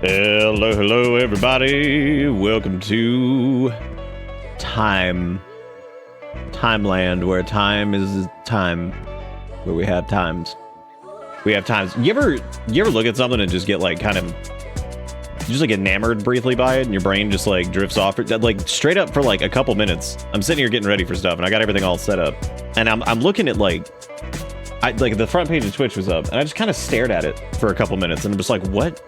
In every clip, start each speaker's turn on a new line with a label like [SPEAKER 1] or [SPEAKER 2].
[SPEAKER 1] Hello, everybody. Welcome to Timeland, where time is time, where we have times. You ever look at something and just get like kind of just like enamored briefly by it, and your brain just like drifts off, like straight up for like a couple minutes. I'm sitting here getting ready for stuff, and I got everything all set up, and I'm looking at like the front page of Twitch was up, and I just kind of stared at it for a couple minutes, and I'm just like, what?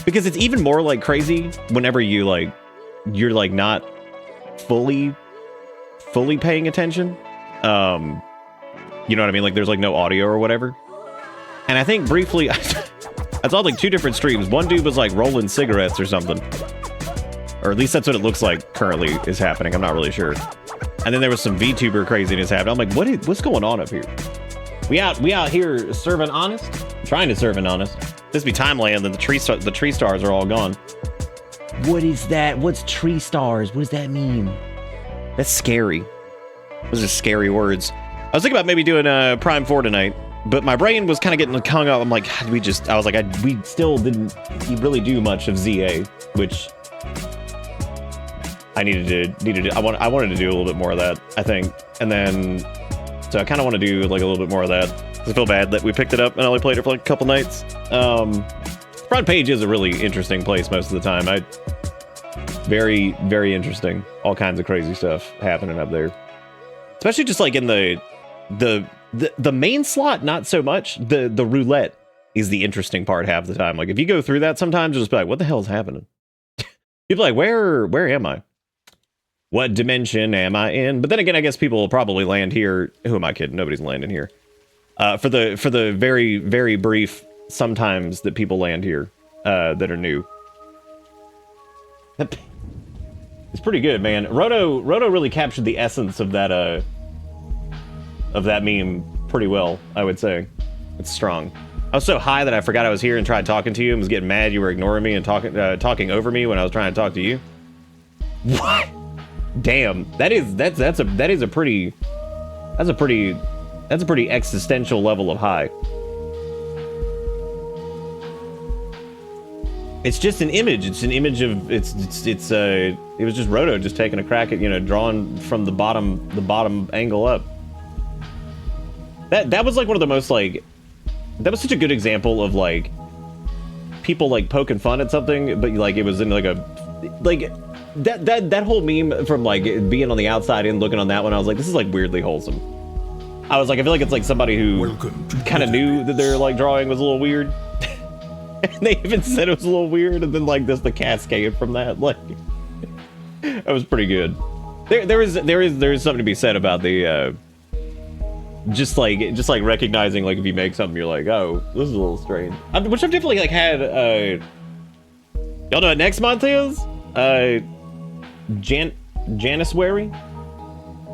[SPEAKER 1] Because it's even more like crazy whenever you're like not fully paying attention. You know what I mean? Like there's like no audio or whatever. And I think briefly, I saw like two different streams. One dude was like rolling cigarettes or something. Or at least that's what it looks like currently is happening. I'm not really sure. And then there was some VTuber craziness happening. I'm like, what's going on up here? We out here serving honest? Trying to serve an honest. This be Timeland, and the tree stars are all gone. What is that? What's tree stars? What does that mean? That's scary. Those are scary words. I was thinking about maybe doing Prime 4 tonight, but my brain was kind of getting hung up. I'm like, we still didn't really do much of ZA, which I needed to. I wanted to do a little bit more of that, I think, and then so I kind of want to do like a little bit more of that. I feel bad that we picked it up and only played it for like a couple nights. Front page is a really interesting place most of the time. Very, very interesting. All kinds of crazy stuff happening up there. Especially just like in the main slot, not so much. The roulette is the interesting part half the time. Like if you go through that sometimes, you'll just be like, what the hell is happening? You'll be like, where am I? What dimension am I in? But then again, I guess people will probably land here. Who am I kidding? Nobody's landing here. For the very, very brief sometimes that people land here that are new. It's pretty good, man. Roto really captured the essence of that meme pretty well, I would say. It's strong. I was so high that I forgot I was here and tried talking to you and was getting mad you were ignoring me and talking over me when I was trying to talk to you. What? Damn, that's a pretty existential level of high. It's just an image. It's an image of it was just Roto just taking a crack at, drawing from the bottom angle up. That was like one of the most like, that was such a good example of like people like poking fun at something, but like it was in like that whole meme from like being on the outside and looking on that one. I was like, this is like weirdly wholesome. I was like, I feel like it's like somebody who kind of knew that their like drawing was a little weird. And they even said it was a little weird, and then like the cascade from that, like that was pretty good. There is something to be said about the just like recognizing like if you make something you're like, oh, this is a little strange. Which I've definitely like had y'all know what next month is? January?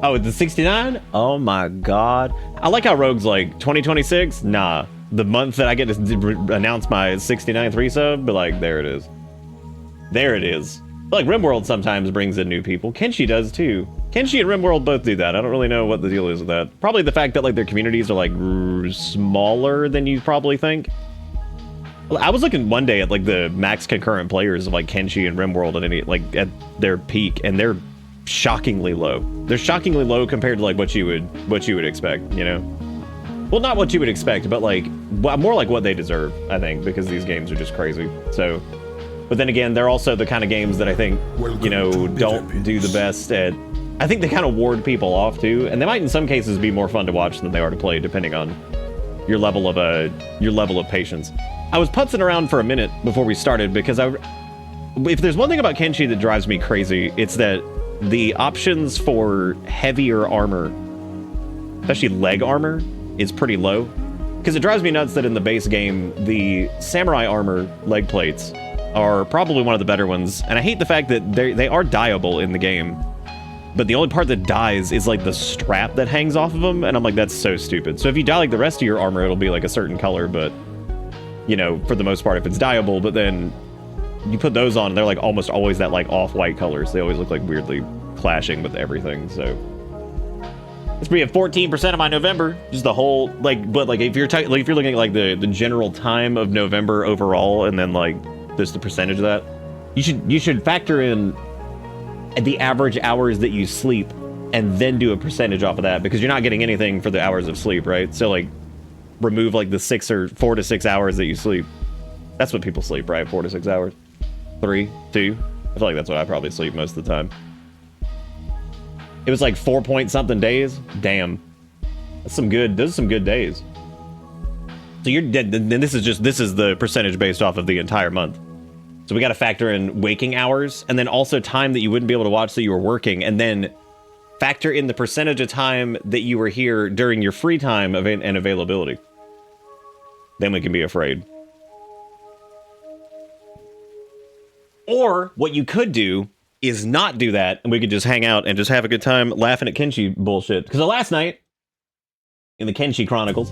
[SPEAKER 1] Oh, it's the 69? Oh my god. I like how Rogue's like 2026? Nah. The month that I get to announce my 69th resub, but like, there it is. There it is. Like, RimWorld sometimes brings in new people. Kenshi does too. Kenshi and RimWorld both do that. I don't really know what the deal is with that. Probably the fact that like their communities are like smaller than you probably think. I was looking one day at like the max concurrent players of like Kenshi and RimWorld at their peak, and they're shockingly low. They're shockingly low compared to like what you would expect, Well, not what you would expect, but like more like what they deserve, I think, because these games are just crazy. So, but then again, they're also the kind of games that I think, don't do the best at. I think they kind of ward people off too, and they might in some cases be more fun to watch than they are to play, depending on your level of patience. I was putzing around for a minute before we started because if there's one thing about Kenshi that drives me crazy, it's that the options for heavier armor, especially leg armor, is pretty low. Because it drives me nuts that in the base game, the samurai armor leg plates are probably one of the better ones. And I hate the fact that they are dyeable in the game. But the only part that dies is like the strap that hangs off of them. And I'm like, that's so stupid. So if you dye like the rest of your armor, it'll be like a certain color. But, for the most part, if it's dyeable, but then you put those on, and they're like almost always that like off-white colors. They always look like weirdly clashing with everything, so. It's be at 14% of my November. Just the whole, like, but like if you're like if you're looking at like the general time of November overall, and then like just the percentage of that, you should factor in the average hours that you sleep, and then do a percentage off of that, because you're not getting anything for the hours of sleep, right? So like remove like the 4 to 6 hours that you sleep. That's what people sleep, right? 4 to 6 hours. 3, 2. I feel like that's what I probably sleep most of the time. It was like 4 point something days. Damn, that's some good. Those are some good days. So you're dead. Then this is the percentage based off of the entire month. So we got to factor in waking hours, and then also time that you wouldn't be able to watch that you were working, and then factor in the percentage of time that you were here during your free time and availability. Then we can be afraid. Or what you could do is not do that, and we could just hang out and just have a good time laughing at Kenshi bullshit. Because last night, in the Kenshi Chronicles,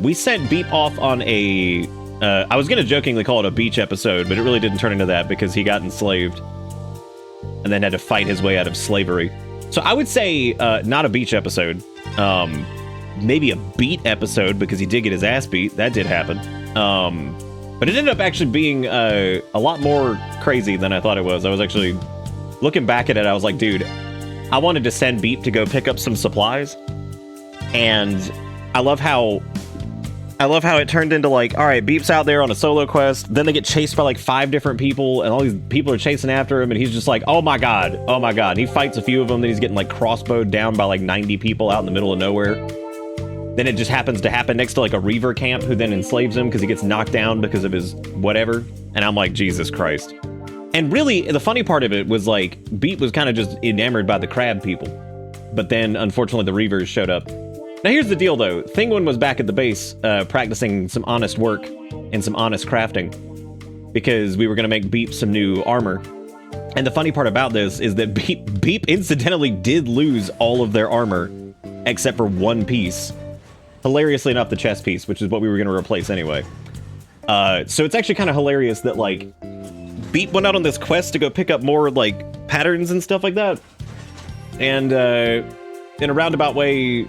[SPEAKER 1] we sent Beep off on a... I was going to jokingly call it a beach episode, but it really didn't turn into that because he got enslaved and then had to fight his way out of slavery. So I would say not a beach episode. Maybe a beat episode, because he did get his ass beat. That did happen. But it ended up actually being a lot more crazy than I thought it was. I was actually... Looking back at it, I was like, dude, I wanted to send Beep to go pick up some supplies. And I love how it turned into like, all right, Beep's out there on a solo quest. Then they get chased by like 5 different people, and all these people are chasing after him. And he's just like, oh my God, oh my God. And he fights a few of them. Then he's getting like crossbowed down by like 90 people out in the middle of nowhere. Then it just happens to happen next to like a Reaver camp, who then enslaves him because he gets knocked down because of his whatever. And I'm like, Jesus Christ. And really, the funny part of it was like, Beep was kind of just enamored by the crab people. But then, unfortunately, the Reavers showed up. Now, here's the deal, though. Thinguin was back at the base, practicing some honest work and some honest crafting, because we were going to make Beep some new armor. And the funny part about this is that Beep incidentally did lose all of their armor, except for one piece. Hilariously enough, the chest piece, which is what we were going to replace anyway. So it's actually kind of hilarious that, like, Beep went out on this quest to go pick up more, like, patterns and stuff like that. And, in a roundabout way,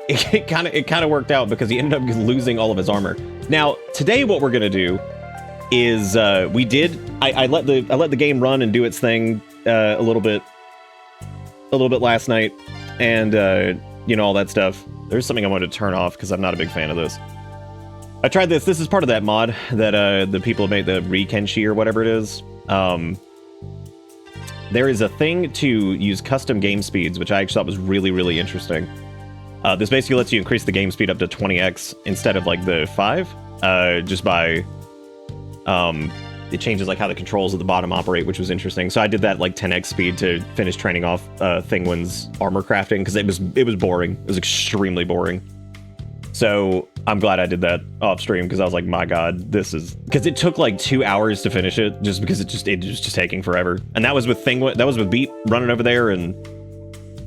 [SPEAKER 1] it kind of worked out, because he ended up losing all of his armor. Now, today what we're gonna do is, I let the game run and do its thing, a little bit last night, and, you know, all that stuff. There's something I wanted to turn off, because I'm not a big fan of this. I tried this. This is part of that mod that the people have made, the Kenshi or whatever it is. There is a thing to use custom game speeds, which I actually thought was really, really interesting. This basically lets you increase the game speed up to 20x instead of like the 5, just by it changes like how the controls at the bottom operate, which was interesting. So I did that like 10x speed to finish training off Thinguin's armor crafting, because it was boring. It was extremely boring. So I'm glad I did that off stream, because I was like, my God, this is... Because it took like 2 hours to finish it, just because it was just taking forever. And that was with Thinguin, that was with Beep running over there and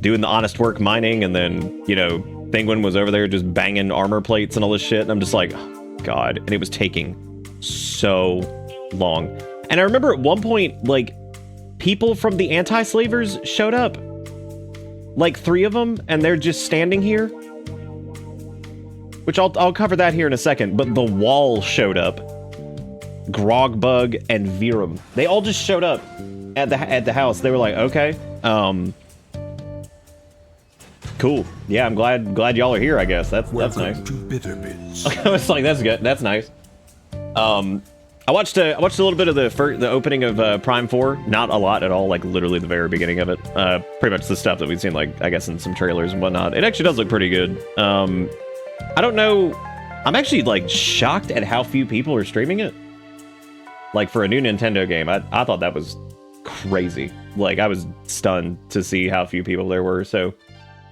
[SPEAKER 1] doing the honest work mining, and then, you know, Thinguin was over there just banging armor plates and all this shit, and I'm just like, oh, God. And it was taking so long. And I remember at one point, like, people from the anti-slavers showed up. Like 3 of them, and they're just standing here. Which I'll cover that here in a second, but the wall showed up. Grogbug and Virum. They all just showed up at the house. They were like, okay, cool. Yeah, I'm glad y'all are here, I guess. That's nice.
[SPEAKER 2] To Bitterbits.
[SPEAKER 1] I was like, that's good. That's nice. I watched a little bit of the opening of Prime 4. Not a lot at all, like literally the very beginning of it. Pretty much the stuff that we've seen, like, I guess in some trailers and whatnot. It actually does look pretty good. I don't know. I'm actually, like, shocked at how few people are streaming it. Like, for a new Nintendo game, I thought that was crazy. Like, I was stunned to see how few people there were, so...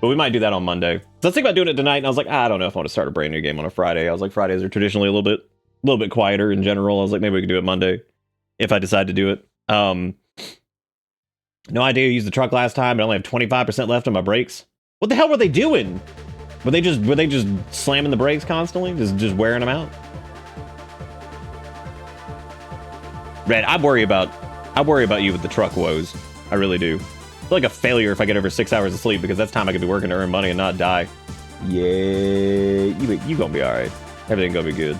[SPEAKER 1] But we might do that on Monday. So I was thinking about doing it tonight, and I was like, I don't know if I want to start a brand new game on a Friday. I was like, Fridays are traditionally a little bit quieter in general. I was like, maybe we could do it Monday, if I decide to do it. No idea who used the truck last time, but I only have 25% left on my brakes. What the hell were they doing? Were they just slamming the brakes constantly? Just wearing them out? Red, I worry about you with the truck woes. I really do. feel like a failure if I get over 6 hours of sleep, because that's time I could be working to earn money and not die. Yeah, you gonna be all right. Everything gonna be good.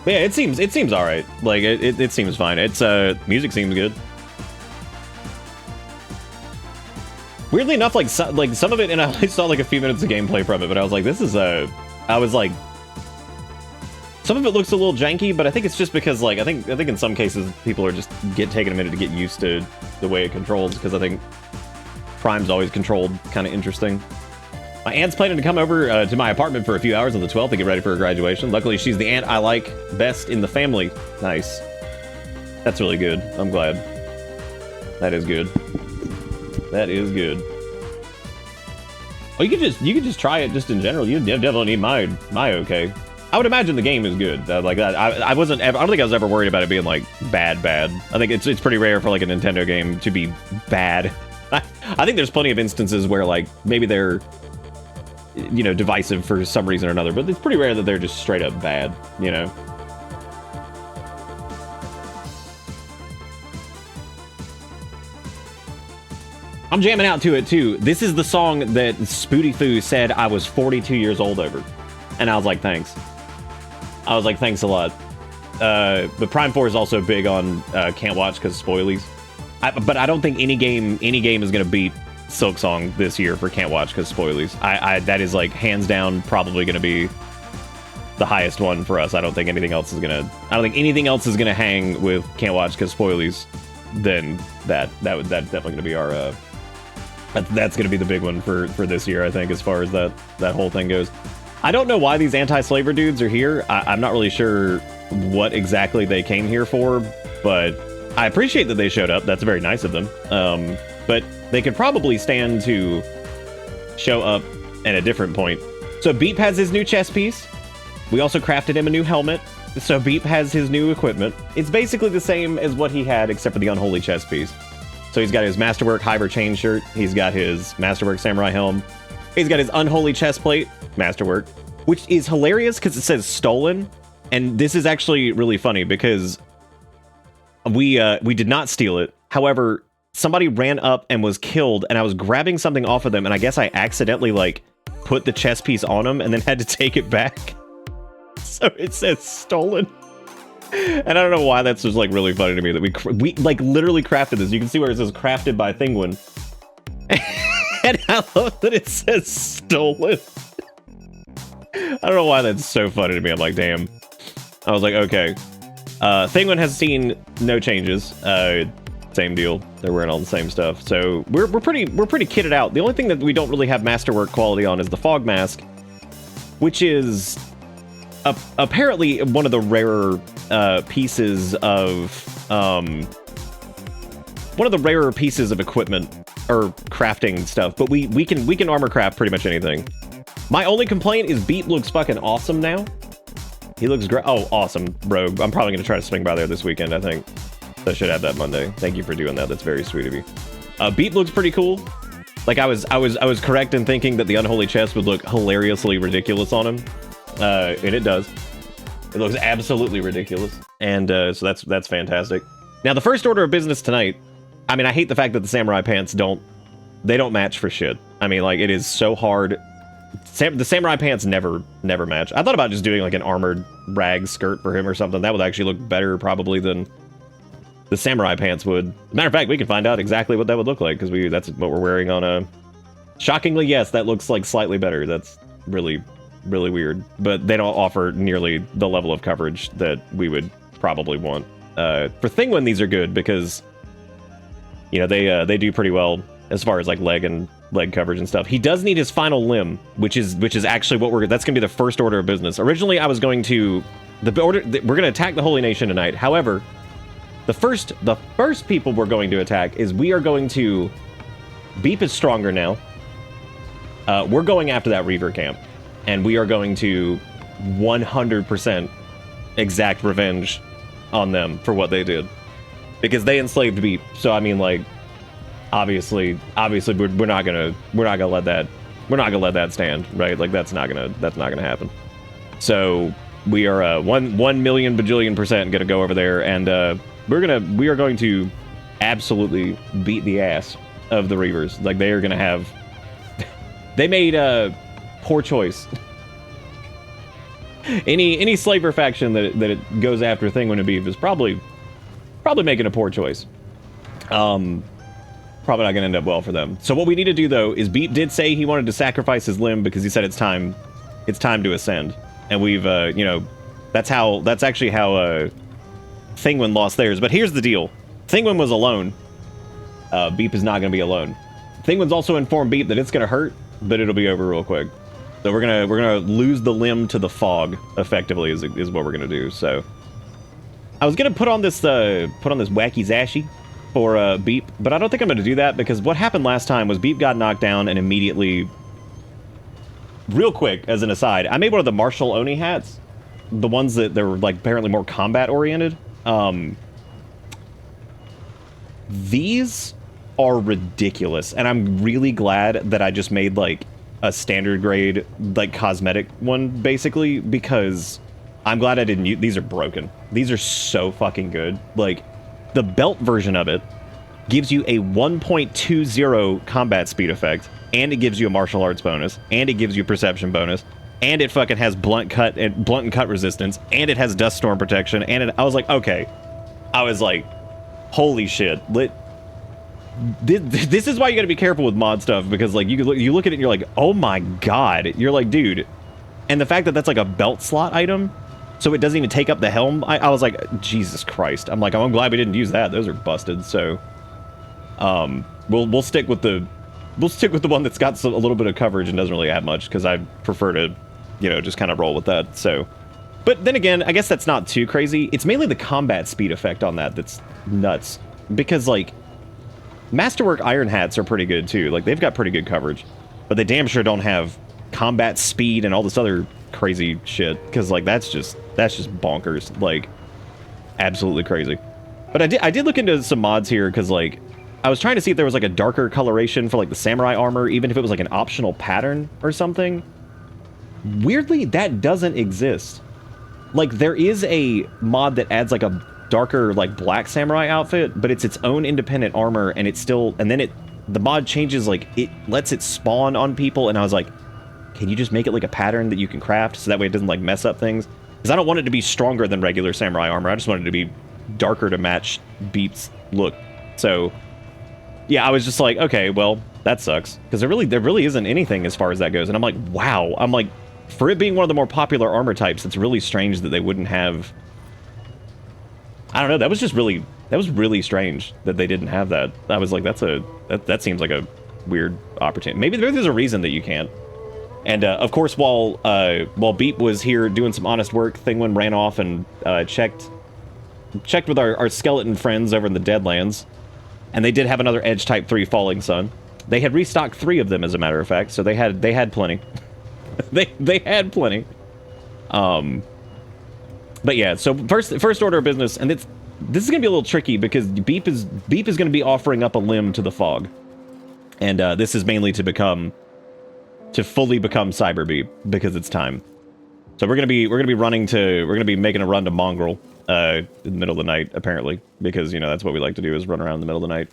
[SPEAKER 1] But yeah, it seems all right. Like it seems fine. It's music seems good. Weirdly enough, like some of it, and I only saw like a few minutes of gameplay from it, but I was like, this is I was like, some of it looks a little janky, but I think it's just because like I think in some cases people are just taking a minute to get used to the way it controls, because I think Prime's always controlled kind of interesting. My aunt's planning to come over to my apartment for a few hours on the 12th to get ready for her graduation. Luckily, she's the aunt I like best in the family. Nice. That's really good. I'm glad. That is good. That is good. Oh, you could just try it just in general. You definitely need my okay. I would imagine the game is good. Like that. I don't think I was ever worried about it being like bad. I think it's pretty rare for like a Nintendo game to be bad. I think there's plenty of instances where like maybe they're, you know, divisive for some reason or another, but it's pretty rare that they're just straight up bad, you know? I'm jamming out to it too. This is the song that Spooty Foo said I was 42 years old over. And I was like, thanks. I was like, thanks a lot. But Prime 4 is also big on can't watch because spoilies. But I don't think any game is going to beat Silk Song this year for can't watch because spoilies. That is like hands down probably going to be the highest one for us. I don't think anything else is going to hang with can't watch because spoilies. Then that's definitely going to be our that's going to be the big one for this year, I think, as far as that whole thing goes. I don't know why these anti-slaver dudes are here. I'm not really sure what exactly they came here for, but I appreciate that they showed up. That's very nice of them. But they could probably stand to show up at a different point. So Beep has his new chess piece. We also crafted him a new helmet. So Beep has his new equipment. It's basically the same as what he had, except for the unholy chess piece. So he's got his Masterwork Hyper Chain shirt. He's got his Masterwork Samurai helm. He's got his unholy chest plate, Masterwork, which is hilarious because it says stolen. And this is actually really funny because we did not steal it. However, somebody ran up and was killed, and I was grabbing something off of them, and I guess I accidentally like put the chess piece on them and then had to take it back. So it says stolen. And I don't know why that's just like really funny to me that we like literally crafted this. You can see where it says crafted by Thinguin. And I love that it says stolen. I don't know why that's so funny to me. I'm like, damn. I was like, okay. Thinguin has seen no changes. Same deal. They're wearing all the same stuff. So we're pretty kitted out. The only thing that we don't really have masterwork quality on is the fog mask, which is apparently one of the rarer pieces of equipment or crafting stuff. But we can armor craft pretty much anything. My only complaint is Beat looks fucking awesome now. He looks great. Oh, awesome, Rogue. I'm probably gonna try to swing by there this weekend, I think. I should have that Monday. Thank you for doing that. That's very sweet of you. Beat looks pretty cool. Like I was correct in thinking that the unholy chest would look hilariously ridiculous on him. And it does. It looks absolutely ridiculous. And so that's fantastic. Now the first order of business tonight, I mean, I hate the fact that the samurai pants don't match for shit. I mean, like, it is so hard. The samurai pants never match. I thought about just doing like an armored rag skirt for him or something. That would actually look better probably than the samurai pants would. Matter of fact, we can find out exactly what that would look like because that's what we're wearing on a. Shockingly, yes, that looks like slightly better. That's really weird, but they don't offer nearly the level of coverage that we would probably want. For Thinguin, these are good because, you know, they do pretty well as far as like leg coverage and stuff. He does need his final limb, which is actually that's gonna be the first order of business. Originally, I was going to we're gonna attack the Holy Nation tonight. However, the first people we're going to attack is we are going to. Beep is stronger now. We're going after that Reaver camp, and we are going to 100% exact revenge on them for what they did, because they enslaved Beep. So I mean, like, obviously, we're not gonna let that stand, right? Like that's not gonna happen. So We are 1 million bajillion% gonna go over there, and we are going to absolutely beat the ass of the Reavers. Like, they are gonna have. They made a poor choice. Any slaver faction that it goes after Thinguin and Beep is probably making a poor choice. Probably not gonna end up well for them. So what we need to do, though, is Beep did say he wanted to sacrifice his limb because he said it's time to ascend. And we've, you know, that's actually how Thinguin lost theirs. But here's the deal. Thinguin was alone. Beep is not gonna be alone. Thinguin's also informed Beep that it's gonna hurt, but it'll be over real quick. So we're gonna lose the limb to the fog, effectively, is what we're gonna do. So I was gonna put on this wacky zashy for Beep, but I don't think I'm gonna do that because what happened last time was Beep got knocked down and immediately, real quick as an aside, I made one of the Martial Oni hats, the ones that they were like apparently more combat oriented. These are ridiculous, and I'm really glad that I just made like a standard grade like cosmetic one basically, because I'm glad I didn't use these. Are broken. These are so fucking good. Like, the belt version of it gives you a 1.20 combat speed effect, and it gives you a martial arts bonus, and it gives you a perception bonus, and it fucking has blunt and cut resistance, and it has dust storm protection, and I was like, okay. I was like, holy shit. This is why you gotta be careful with mod stuff, because like you look at it and you're like, oh my god. You're like, dude. And the fact that that's like a belt slot item, so it doesn't even take up the helm, I was like, Jesus Christ. I'm like, I'm glad we didn't use that. Those are busted. So we'll stick with the one that's got a little bit of coverage and doesn't really add much, because I prefer to, you know, just kind of roll with that. So, but then again, I guess that's not too crazy. It's mainly the combat speed effect on that that's nuts, because like Masterwork Iron Hats are pretty good too. Like, they've got pretty good coverage, but they damn sure don't have combat speed and all this other crazy shit, because like that's just bonkers, like absolutely crazy. But I did look into some mods here, because like I was trying to see if there was like a darker coloration for like the samurai armor, even if it was like an optional pattern or something. Weirdly, that doesn't exist. Like, there is a mod that adds like a darker like black samurai outfit, but it's its own independent armor, and it's still, and then the mod changes, like it lets it spawn on people, and I was like, can you just make it like a pattern that you can craft so that way it doesn't like mess up things? Because I don't want it to be stronger than regular samurai armor. I just want it to be darker to match Beep's look. So yeah, I was just like, okay, well, that sucks, because there really isn't anything as far as that goes. And I'm like, wow. I'm like, for it being one of the more popular armor types, it's really strange that they wouldn't have. I don't know. That was really strange that they didn't have that. I was like, that seems like a weird opportunity. Maybe there's a reason that you can't. And of course, while Beep was here doing some honest work, Thinguin ran off and checked with our skeleton friends over in the Deadlands, and they did have another Edge Type 3 Falling Sun. They had restocked 3 of them, as a matter of fact, so they had plenty. they had plenty. But yeah, so first order of business, and this is gonna be a little tricky, because Beep is gonna be offering up a limb to the fog, and this is mainly to fully become Cyber Beep, because it's time. So we're gonna be making a run to Mongrel in the middle of the night, apparently, because you know that's what we like to do, is run around in the middle of the night.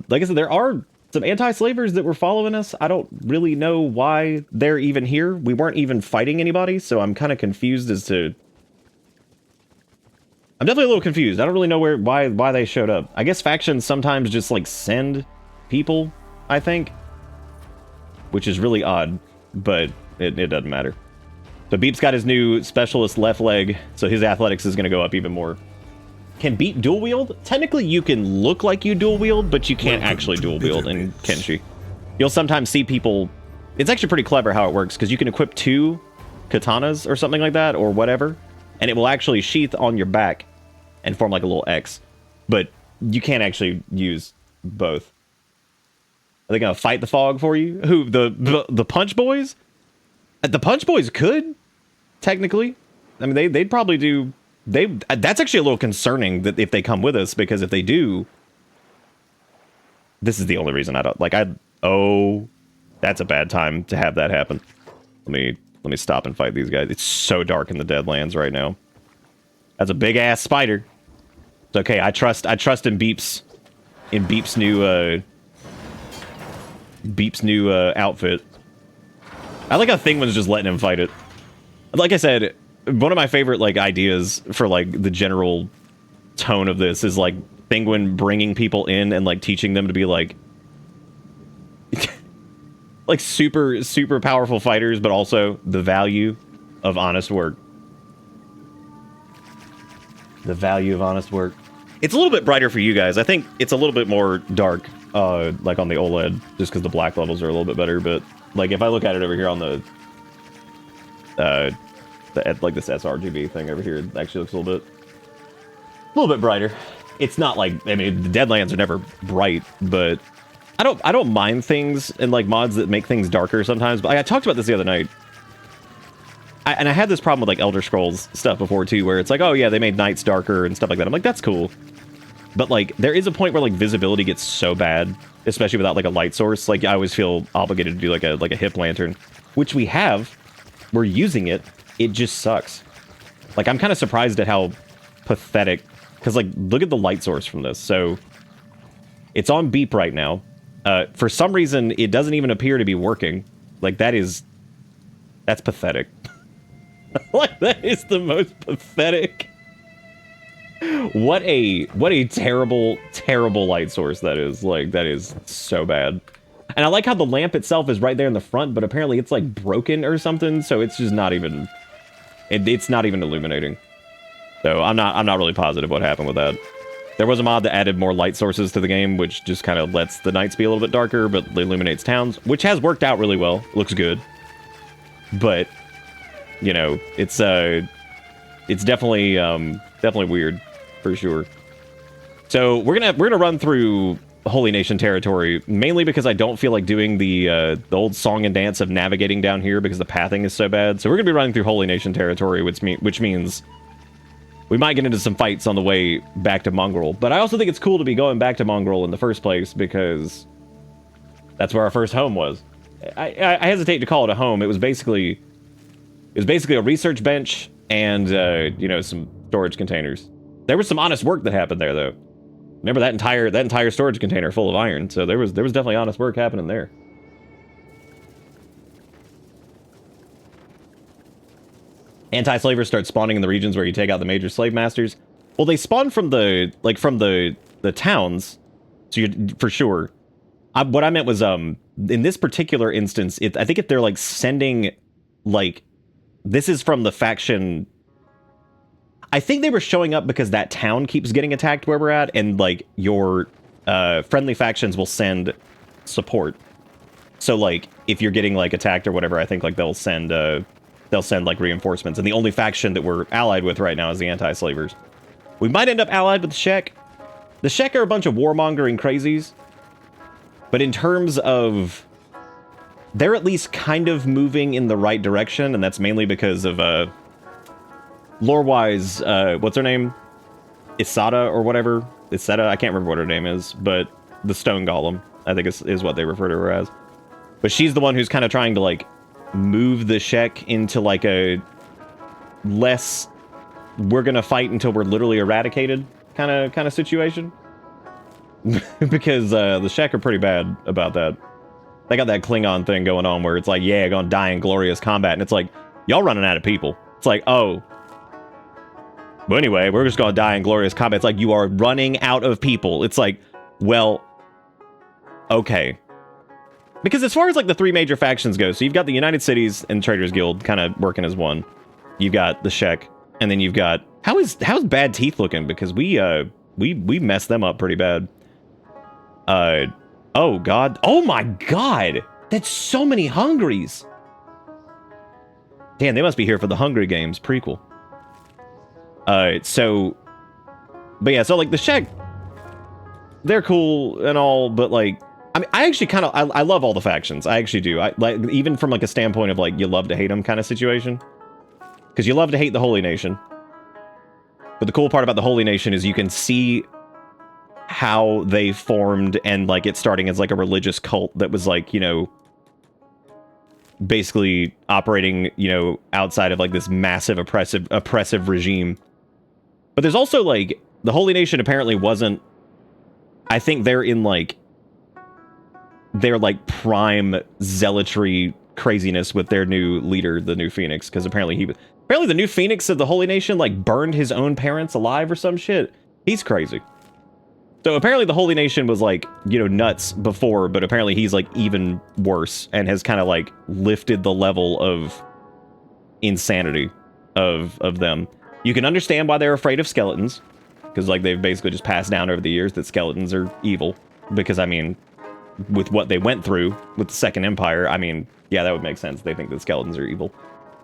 [SPEAKER 1] Like I said, there are some anti-slavers that were following us. I don't really know why they're even here. We weren't even fighting anybody, so I'm kind of confused as to. I'm definitely a little confused. I don't really know why they showed up. I guess factions sometimes just like send people, I think, which is really odd, but it doesn't matter. So Beep's got his new specialist left leg, so his athletics is going to go up even more. Can Beep dual wield? Technically, you can look like you dual wield, but you can't actually dual wield in Kenshi. You'll sometimes see people. It's actually pretty clever how it works, because you can equip 2 katanas or something like that, or whatever, and it will actually sheath on your back and form like a little X. But you can't actually use both. Are they gonna fight the fog for you? Who, the Punch Boys? The Punch Boys could, technically. I mean, they'd probably do. That's actually a little concerning that if they come with us, because if they do, this is the only reason I don't like. Oh, that's a bad time to have that happen. Let me Let me stop and fight these guys. It's so dark in the Deadlands right now. That's a big ass spider. It's okay. I trust in Beep's new outfit. I like how Thinguin's just letting him fight it. Like I said, one of my favorite like ideas for like the general tone of this is like Thinguin bringing people in and like teaching them to be like like super powerful fighters, but also the value of honest work. The value of honest work. It's a little bit brighter for you guys. I think it's a little bit more dark, like on the OLED, just because the black levels are a little bit better. But like if I look at it over here on the like this sRGB thing over here, it actually looks a little bit brighter. It's not like, I mean, the Deadlands are never bright, but I don't mind things and like mods that make things darker sometimes. But I talked about this the other night. And I had this problem with like Elder Scrolls stuff before too, where it's like, oh yeah, they made nights darker and stuff like that. I'm like, that's cool. But like, there is a point where like visibility gets so bad, especially without like a light source. Like I always feel obligated to do like a hip lantern, which we have. We're using it. It just sucks. Like I'm kind of surprised at how pathetic, because like look at the light source from this. So it's on beep right now. For some reason, it doesn't even appear to be working. Like that's pathetic. Like that is the most pathetic. What a terrible light source that is. Like that is so bad. And I like how the lamp itself is right there in the front, but apparently it's like broken or something, so it's just not even it's not even illuminating. So I'm not really positive what happened with that. There was a mod that added more light sources to the game, which just kind of lets the nights be a little bit darker, but illuminates towns, which has worked out really well. Looks good. But you know, it's definitely weird for sure. So we're gonna run through Holy Nation territory, mainly because I don't feel like doing the old song and dance of navigating down here because the pathing is so bad. So we're gonna be running through Holy Nation territory, which means we might get into some fights on the way back to Mongrel. But I also think it's cool to be going back to Mongrel in the first place because that's where our first home was. I hesitate to call it a home. It was basically a research bench and you know, some storage containers. There was some honest work that happened there, though. Remember that entire storage container full of iron. So there was definitely honest work happening there. Anti-slavers start spawning in the regions where you take out the major slave masters. Well, they spawn from the towns, so you're for sure. What I meant was in this particular instance, I think if they're like sending like this is from the faction. I think they were showing up because that town keeps getting attacked where we're at, and like your friendly factions will send support. So like if you're getting like attacked or whatever, I think like they'll send like reinforcements. And the only faction that we're allied with right now is the anti-slavers. We might end up allied with the Shek. The Shek are a bunch of warmongering crazies, but in terms of they're at least kind of moving in the right direction, and that's mainly because of lore-wise, what's her name? Isada or whatever. Isada, I can't remember what her name is, but the stone golem, I think is what they refer to her as. But she's the one who's kind of trying to like move the Shek into like a less we're gonna fight until we're literally eradicated kind of situation. Because the Shek are pretty bad about that. They got that Klingon thing going on where it's like, yeah, gonna die in glorious combat, and it's like, y'all running out of people. It's like, oh. But anyway, we're just gonna die in glorious combat. It's like, you are running out of people. It's like, well, okay. Because as far as like the three major factions go, so you've got the United Cities and Traders Guild kind of working as one. You've got the Shek, and then you've got how's Bad Teeth looking? Because we messed them up pretty bad. Oh god. Oh my god! That's so many Hungries! Damn, they must be here for the Hungry Games prequel. So but yeah, so like the Shek, they're cool and all, but like I mean, I actually kind of I love all the factions. I actually do. I like, even from like a standpoint of like you love to hate them kind of situation, because you love to hate the Holy Nation. But the cool part about the Holy Nation is you can see how they formed, and like it starting as like a religious cult that was like, you know, basically operating, you know, outside of like this massive oppressive regime. But there's also like the Holy Nation apparently wasn't. I think they're in like their like prime zealotry craziness with their new leader, the new Phoenix, because apparently the new Phoenix of the Holy Nation like burned his own parents alive or some shit. He's crazy. So apparently the Holy Nation was like, you know, nuts before, but apparently he's like even worse and has kind of like lifted the level of insanity of them. You can understand why they're afraid of skeletons, because like they've basically just passed down over the years that skeletons are evil. Because I mean, with what they went through with the Second Empire, I mean, yeah, that would make sense. They think that skeletons are evil.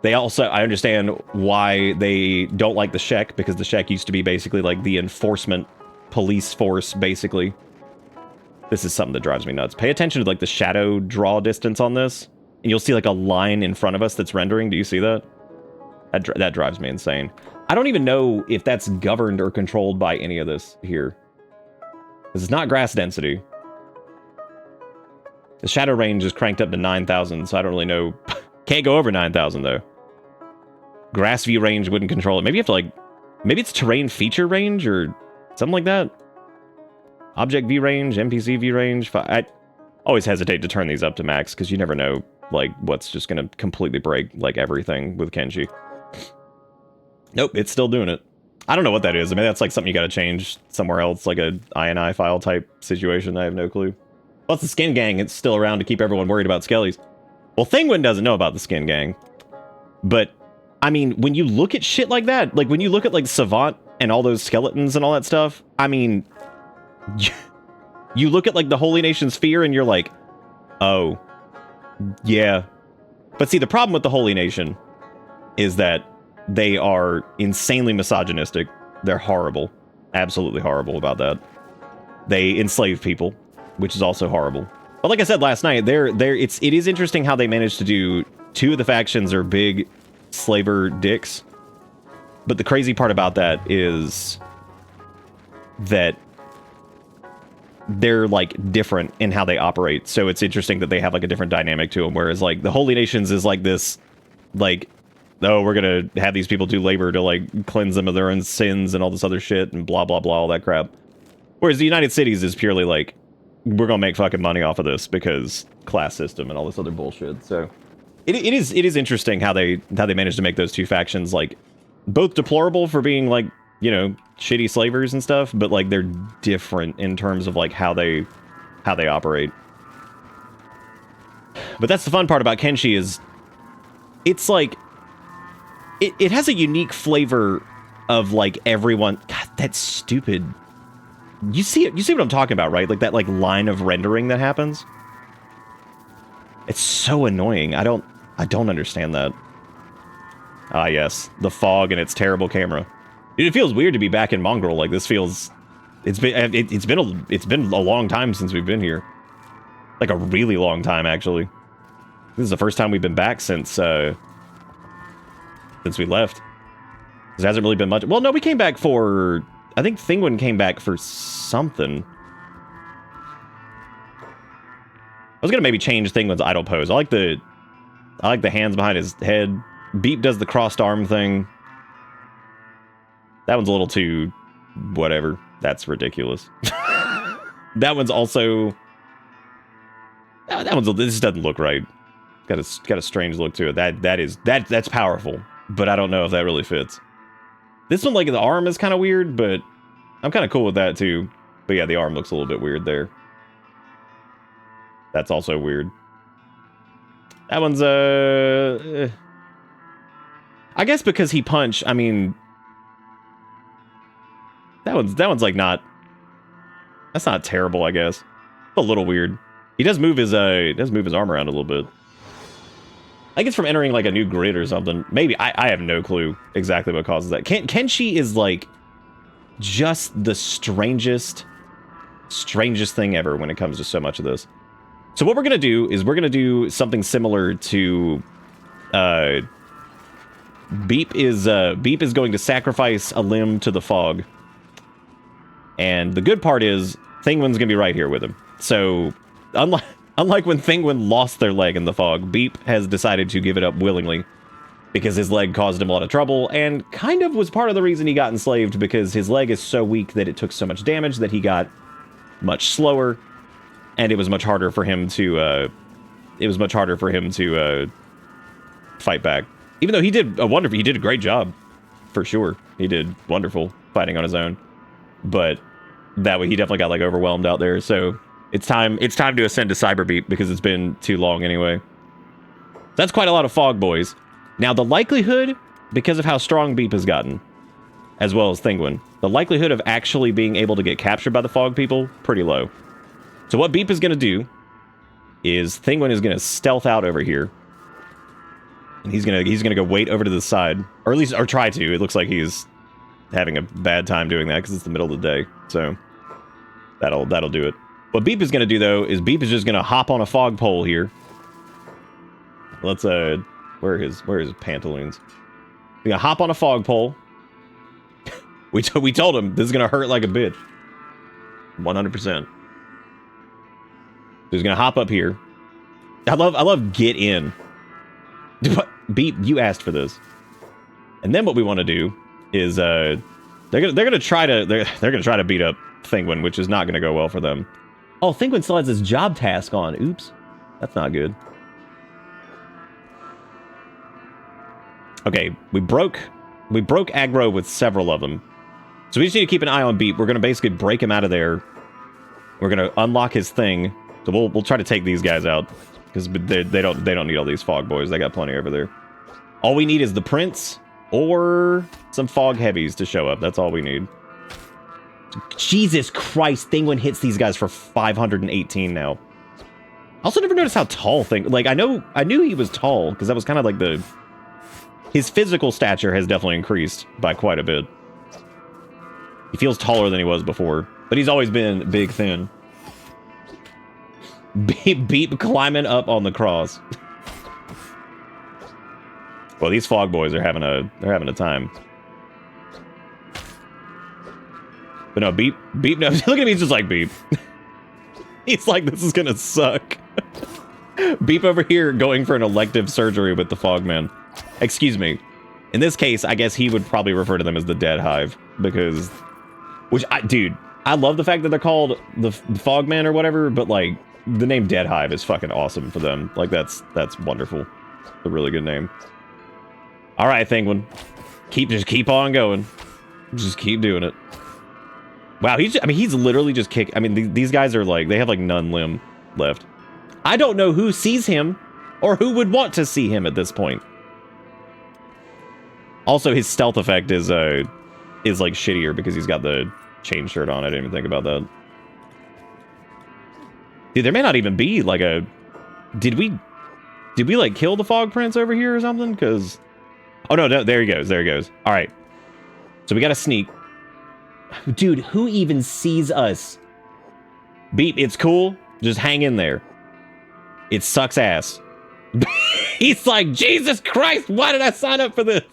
[SPEAKER 1] They also, I understand why they don't like the Shek, because the Shek used to be basically like the enforcement police force, basically. This is something that drives me nuts. Pay attention to like the shadow draw distance on this, and you'll see like a line in front of us that's rendering. Do you see that? That drives me insane. I don't even know if that's governed or controlled by any of this here. This is not grass density. The shadow range is cranked up to 9,000, so I don't really know. Can't go over 9,000 though. Grass view range wouldn't control it. Maybe you have to like, maybe it's terrain feature range or something like that. Object view range, NPC view range. I always hesitate to turn these up to max because you never know like what's just gonna completely break like everything with Kenshi. Nope, it's still doing it. I don't know what that is. I mean, that's like something you gotta change somewhere else, like a INI file type situation. I have no clue. Plus the Skin Gang, it's still around to keep everyone worried about skellies. Well, Thinguin doesn't know about the Skin Gang. But, I mean, when you look at shit like that, like when you look at like Savant and all those skeletons and all that stuff, I mean, you look at like the Holy Nation's fear and you're like, oh, yeah. But see, the problem with the Holy Nation is that they are insanely misogynistic. They're horrible. Absolutely horrible about that. They enslave people, which is also horrible. But like I said last night, it is interesting how they managed to do two of the factions are big slaver dicks. But the crazy part about that is that they're like different in how they operate. So it's interesting that they have like a different dynamic to them. Whereas like the Holy Nations is like this, like, oh, we're gonna have these people do labor to like cleanse them of their own sins and all this other shit and blah blah blah, all that crap. Whereas the United Cities is purely like, we're gonna make fucking money off of this because class system and all this other bullshit. So it is interesting how they managed to make those two factions like both deplorable for being like, you know, shitty slavers and stuff, but like they're different in terms of like how they operate. But that's the fun part about Kenshi is it's like it has a unique flavor of like everyone. God, that's stupid. You see it. You see what I'm talking about, right? Like that like line of rendering that happens. It's so annoying. I don't understand that. Ah, yes, the fog and its terrible camera. Dude, it feels weird to be back in Mongrel. Like this feels. It's been a long time since we've been here. Like a really long time, actually. This is the first time we've been back since we left. There hasn't really been much. Well, no, we came back for. I think Thinguin came back for something. I was gonna maybe change Thinguin's idle pose. I like the hands behind his head. Beep does the crossed arm thing. That one's a little too whatever. That's ridiculous. That one's also. That one's. This doesn't look right. Got a strange look to it. That's powerful, but I don't know if that really fits. This one, like, the arm is kind of weird, but I'm kind of cool with that, too. But yeah, the arm looks a little bit weird there. That's also weird. That one's, I guess because he punched, I mean... That one's, like, not... That's not terrible, I guess. A little weird. He does move his arm around a little bit. I think it's from entering, like, a new grid or something. Maybe. I have no clue exactly what causes that. Kenshi is, like, just the strangest thing ever when it comes to so much of this. So what we're going to do is we're going to do something similar to... Beep is going to sacrifice a limb to the fog. And the good part is, Thinguin's going to be right here with him. So, Unlike when Thinguin lost their leg in the fog, Beep has decided to give it up willingly because his leg caused him a lot of trouble and kind of was part of the reason he got enslaved, because his leg is so weak that it took so much damage that he got much slower, and it was much harder for him to fight back. Even though he did a great job, for sure. He did wonderful fighting on his own. But that way he definitely got like overwhelmed out there. So it's time to ascend to Cyberbeat because it's been too long anyway. That's quite a lot of fog boys. Now the likelihood, because of how strong Beep has gotten, as well as Thinguin, the likelihood of actually being able to get captured by the fog people, pretty low. So what Beep is going to do is Thinguin is going to stealth out over here. And he's gonna go wait over to the side, or at least try to. It looks like he's having a bad time doing that because it's the middle of the day. So that'll do it. What Beep is gonna do though is Beep is just gonna hop on a fog pole here. Let's where are his pantaloons? He's gonna hop on a fog pole. we told him this is gonna hurt like a bitch. 100%. He's gonna hop up here. I love get in. Beep, you asked for this. And then what we want to do is they're gonna try to beat up Thinguin, which is not gonna go well for them. Oh, Thinguin still has his job task on. Oops, that's not good. Okay, we broke aggro with several of them, so we just need to keep an eye on Beep. We're gonna basically break him out of there. We're gonna unlock his thing, so we'll try to take these guys out. Because they don't need all these fog boys. They got plenty over there. All we need is the prince or some fog heavies to show up. That's all we need. Jesus Christ, Thinguin hits these guys for 518 now. I also never noticed how tall like I knew he was tall because that was kind of like his physical stature has definitely increased by quite a bit. He feels taller than he was before, but he's always been big, thin. Beep climbing up on the cross. Well, these fog boys are having a time. But no, Beep no, look at me, he's just like Beep. He's like, this is gonna suck. Beep over here going for an elective surgery with the Fogman. Excuse me. In this case, I guess he would probably refer to them as the Dead Hive, because dude, I love the fact that they're called the Fogman or whatever, but like the name Dead Hive is fucking awesome for them. Like, that's wonderful. It's a really good name. All right, Thinguin. Just keep on going. Just keep doing it. Wow, he's literally just kick. I mean, these guys are like, they have like none limb left. I don't know who sees him or who would want to see him at this point. Also, his stealth effect is like shittier because he's got the chain shirt on. I didn't even think about that. Dude, there may not even be like a... Did we like kill the Fog Prince over here or something? Because... Oh, no, there he goes. There he goes. All right. So we got to sneak. Dude, who even sees us? Beep, it's cool. Just hang in there. It sucks ass. He's like, Jesus Christ, why did I sign up for this?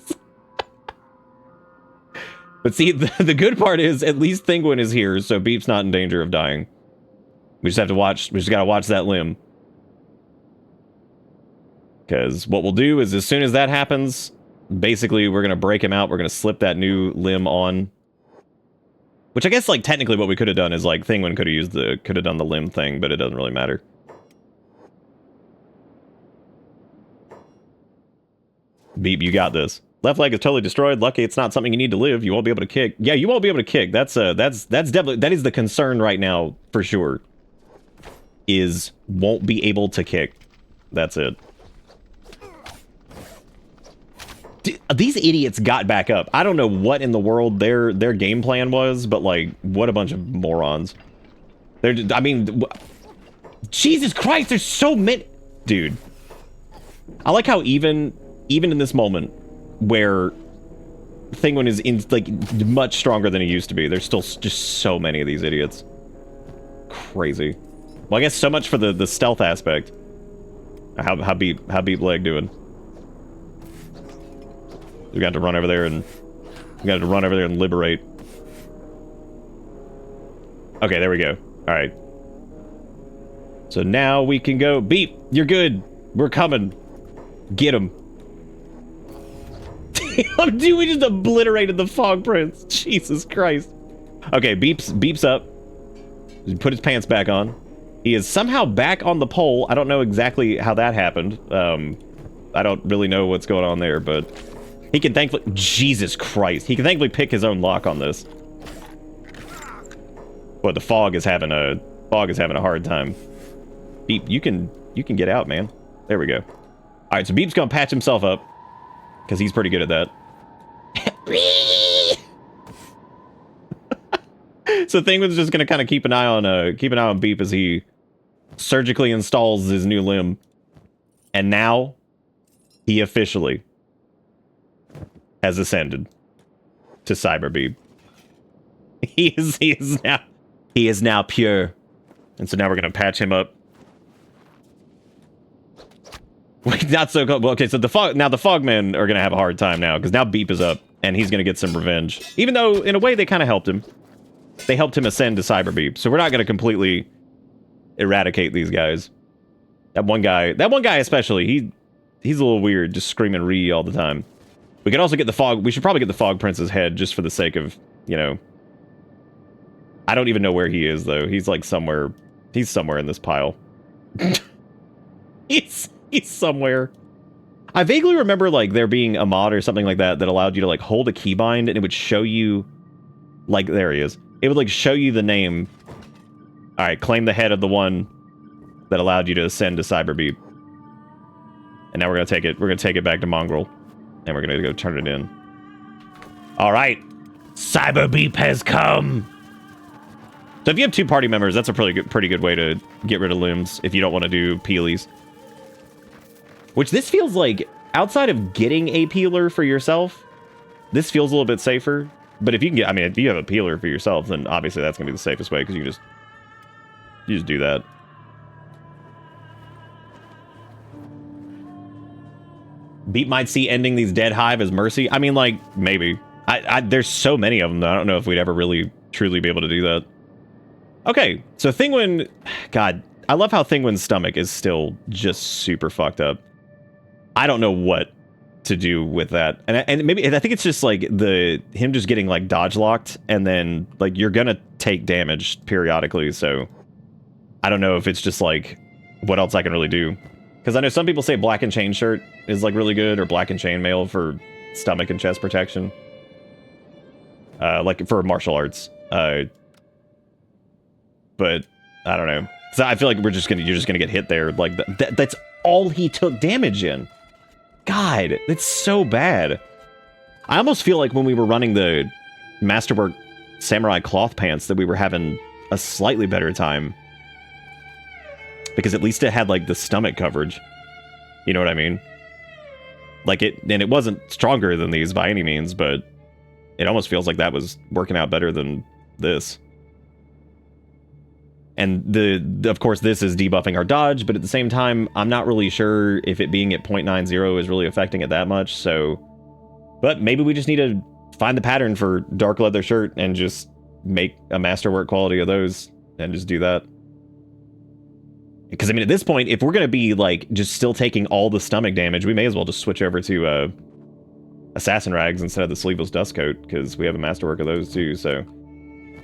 [SPEAKER 1] But see, the good part is at least Thinguin is here, so Beep's not in danger of dying. We just gotta watch that limb. Because what we'll do is as soon as that happens, basically we're gonna break him out, we're gonna slip that new limb on. Which I guess, like, technically what we could have done is, like, Thinguin could have done the limb thing, but it doesn't really matter. Beep, you got this. Left leg is totally destroyed. Lucky it's not something you need to live. You won't be able to kick. Yeah, you won't be able to kick. That's definitely, that is the concern right now, for sure. Is won't be able to kick. That's it. These idiots got back up. I don't know what in the world their game plan was, but like, what a bunch of morons. I mean, Jesus Christ, there's so many. Dude, I like how even in this moment where Thinguin is like much stronger than he used to be, there's still just so many of these idiots. Crazy. Well, I guess so much for the stealth aspect. How beep leg doing? We got to run over there and liberate. Okay, there we go. All right. So now we can go. Beep, you're good. We're coming. Get him. Damn, dude, we just obliterated the Fog Prince. Jesus Christ. Okay, Beep's up. He put his pants back on. He is somehow back on the pole. I don't know exactly how that happened. I don't really know what's going on there, but he can thankfully... Jesus Christ. He can thankfully pick his own lock on this. Boy, the fog is having a hard time. Beep, you can get out, man. There we go. All right, so Beep's gonna patch himself up because he's pretty good at that. So Thinguin's just gonna kind of keep an eye on Beep as he surgically installs his new limb, and now he officially has ascended to Cyber Beep. He is now pure, and so now we're gonna patch him up. Wait, not so good. Well, okay, so the Fogmen are gonna have a hard time now because now Beep is up and he's gonna get some revenge. Even though in a way they kind of helped him. They helped him ascend to Cyber Beep, so we're not gonna completely eradicate these guys. That one guy especially, he's a little weird, just screaming "Ree" all the time. We could also get the Fog. We should probably get the Fog Prince's head just for the sake of, you know. I don't even know where he is though. He's like somewhere. He's somewhere in this pile. He's somewhere. I vaguely remember like there being a mod or something like that that allowed you to like hold a keybind and it would show you, like, there he is. It would like show you the name. All right, claim the head of the one that allowed you to ascend to Cyber Beep. And now we're gonna take it. We're gonna take it back to Mongrel, and we're gonna go turn it in. All right, Cyber Beep has come. So if you have 2 party members, that's a pretty good way to get rid of limbs if you don't want to do peelies. Which this feels like, outside of getting a peeler for yourself, this feels a little bit safer. But if you can get, I mean, if you have a peeler for yourself, then obviously that's gonna be the safest way because you just do that. Beep might see ending these dead hive as mercy. I mean, like, maybe. There's so many of them that I don't know if we'd ever really truly be able to do that. Okay, so Thinguin, God, I love how Thinguin's stomach is still just super fucked up. I don't know what to do with that, and maybe I think it's just like him just getting like dodge locked, and then like you're gonna take damage periodically. So I don't know if it's just like what else I can really do, because I know some people say black and chain shirt is like really good, or black and chain mail for stomach and chest protection, like for martial arts. But I don't know. So I feel like you're just gonna get hit there. Like that's all he took damage in. God, that's so bad. I almost feel like when we were running the Masterwork Samurai cloth pants that we were having a slightly better time. Because at least it had like the stomach coverage. You know what I mean? Like it wasn't stronger than these by any means, but it almost feels like that was working out better than this. And of course, this is debuffing our dodge, but at the same time, I'm not really sure if it being at 0.90 is really affecting it that much, so... But maybe we just need to find the pattern for dark leather shirt and just make a masterwork quality of those and just do that. Because, I mean, at this point, if we're going to be, like, just still taking all the stomach damage, we may as well just switch over to Assassin Rags instead of the Sleeveless Dust Coat, because we have a masterwork of those too, so...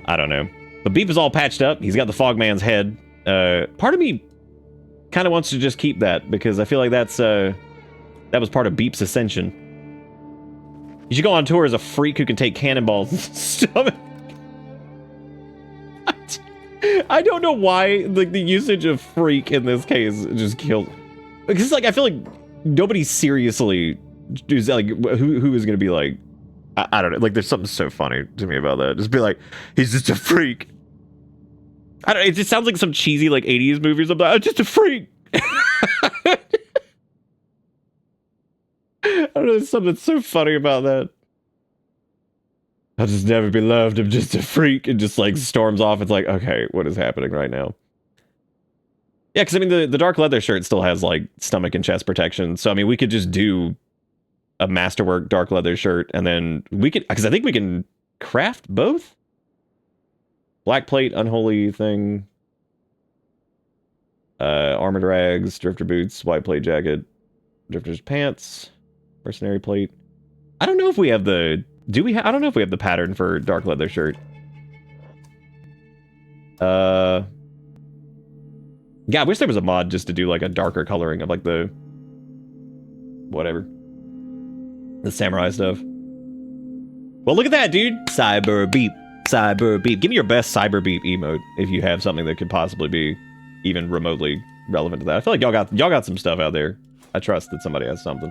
[SPEAKER 1] I don't know. But Beep is all patched up. He's got the Fogman's head. Part of me kind of wants to just keep that, because I feel like that was part of Beep's ascension. You should go on tour as a freak who can take cannonballs and stomach. I don't know why like the usage of freak in this case just killed. Because like I feel like nobody seriously is like who is gonna be like I don't know, like there's something so funny to me about that. Just be like, he's just a freak. I don't know, it just sounds like some cheesy like 80s movie or something. I'm just a freak. I don't know, there's something so funny about that. I'll just never be loved, I'm just a freak, and just like storms off. It's like, okay, what is happening right now? Yeah, because I mean the dark leather shirt still has like stomach and chest protection, so I mean we could just do a masterwork dark leather shirt, and then we could, because I think we can craft both. Black plate, unholy thing. Armored rags, drifter boots, white plate jacket, drifter's pants, mercenary plate. I don't know if we have the... I don't know if we have the pattern for dark leather shirt. Yeah, I wish there was a mod just to do like a darker coloring of like the... whatever. The samurai stuff. Well, look at that, dude. Cyber beep. Cyber beep. Give me your best cyber beep emote if you have something that could possibly be even remotely relevant to that. I feel like y'all got some stuff out there. I trust that somebody has something.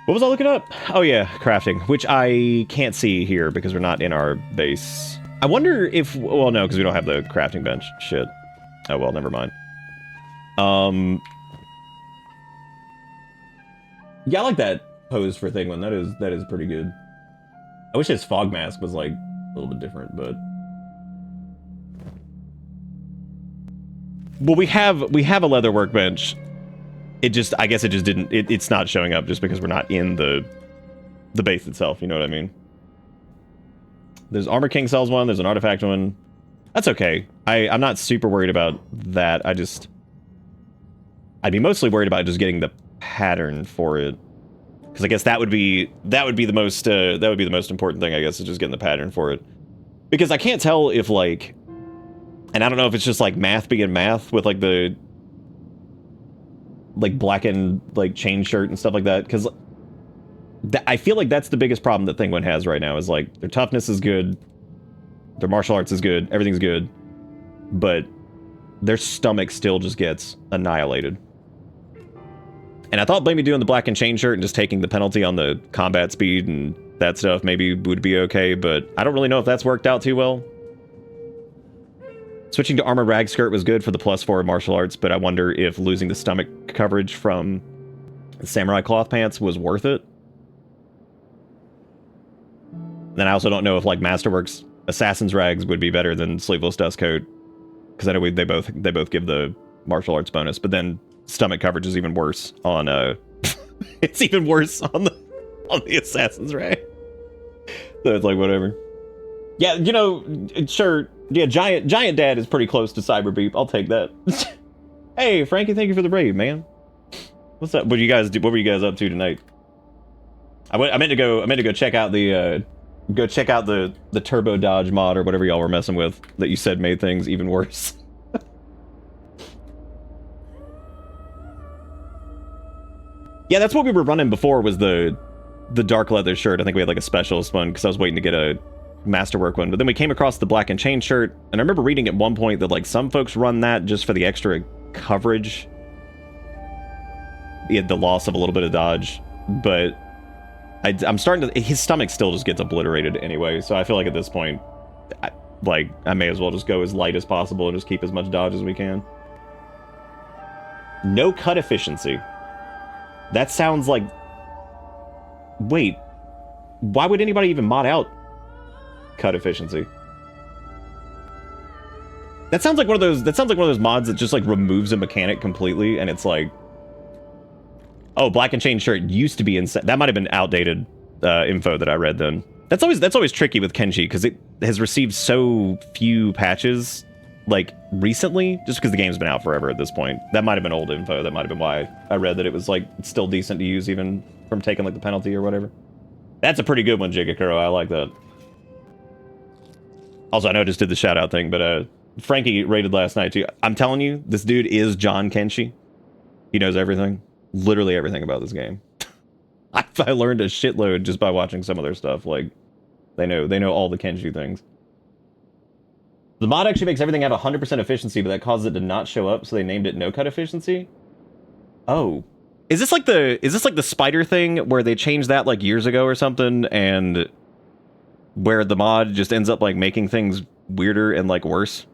[SPEAKER 1] What was I looking up? Oh yeah, crafting, which I can't see here because we're not in our base. I wonder if... well, no, because we don't have the crafting bench. Shit. Oh, well, never mind. Yeah, I like that pose for Thinguin. That is pretty good. I wish his fog mask was, like, a little bit different, but... well, we have a leather workbench. It just... I guess it just didn't... it's not showing up just because we're not in the base itself, you know what I mean? There's Armor King sells one, there's an artifact one. That's okay. I'm not super worried about that. I'd be mostly worried about just getting the pattern for it. Because I guess that would be the most important thing, I guess, is just getting the pattern for it. Because I can't tell if, like... and I don't know if it's just, like, math being math with, like, the... like, blackened, like, chain shirt and stuff like that. Because I feel like that's the biggest problem that Thinguin has right now, is, like, their toughness is good, their martial arts is good, everything's good, but their stomach still just gets annihilated. And I thought maybe doing the black and chain shirt and just taking the penalty on the combat speed and that stuff maybe would be okay, but I don't really know if that's worked out too well. Switching to armor rag skirt was good for the +4 martial arts, but I wonder if losing the stomach coverage from samurai cloth pants was worth it. Then I also don't know if, like, Masterworks Assassin's Rags would be better than Sleeveless Dust Coat, because I know they both give the martial arts bonus, but then stomach coverage is even worse on it's even worse on the Assassin's Rag. So it's like, whatever. Yeah, you know, sure, yeah, Giant Dad is pretty close to Cyber Beep. I'll take that. Hey, Frankie, thank you for the raid, man. What's up? What were you guys up to tonight? I meant to go check out the the Turbo Dodge mod or whatever y'all were messing with that you said made things even worse. Yeah, that's what we were running before, was the dark leather shirt. I think we had like a specialist one because I was waiting to get a masterwork one, but then we came across the black and chain shirt, and I remember reading at one point that like some folks run that just for the extra coverage. He had the loss of a little bit of dodge, but I'm starting to... his stomach still just gets obliterated anyway, so I feel like at this point, I may as well just go as light as possible and just keep as much dodge as we can. No cut efficiency. That sounds like... wait, why would anybody even mod out cut efficiency? That sounds like one of those mods that just like removes a mechanic completely, and it's like, oh, black and chain shirt used to be insane. That might have been outdated info that I read then. That's always tricky with Kenshi because it has received so few patches like recently, just because the game's been out forever at this point. That might have been old info. That might have been why I read that it was like still decent to use even from taking like the penalty or whatever. That's a pretty good one, Jigakuro. I like that. Also, I know I just did the shout out thing, but Frankie raided last night too. I'm telling you, this dude is John Kenshi. He knows everything. Literally everything about this game. I learned a shitload just by watching some of their stuff. Like, they know all the Kenshi things. The mod actually makes everything have 100% efficiency, but that causes it to not show up, so they named it no cut efficiency. Oh, is this like the spider thing where they changed that like years ago or something, and where the mod just ends up like making things weirder and like worse?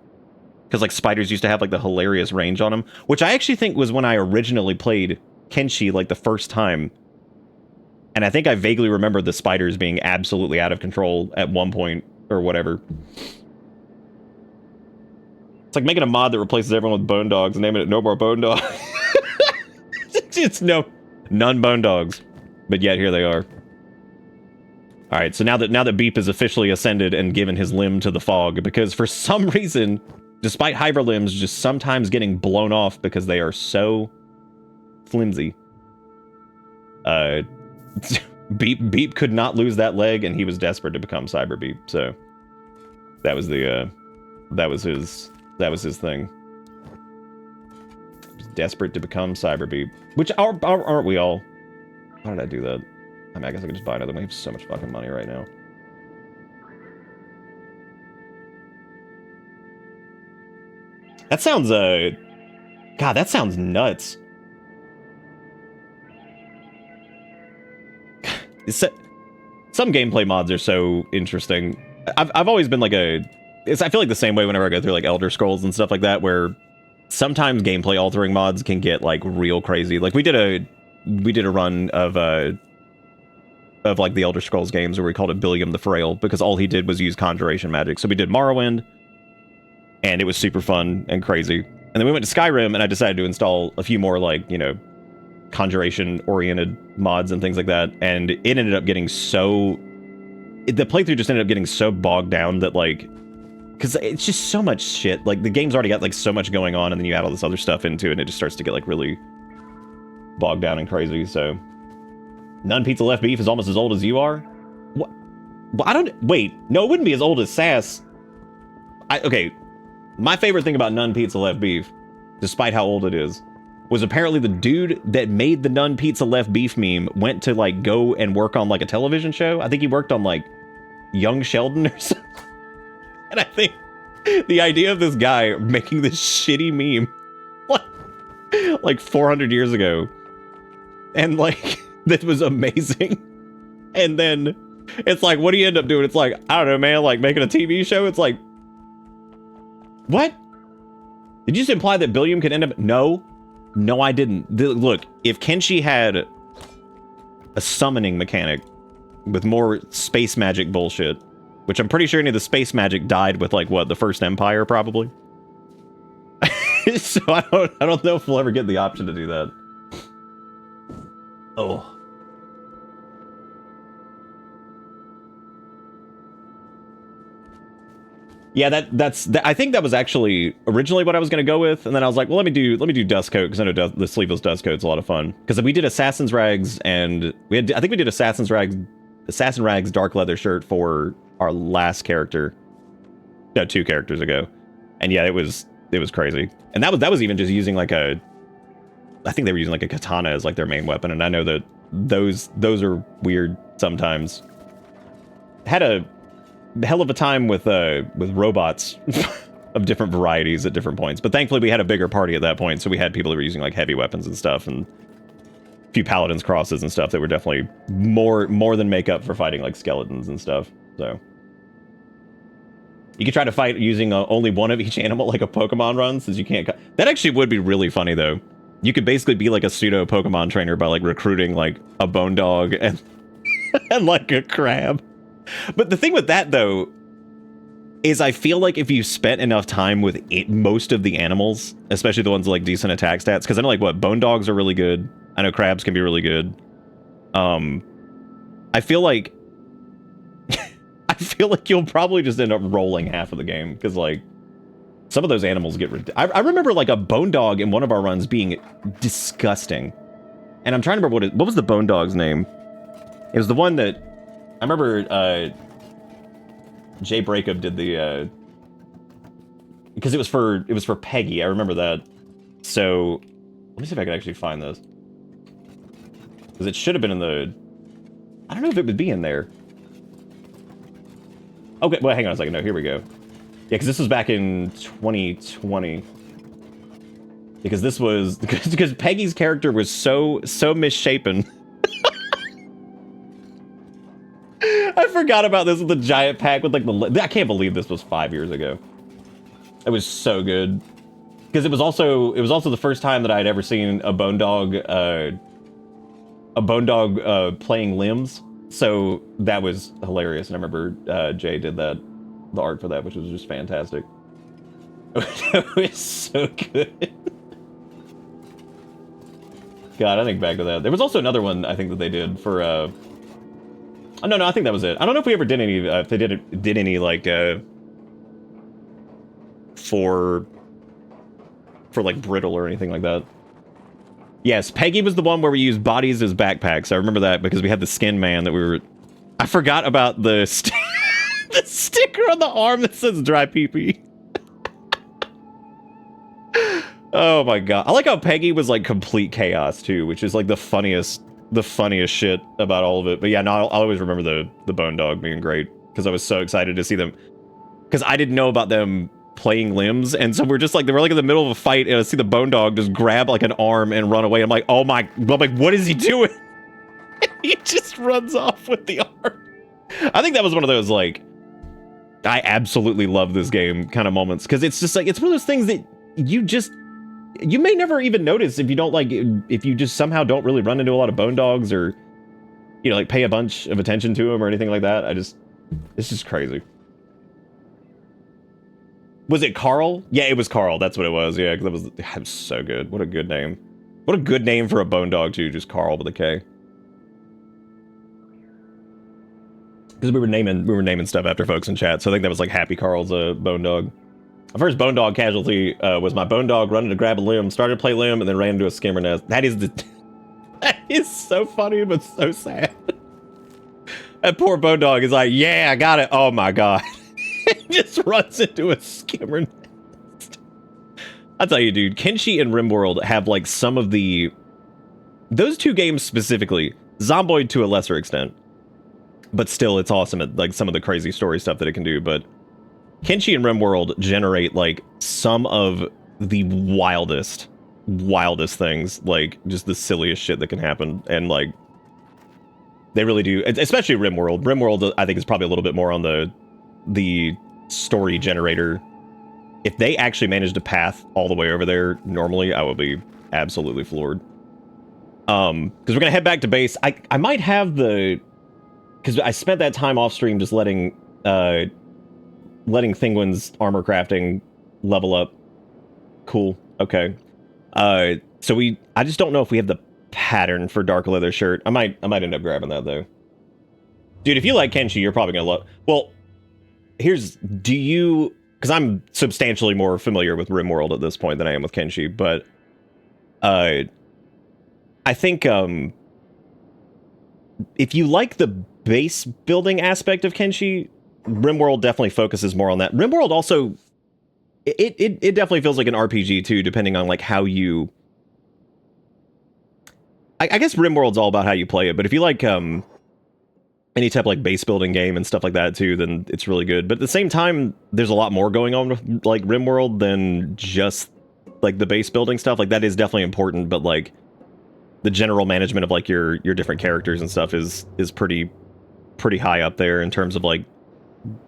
[SPEAKER 1] Because like spiders used to have like the hilarious range on them, which I actually think was when I originally played Kenshi like the first time. And I think I vaguely remember the spiders being absolutely out of control at one point or whatever. It's like making a mod that replaces everyone with bone dogs and naming it No More Bone Dog. It's none bone dogs, but yet here they are. All right, so now that Beep has officially ascended and given his limb to the fog, because for some reason despite hyperlimbs just sometimes getting blown off because they are so flimsy. Beep could not lose that leg, and he was desperate to become Cyber Beep. So that was the that was his thing. He was desperate to become Cyber Beep, which aren't we all? Why did I do that? I mean, I guess I could just buy another one. We have so much fucking money right now. That sounds God, that sounds nuts. Some gameplay mods are so interesting. I've always been like I feel like the same way whenever I go through like Elder Scrolls and stuff like that, where sometimes gameplay altering mods can get like real crazy. Like we did a run of like the Elder Scrolls games where we called it Billiam the Frail because all he did was use conjuration magic. So we did Morrowind, and it was super fun and crazy. And then we went to Skyrim, and I decided to install a few more like, you know, conjuration-oriented mods and things like that, and it ended up getting so... The playthrough just ended up getting so bogged down that, like... Because it's just so much shit. Like, the game's already got, like, so much going on, and then you add all this other stuff into it, and it just starts to get, like, really bogged down and crazy, so... None Pizza Left Beef is almost as old as you are? What? Well, I don't... Wait. No, it wouldn't be as old as Sass. Okay. My favorite thing about None Pizza Left Beef, despite how old it is, was apparently the dude that made the None Pizza Left Beef meme went to, like, go and work on, like, a television show. I think he worked on, like, Young Sheldon or something. And I think the idea of this guy making this shitty meme, like 400 years ago, and, like, that was amazing. And then it's like, what do you end up doing? It's like, I don't know, man, like, making a TV show? It's like, what? Did you just imply that Billiam could end up... No, I didn't. Look, if Kenshi had a summoning mechanic with more space magic bullshit, which I'm pretty sure any of the space magic died with, like, what, the First Empire, probably? So I don't know if we'll ever get the option to do that. Oh. Yeah, I think that was actually originally what I was going to go with, and then I was like, well, let me do Dust Coat, because I know the sleeveless Dust Coat's a lot of fun. Because we did Assassin's Rags, and I think we did Assassin Rags Dark Leather shirt for our last character. No, 2 characters ago. And yeah, it was crazy. And that was even just using like I think they were using like a katana as like their main weapon, and I know that those are weird sometimes. Had a hell of a time with robots of different varieties at different points, but thankfully we had a bigger party at that point, so we had people that were using like heavy weapons and stuff, and a few paladins crosses and stuff that were definitely more than make up for fighting like skeletons and stuff. So you could try to fight using only one of each animal, like a Pokemon run, since you can't. That actually would be really funny though. You could basically be like a pseudo Pokemon trainer by like recruiting like a bone dog and and like a crab. But the thing with that, though, is I feel like if you spent enough time with most of the animals, especially the ones with, like, decent attack stats, because I know, like, what, bone dogs are really good. I know crabs can be really good. I feel like... you'll probably just end up rolling half of the game, because, like, some of those animals get... I remember, like, a bone dog in one of our runs being disgusting. And I'm trying to remember what was the bone dog's name? It was the one that... I remember Jay Breakup did the because it was for Peggy. I remember that. So let me see if I can actually find this, because it should have been in the... I don't know if it would be in there. Okay, well, hang on a second. No, here we go. Yeah, because this was back in 2020. Because this was because Peggy's character was so misshapen. I forgot about this with the giant pack with like the... I can't believe this was 5 years ago. It was so good. Because it was also the first time that I had ever seen a bone dog playing limbs. So that was hilarious. And I remember Jay did the art for that, which was just fantastic. It was so good. God, I think back to that. There was also another one I think that they did for oh, no, I think that was it. I don't know if we ever did any, if they did any, like, for like brittle or anything like that. Yes, Peggy was the one where we used bodies as backpacks. I remember that because we had the skin man that we were... I forgot about the, the sticker on the arm that says dry pee-pee. Oh my god. I like how Peggy was like complete chaos too, which is like the funniest shit about all of it. But yeah, no, I'll always remember the Bone Dog being great because I was so excited to see them. Because I didn't know about them playing limbs, and so we're just like, they were like in the middle of a fight, and I see the Bone Dog just grab like an arm and run away. I'm like, oh my, I'm like, what is he doing? He just runs off with the arm. I think that was one of those like, I absolutely love this game kind of moments, because it's just like, it's one of those things that you may never even notice if you don't like, if you just somehow don't really run into a lot of Bone Dogs or, you know, like pay a bunch of attention to them or anything like that. It's just crazy. Was it Carl? Yeah, it was Carl. That's what it was. Yeah, because that was so good. What a good name. What a good name for a Bone Dog, too. Just Carl with a K. Because we were naming stuff after folks in chat, so I think that was like Happy Carl's Bone Dog. My first Bone Dog casualty was my Bone Dog running to grab a limb, started to play limb, and then ran into a skimmer nest. That is so funny, but so sad. That poor Bone Dog is like, yeah, I got it. Oh my god. Just runs into a skimmer nest. I'll tell you, dude, Kenshi and RimWorld have like some of those two games specifically, Zomboid to a lesser extent, but still it's awesome at like some of the crazy story stuff that it can do. But Kenshi and RimWorld generate like some of the wildest things, like just the silliest shit that can happen. And like, they really do, especially RimWorld. RimWorld, I think, is probably a little bit more on the story generator. If they actually managed to path all the way over there normally, I would be absolutely floored. Because we're gonna head back to base. I might have because I spent that time off stream just letting Thinguin's armor crafting level up. Cool. Okay. So I just don't know if we have the pattern for dark leather shirt. I might end up grabbing that though. Dude, if you like Kenshi, you're probably gonna love. Well, because I'm substantially more familiar with RimWorld at this point than I am with Kenshi, but I think if you like the base building aspect of Kenshi, RimWorld definitely focuses more on that. RimWorld also, it definitely feels like an RPG too, depending on like how you... I guess RimWorld's all about how you play it, but if you like any type of like base building game and stuff like that too, then it's really good. But at the same time, there's a lot more going on with like RimWorld than just like the base building stuff. Like that is definitely important, but like the general management of like your different characters and stuff is pretty high up there in terms of like,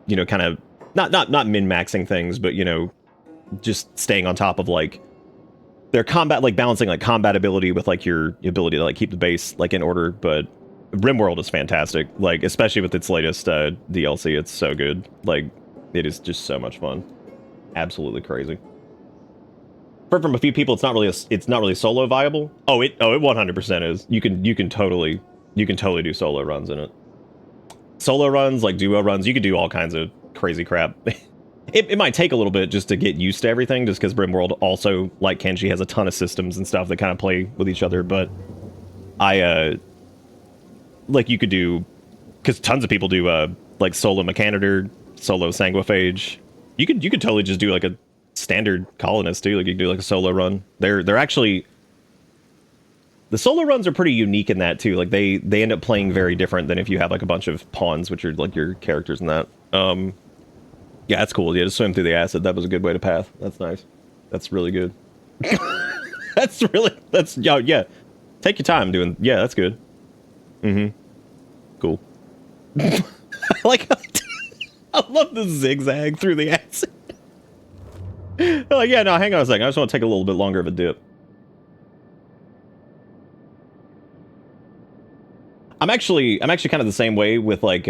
[SPEAKER 1] you know, kind of not min-maxing things, but you know, just staying on top of like their combat, like balancing like combat ability with like your ability to like keep the base like in order. But RimWorld is fantastic, like especially with its latest DLC. It's so good. Like it is just so much fun. Absolutely crazy. Heard from a few people, it's not really solo viable. Oh, it 100% is. You can totally do solo runs in it. Solo runs, like duo runs, you could do all kinds of crazy crap. It might take a little bit just to get used to everything, just because RimWorld also, like Kenshi, has a ton of systems and stuff that kind of play with each other. But like you could do, because tons of people do like solo Mechanitor, solo Sanguiphage. You could totally just do like a standard colonist too. Like you could do like a solo run. They're actually, the solo runs are pretty unique in that too. Like they end up playing very different than if you have like a bunch of pawns, which are like your characters in that. Yeah, that's cool. Yeah, just swim through the acid. That was a good way to path. That's nice. That's really good. That's yeah. Take your time doing. Yeah, that's good. Cool. Like, I love the zigzag through the acid. Like, yeah, no, hang on a second. I just want to take a little bit longer of a dip. I'm actually kind of the same way with like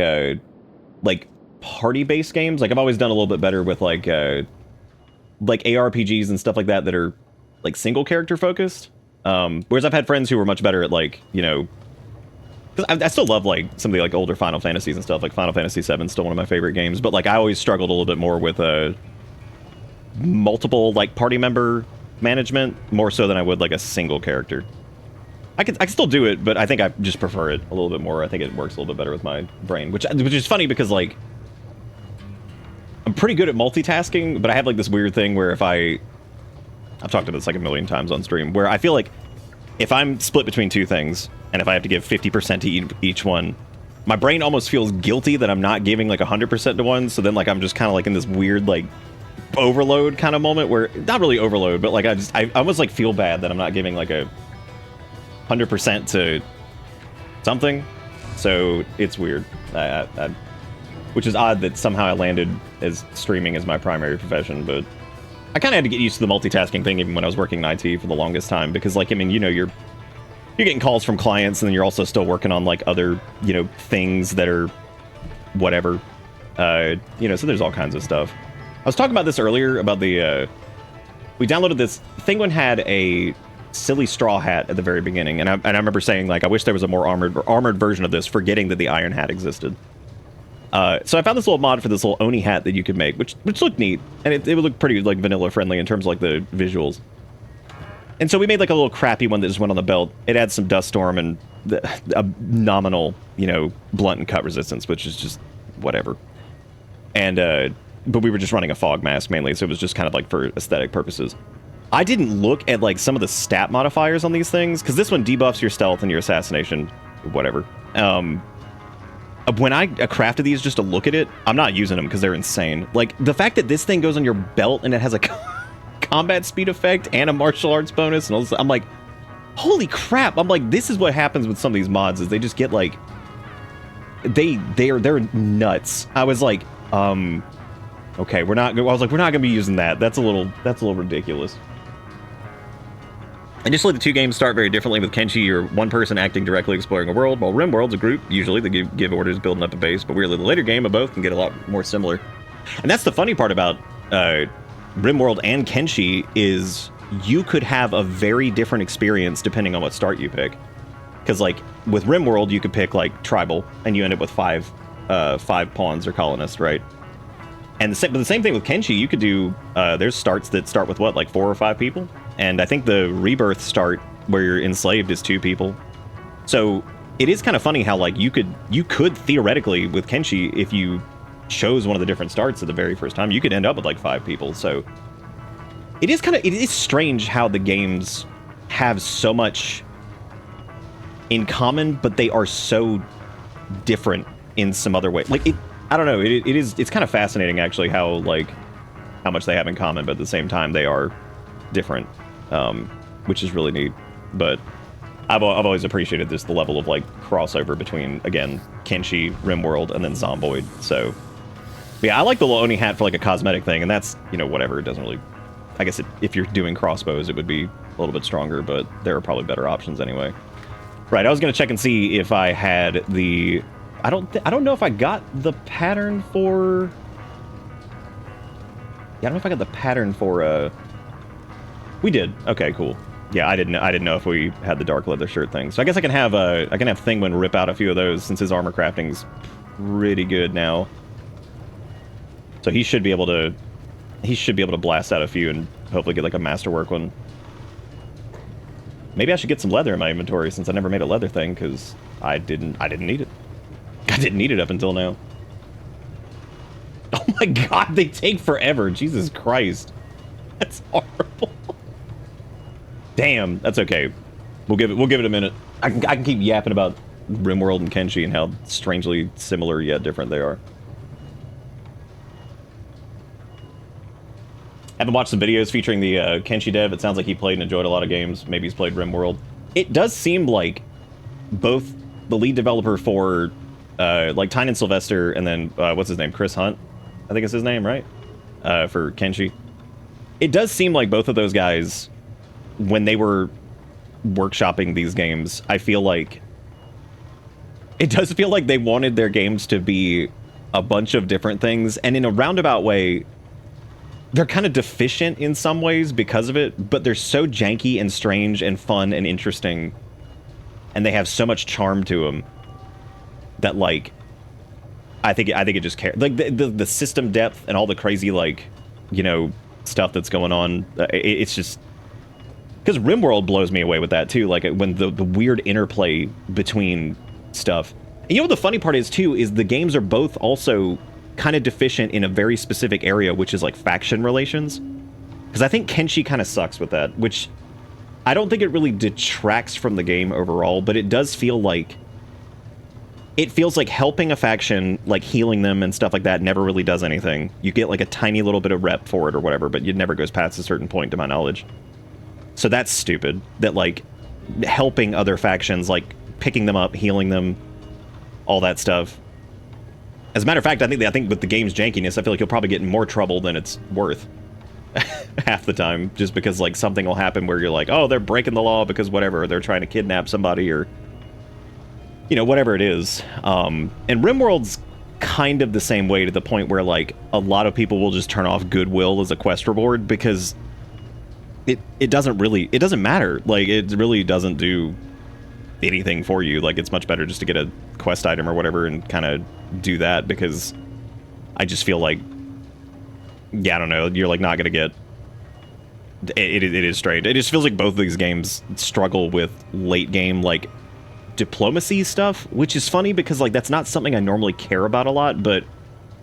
[SPEAKER 1] party-based games. Like I've always done a little bit better with like ARPGs and stuff like that are like single character focused. Whereas I've had friends who were much better at like, you know, because I still love like some of the like older Final Fantasies and stuff. Like Final Fantasy VII is still one of my favorite games, but like I always struggled a little bit more with multiple like party member management more so than I would like a single character. I can still do it, but I think I just prefer it a little bit more. I think it works a little bit better with my brain, which is funny because like I'm pretty good at multitasking, but I have like this weird thing where if I've talked about this like a million times on stream, where I feel like if I'm split between two things and if I have to give 50% to each one, my brain almost feels guilty that I'm not giving like 100% to one. So then like I'm just kind of like in this weird like overload kind of moment where not really overload, but like I almost like feel bad that I'm not giving like a 100% to something. So it's weird. Which is odd that somehow I landed as streaming as my primary profession, but I kind of had to get used to the multitasking thing even when I was working in IT for the longest time, because like, I mean, you know, you're getting calls from clients and then you're also still working on like other, you know, things that are whatever, you know, so there's all kinds of stuff. I was talking about this earlier about the, we downloaded this, Thinguin had a silly straw hat at the very beginning, and I remember saying like, I wish there was a more armored version of this, forgetting that the iron hat existed. So I found this little mod for this little Oni hat that you could make, which looked neat, and it would look pretty like vanilla friendly in terms of like the visuals. And so we made like a little crappy one that just went on the belt. It adds some dust storm and a nominal, you know, blunt and cut resistance, which is just whatever. And but we were just running a fog mask mainly, so it was just kind of like for aesthetic purposes. I didn't look at like some of the stat modifiers on these things, because this one debuffs your stealth and your assassination, whatever. When I crafted these just to look at it, I'm not using them because they're insane. Like, the fact that this thing goes on your belt and it has a combat speed effect and a martial arts bonus, and all this, I'm like, holy crap. I'm like, this is what happens with some of these mods, is they just get like, they're nuts. I was like, okay, we're not gonna be using that. That's a little ridiculous. Initially, the two games start very differently. With Kenshi, you're one person acting directly exploring a world, while RimWorld's a group, usually, that give orders building up a base, but weirdly, the later game of both can get a lot more similar. And that's the funny part about RimWorld and Kenshi, is you could have a very different experience depending on what start you pick. Because, like, with RimWorld, you could pick, like, Tribal, and you end up with five pawns or colonists, right? And but the same thing with Kenshi, you could do, there's starts that start with, what, like 4 or 5 people? And I think the rebirth start where you're enslaved is 2 people. So it is kind of funny how like you could theoretically with Kenshi, if you chose one of the different starts at the very first time, you could end up with like 5 people. So it is strange how the games have so much in common, but they are so different in some other way. Like I don't know. It's kind of fascinating actually how much they have in common, but at the same time they are different. Which is really neat, but I've always appreciated the level of like crossover between, again, Kenshi, RimWorld, and then Zomboid. So yeah, I like the Oni hat for like a cosmetic thing, and that's, you know, whatever. It doesn't really, I guess if you're doing crossbows, it would be a little bit stronger, but there are probably better options anyway. Right, I was gonna check and see if I had the, I don't know if I got the pattern for, yeah, I don't know if I got the pattern for we did. Okay, cool. Yeah, I didn't know if we had the dark leather shirt thing. So I guess I can have Thinguin rip out a few of those, since his armor crafting's pretty good now. So he should be able to blast out a few and hopefully get like a masterwork one. Maybe I should get some leather in my inventory, since I never made a leather thing, because I didn't need it. I didn't need it up until now. Oh my god, they take forever. Jesus Christ. That's horrible. Damn, that's okay. We'll give it a minute. I can keep yapping about RimWorld and Kenshi and how strangely similar yet different they are. Haven't watched some videos featuring the Kenshi dev. It sounds like he played and enjoyed a lot of games. Maybe he's played RimWorld. It does seem like both the lead developer for like Tynan Sylvester and then what's his name, Chris Hunt, I think it's his name, right? For Kenshi. It does seem like both of those guys, when they were workshopping these games, I feel like it does feel like they wanted their games to be a bunch of different things, and in a roundabout way, they're kind of deficient in some ways because of it, but they're so janky and strange and fun and interesting, and they have so much charm to them that, like, I think it just cares. Like the system depth and all the crazy, like, you know, stuff that's going on. It's just because RimWorld blows me away with that too. Like when the weird interplay between stuff. And you know what the funny part is too is the games are both also kind of deficient in a very specific area, which is like faction relations. Because I think Kenshi kind of sucks with that, which I don't think it really detracts from the game overall, but it does feel like it feels like helping a faction, like healing them and stuff like that, never really does anything. You get like a tiny little bit of rep for it or whatever, but it never goes past a certain point to my knowledge. So that's stupid, that like helping other factions, like picking them up, healing them, all that stuff. As a matter of fact, I think with the game's jankiness, I feel like you'll probably get in more trouble than it's worth half the time, just because like something will happen where you're like, oh, they're breaking the law because whatever, they're trying to kidnap somebody or, you know, whatever it is. And RimWorld's kind of the same way, to the point where like a lot of people will just turn off Goodwill as a quest reward because it doesn't matter. Like it really doesn't do anything for you. Like it's much better just to get a quest item or whatever and kind of do that, because I just feel like, yeah, I don't know, you're like not gonna get it is strange. It just feels like both of these games struggle with late game like diplomacy stuff, which is funny because like that's not something I normally care about a lot, but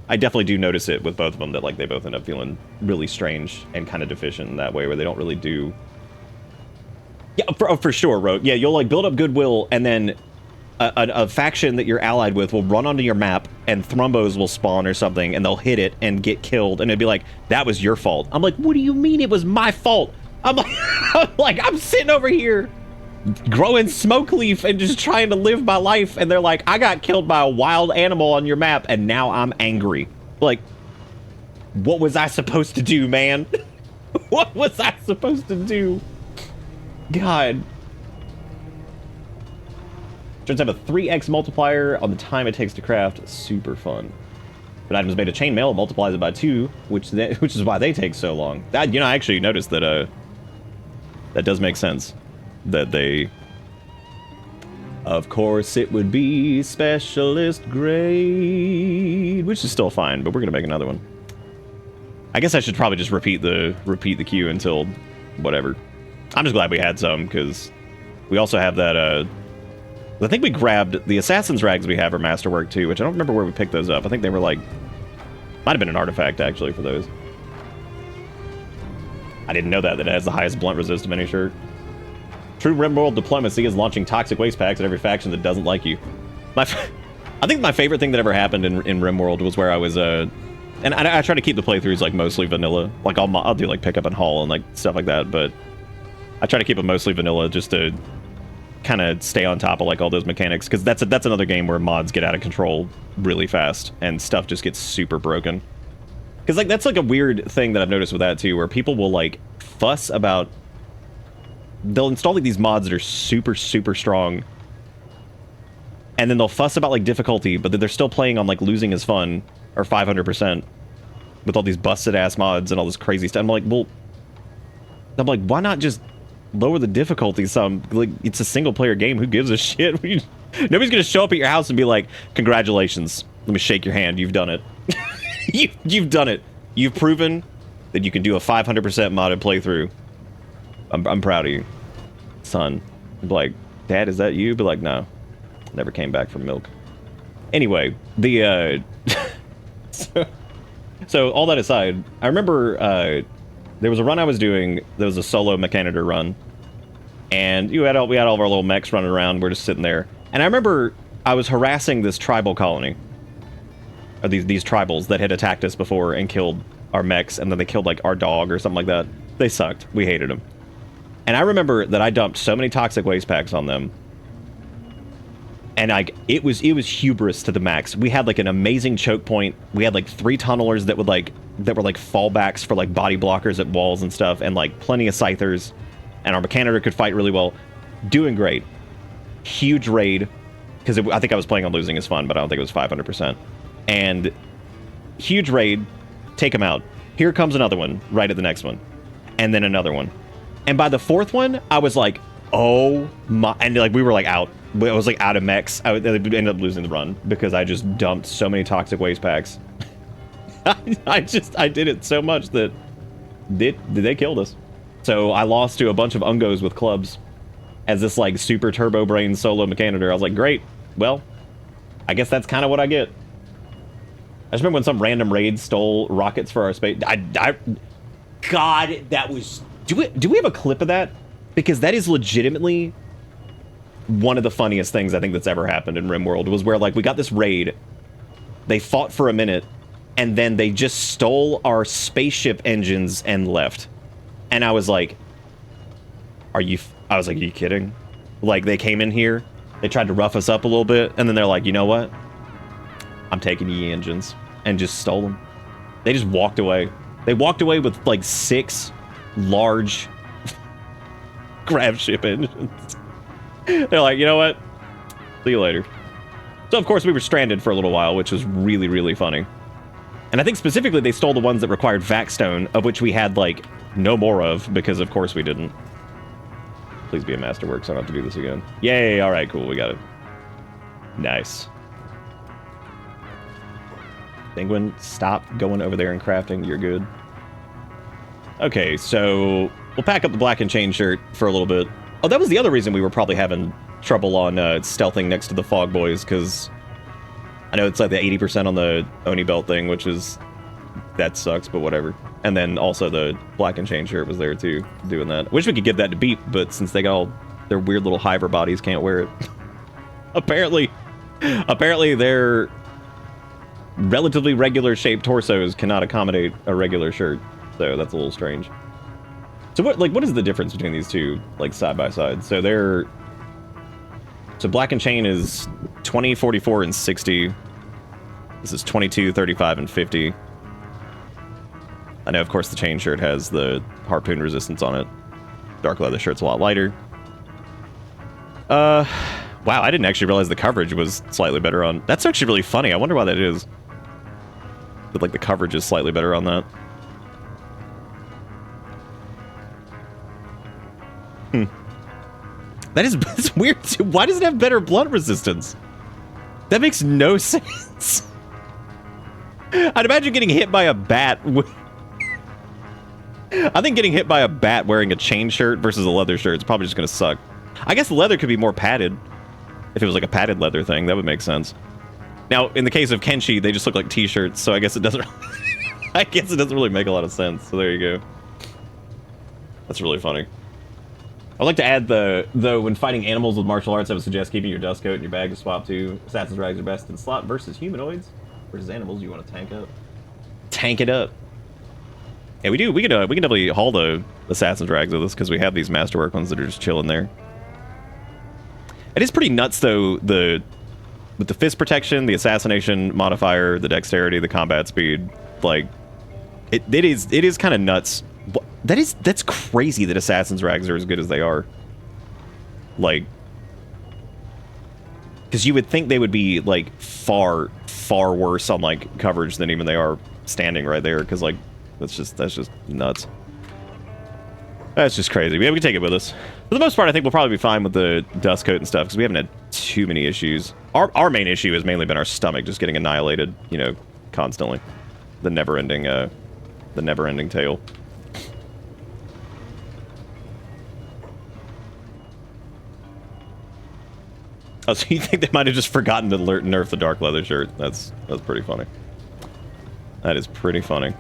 [SPEAKER 1] I definitely do notice it with both of them, that like they both end up feeling really strange and kind of deficient in that way, where they don't really do. Yeah, for sure, Rogue. Yeah, you'll like build up goodwill, and then a faction that you're allied with will run onto your map, and thrombos will spawn or something, and they'll hit it and get killed, and it'd be like, that was your fault. I'm like, what do you mean it was my fault? I'm like, I'm sitting over here growing smoke leaf and just trying to live my life, and they're like, I got killed by a wild animal on your map, and now I'm angry. Like, what was I supposed to do, man? What was I supposed to do? God. Turns out a 3x multiplier on the time it takes to craft. Super fun. But items made of chainmail multiplies it by 2, which is why they take so long. That, you know, I actually noticed that that does make sense. That they, of course it would be specialist grade, which is still fine, but we're gonna make another one. I guess I should probably just repeat the queue until whatever. I'm just glad we had some, because we also have that I think we grabbed the assassin's rags we have are masterwork too, which I don't remember where we picked those up. I think they were like, might have been an artifact actually for those. I didn't know that it has the highest blunt resist of any shirt. True RimWorld diplomacy is launching toxic waste packs at every faction that doesn't like you. I think my favorite thing that ever happened in RimWorld was where I was, and I try to keep the playthroughs like mostly vanilla. Like I'll do like pickup and haul and like stuff like that, but I try to keep it mostly vanilla just to kind of stay on top of like all those mechanics, because that's another game where mods get out of control really fast and stuff just gets super broken. Because like that's like a weird thing that I've noticed with that too, where people will like fuss about, they'll install like these mods that are super strong, and then they'll fuss about like difficulty, but then they're still playing on like losing is fun or 500% with all these busted ass mods and all this crazy stuff. I'm like, why not just lower the difficulty some? Like, it's a single player game, who gives a shit? Nobody's gonna show up at your house and be like, congratulations, let me shake your hand, you've done it. You've done it. You've proven that you can do a 500% modded playthrough. I'm proud of you, son. Be like, Dad, is that you? Be like, no, never came back from milk. Anyway, the so all that aside, I remember there was a run I was doing. There was a solo Mechanitor run, and we had all of our little mechs running around. We're just sitting there, and I remember I was harassing this tribal colony, or these tribals that had attacked us before and killed our mechs, and then they killed like our dog or something like that. They sucked. We hated them. And I remember that I dumped so many toxic waste packs on them, and like it was hubris to the max. We had like an amazing choke point. We had like 3 tunnelers that were like fallbacks for like body blockers at walls and stuff, and like plenty of scythers, and our Mechanitor could fight really well. Doing great. Huge raid, because I think I was playing on losing is fun, but I don't think it was 500%. And huge raid, take them out. Here comes another one right at the next one, and then another one. And by the 4th one, I was like, oh my, and like we were like out. I was like out of mechs. I ended up losing the run because I just dumped so many toxic waste packs. I did it so much that they killed us. So I lost to a bunch of Ungos with clubs as this like super turbo brain solo Mechanitor. I was like, great. Well, I guess that's kind of what I get. I just remember when some random raid stole rockets for our space. God, that was... Do we have a clip of that? Because that is legitimately one of the funniest things I think that's ever happened in RimWorld, was where, like, we got this raid, they fought for a minute, and then they just stole our spaceship engines and left. And I was like, are you kidding? Like, they came in here, they tried to rough us up a little bit, and then they're like, you know what? I'm taking ye engines, and just stole them. They just walked away. They walked away with, like, 6 large grab ship engines. They're like, you know what? See you later. So, of course, we were stranded for a little while, which was really, really funny. And I think specifically they stole the ones that required Vaxstone, of which we had, like, no more of, because of course we didn't. Please be a masterwork, so I don't have to do this again. Yay, alright, cool, we got it. Nice. Thinguin, stop going over there and crafting, you're good. Okay, so we'll pack up the black and chain shirt for a little bit. Oh, that was the other reason we were probably having trouble on stealthing next to the Fog Boys, because I know it's like the 80% on the Oni belt thing, which is... that sucks, but whatever. And then also the black and chain shirt was there too, doing that. Wish we could give that to Beep, but since they got all their weird little hiver bodies, can't wear it. Apparently their relatively regular shaped torsos cannot accommodate a regular shirt, so that's a little strange. So what is the difference between these two, like, side by side? So black and chain is 20, 44, and 60. This is 22, 35, and 50. I know, of course, the chain shirt has the harpoon resistance on it. Dark leather shirt's a lot lighter. Wow, I didn't actually realize the coverage was slightly better on... That's actually really funny. I wonder why that is. But, like, the coverage is slightly better on that. That's weird, too. Why does it have better blunt resistance? That makes no sense. I'd imagine getting hit by a bat... I think getting hit by a bat wearing a chain shirt versus a leather shirt is probably just going to suck. I guess the leather could be more padded. If it was like a padded leather thing, that would make sense. Now, in the case of Kenshi, they just look like t-shirts, so I guess it doesn't... I guess it doesn't really make a lot of sense, so there you go. That's really funny. I'd like to add, though, when fighting animals with martial arts, I would suggest keeping your dust coat in your bag to swap to. Assassin's rags are best in slot versus humanoids. Versus animals, you want to tank up. Tank it up. Yeah, we do. We can definitely haul the Assassin's rags with us, because we have these masterwork ones that are just chilling there. It is pretty nuts, though, with the fist protection, the assassination modifier, the dexterity, the combat speed. Like, it is kind of nuts. That's crazy that Assassin's rags are as good as they are. Like, because you would think they would be, like, far worse on, like, coverage than even they are standing right there, because, like, that's just nuts. That's just crazy. Yeah, we can take it with us. For the most part, I think we'll probably be fine with the dust coat and stuff, because we haven't had too many issues. Our main issue has mainly been our stomach just getting annihilated, you know, constantly. The never-ending tale. Oh, so you think they might have just forgotten to nerf the dark leather shirt? That's pretty funny. That is pretty funny.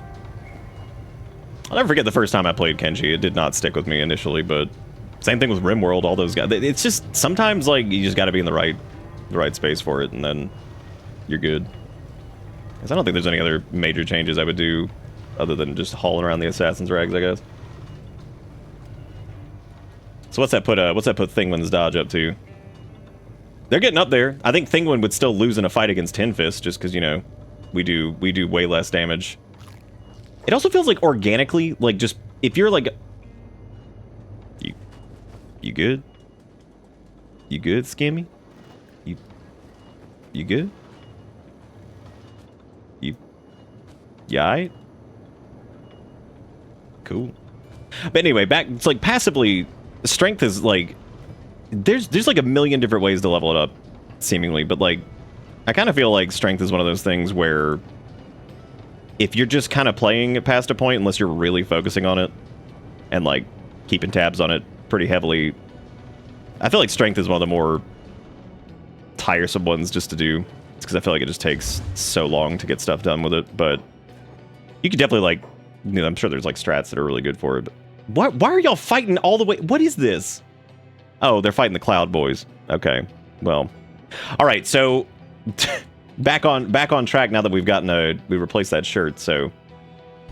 [SPEAKER 1] I'll never forget the first time I played Kenshi. It did not stick with me initially, but same thing with RimWorld, all those guys. It's just, sometimes, like, you just gotta be in the right space for it, and then you're good. Because I don't think there's any other major changes I would do other than just hauling around the Assassin's rags, I guess. So what's that put Thinguin's dodge up to? They're getting up there. I think Thinguin would still lose in a fight against Tin Fist, just because, you know, we do way less damage. It also feels like organically, like, just, if you're like... You good? You good, Skimmy? You good? You alright? Cool. But anyway, back, it's like, passively, strength is, like... There's like a million different ways to level it up, seemingly, but, like, I kind of feel like strength is one of those things where if you're just kind of playing it past a point, unless you're really focusing on it and like keeping tabs on it pretty heavily, I feel like strength is one of the more tiresome ones just to do. It's because I feel like it just takes so long to get stuff done with it, but you could definitely like, you know, I'm sure there's like strats that are really good for it. But why are y'all fighting all the way? What is this? Oh, they're fighting the Cloud Boys. Okay, well, all right. So back on track now that we've gotten we replaced that shirt. So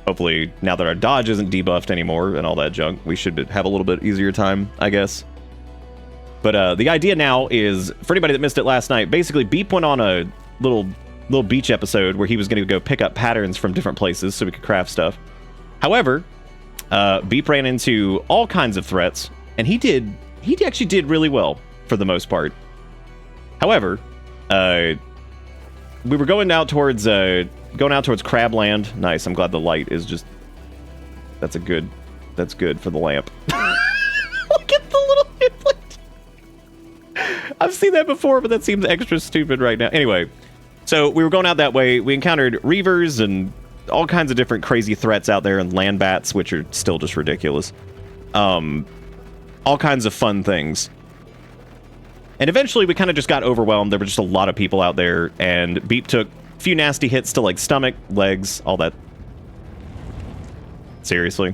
[SPEAKER 1] hopefully now that our dodge isn't debuffed anymore and all that junk, we should have a little bit easier time, I guess. But the idea now is, for anybody that missed it last night, basically Beep went on a little beach episode where he was going to go pick up patterns from different places so we could craft stuff. However, Beep ran into all kinds of threats, and he actually did really well for the most part. However, we were going out towards Crabland. Nice. I'm glad the light is just. That's good for the lamp. Look at the little hiplet. I've seen that before, but that seems extra stupid right now. Anyway, so we were going out that way. We encountered reavers and all kinds of different crazy threats out there, and land bats, which are still just ridiculous. All kinds of fun things. And eventually we kind of just got overwhelmed. There were just a lot of people out there, and Beep took a few nasty hits to like stomach, legs, all that. Seriously.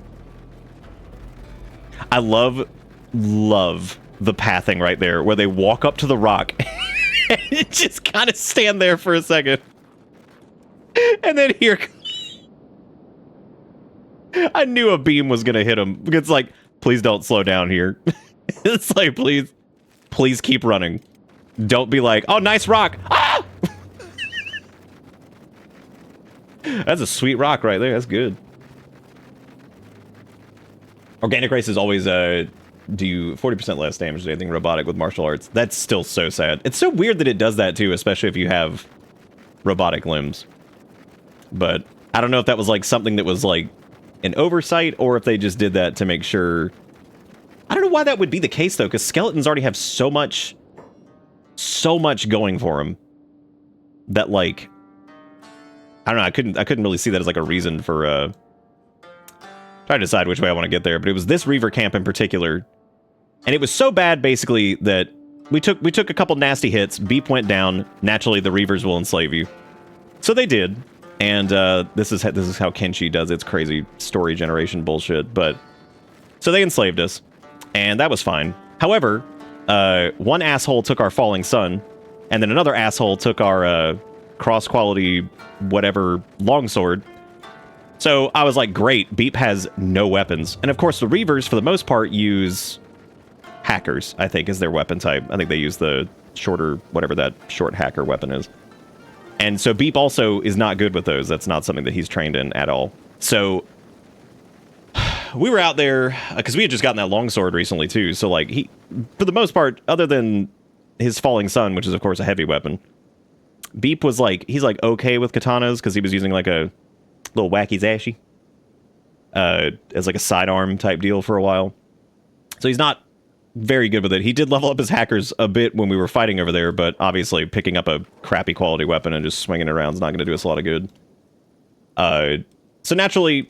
[SPEAKER 1] I love the pathing right there, where they walk up to the rock and just kind of stand there for a second. And then here... I knew a beam was going to hit him. It's like, please don't slow down here. It's like, please keep running. Don't be like, oh, nice rock. Ah! That's a sweet rock right there. That's good. Organic races always do 40% less damage than anything robotic with martial arts. That's still so sad. It's so weird that it does that too, especially if you have robotic limbs. But I don't know if that was like something that was like an oversight, or if they just did that to make sure. I don't know why that would be the case though, because skeletons already have so much going for them that, like, I don't know, I couldn't really see that as like a reason for trying to decide which way I want to get there. But it was this Reaver camp in particular, and it was so bad basically that we took a couple nasty hits. Beep went down. Naturally, the Reavers will enslave you, so they did. And this is how Kenshi does its crazy story generation bullshit. But so they enslaved us, and that was fine. However, one asshole took our falling sun, and then another asshole took our cross quality whatever longsword. So I was like, great, Beep has no weapons. And of course, the Reavers, for the most part, use hackers, I think, is their weapon type. I think they use the shorter, whatever that short hacker weapon is. And so Beep also is not good with those. That's not something that he's trained in at all. So we were out there, because we had just gotten that longsword recently, too. So, like, he, for the most part, other than his falling sun, which is, of course, a heavy weapon, Beep was like, he's like okay with katanas, because he was using like a little wacky zashy as like a sidearm type deal for a while. So he's not very good with it. He did level up his hackers a bit when we were fighting over there, but obviously picking up a crappy quality weapon and just swinging it around is not going to do us a lot of good. So naturally,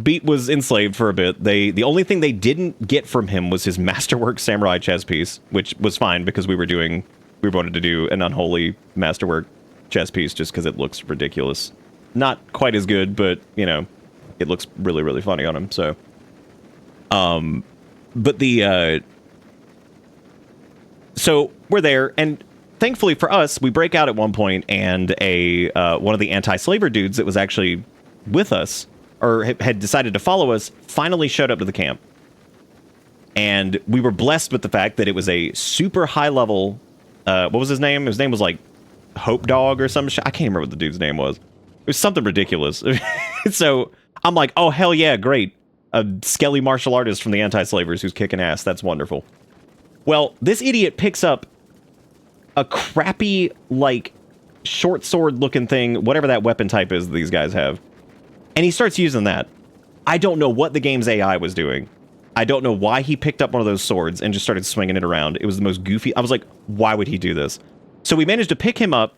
[SPEAKER 1] Beat was enslaved for a bit. The only thing they didn't get from him was his Masterwork Samurai chess piece, which was fine because we wanted to do an unholy Masterwork chess piece just because it looks ridiculous. Not quite as good, but, you know, it looks really, really funny on him, so. But so we're there, and thankfully for us, we break out at one point, and one of the anti-slaver dudes that was actually with us, or had decided to follow us, finally showed up to the camp. And we were blessed with the fact that it was a super high-level, what was his name? His name was like Hope Dog or some shit. I can't remember what the dude's name was. It was something ridiculous. So I'm like, oh, hell yeah, great. A skelly martial artist from the anti-slavers who's kicking ass. That's wonderful. Well, this idiot picks up a crappy, like, short sword-looking thing, whatever that weapon type is that these guys have. And he starts using that. I don't know what the game's AI was doing. I don't know why he picked up one of those swords and just started swinging it around. It was the most goofy. I was like, why would he do this? So we managed to pick him up,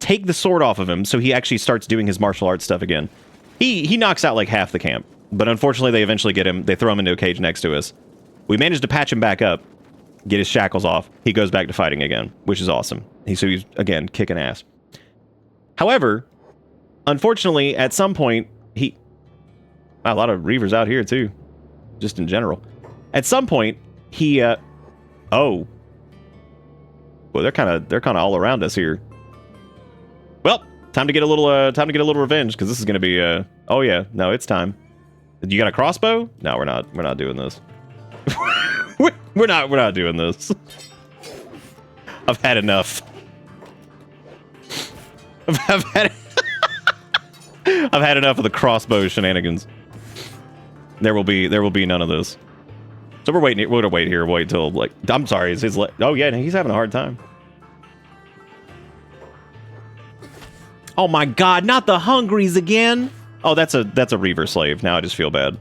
[SPEAKER 1] take the sword off of him so he actually starts doing his martial arts stuff again. He knocks out like half the camp, but unfortunately they eventually get him. They throw him into a cage next to us. We managed to patch him back up, get his shackles off. He goes back to fighting again, which is awesome. So he's, again, kicking ass. However, unfortunately, at some point, a lot of Reavers out here, too. Just in general. At some point, he, oh. Well, they're kind of all around us here. Well, time to get a little revenge, because this is going to be, oh yeah, no, it's time. You got a crossbow? No, we're not doing this. we're not doing this. I've had enough. I've had enough of the crossbow shenanigans. There will be none of this. So we're waiting. We're gonna wait here. Wait till like I'm sorry. Is his? Oh yeah, he's having a hard time. Oh my God! Not the hungries again. Oh, that's a Reaver slave. Now I just feel bad.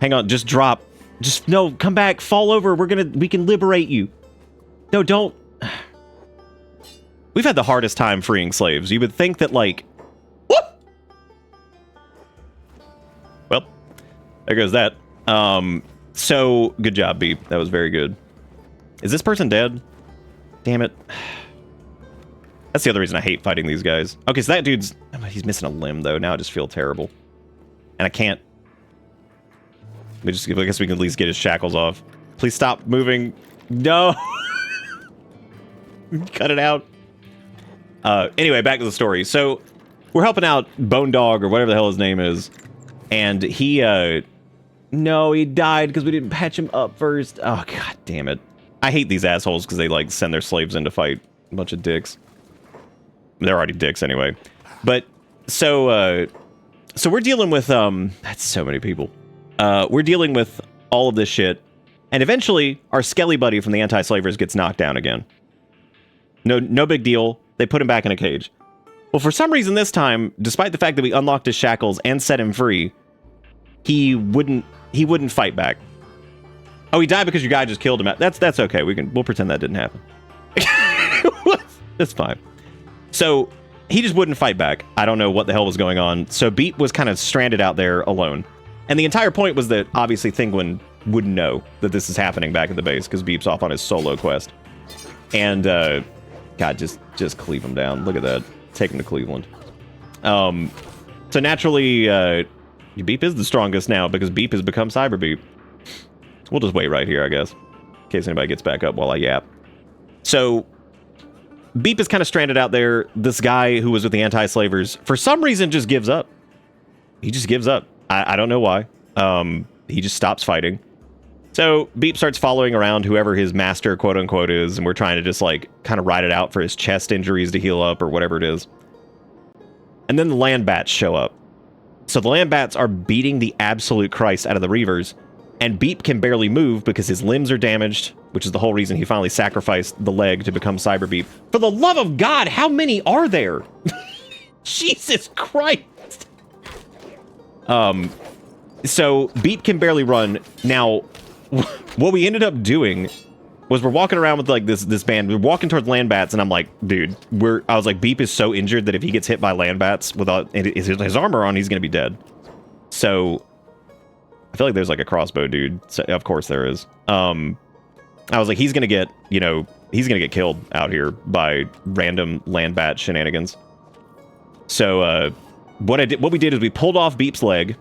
[SPEAKER 1] Hang on. Just drop. Just no. Come back. Fall over. We can liberate you. No, don't. We've had the hardest time freeing slaves. You would think that like. Whoop! Well, there goes that. So good job, Beep. That was very good. Is this person dead? Damn it. That's the other reason I hate fighting these guys. Okay, so that dude's... He's missing a limb, though. Now I just feel terrible. And I can't... I guess we can at least get his shackles off. Please stop moving. No! Cut it out. Anyway, back to the story. So, we're helping out Bone Dog, or whatever the hell his name is. And he, No, he died because we didn't patch him up first. Oh, God damn it. I hate these assholes because they, like, send their slaves in to fight. A bunch of dicks. They're already dicks anyway. But, so we're dealing with, that's so many people. We're dealing with all of this shit. And eventually, our Skelly buddy from the anti-slavers gets knocked down again. No big deal. They put him back in a cage. Well, for some reason this time, despite the fact that we unlocked his shackles and set him free, he wouldn't fight back. Oh, he died because your guy just killed him. That's okay. We'll pretend that didn't happen. That's fine. So he just wouldn't fight back. I don't know what the hell was going on. So Beep was kind of stranded out there alone. And the entire point was that obviously Thinguin wouldn't know that this is happening back at the base because Beep's off on his solo quest. And God, just cleave him down. Look at that. Take him to Cleveland. So naturally, Beep is the strongest now because Beep has become Cyber Beep. We'll just wait right here, I guess, in case anybody gets back up while I yap. So Beep is kind of stranded out there. This guy who was with the anti-slavers, for some reason, just gives up. He just gives up. I don't know why. He just stops fighting. So Beep starts following around whoever his master, quote unquote, is, and we're trying to just like kind of ride it out for his chest injuries to heal up or whatever it is. And then the land bats show up. So the land bats are beating the absolute Christ out of the Reavers, and Beep can barely move because his limbs are damaged, which is the whole reason he finally sacrificed the leg to become Cyber Beep. For the love of God, how many are there? Jesus Christ! So Beep can barely run. Now, what we ended up doing was we're walking around with like this band. We're walking towards land bats, and I'm like, dude, I was like, Beep is so injured that if he gets hit by land bats without his armor on, he's gonna be dead. So I feel like there's like a crossbow dude. So, of course there is. I was like, he's gonna get killed out here by random land bat shenanigans. So what we did is we pulled off Beep's leg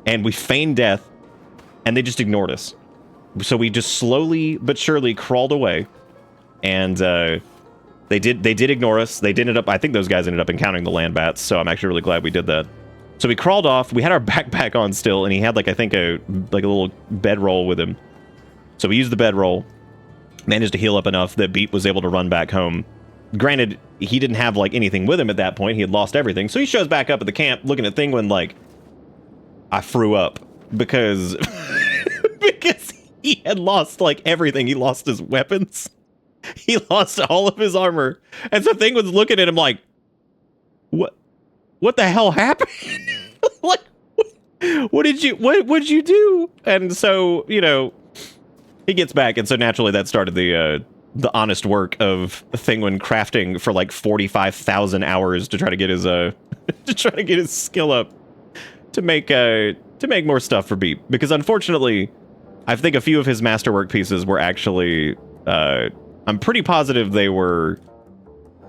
[SPEAKER 1] and we feigned death, and they just ignored us. So we just slowly but surely crawled away, and they did ignore us. They did I think those guys ended up encountering the land bats, so I'm actually really glad we did that. So we crawled off. We had our backpack on still, and he had like I think a little bedroll with him. So we used the bedroll, managed to heal up enough that Beep was able to run back home. Granted, he didn't have like anything with him at that point. He had lost everything. So he shows back up at the camp looking at Thinguin like, I threw up because because he had lost like everything. He lost his weapons. He lost all of his armor. And so Thinguin's looking at him like, what the hell happened? Like, what'd you do? And so, you know, he gets back, and so naturally that started the the honest work of Thinguin crafting for like 45,000 hours to try to get his to try to get his skill up to make more stuff for Beep, because unfortunately I think a few of his masterwork pieces were actually I'm pretty positive they were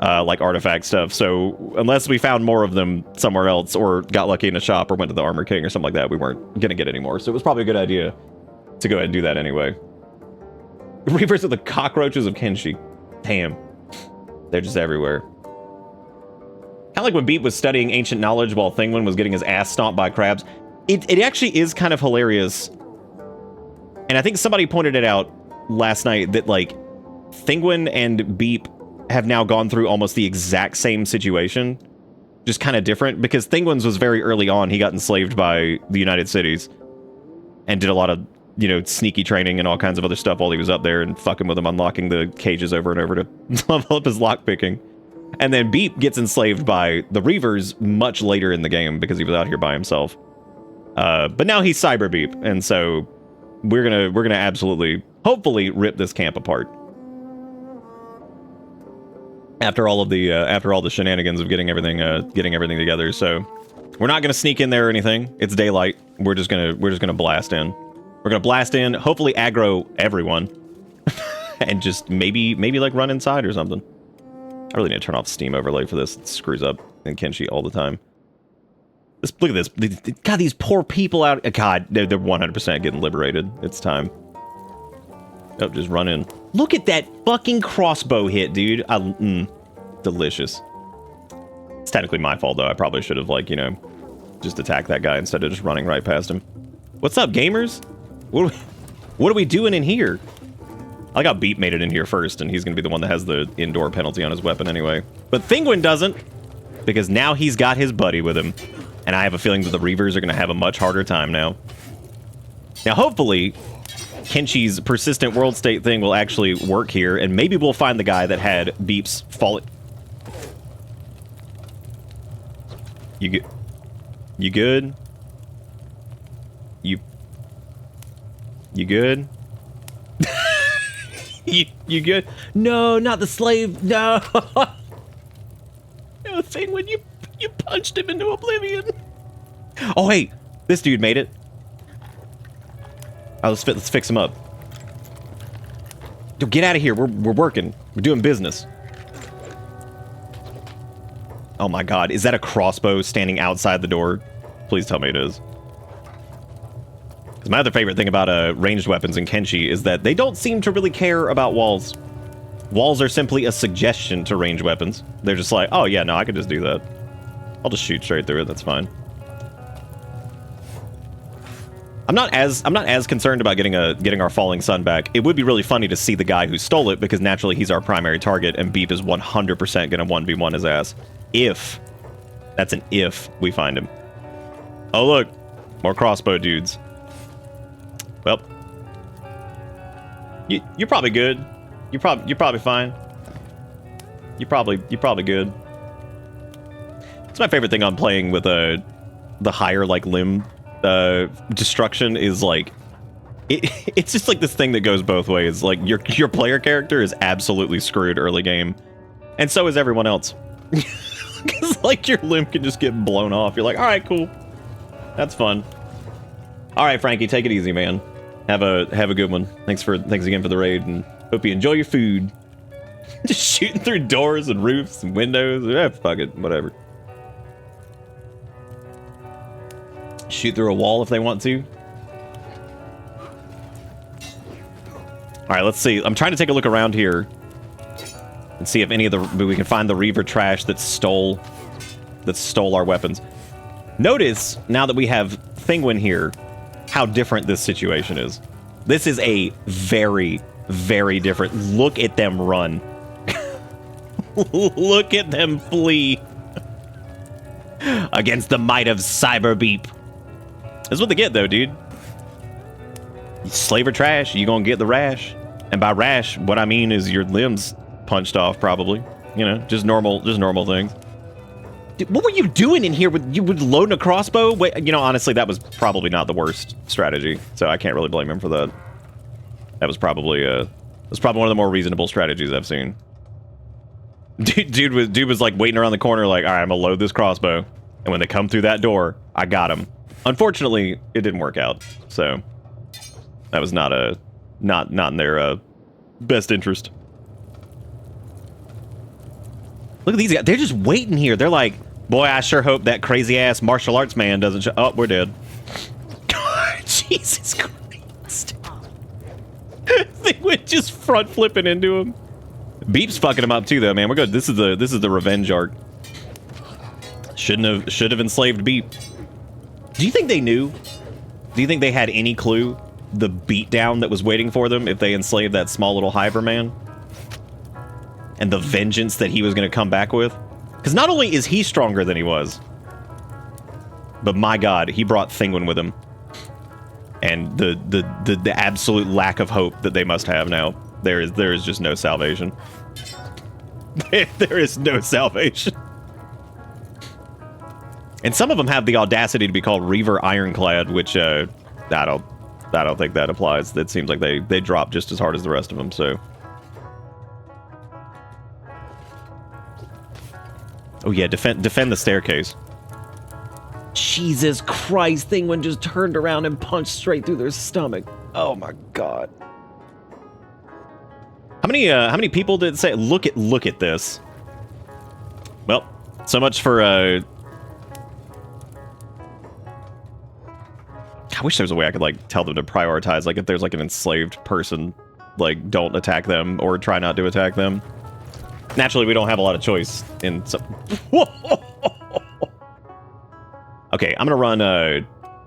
[SPEAKER 1] like artifact stuff, so unless we found more of them somewhere else or got lucky in a shop or went to the Armor King or something like that, we weren't gonna get any more. So it was probably a good idea to go ahead and do that anyway. Reavers are the cockroaches of Kenshi. Damn. They're just everywhere. Kind of like when Beat was studying ancient knowledge while Thinguin was getting his ass stomped by crabs. It actually is kind of hilarious. And I think somebody pointed it out last night that, like, Thinguin and Beep have now gone through almost the exact same situation. Just kind of different, because Thinguin's was very early on. He got enslaved by the United Cities and did a lot of, you know, sneaky training and all kinds of other stuff while he was up there and fucking with him, unlocking the cages over and over to level up his lockpicking. And then Beep gets enslaved by the Reavers much later in the game because he was out here by himself. But now he's Cyber Beep, and so we're gonna absolutely, hopefully, rip this camp apart. After all the shenanigans of getting everything together, so we're not gonna sneak in there or anything. It's daylight. We're just gonna blast in. We're gonna blast in, hopefully aggro everyone, and just maybe like run inside or something. I really need to turn off Steam overlay for this. It screws up in Kenshi all the time. Look at this. God, these poor people out. God, they're 100% getting liberated. It's time. Oh, just run in. Look at that fucking crossbow hit, dude. Delicious. It's technically my fault, though. I probably should have, like, you know, just attacked that guy instead of just running right past him. What's up, gamers? What are we doing in here? I like how Beep made it in here first, and he's going to be the one that has the indoor penalty on his weapon anyway. But Thinguin doesn't, because now he's got his buddy with him. And I have a feeling that the Reavers are going to have a much harder time now. Now, hopefully, Kenshi's persistent world state thing will actually work here, and maybe we'll find the guy that had Beep's fall. You good? You good? You good? You good? No, not the slave. No. No thing when you punched him into oblivion. Oh hey, this dude made it. Oh, let's fix him up. Dude, get out of here. We're working. We're doing business. Oh my god, is that a crossbow standing outside the door? Please tell me it is. Because my other favorite thing about ranged weapons in Kenshi is that they don't seem to really care about walls. Walls are simply a suggestion to ranged weapons. They're just like, oh yeah, no, I could just do that. I'll just shoot straight through it, that's fine. I'm not as concerned about getting our falling sun back. It would be really funny to see the guy who stole it, because naturally he's our primary target, and Beep is 100% gonna 1v1 his ass. If. That's an if we find him. Oh look, more crossbow dudes. Well, you're probably good. You're probably fine. You're probably good. It's my favorite thing on playing with the higher like limb destruction is like it's just like this thing that goes both ways. Like your player character is absolutely screwed early game, and so is everyone else. Because like your limb can just get blown off. You're like, all right, cool, that's fun. All right, Frankie, take it easy, man. Have a good one. Thanks again for the raid, and hope you enjoy your food. Just shooting through doors and roofs and windows. Fuck it, whatever. Shoot through a wall if they want to. All right, let's see. I'm trying to take a look around here and see if we can find the Reaver trash that stole our weapons. Notice now that we have Thinguin here, how different this situation is. This is a very, very different. Look at them run. Look at them flee against the might of Cyber Beep. That's what they get, though, dude. Slaver trash, you gonna get the rash. And by rash, what I mean is your limbs punched off, probably. You know, just normal things. Dude, what were you doing in here with loading a crossbow? Wait, you know, honestly, that was probably not the worst strategy, so I can't really blame him for that. That was probably It's probably one of the more reasonable strategies I've seen. Dude was like waiting around the corner like, all right, I'm gonna load this crossbow. And when they come through that door, I got him. Unfortunately, it didn't work out. So that was not in their best interest. Look at these guys. They're just waiting here. They're like, boy, I sure hope that crazy ass martial arts man doesn't show. Oh, we're dead. Jesus Christ. They went just front flipping into him. Beep's fucking him up too, though, man. We're good. This is the revenge arc. Should have enslaved Beep. Do you think they knew? Do you think they had any clue the beatdown that was waiting for them if they enslaved that small little Hiver man? And the vengeance that he was going to come back with? Because not only is he stronger than he was, but my God, he brought Thinguin with him. And the absolute lack of hope that they must have now. There is just no salvation. There is no salvation. And some of them have the audacity to be called Reaver Ironclad, which I don't think that applies. It seems like they drop just as hard as the rest of them. So, oh yeah, defend the staircase. Jesus Christ! Thinguin just turned around and punched straight through their stomach. Oh my God! How many people did it say? Look at this. Well, so much for I wish there was a way I could like tell them to prioritize. Like if there's like an enslaved person, like don't attack them or try not to attack them. Naturally, we don't have a lot of choice in some. Okay, I'm gonna run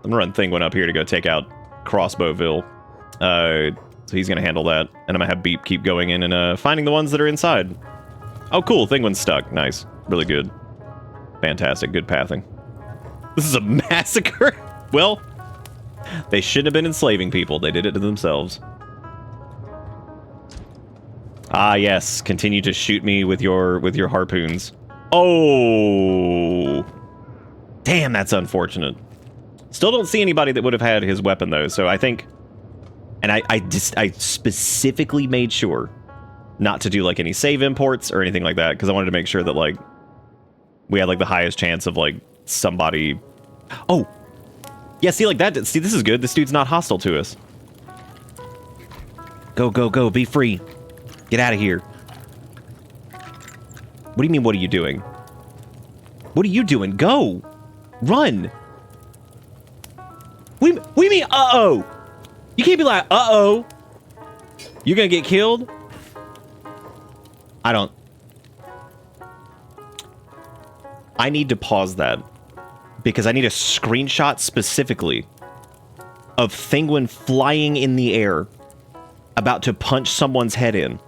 [SPEAKER 1] Thinguin up here to go take out Crossbowville. So he's gonna handle that, and I'm gonna have Beep keep going in and finding the ones that are inside. Oh, cool, Thinguin's stuck. Nice, really good, fantastic, good pathing. This is a massacre. Well, they shouldn't have been enslaving people. They did it to themselves. Ah, yes. Continue to shoot me with your harpoons. Oh, damn, that's unfortunate. Still don't see anybody that would have had his weapon though. So I think, and I specifically made sure not to do like any save imports or anything like that because I wanted to make sure that like we had like the highest chance of like somebody. Oh. Yeah, see, like that. See, this is good. This dude's not hostile to us. Go, go, go. Be free. Get out of here. What do you mean, what are you doing? What are you doing? Go. Run. What do you mean, uh-oh? You can't be like, uh-oh. You're gonna get killed? I need to pause that. Because I need a screenshot specifically of Thinguin flying in the air, about to punch someone's head in,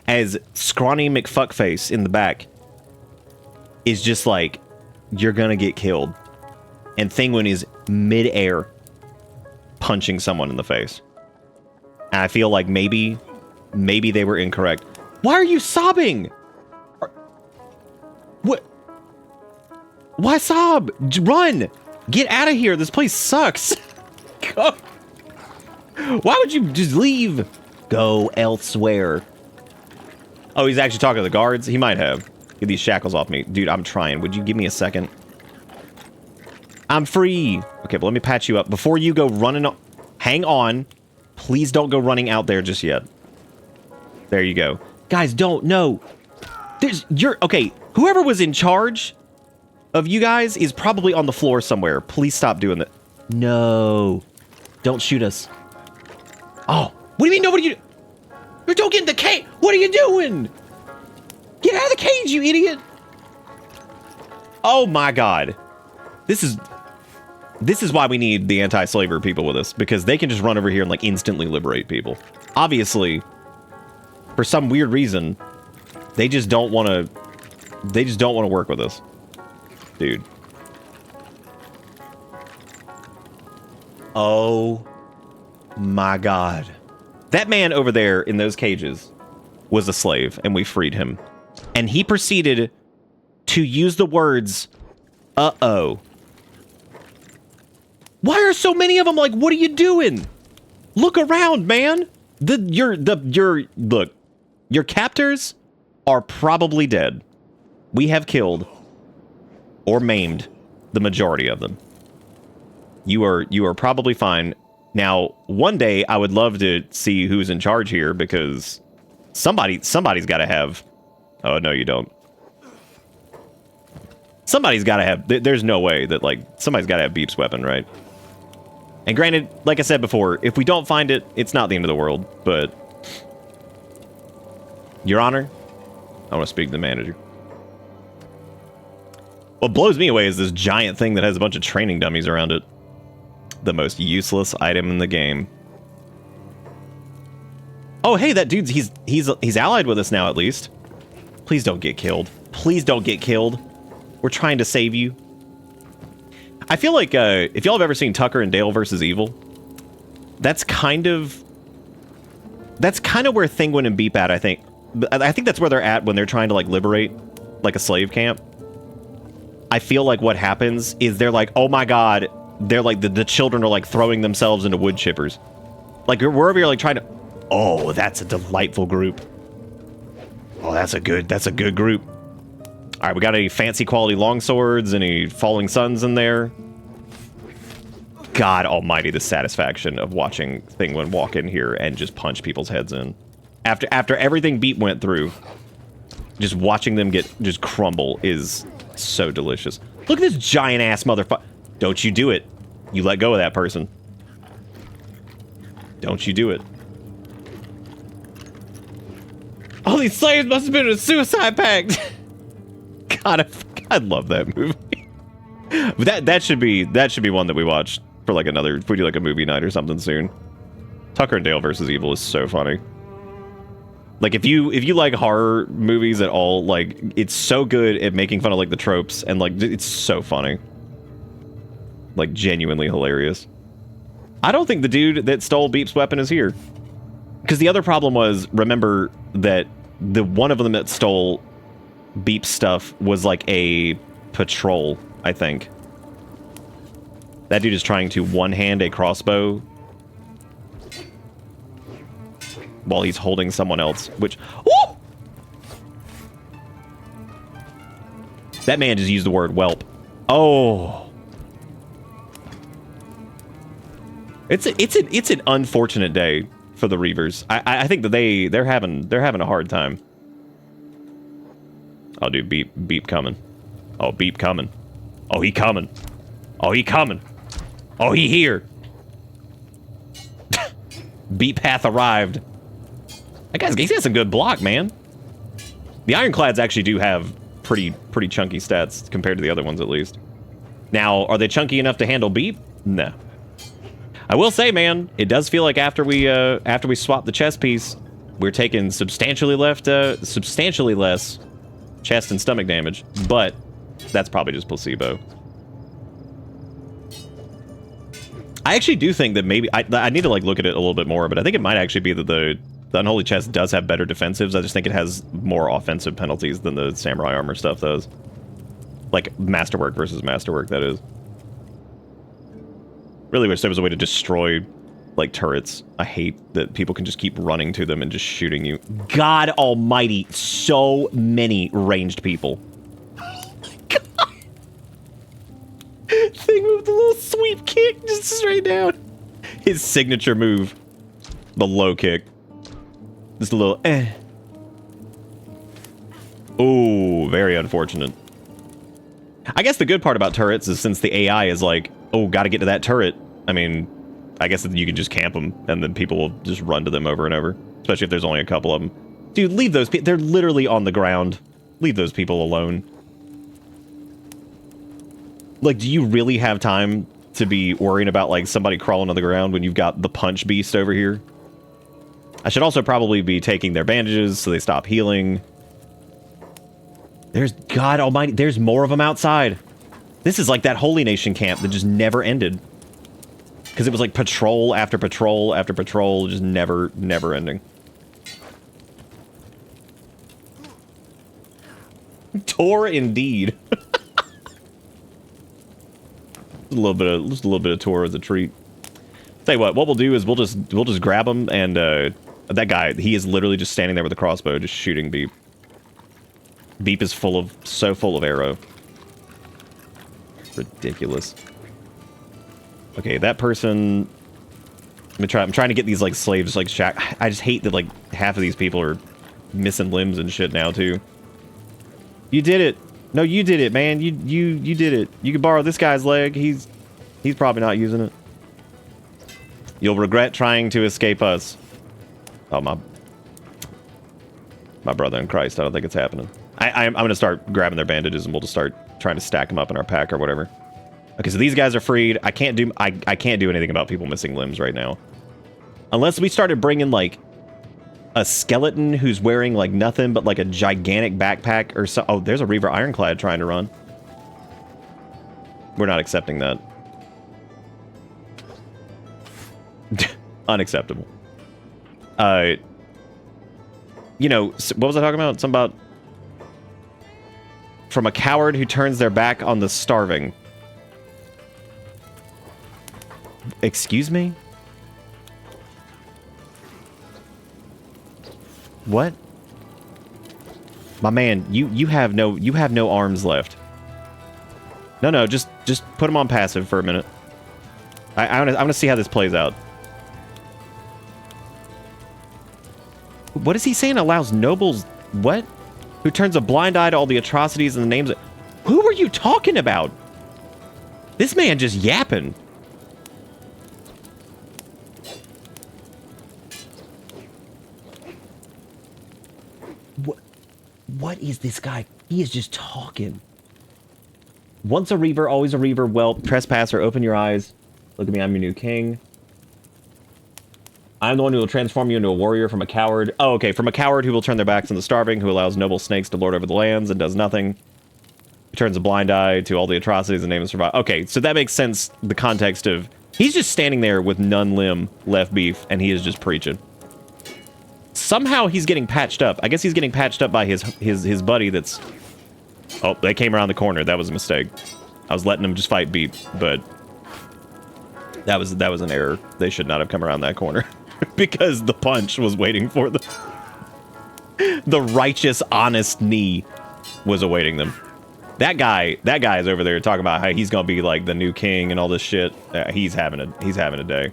[SPEAKER 1] as Scrawny McFuckface in the back is just like, you're gonna get killed. And Thinguin is mid-air punching someone in the face. And I feel like maybe they were incorrect. Why are you sobbing? What? Why sob? Run! Get out of here. This place sucks. Go. Why would you just leave? Go elsewhere. Oh, he's actually talking to the guards? He might have. Get these shackles off me. Dude, I'm trying. Would you give me a second? I'm free. Okay, but let me patch you up. Before you go running... Hang on. Please don't go running out there just yet. There you go. Guys, don't. No. Okay, whoever was in charge of you guys is probably on the floor somewhere. Please stop doing that. No. Don't shoot us. Oh. What do you mean nobody... Don't get in the cage! What are you doing? Get out of the cage, you idiot! Oh my God. This is why we need the anti-slaver people with us, because they can just run over here and like instantly liberate people. Obviously, for some weird reason, they just don't want to work with us. Dude. Oh my God. That man over there in those cages was a slave, and we freed him. And he proceeded to use the words, uh-oh. Why are so many of them like, what are you doing? Look around, man. Look, your captors are probably dead. We have killed or maimed the majority of them. You are probably fine. Now, one day I would love to see who's in charge here, because somebody's got to have. Oh no, you don't. Somebody's got to have. There's no way that, like, somebody's got to have Beep's weapon, right? And granted, like I said before, if we don't find it, it's not the end of the world. But, Your Honor, I want to speak to the manager. What blows me away is this giant thing that has a bunch of training dummies around it. The most useless item in the game. Oh, hey, that dude's he's allied with us now, at least. Please don't get killed. Please don't get killed. We're trying to save you. I feel like if y'all have ever seen Tucker and Dale versus Evil, that's kind of where Thinguin and Beep at, I think. I think that's where they're at when they're trying to, like, liberate, like, a slave camp. I feel like what happens is they're like, oh my god, they're like, the children are, like, throwing themselves into wood chippers. Like, wherever you're, like, trying to... Oh, that's a delightful group. Oh, that's a good group. All right, we got any fancy quality longswords, any falling suns in there? God almighty, the satisfaction of watching Thinguin walk in here and just punch people's heads in. After everything Beat went through, just watching them just crumble is so delicious. Look at this giant-ass motherfucker. Don't you do it. You let go of that person. Don't you do it. All these slaves must have been in a suicide pact. God, I love that movie. But that should be one that we watch for, like, another, if we do, like, a movie night or something soon. Tucker and Dale versus Evil is so funny. Like, if you like horror movies at all, like, it's so good at making fun of, like, the tropes, and, like, it's so funny. Like, genuinely hilarious. I don't think the dude that stole Beep's weapon is here. Because the other problem was, remember that the one of them that stole Beep's stuff was, like, a patrol, I think. That dude is trying to one-hand a crossbow while he's holding someone else, which... Woo! That man just used the word whelp. Oh. It's an unfortunate day for the Reavers. I think that they're having a hard time. Oh, dude, Beep coming. Oh, Beep coming. Oh, he coming. Oh, he coming. Oh, he here. Beep hath arrived. That guy's got some good block, man. The Ironclads actually do have pretty chunky stats compared to the other ones, at least. Now, are they chunky enough to handle Beep? No. I will say, man, it does feel like after we swap the chest piece, we're taking substantially less chest and stomach damage, but that's probably just placebo. I actually do think that maybe I need to, like, look at it a little bit more, but I think it might actually be that the Unholy Chest does have better defensives. I just think it has more offensive penalties than the Samurai Armor stuff does. Like, Masterwork versus Masterwork, that is. Really wish there was a way to destroy, like, turrets. I hate that people can just keep running to them and just shooting you. God almighty, so many ranged people. Oh my god. Thing with the little sweep kick, just straight down. His signature move. The low kick. Just a little eh. Oh, very unfortunate. I guess the good part about turrets is since the AI is like, oh, gotta get to that turret. I mean, I guess you can just camp them, and then people will just run to them over and over. Especially if there's only a couple of them. Dude, leave those people. They're literally on the ground. Leave those people alone. Like, do you really have time to be worrying about, like, somebody crawling on the ground when you've got the punch beast over here? I should also probably be taking their bandages so they stop healing. There's, God almighty, there's more of them outside. This is like that Holy Nation camp that just never ended. Because it was like patrol after patrol after patrol, just never ending. Tor indeed. just a little bit of Tor as a treat. Tell you what we'll do is we'll just grab them and That guy, he is literally just standing there with a crossbow, just shooting Beep. Beep is so full of arrow. Ridiculous. Okay, that person... I'm trying to get these, like, slaves, like, I just hate that, like, half of these people are missing limbs and shit now, too. You did it! No, you did it, man. You did it. You can borrow this guy's leg. He's probably not using it. You'll regret trying to escape us. Oh, my brother in Christ. I don't think it's happening. I'm going to start grabbing their bandages and we'll just start trying to stack them up in our pack or whatever. Okay, so these guys are freed. I can't do anything about people missing limbs right now. Unless we started bringing, like, a skeleton who's wearing, like, nothing but, like, a gigantic backpack or so. Oh, there's a Reaver Ironclad trying to run. We're not accepting that. Unacceptable. You know, what was I talking about? Something about... From a coward who turns their back on the starving. Excuse me? What? My man, you have no arms left. No, just put them on passive for a minute. I want to see how this plays out. What is he saying? Allows nobles... What? Who turns a blind eye to all the atrocities and the names of... Who are you talking about? This man just yapping. What is this guy? He is just talking. Once a Reaver, always a Reaver. Well, trespasser, open your eyes. Look at me, I'm your new king. I'm the one who will transform you into a warrior from a coward. Oh, okay, from a coward who will turn their backs on the starving, who allows noble snakes to lord over the lands and does nothing. Who turns a blind eye to all the atrocities in the name of survival. Okay, so that makes sense, the context of... He's just standing there with none limb left beef, and he is just preaching. Somehow he's getting patched up. I guess he's getting patched up by his buddy that's... Oh, they came around the corner. That was a mistake. I was letting him just fight Beep, but... That was an error. They should not have come around that corner. Because the punch was waiting for them. The righteous, honest knee was awaiting them. That guy is over there talking about how he's gonna be like the new king and all this shit. He's having a day.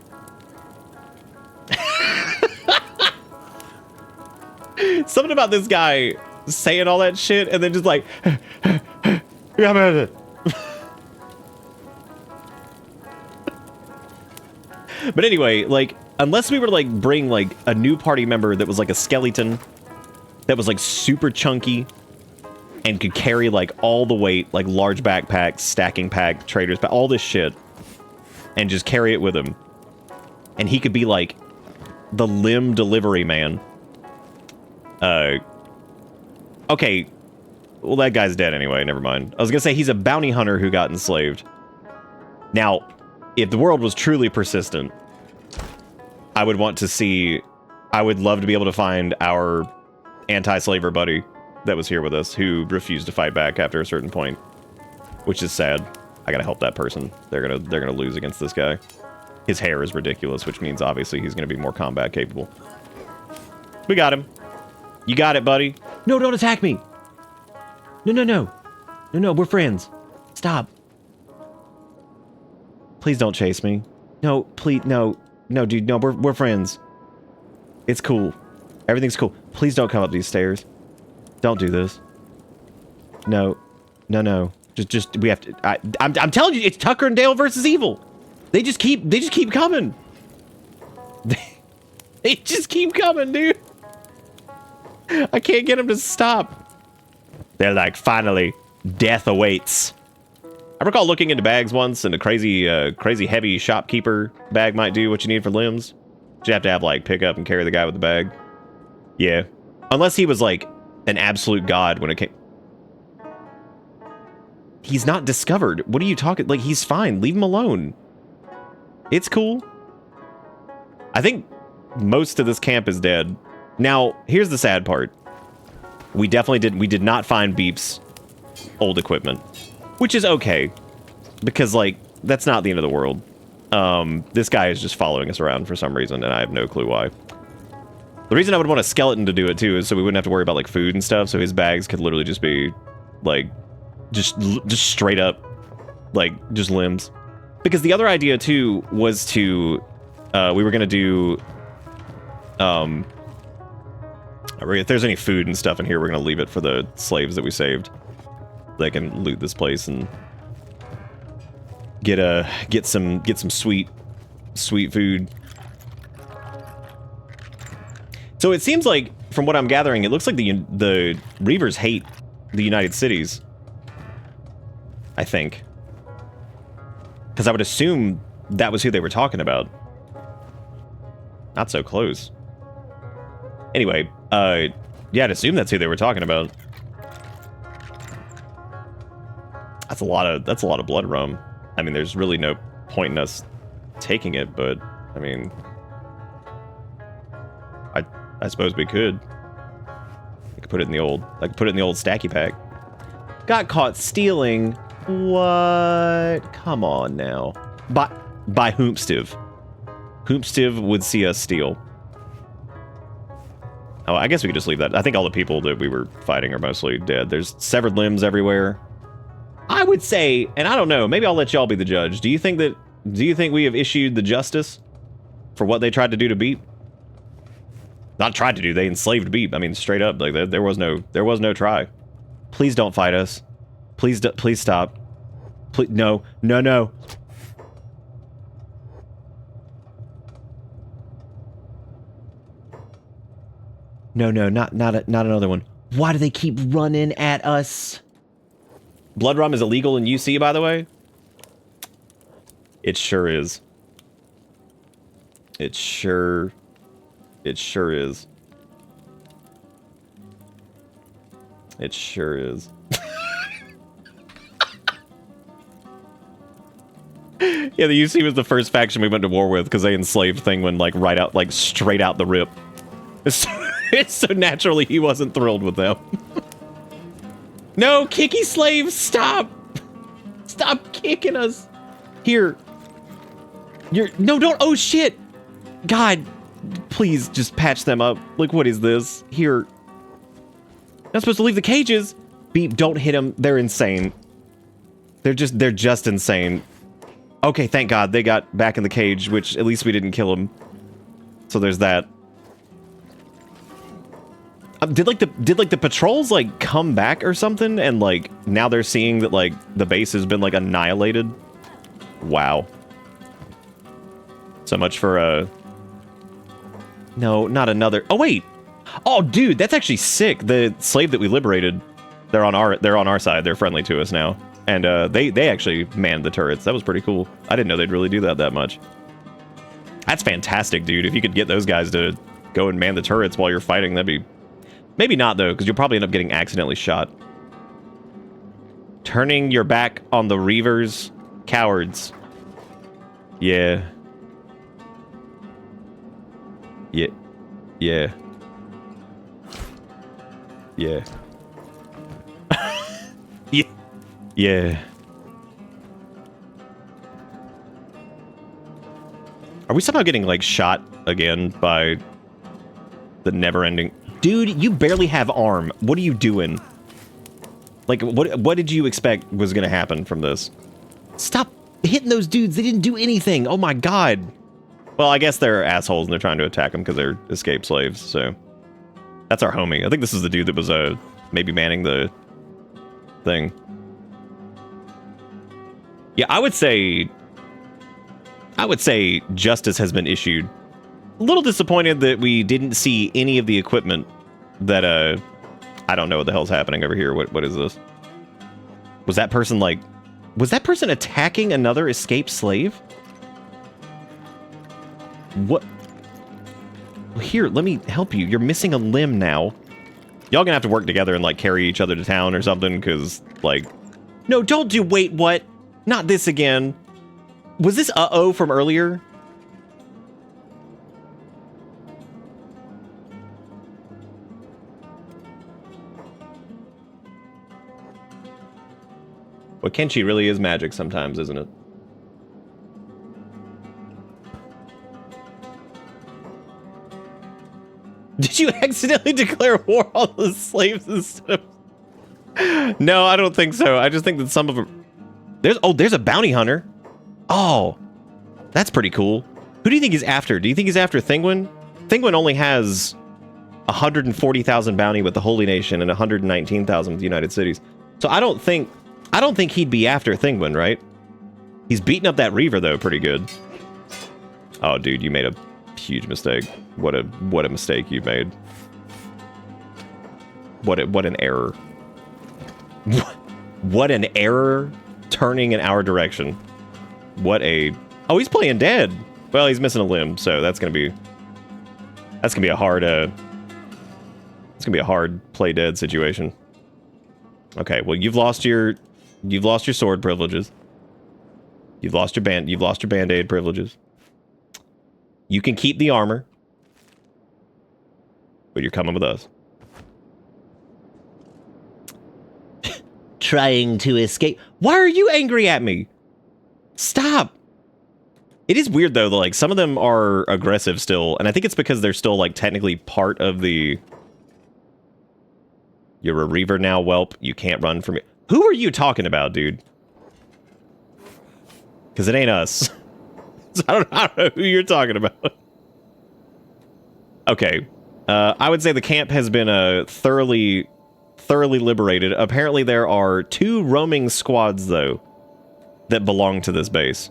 [SPEAKER 1] Something about this guy saying all that shit and then just like, but anyway, like, unless we were to, like, bring, like, a new party member that was, like, a skeleton, that was, like, super chunky, and could carry, like, all the weight, like, large backpacks, stacking pack, traders, but all this shit, and just carry it with him. And he could be, like, the limb delivery man. Okay. Well, that guy's dead anyway, never mind. I was gonna say, he's a bounty hunter who got enslaved. Now, if the world was truly persistent, I would want to see... I would love to be able to find our anti-slaver buddy that was here with us, who refused to fight back after a certain point. Which is sad. I gotta help that person. They're gonna lose against this guy. His hair is ridiculous, which means obviously he's gonna be more combat capable. We got him. You got it, buddy. No, don't attack me! No, we're friends. Stop. Please don't chase me. No, please, no, dude, no, we're friends. It's cool. Everything's cool. Please don't come up these stairs. Don't do this. No. Just, we have to, I'm telling you, it's Tucker and Dale versus evil. They just keep coming. They just keep coming, dude. I can't get them to stop. They're like, finally, death awaits. I recall looking into bags once, and a crazy heavy shopkeeper bag might do what you need for limbs. You have to have, like, pick up and carry the guy with the bag. Yeah. Unless he was, like, an absolute god when it came... He's not discovered. What are you talking... Like, he's fine. Leave him alone. It's cool. I think most of this camp is dead. Now, here's the sad part. We did not find Beep's old equipment. Which is okay. Because, like, that's not the end of the world. This guy is just following us around for some reason, and I have no clue why. The reason I would want a skeleton to do it too is so we wouldn't have to worry about like food and stuff. So his bags could literally just be like, just straight up, like just limbs. Because the other idea too was to, we were gonna do, if there's any food and stuff in here, we're gonna leave it for the slaves that we saved. They can loot this place and get some sweet food. So it seems like, from what I'm gathering, it looks like the Reavers hate the United Cities. I think. Because I would assume that was who they were talking about. Not so close. Anyway, yeah, I'd assume that's who they were talking about. That's a lot of blood rum. I mean, there's really no point in us taking it, but I mean, I suppose we could. I could put it in the old stacky pack. Got caught stealing. What? Come on now. By Hoopstiv. Hoopstiv would see us steal. Oh, I guess we could just leave that. I think all the people that we were fighting are mostly dead. There's severed limbs everywhere. I would say, and I don't know, maybe I'll let y'all be the judge. Do you think we have issued the justice for what they tried to do to Beep? Not tried to do, they enslaved Beep. I mean, straight up, like there was no try. Please don't fight us. Please stop. Please, no. No, not another one. Why do they keep running at us? Blood rum is illegal in UC, by the way. It sure is. It sure is. It sure is. Yeah, the UC was the first faction we went to war with because they enslaved Thinguin like straight out the rip. So naturally he wasn't thrilled with them. No, kicky slaves, stop! Stop kicking us! Here. No, don't, oh shit! God, please just patch them up. Like, what is this? Here. Not supposed to leave the cages! Beep, don't hit them, they're insane. They're just insane. Okay, thank God, they got back in the cage, which at least we didn't kill them. So there's that. Did the patrols like come back or something, and like now they're seeing that like the base has been like annihilated? Wow. So much for no, not another. Oh wait. Oh dude, that's actually sick. The slave that we liberated, they're on our side. They're friendly to us now, and they actually manned the turrets. That was pretty cool. I didn't know they'd really do that much. That's fantastic, dude. If you could get those guys to go and man the turrets while you're fighting, that'd be. Maybe not, though, because you'll probably end up getting accidentally shot. Turning your back on the Reavers. Cowards. Yeah. Yeah. Yeah. Yeah. Yeah. Yeah. Are we somehow getting, like, shot again by the never-ending... Dude, you barely have arm. What are you doing? Like, what did you expect was gonna happen from this? Stop hitting those dudes. They didn't do anything. Oh my God. Well, I guess they're assholes and they're trying to attack them because they're escaped slaves, so. That's our homie. I think this is the dude that was, maybe manning the thing. Yeah, I would say justice has been issued. A little disappointed that we didn't see any of the equipment that, I don't know what the hell's happening over here. What is this? Was that person attacking another escaped slave? What? Well, here, let me help you. You're missing a limb now. Y'all gonna have to work together and, like, carry each other to town or something, because, like... No, don't do... Wait, what? Not this again. Was this uh-oh from earlier? Well, Kenshi really is magic sometimes, isn't it? Did you accidentally declare war on the slaves instead of... No, I don't think so. I just think that some of them... There's a bounty hunter. Oh, that's pretty cool. Who do you think he's after? Do you think he's after Thinguin? Thinguin only has 140,000 bounty with the Holy Nation and 119,000 with the United Cities. So I don't think he'd be after Thinguin, right? He's beating up that Reaver though pretty good. Oh, dude, you made a huge mistake. What a mistake you've made. What an error. What an error turning in our direction. Oh, he's playing dead. Well, he's missing a limb, so that's gonna be a hard it's gonna be a hard play dead situation. Okay, well you've lost your sword privileges. You've lost your band-aid privileges. You can keep the armor, but you're coming with us. Trying to escape. Why are you angry at me? Stop. It is weird though, like some of them are aggressive still, and I think it's because they're still like technically part of the... You're a Reaver now, whelp. You can't run from me. Who are you talking about, dude? Because it ain't us. So I don't know who you're talking about. Okay. I would say the camp has been thoroughly liberated. Apparently there are 2 roaming squads, though, that belong to this base.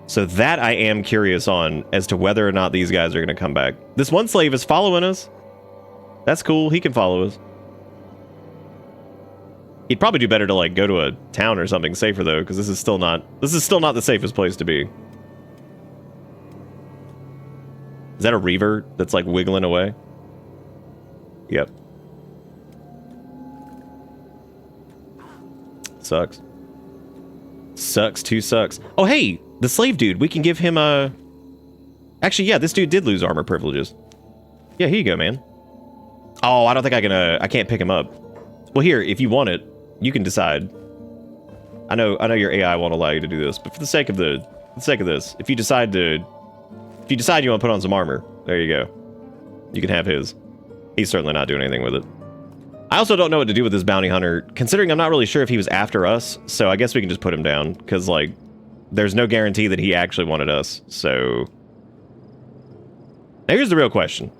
[SPEAKER 1] So that I am curious on as to whether or not these guys are going to come back. This one slave is following us. That's cool. He can follow us. He'd probably do better to like go to a town or something safer though, because this is still not the safest place to be. Is that a Reaver that's like wiggling away? Yep. Sucks. Sucks to sucks. Oh hey, the slave dude. We can give him a... Actually, yeah, this dude did lose armor privileges. Yeah, here you go, man. Oh, I don't think I can't pick him up. Well, here, if you want it, you can decide. I know your AI won't allow you to do this, but for the sake of this, if you decide you want to put on some armor, there you go. You can have his. He's certainly not doing anything with it. I also don't know what to do with this bounty hunter, considering I'm not really sure if he was after us, so I guess we can just put him down, because, like, there's no guarantee that he actually wanted us, so... Now here's the real question.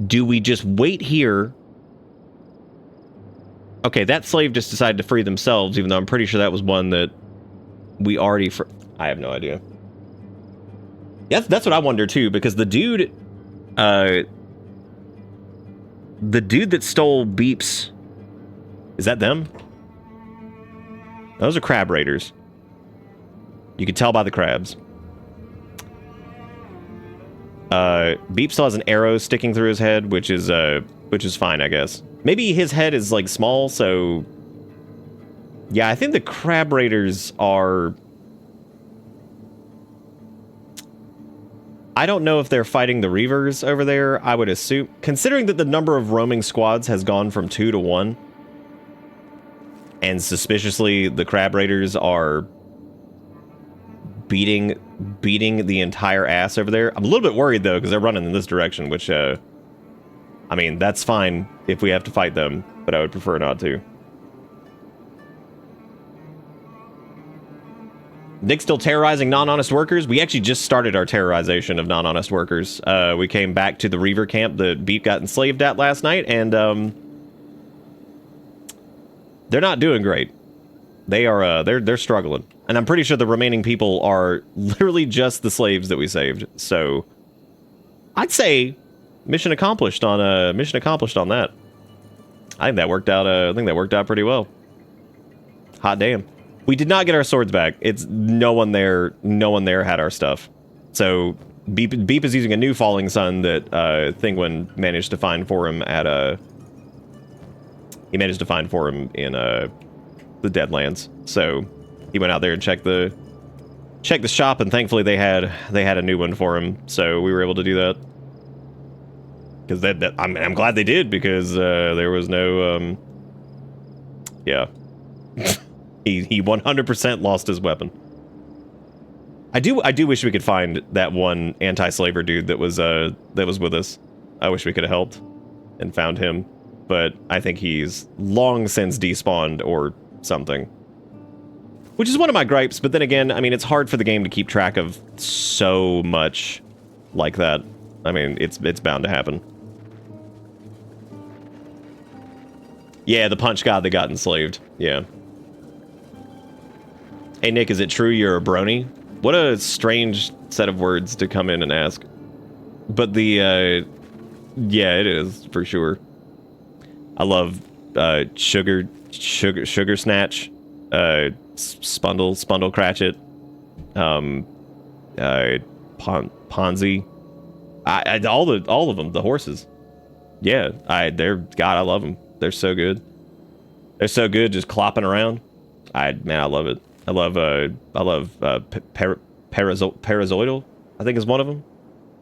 [SPEAKER 1] Do we just wait here? Okay, that slave just decided to free themselves, even though I'm pretty sure that was one that we already... I have no idea. That's what I wonder, too, because the dude... the dude that stole Beep's... Is that them? Those are crab raiders. You can tell by the crabs. Beep still has an arrow sticking through his head, which is fine, I guess. Maybe his head is, like, small, so... Yeah, I think the crab raiders are... I don't know if they're fighting the Reavers over there, I would assume. Considering that the number of roaming squads has gone from 2 to 1, and suspiciously the crab raiders are beating the entire ass over there. I'm a little bit worried, though, because they're running in this direction, which, I mean, that's fine if we have to fight them, but I would prefer not to. Nick's still terrorizing non-honest workers. We actually just started our terrorization of non-honest workers. We came back to the Reaver camp that Beep got enslaved at last night, and they're not doing great. They are they're struggling, and I'm pretty sure the remaining people are literally just the slaves that we saved. So I'd say mission accomplished on that. I think that worked out. Pretty well. Hot damn. We did not get our swords back. It's no one there had our stuff. So Beep is using a new Falling Sun that Thinguin managed to find for him at he managed to find for him in the Deadlands. So he went out there and checked the shop, and thankfully they had a new one for him. So we were able to do that. Because I'm glad they did, because there was no yeah. He 100% lost his weapon. I do wish we could find that one anti-slaver dude that was with us. I wish we could have helped and found him, but I think he's long since despawned or something. Which is one of my gripes, but then again, I mean, it's hard for the game to keep track of so much like that. I mean, it's bound to happen. Yeah, the punch god that got enslaved. Yeah. Hey, Nick, is it true you're a brony? What a strange set of words to come in and ask. But the, yeah, it is, for sure. I love, sugar snatch, Spundle Cratchit, Ponzi, all of them, the horses. Yeah, God, I love them. They're so good. They're so good, just clopping around. Man, I love it. I love Parazoidal, I think is one of them.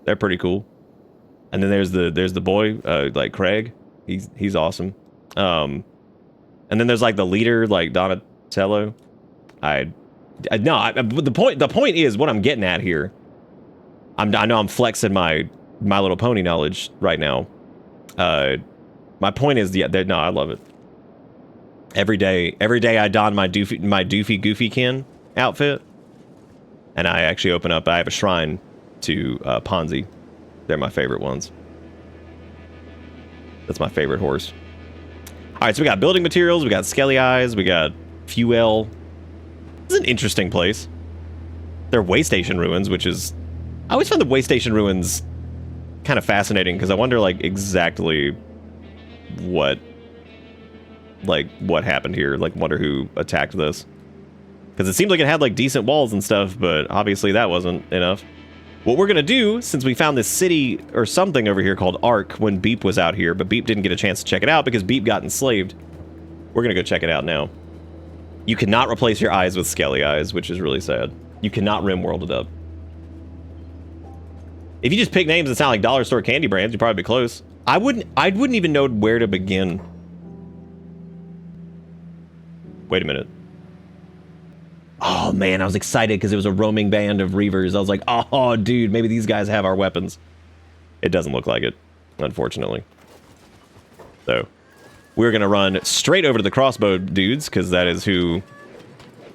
[SPEAKER 1] They're pretty cool. And then there's the boy, like Craig. He's awesome. And then there's like the leader, like Donatello. The point is what I'm getting at here. I know I'm flexing my Little Pony knowledge right now. My point is, yeah, no, I love it. Every day I don my Doofy Goofykin outfit, and I actually open up. I have a shrine to Ponzi. They're my favorite ones. That's my favorite horse. All right, so we got building materials, we got Skelly Eyes, we got fuel. This is an interesting place. They're way station ruins, which is... I always find the way station ruins kind of fascinating, because I wonder, like, exactly what happened here. Like, wonder who attacked this. Because it seemed like it had, like, decent walls and stuff, but obviously that wasn't enough. What we're gonna do, since we found this city or something over here called Ark when Beep was out here, but Beep didn't get a chance to check it out because Beep got enslaved, we're gonna go check it out now. You cannot replace your eyes with Skelly Eyes, which is really sad. You cannot rim-world it up. If you just pick names that sound like dollar store candy brands, you'd probably be close. I wouldn't even know where to begin. Wait a minute. Oh man, I was excited because it was a roaming band of Reavers. I was like, oh dude, maybe these guys have our weapons. It doesn't look like it, unfortunately. So, we're gonna run straight over to the crossbow dudes, because that is who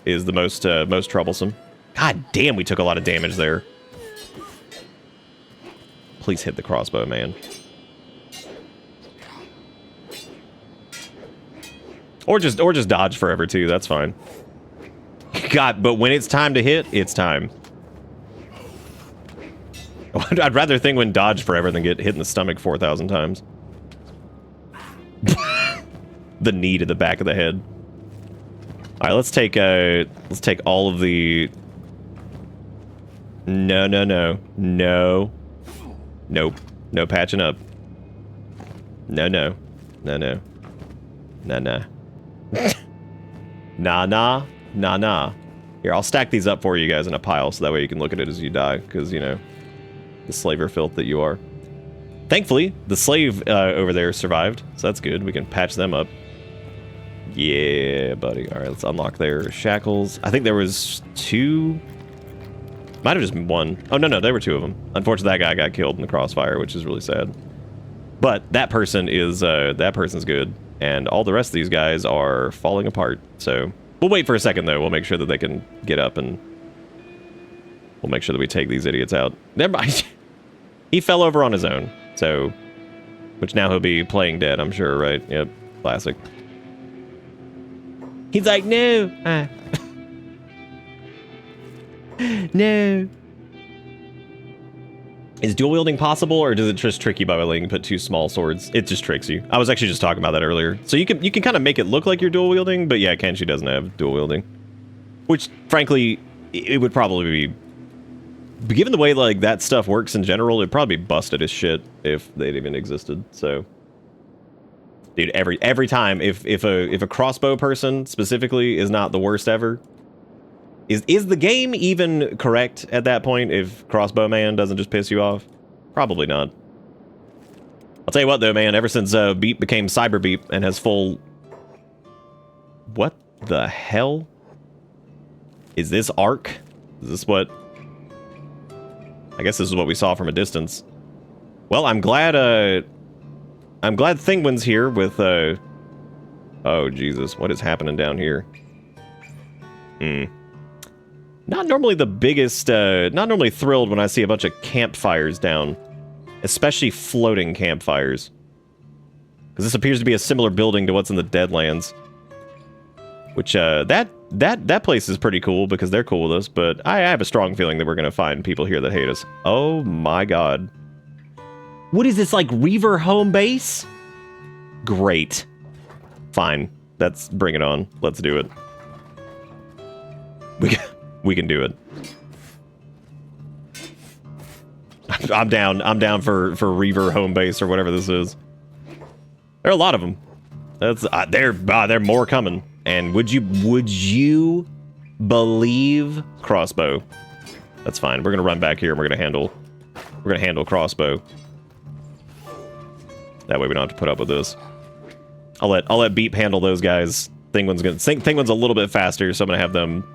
[SPEAKER 1] is the most troublesome. God damn, we took a lot of damage there. Please hit the crossbow, man. Or just dodge forever too, that's fine. God, but when it's time to hit, it's time. I'd rather Thinguin dodge forever than get hit in the stomach 4,000 times. The knee to the back of the head. All right, let's take all of the... No. Nope. No patching up. No. Nah. Here, I'll stack these up for you guys in a pile so that way you can look at it as you die, because, you know, the slaver filth that you are. Thankfully, the slave over there survived, so that's good. We can patch them up. Yeah, buddy. All right, let's unlock their shackles. I think there was 2... Might have just been 1. Oh, no, there were 2 of them. Unfortunately, that guy got killed in the crossfire, which is really sad. But that person is, that person's good. And all the rest of these guys are falling apart, so... We'll wait for a second, though. We'll make sure that they can get up, and... We'll make sure that we take these idiots out. Never mind. He fell over on his own, so... Which now he'll be playing dead, I'm sure, right? Yep, classic. He's like, no! No. Is dual wielding possible, or does it just trick you by letting you put 2 small swords? It just tricks you. I was actually just talking about that earlier. So you can kind of make it look like you're dual wielding, but yeah, Kenshi doesn't have dual wielding. Which, frankly, it would probably be... Given the way like that stuff works in general, it'd probably be busted as shit if they'd even existed, so... Dude, every time, if a crossbow person, specifically, is not the worst ever... Is the game even correct at that point if Crossbow Man doesn't just piss you off? Probably not. I'll tell you what though, man, ever since Beep became Cyber Beep and has full... What the hell? Is this Ark? Is this what I guess this is what we saw from a distance. Well, I'm glad Thinguin's here with, oh, Jesus, what is happening down here? Not normally the biggest, not normally thrilled when I see a bunch of campfires down. Especially floating campfires. Because this appears to be a similar building to what's in the Deadlands. Which, that place is pretty cool because they're cool with us, but I have a strong feeling that we're going to find people here that hate us. Oh my god. What is this, like, Reaver home base? Great. Fine. Let's bring it on. Let's do it. We can do it. I'm down for Reaver home base or whatever this is. There are a lot of them. That's they're more coming. And would you believe crossbow? That's fine. We're gonna run back here and we're gonna handle crossbow. That way we don't have to put up with this. I'll let Beep handle those guys. Thinguin's a little bit faster, so I'm gonna have them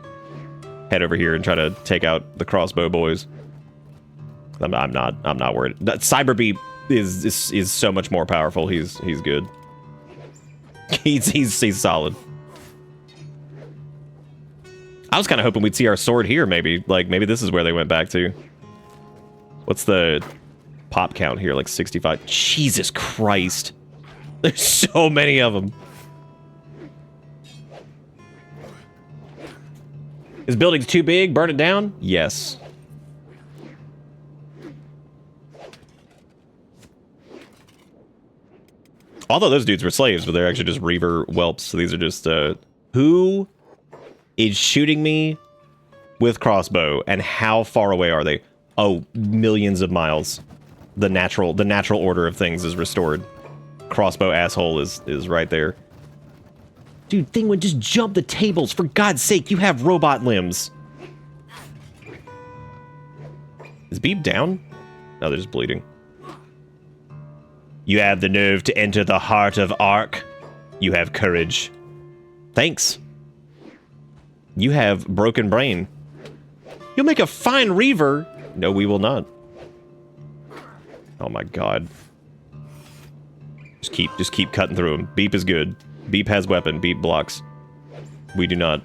[SPEAKER 1] head over here and try to take out the crossbow boys. I'm not worried. That Cyber Beep is so much more powerful. He's good. He's solid. I was kind of hoping we'd see our sword here, maybe. Like, maybe this is where they went back to. What's the pop count here? Like 65? Jesus Christ. There's so many of them. This building's too big? Burn it down? Yes. Although those dudes were slaves, but they're actually just Reaver whelps. So these are just, who is shooting me with crossbow, and how far away are they? Oh, millions of miles. The natural order of things is restored. Crossbow asshole is right there. Dude, Thinguin, just jump the tables. For God's sake, you have robot limbs. Is Beep down? No, they're just bleeding. You have the nerve to enter the heart of Ark. You have courage. Thanks. You have broken brain. You'll make a fine Reaver. No, we will not. Oh my god. Just keep cutting through him. Beep is good. Beep has weapon. Beep blocks. We do not.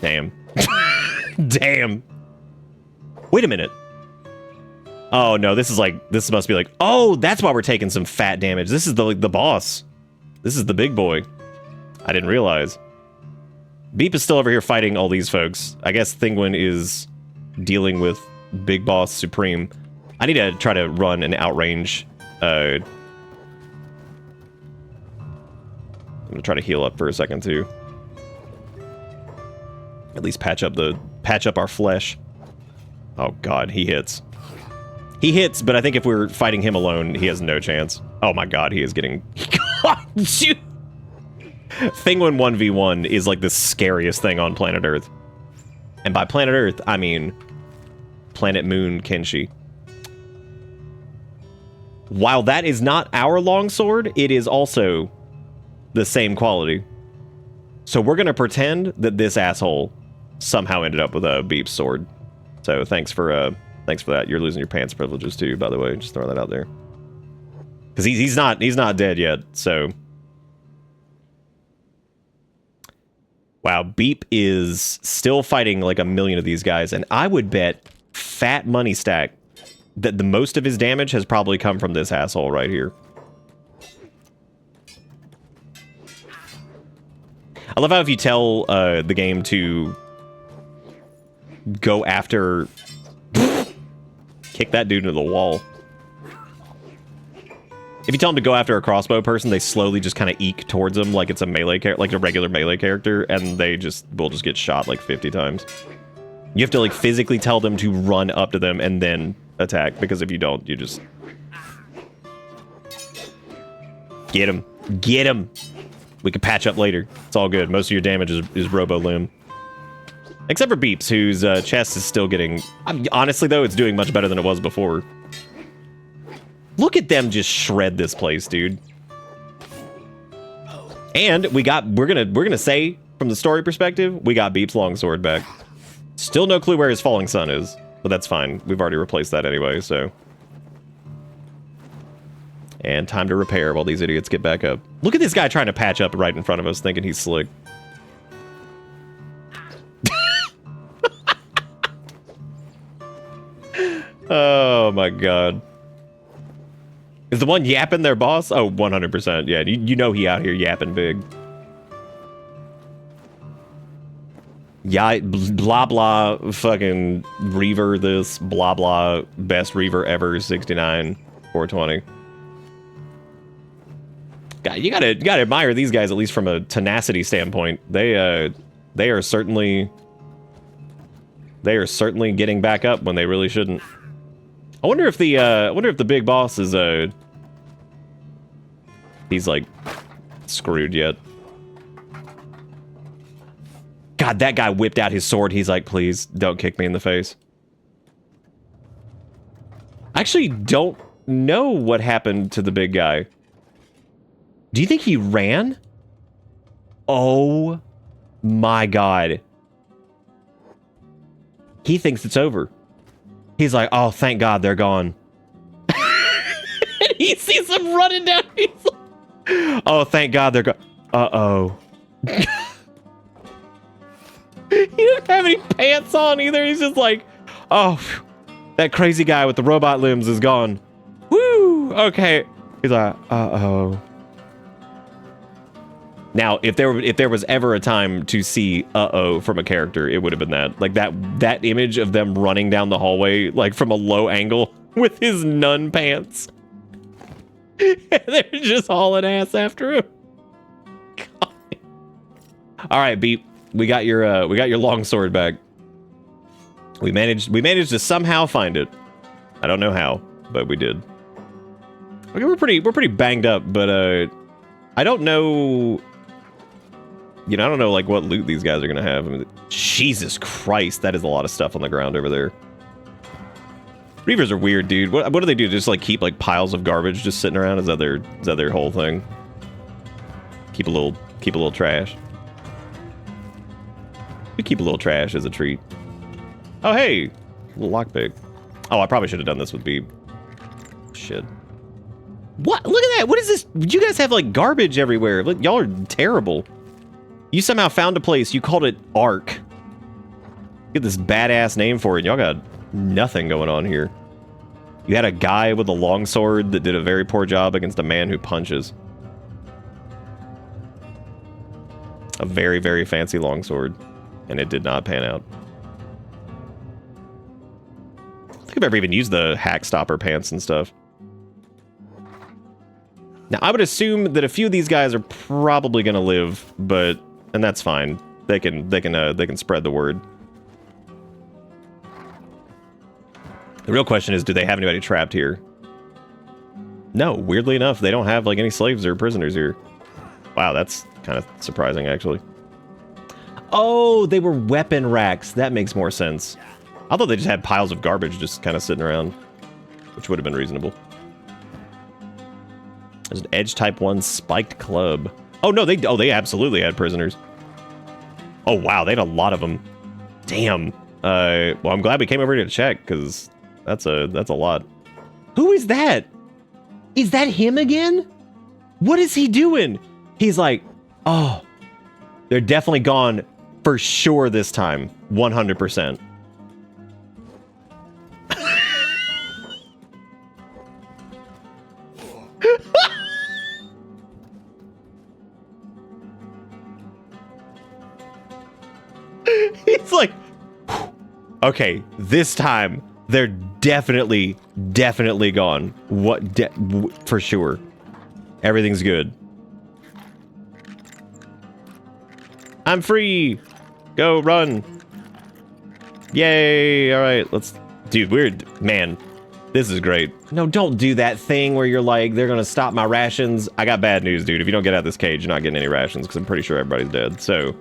[SPEAKER 1] Damn. Damn. Wait a minute. Oh no, this must be like, oh, that's why we're taking some fat damage. This is the boss. This is the big boy. I didn't realize. Beep is still over here fighting all these folks. I guess Thinguin is dealing with Big Boss Supreme. I need to try to run an outrange. I'm gonna try to heal up for a second too. At least patch up our flesh. Oh god, he hits. He hits, but I think if we're fighting him alone, he has no chance. Oh my god, he is getting... Shoot! Thinguin 1v1 is like the scariest thing on planet Earth. And by planet Earth, I mean planet Moon Kenshi. While that is not our longsword, it is also the same quality. So we're gonna pretend that this asshole somehow ended up with a Beep sword. So thanks for that. You're losing your pants privileges too, by the way. Just throwing that out there. Because he's not dead yet, so... Wow, Beep is still fighting like a million of these guys, and I would bet fat money stack that the most of his damage has probably come from this asshole right here. I love how if you tell the game to go after... Kick that dude into the wall. If you tell them to go after a crossbow person, they slowly just kind of eke towards them like it's a melee character, like a regular melee character, and they will just get shot like 50 times. You have to like physically tell them to run up to them and then attack, because if you don't, you just... Get him. Get him! We can patch up later. It's all good. Most of your damage is robo-limb. Except for Beeps, whose chest is still getting... honestly, though, it's doing much better than it was before. Look at them just shred this place, dude. And we're gonna say, from the story perspective, we got Beep's longsword back. Still no clue where his falling son is. But that's fine. We've already replaced that anyway, so. And time to repair while these idiots get back up. Look at this guy trying to patch up right in front of us, thinking he's slick. Oh my god. Is the one yapping their boss? Oh, 100%. Yeah, you know he out here yapping big. Yeah, blah blah fucking Reaver this, blah blah, best Reaver ever, 69, 420. God, you gotta admire these guys, at least from a tenacity standpoint. They are certainly getting back up when they really shouldn't. I wonder if the big boss is he's like screwed yet. God, that guy whipped out his sword. He's like, please don't kick me in the face. I actually don't know what happened to the big guy. Do you think he ran? Oh my god. He thinks it's over. He's like, oh, thank God they're gone. And he sees them running down. He's like, oh, thank God they're gone. Uh-oh. He didn't have any pants on either. He's just like, oh, that crazy guy with the robot limbs is gone. Woo! Okay. He's like, uh-oh. Now, if there was ever a time to see uh-oh from a character, it would have been that. Like that image of them running down the hallway, like from a low angle with his nun pants. And they're just hauling ass after him. God. All right, Beep. We got your longsword back. We managed to somehow find it. I don't know how, but we did. Okay, we're pretty banged up, but I don't know. You know, I don't know like what loot these guys are gonna have. I mean, Jesus Christ, that is a lot of stuff on the ground over there. Reavers are weird, dude. What do they do? Just like keep like piles of garbage just sitting around? Is that their whole thing? Keep a little trash. We keep a little trash as a treat. Oh hey, little lockpick. Oh, I probably should have done this with Beeb. Shit. What? Look at that. What is this? You guys have like garbage everywhere. Look, y'all are terrible. You somehow found a place. You called it Ark. Get this badass name for it. Y'all got nothing going on here. You had a guy with a longsword that did a very poor job against a man who punches. A very, very fancy longsword. And it did not pan out. I don't think I've ever even used the hack stopper pants and stuff. Now, I would assume that a few of these guys are probably going to live, and that's fine. They can spread the word. The real question is, do they have anybody trapped here? No, weirdly enough, they don't have like any slaves or prisoners here. Wow, that's kind of surprising, actually. Oh, they were weapon racks. That makes more sense. I thought they just had piles of garbage just kind of sitting around, which would have been reasonable. There's an Edge Type 1 spiked club. Oh no, they absolutely had prisoners. Oh wow, they had a lot of them. Damn. Well, I'm glad we came over here to check because that's a lot. Who is that? Is that him again? What is he doing? He's like, oh, they're definitely gone for sure this time. 100%. He's like, okay, this time they're definitely gone. For sure. Everything's good. I'm free. Go run. Yay. All right, dude, weird, man. This is great. No, don't do that thing where you're like, they're gonna stop my rations. I got bad news, dude. If you don't get out of this cage, you're not getting any rations because I'm pretty sure everybody's dead. So,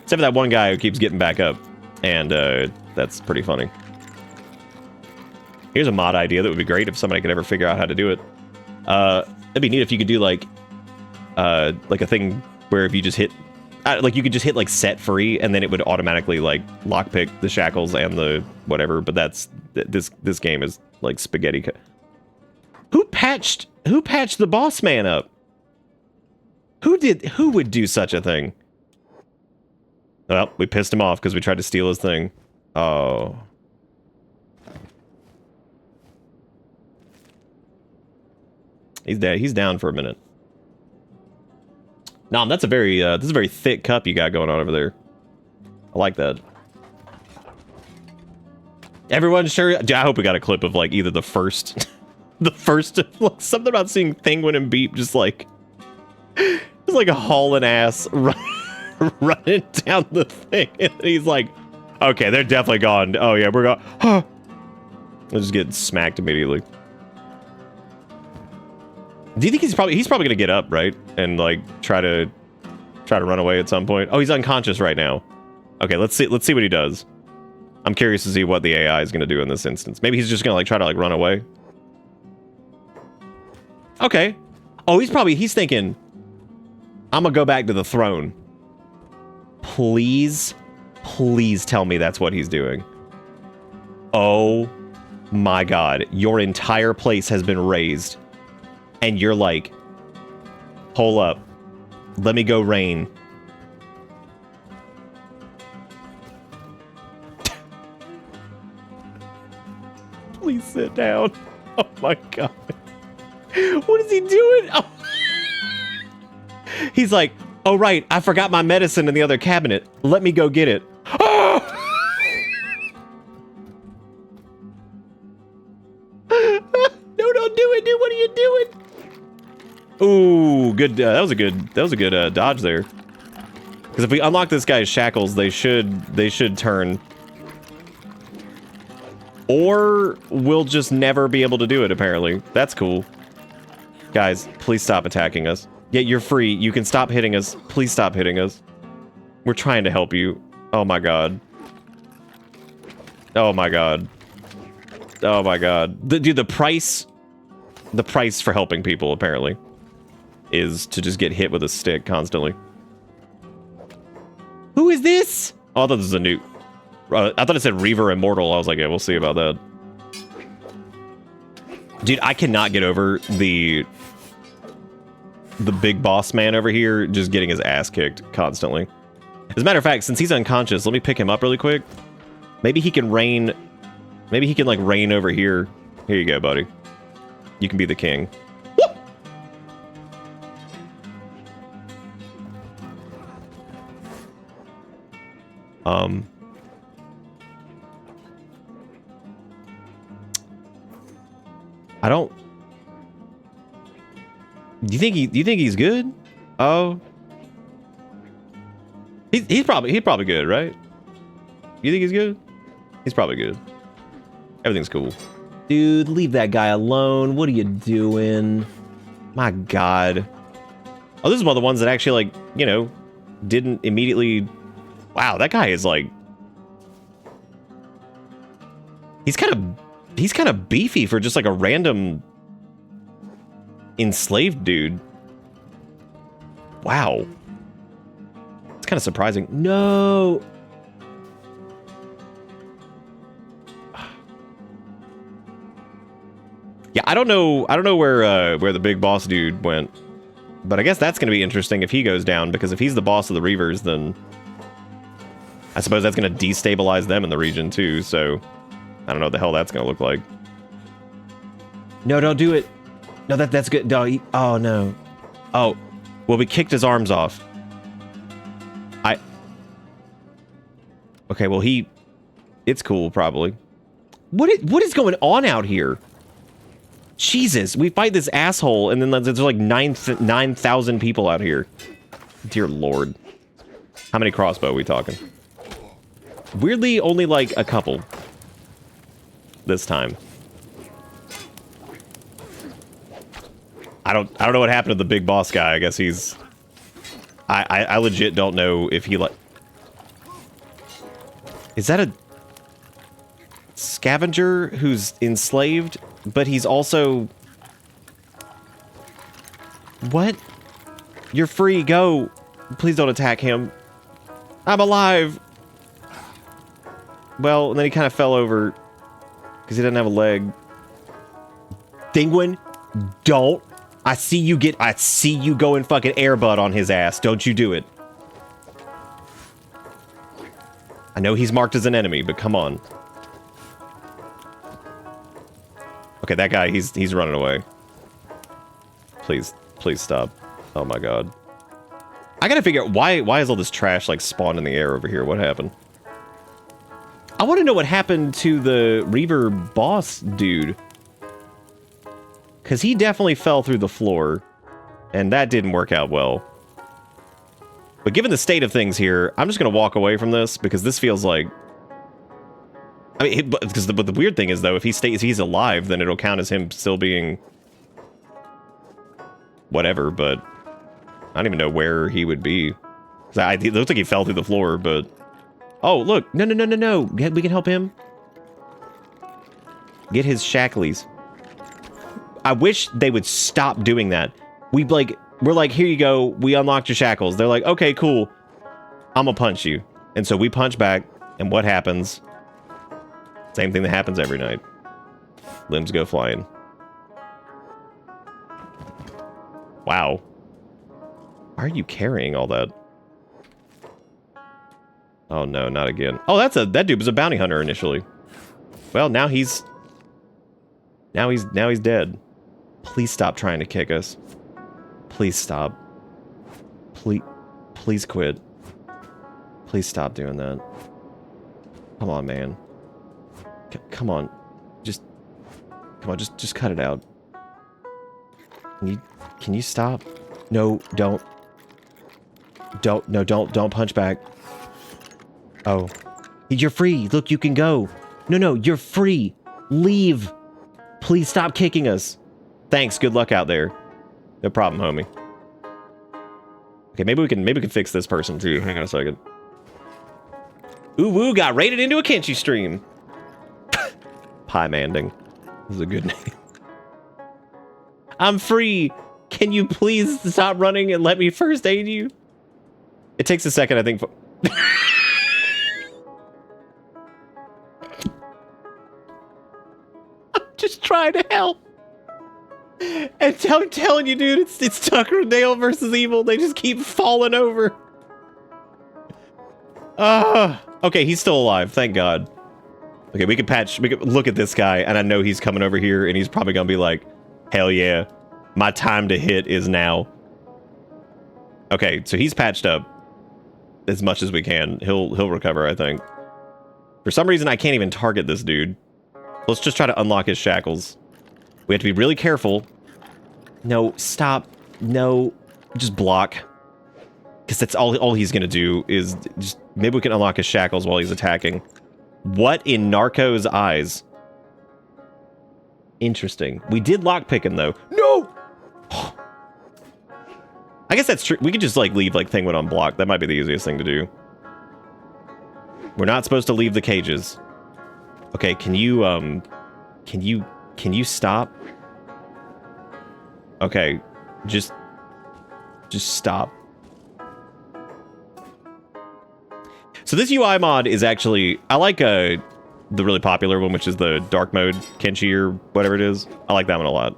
[SPEAKER 1] except for that one guy who keeps getting back up, and that's pretty funny. Here's a mod idea that would be great if somebody could ever figure out how to do it. It'd be neat if you could do like a thing where if you just hit, like you could just hit like set free and then it would automatically like lockpick the shackles and the whatever. But this game is like spaghetti. Who patched the boss man up? Who would do such a thing? Well, we pissed him off because we tried to steal his thing. Oh. He's dead. He's down for a minute. Nom, that's a very this is a very thick cup you got going on over there. I like that. Everyone sure? I hope we got a clip of like either the first like, something about seeing Thinguin and Beep just like a hauling ass running down the thing, and he's like, okay, they're definitely gone. Oh yeah, we're gone. Huh. We'll just get smacked immediately. Do you think he's probably gonna get up, right? And like try to run away at some point? Oh, he's unconscious right now. Okay, let's see what he does. I'm curious to see what the AI is gonna do in this instance. Maybe he's just gonna like try to like run away. Okay. Oh, he's thinking, I'm gonna go back to the throne. Please tell me that's what he's doing. Oh my god, your entire place has been razed. And you're like, hold up, let me go rain. Please sit down. Oh my god. What is he doing? Oh. He's like, oh right, I forgot my medicine in the other cabinet. Let me go get it. Oh! No, don't do it, dude. What are you doing? Ooh, good. That was a good dodge there. Because if we unlock this guy's shackles, they should turn. Or we'll just never be able to do it, apparently. That's cool. Guys, please stop attacking us. Yeah, you're free. You can stop hitting us. Please stop hitting us. We're trying to help you. Oh my god. Oh my god. Oh my god. Dude, the price for helping people, apparently, is to just get hit with a stick constantly. Who is this? Oh, I thought this was a new... I thought it said Reaver Immortal. I was like, yeah, we'll see about that. Dude, I cannot get over the big boss man over here just getting his ass kicked constantly. As a matter of fact, since he's unconscious, let me pick him up really quick. Maybe he can rain... Maybe he can, like, rain over here. Here you go, buddy. You can be the king. I don't... Do you think he's good? Oh. He's probably good, right? You think he's good? He's probably good. Everything's cool. Dude, leave that guy alone. What are you doing? My god. Oh, this is one of the ones that actually, like, you know, didn't immediately... Wow, that guy is, like... He's kind of beefy for just, like, a random... enslaved dude. Wow. It's kind of surprising. No! Yeah, I don't know where the big boss dude went, but I guess that's gonna be interesting if he goes down, because if he's the boss of the Reavers, then I suppose that's gonna destabilize them in the region too. So I don't know what the hell that's gonna look like. No, don't do it. No, that's good. No, oh no. Oh, well, we kicked his arms off. Okay, well it's cool probably. What is going on out here? Jesus, we fight this asshole, and then there's like 9,000 people out here. Dear Lord. How many crossbow are we talking? Weirdly, only like a couple. This time. I don't know what happened to the big boss guy. I guess he's... I legit don't know if he like... Is that a... scavenger who's enslaved? But he's also... What? You're free, go. Please don't attack him. I'm alive. Well, and then he kind of fell over because he didn't have a leg. Thinguin, don't. I see you go and fucking airbud on his ass. Don't you do it. I know he's marked as an enemy, but come on. Okay, that guy, he's running away. Please stop. Oh my god. I gotta figure out why is all this trash like spawned in the air over here? What happened? I want to know what happened to the Reaver boss dude. Because he definitely fell through the floor, and that didn't work out well. But given the state of things here, I'm just going to walk away from this, because this feels like... I mean, but the weird thing is, though, if he's alive, then it'll count as him still being... whatever, but... I don't even know where he would be. It looks like he fell through the floor, but... Oh, look! No! We can help him. Get his shacklies. I wish they would stop doing that. We're like, here you go. We unlocked your shackles. They're like, okay, cool. I'm gonna punch you. And so we punch back, and what happens? Same thing that happens every night. Limbs go flying. Wow. Why are you carrying all that? Oh no, not again. Oh, that dude was a bounty hunter initially. Well, now he's dead. Please stop trying to kick us. Please stop. Please quit. Please stop doing that. Come on, man. Come on. Just cut it out. Can you stop? No, don't punch back. Oh. You're free. Look, you can go. No, you're free. Leave. Please stop kicking us. Thanks. Good luck out there. No problem, homie. Okay, maybe we can fix this person too. Hang on a second. Ooh woo got raided into a Kenshi stream. Pie Manding. This is a good name. I'm free. Can you please stop running and let me first aid you? It takes a second, I think. I'm just trying to help. And I'm telling you, dude, it's Tucker and Dale versus Evil. They just keep falling over. Okay, he's still alive. Thank God. Okay, we can look at this guy, and I know he's coming over here, and he's probably gonna be like, hell yeah, my time to hit is now. Okay, so he's patched up as much as we can. He'll recover, I think. For some reason, I can't even target this dude. Let's just try to unlock his shackles. We have to be really careful. No, stop. No, just block. Because that's all he's going to do is just... Maybe we can unlock his shackles while he's attacking. What in Narco's eyes? Interesting. We did lockpick him, though. No! I guess that's true. We could just, like, leave, like, Thinguin on block. That might be the easiest thing to do. We're not supposed to leave the cages. Okay, can you stop? Okay, just stop. So this UI mod is actually, I like the really popular one, which is the dark mode Kenshi or whatever it is. I like that one a lot.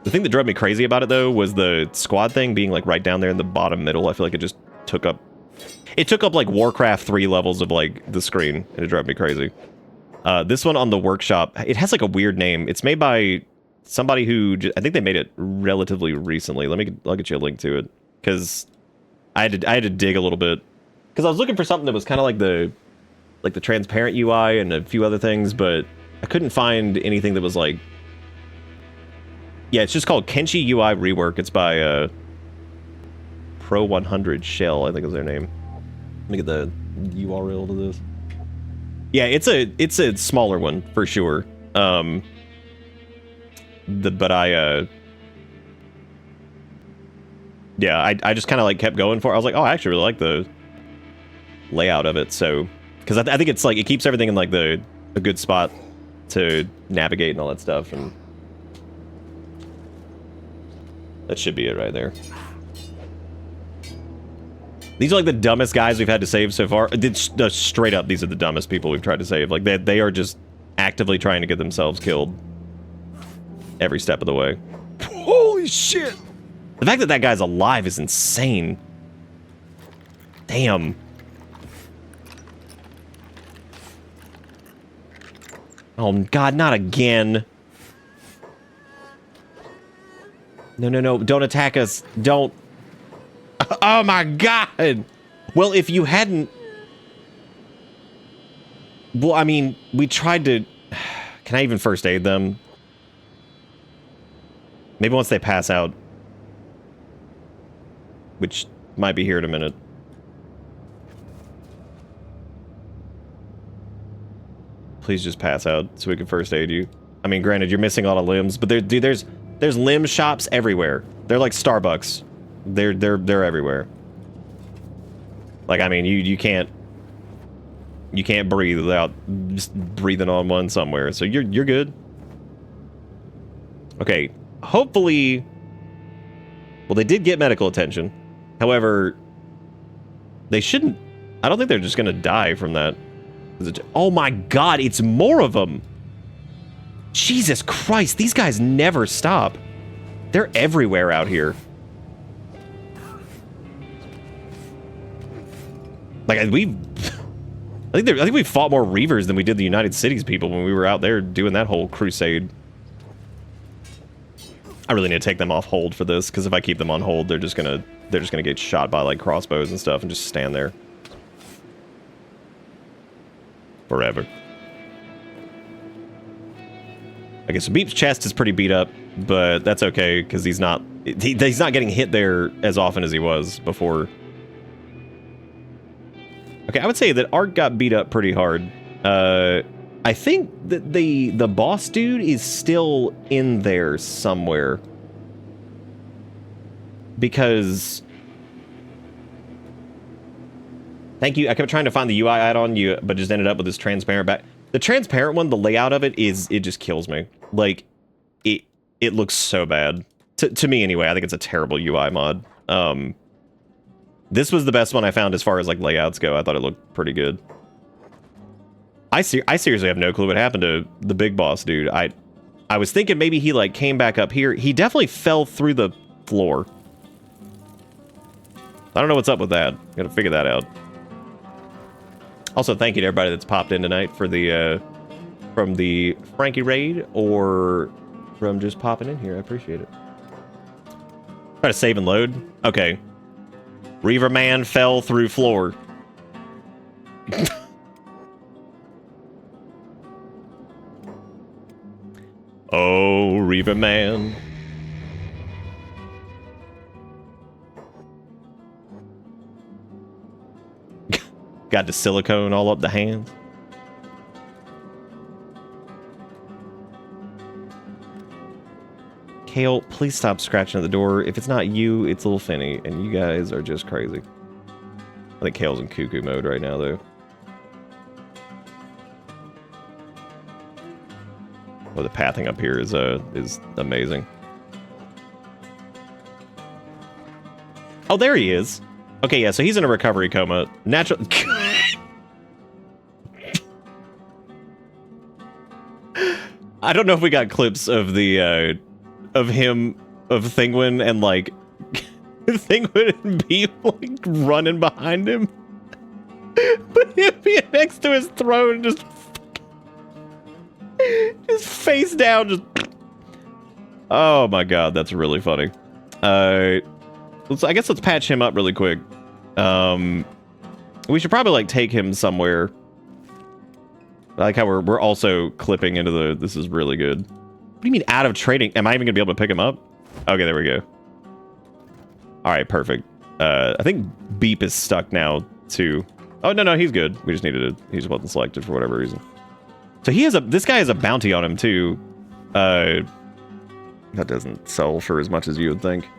[SPEAKER 1] The thing that drove me crazy about it though was the squad thing being like right down there in the bottom middle. I feel like it just took up like Warcraft 3 levels of like the screen, and it drove me crazy. This one on the workshop, it has like a weird name. It's made by somebody who, I think they made it relatively recently. I'll get you a link to it, because I had to dig a little bit, because I was looking for something that was kind of like the transparent UI and a few other things, but I couldn't find anything that was like, yeah, it's just called Kenshi UI Rework. It's by Pro 100 Shell, I think is their name. Let me get the URL to this. Yeah, it's a smaller one for sure. I just kind of like kept going for it. I was like, oh, I actually really like the layout of it. So, because I think it's like it keeps everything in like a good spot to navigate and all that stuff, and that should be it right there. These are like the dumbest guys we've had to save so far. Straight up, these are the dumbest people we've tried to save. Like, they are just actively trying to get themselves killed every step of the way.
[SPEAKER 2] Holy shit!
[SPEAKER 1] The fact that that guy's alive is insane. Damn. Oh, God, not again. No, no, no. Don't attack us. Don't. Oh, my God. Well, if you hadn't... Well, I mean, we tried to... Can I even first aid them? Maybe once they pass out. Which might be here in a minute. Please just pass out so we can first aid you. I mean, granted, you're missing a lot of limbs, but dude, there's limb shops everywhere. They're like Starbucks. They're everywhere. Like, I mean, you can't breathe without just breathing on one somewhere. So you're good. Okay, hopefully. Well, they did get medical attention. However, they shouldn't. I don't think they're just gonna die from that. Oh my God, it's more of them. Jesus Christ, these guys never stop. They're everywhere out here. Like, I think we fought more Reavers than we did the United Cities people when we were out there doing that whole crusade. I really need to take them off hold for this, because if I keep them on hold, they're just gonna get shot by like crossbows and stuff and just stand there forever. Okay, so Beep's chest is pretty beat up, but that's okay because he's not getting hit there as often as he was before. Okay, I would say that Ark got beat up pretty hard. I think that the boss dude is still in there somewhere. Because... Thank you. I kept trying to find the UI add-on, but just ended up with this transparent back. The transparent one, the layout of it just kills me. Like, it looks so bad. To me, anyway. I think it's a terrible UI mod. This was the best one I found as far as, like, layouts go. I thought it looked pretty good. I seriously have no clue what happened to the big boss dude. I was thinking maybe he, like, came back up here. He definitely fell through the floor. I don't know what's up with that. Gotta figure that out. Also, thank you to everybody that's popped in tonight for the, from the Frankie raid, or from just popping in here. I appreciate it. Try to save and load. Okay. Reaver man fell through floor. Oh, Reaver man. Got the silicone all up the hands. Kale, please stop scratching at the door. If it's not you, it's little Finny, and you guys are just crazy. I think Kale's in cuckoo mode right now, though. Oh, the pathing up here is amazing. Oh, there he is. Okay, yeah, so he's in a recovery coma. Natural... I don't know if we got clips of the, of him, of Thinguin and, like, Thinguin and Beep, like, running behind him. But him being next to his throne, just face down, just... Oh my God, that's really funny. I guess let's patch him up really quick. We should probably, like, take him somewhere. I like how we're also clipping into the... This is really good. What do you mean out of trading? Am I even gonna be able to pick him up? Okay, there we go. All right, perfect. I think Beep is stuck now too. Oh no, he's good. We just needed to... He just wasn't selected for whatever reason. So he has a... This guy has a bounty on him too. That doesn't sell for as much as you would think.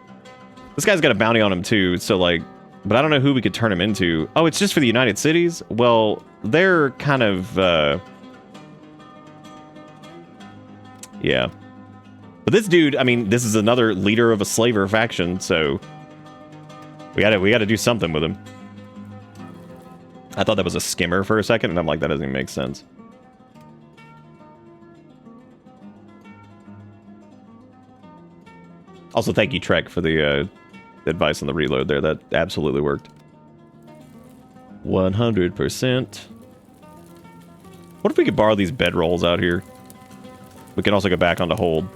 [SPEAKER 1] This guy's got a bounty on him too, so like... But I don't know who we could turn him into. Oh, it's just for the United Cities? Well, they're kind of, yeah. But this dude, I mean, this is another leader of a slaver faction, so... We gotta do something with him. I thought that was a skimmer for a second, and I'm like, that doesn't even make sense. Also, thank you, Trek, for the advice on the reload there. That absolutely worked. 100%. What if we could borrow these bedrolls out here? We can also go back onto hold.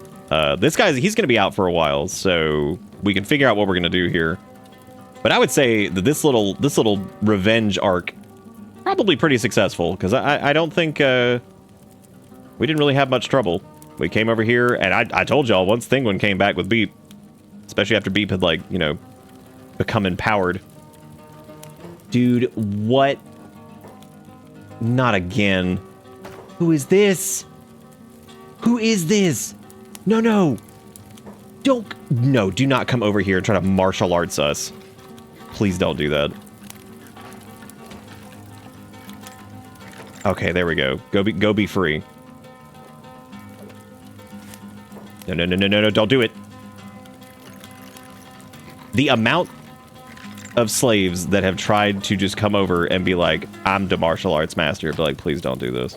[SPEAKER 1] This guy's, he's going to be out for a while, so we can figure out what we're going to do here. But I would say that this little revenge arc probably pretty successful, because I don't think we didn't really have much trouble. We came over here, and I told y'all, once Thinguin came back with Beep, especially after Beep had, like, you know, become empowered. Dude, what? Not again. Who is this? Who is this? No, no. No, do not come over here and try to martial arts us. Please don't do that. Okay, there we go. Go be free. No, don't do it. The amount of slaves that have tried to just come over and be like, I'm the martial arts master, but like, please don't do this.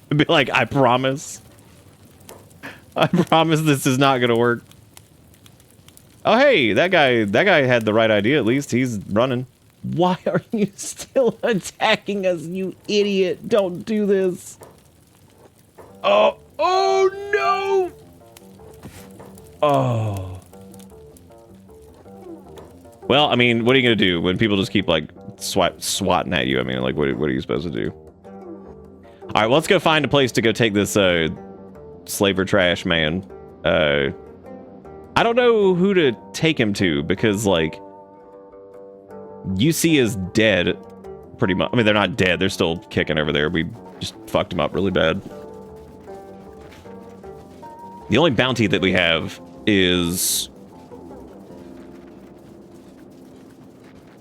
[SPEAKER 1] Be like, I promise this is not gonna work. Oh hey, that guy had the right idea. At least he's running. Why are you still attacking us, you idiot? Don't do this. Oh no. Oh. Well, I mean, what are you gonna do when people just keep like swatting at you? I mean, like, what are you supposed to do? All right, well, let's go find a place to go take this slaver trash man. I don't know who to take him to, because like UC is dead pretty much. I mean, they're not dead, they're still kicking over there. We just fucked him up really bad. The only bounty that we have is,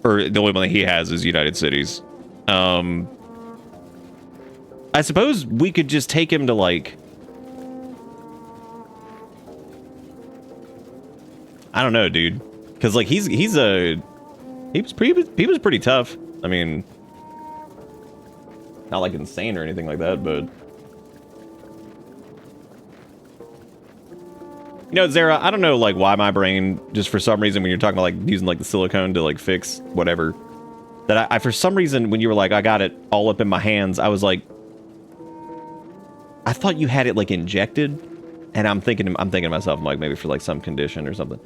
[SPEAKER 1] or the only one that he has is United Cities. I suppose we could just take him to, like, I don't know, dude, because like he was pretty tough. I mean, not like insane or anything like that, but you know, Zara, I don't know like why my brain just for some reason when you're talking about like using like the silicone to like fix whatever, that I for some reason when you were like I got it all up in my hands, I was like, I thought you had it like injected, and I'm thinking to myself, I'm like, maybe for like some condition or something.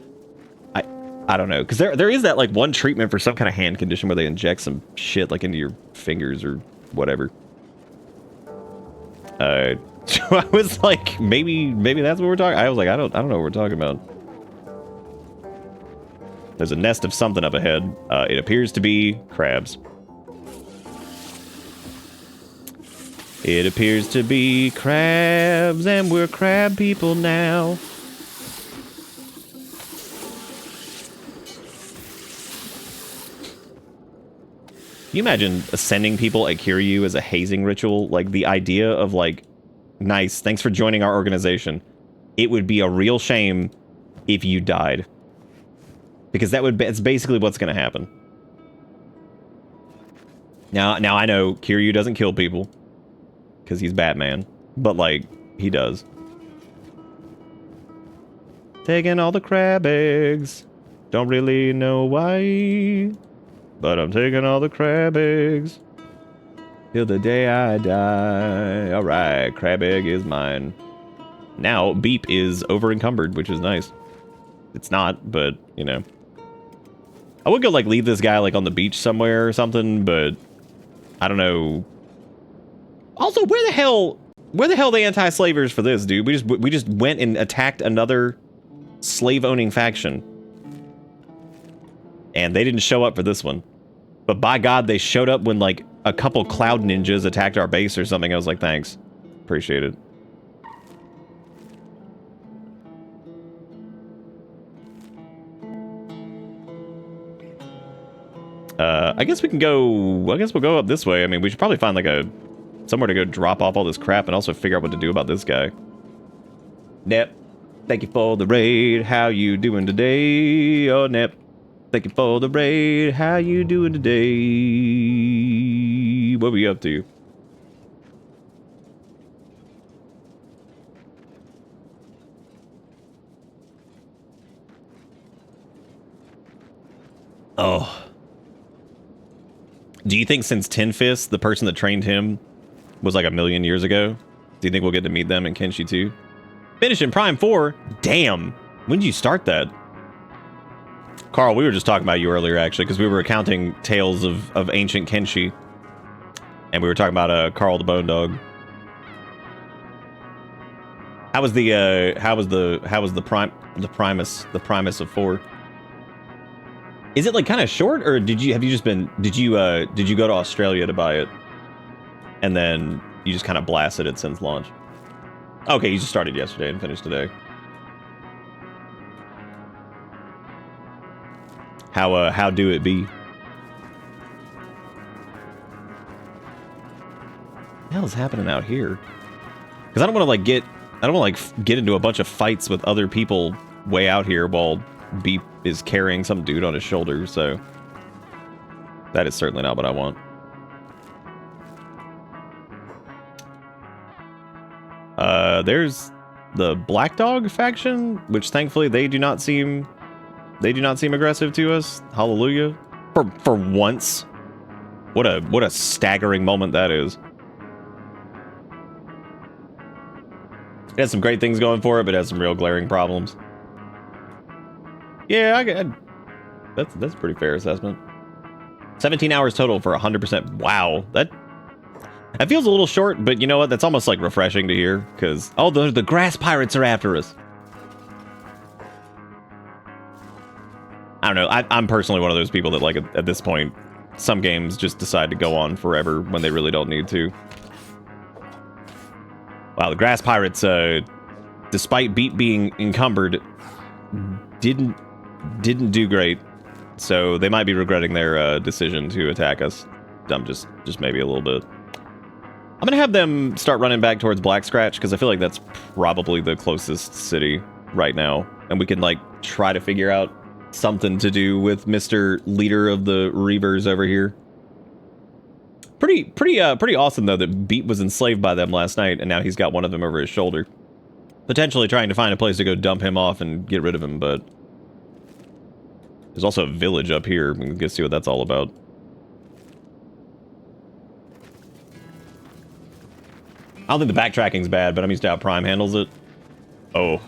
[SPEAKER 1] I don't know, because there is that like one treatment for some kind of hand condition where they inject some shit like into your fingers or whatever. So I was like, maybe that's what we're talking. I was like, I don't know what we're talking about. There's a nest of something up ahead. It appears to be crabs. It appears to be crabs, and we're crab people now. Can you imagine sending people at Kiryu as a hazing ritual? Like, the idea of, like, nice, thanks for joining our organization. It would be a real shame if you died. Because it's basically what's going to happen. Now I know Kiryu doesn't kill people. Because he's Batman. But, like, he does. Taking all the crab eggs. Don't really know why. But I'm taking all the crab eggs till the day I die. Alright, crab egg is mine. Now, Beep is over encumbered, which is nice. It's not, but, you know. I would go, like, leave this guy, like, on the beach somewhere or something, but I don't know. Also, where the hell the anti-slavers for this, dude? We just went and attacked another slave-owning faction. And they didn't show up for this one. But by God, they showed up when, like, a couple cloud ninjas attacked our base or something. I was like, thanks. Appreciate it. I guess we can go... I guess we'll go up this way. I mean, we should probably find, like, somewhere to go drop off all this crap and also figure out what to do about this guy. Nep, thank you for the raid. How you doing today? Oh, Nep. Thank you for the raid. How you doing today? What were you up to? Oh. Do you think since Ten Fists, the person that trained him was like 1,000,000 years ago? Do you think we'll get to meet them in Kenshi 2? Finish in Prime 4? Damn. When did you start that? Carl, we were just talking about you earlier, actually, because we were recounting tales of ancient Kenshi. And we were talking about Carl the Bone Dog. How was the Primus of 4? Is it like kind of short, or did you go to Australia to buy it, and then you just kind of blasted it since launch? Okay, you just started yesterday and finished today. How do it be? What the hell is happening out here? Because I don't want to get into a bunch of fights with other people way out here while Beep is carrying some dude on his shoulder, so that is certainly not what I want. There's the Black Dog faction, which thankfully they do not seem aggressive to us. Hallelujah. For once. What a staggering moment that is. It has some great things going for it, but it has some real glaring problems. Yeah, that's a pretty fair assessment. 17 hours total for 100%. Wow, that feels a little short, but you know what? That's almost like refreshing to hear, because oh, the grass pirates are after us. I don't know. I'm personally one of those people that, like, at this point, some games just decide to go on forever when they really don't need to. Wow, the grass pirates, despite Beat being encumbered, didn't do great, so they might be regretting their decision to attack us. Just maybe a little bit. I'm gonna have them start running back towards Black Scratch, because I feel like that's probably the closest city right now, and we can like try to figure out something to do with Mr. Leader of the Reavers over here. Pretty awesome though that Beat was enslaved by them last night, and now he's got one of them over his shoulder, potentially trying to find a place to go dump him off and get rid of him. But there's also a village up here. We can go see what that's all about. I don't think the backtracking's bad, but I'm used to how Prime handles it. Oh,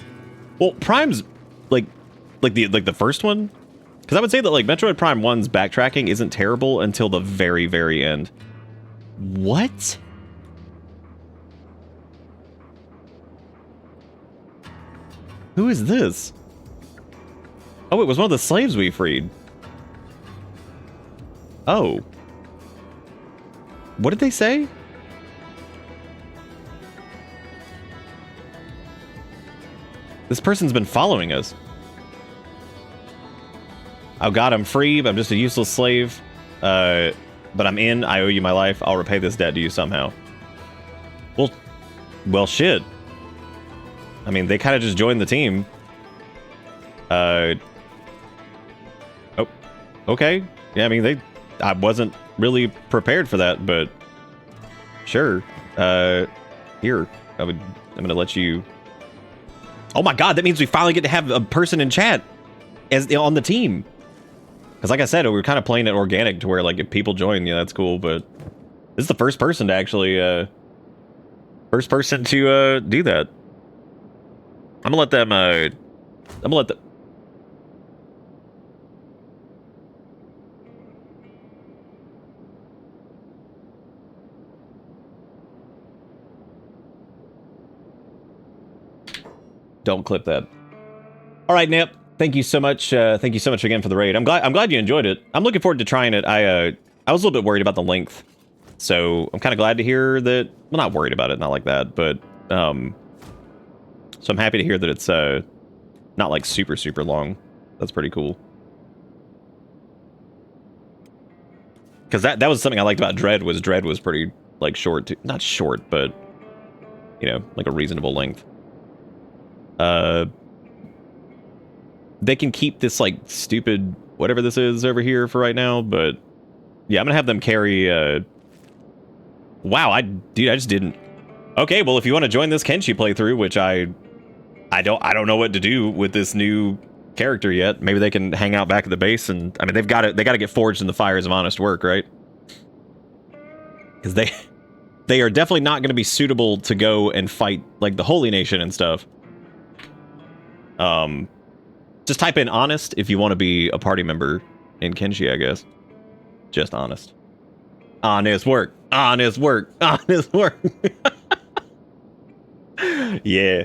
[SPEAKER 1] well, Prime's like the first one, because I would say that like Metroid Prime 1's backtracking isn't terrible until the very, very end. What? Who is this? Oh, it was one of the slaves we freed. Oh. What did they say? This person's been following us. Oh god, I'm free, but I'm just a useless slave. But I'm in, I owe you my life. I'll repay this debt to you somehow. Well, shit. I mean, they kind of just joined the team. Oh, okay. Yeah, I mean, I wasn't really prepared for that, but sure. Here, I'm gonna let you. Oh my god, that means we finally get to have a person in chat as on the team. Because like I said, we were kind of playing it organic to where, like, if people join, yeah, that's cool, but this is the first person to actually, do that. I'm gonna let them, Don't clip that. All right, Nip. Thank you so much. Thank you so much again for the raid. I'm glad you enjoyed it. I'm looking forward to trying it. I was a little bit worried about the length, so I'm kind of glad to hear that. Well, not worried about it, not like that, but so I'm happy to hear that it's not like super long. That's pretty cool. Because that was something I liked about Dread was pretty like short, not short, but you know, like a reasonable length. They can keep this like stupid whatever this is over here for right now, but yeah, I'm gonna have them carry, wow, I just didn't. Okay, well, if you want to join this Kenshi playthrough, which I don't know what to do with this new character yet. Maybe they can hang out back at the base, and I mean, they got to get forged in the fires of honest work, right? Because they are definitely not going to be suitable to go and fight like the Holy Nation and stuff. Just type in honest if you want to be a party member in Kenshi, I guess. Just honest. Honest work. Honest work. Honest work. Yeah.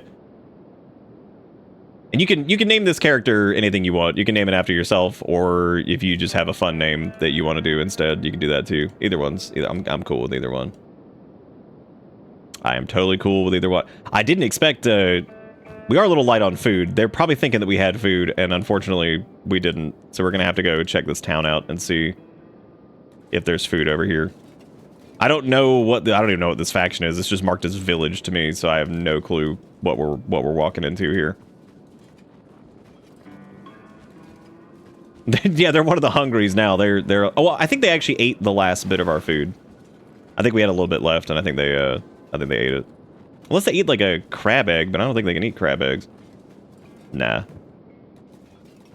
[SPEAKER 1] And you can name this character anything you want. You can name it after yourself, or if you just have a fun name that you want to do instead, you can do that too. Either one's. I'm cool with either one. I am totally cool with either one. I didn't expect. We are a little light on food. They're probably thinking that we had food, and unfortunately, we didn't. So we're gonna have to go check this town out and see if there's food over here. I don't know what I don't even know what this faction is. It's just marked as village to me, so I have no clue what we're walking into here. Yeah, they're one of the hungries now. They're oh, well, I think they actually ate the last bit of our food. I think we had a little bit left, and I think they ate it. Unless they eat like a crab egg, but I don't think they can eat crab eggs. Nah.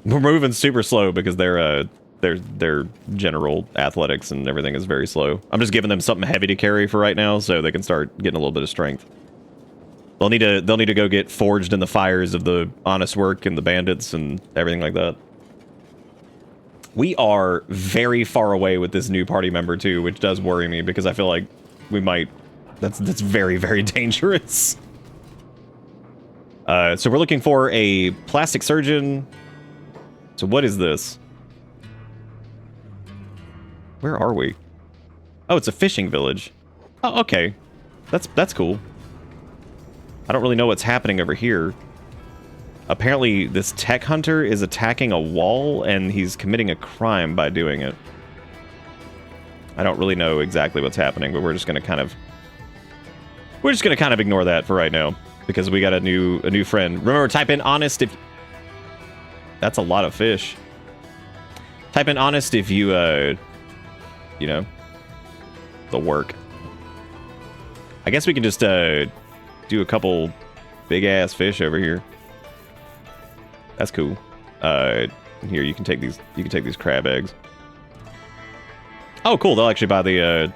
[SPEAKER 1] We're moving super slow because their general athletics and everything is very slow. I'm just giving them something heavy to carry for right now, so they can start getting a little bit of strength. They'll need to go get forged in the fires of the honest work and the bandits and everything like that. We are very far away with this new party member too, which does worry me because I feel like we might. That's very, very dangerous. So we're looking for a plastic surgeon. So what is this? Where are we? Oh, it's a fishing village. Oh, okay. That's cool. I don't really know what's happening over here. Apparently, this tech hunter is attacking a wall, and he's committing a crime by doing it. I don't really know exactly what's happening, but we're just gonna kind of ignore that for right now because we got a new friend. Remember, type in honest if. That's a lot of fish. Type in honest if you you know, the work. I guess we can just do a couple big ass fish over here. That's cool. Here you can take these crab eggs. Oh, cool. They'll actually buy the.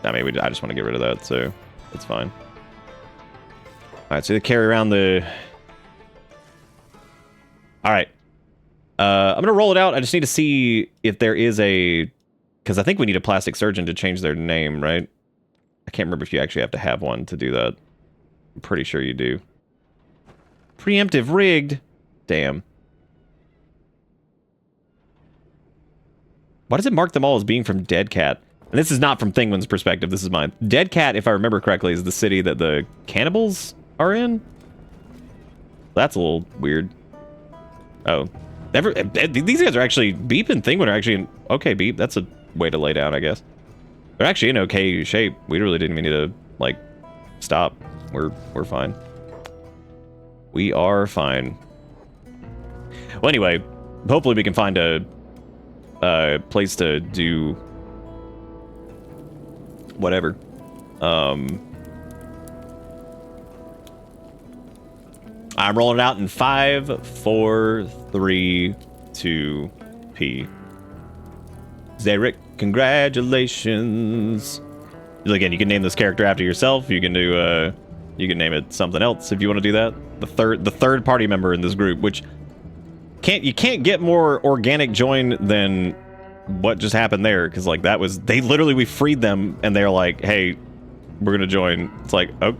[SPEAKER 1] I mean, I just want to get rid of that, so it's fine. All right, so they carry around the. All right. I'm gonna roll it out. I just need to see if there is a, because I think we need a plastic surgeon to change their name, right? I can't remember if you actually have to have one to do that. I'm pretty sure you do. Preemptive rigged. Damn. Why does it mark them all as being from Dead Cat? And this is not from Thinguin's perspective, this is mine. Dead Cat, if I remember correctly, is the city that the cannibals are in? That's a little weird. Oh. These guys are actually... Beep and Thinguin are actually in... Okay, Beep, that's a way to lay down, I guess. They're actually in okay shape. We really didn't even need to, like, stop. We're fine. We are fine. Well, anyway, hopefully we can find a place to do whatever. I'm rolling it out in 5, 4, 3, 2, P. Zarek, congratulations. Again, you can name this character after yourself. You can do you can name it something else if you want to do that. The third party member in this group, which you can't get more organic join than what just happened there, because like that was we freed them and they're like, hey, we're gonna join. It's like, oh,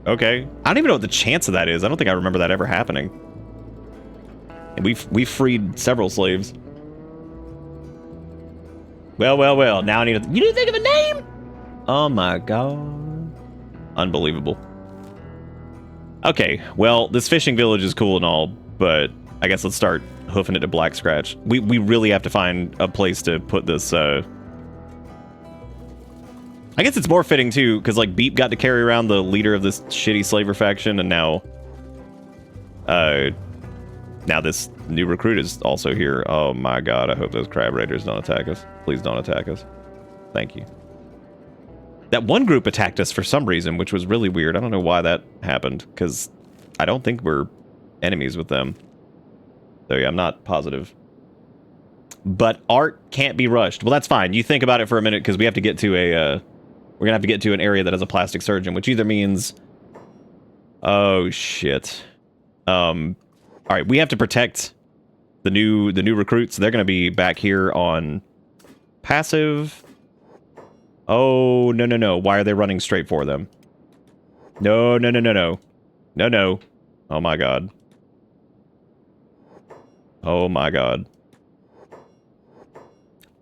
[SPEAKER 1] okay. I don't even know what the chance of that is. I don't think I remember that ever happening. And we freed several slaves. Well. Now I need to. You didn't think of a name? Oh my god. Unbelievable. Okay, well, this fishing village is cool and all, but I guess let's start hoofing it to Black Scratch. We really have to find a place to put this, I guess it's more fitting, too, because, like, Beep got to carry around the leader of this shitty slaver faction, and now, Now this new recruit is also here. Oh my god, I hope those crab raiders don't attack us. Please don't attack us. Thank you. That one group attacked us for some reason, which was really weird. I don't know why that happened, because I don't think we're enemies with them. So yeah, I'm not positive. But art can't be rushed. Well, that's fine. You think about it for a minute, because we have to get to a... we're gonna have to get to an area that has a plastic surgeon, which either means... Oh, shit. Alright, we have to protect the new recruits. They're gonna be back here on passive. Oh, no, no, no. Why are they running straight for them? No, no, no, no, no. No, no. Oh my god. Oh my god.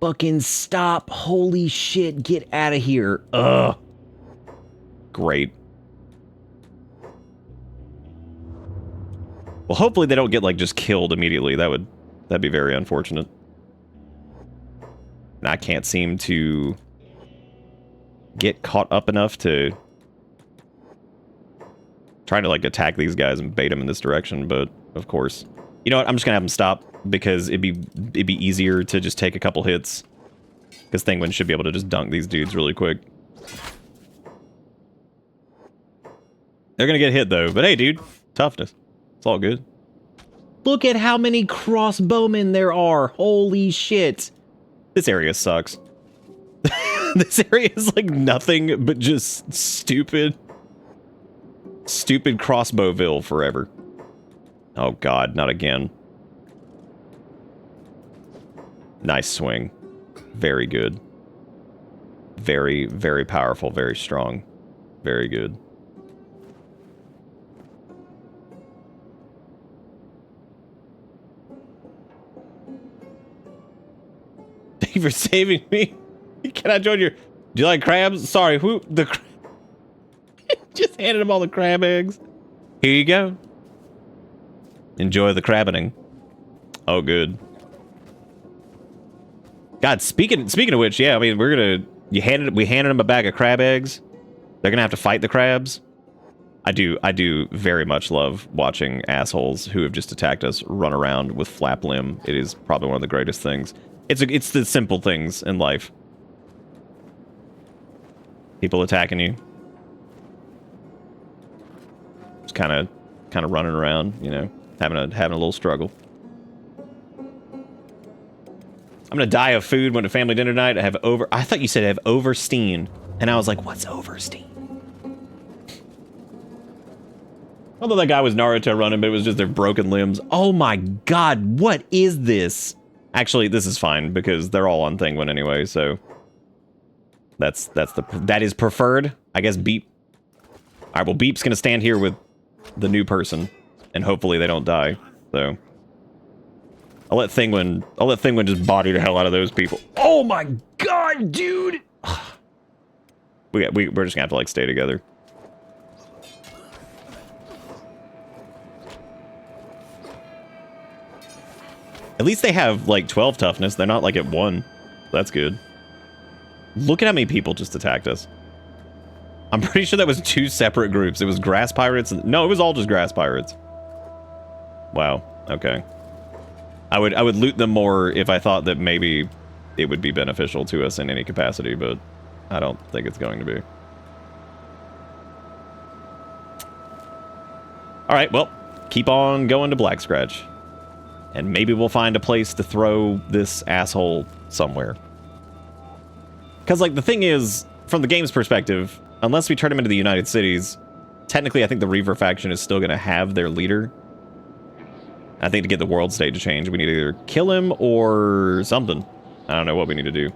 [SPEAKER 1] Fucking stop. Holy shit. Get out of here. Ugh. Great. Well, hopefully they don't get, like, just killed immediately. That'd be very unfortunate. And I can't seem to get caught up enough to trying to, like, attack these guys and bait them in this direction, but of course. You know what? I'm just gonna have them stop, because it'd be easier to just take a couple hits. Because Thinguin should be able to just dunk these dudes really quick. They're gonna get hit, though. But hey, dude. Toughness. It's all good. Look at how many crossbowmen there are. Holy shit. This area sucks. This area is like nothing but just stupid crossbowville forever. Oh god, not again. Nice swing. Very good. Very, very powerful, very strong. Very good. Thank you for saving me. Can I join your... Do you like crabs? Sorry, who... Just handed him all the crab eggs. Here you go. Enjoy the crabbening. Oh, good. God, speaking of which, yeah, I mean, we're gonna... we handed them a bag of crab eggs. They're gonna have to fight the crabs. I do very much love watching assholes who have just attacked us run around with flap limb. It is probably one of the greatest things. It's the simple things in life. People attacking you. Just kind of running around, you know, having a little struggle. I'm gonna die of food when to family dinner night. I thought you said I have Oversteen, and I was like, what's Oversteen? Although that guy was Naruto running, but it was just their broken limbs. Oh my god, what is this? Actually, this is fine because they're all on Thinguin anyway, so that is preferred. I guess Beep. All right, well, Beep's gonna stand here with the new person, and hopefully they don't die. So I'll let Thinguin just body the hell out of those people. Oh my god, dude! We're just gonna have to like stay together. At least they have, like, 12 toughness. They're not, like, at 1. That's good. Look at how many people just attacked us. I'm pretty sure that was 2 separate groups. It was grass pirates. No, it was all just grass pirates. Wow. Okay. I would loot them more if I thought that maybe it would be beneficial to us in any capacity, but I don't think it's going to be. Alright, well, keep on going to Black Scratch. And maybe we'll find a place to throw this asshole somewhere. Because, like, the thing is, from the game's perspective, unless we turn him into the United Cities, technically I think the Reaver faction is still going to have their leader. I think to get the world state to change, we need to either kill him or something. I don't know what we need to do.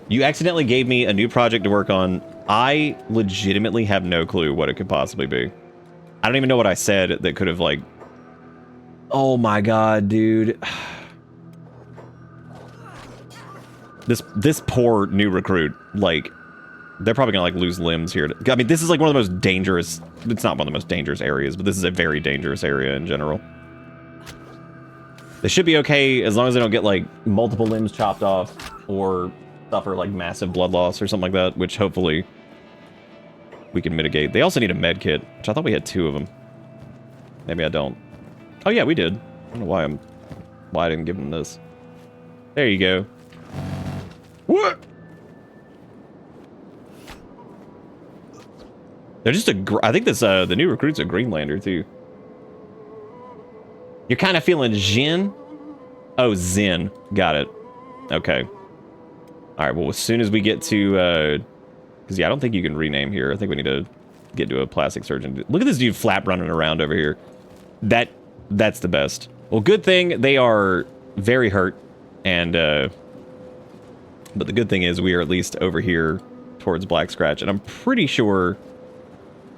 [SPEAKER 1] You accidentally gave me a new project to work on. I legitimately have no clue what it could possibly be. I don't even know what I said that could have, like... Oh my god, dude. This poor new recruit, like... They're probably gonna, like, lose limbs here. I mean, this is, like, one of the most dangerous... It's not one of the most dangerous areas, but this is a very dangerous area in general. They should be okay as long as they don't get, like, multiple limbs chopped off or suffer, like, massive blood loss or something like that, which hopefully we can mitigate. They also need a med kit, which I thought we had 2 of them. Maybe I don't. Oh yeah, we did. I don't know why I didn't give them this. There you go.
[SPEAKER 2] What?
[SPEAKER 1] They're just I think this the new recruit's a Greenlander too. You're kind of feeling Jin? Oh, Zen. Got it. Okay. All right, well, as soon as we get to because yeah, I don't think you can rename here. I think we need to get to a plastic surgeon. Look at this dude flap running around over here. That's the best. Well, good thing they are very hurt, and but the good thing is we are at least over here towards Black Scratch, and I'm pretty sure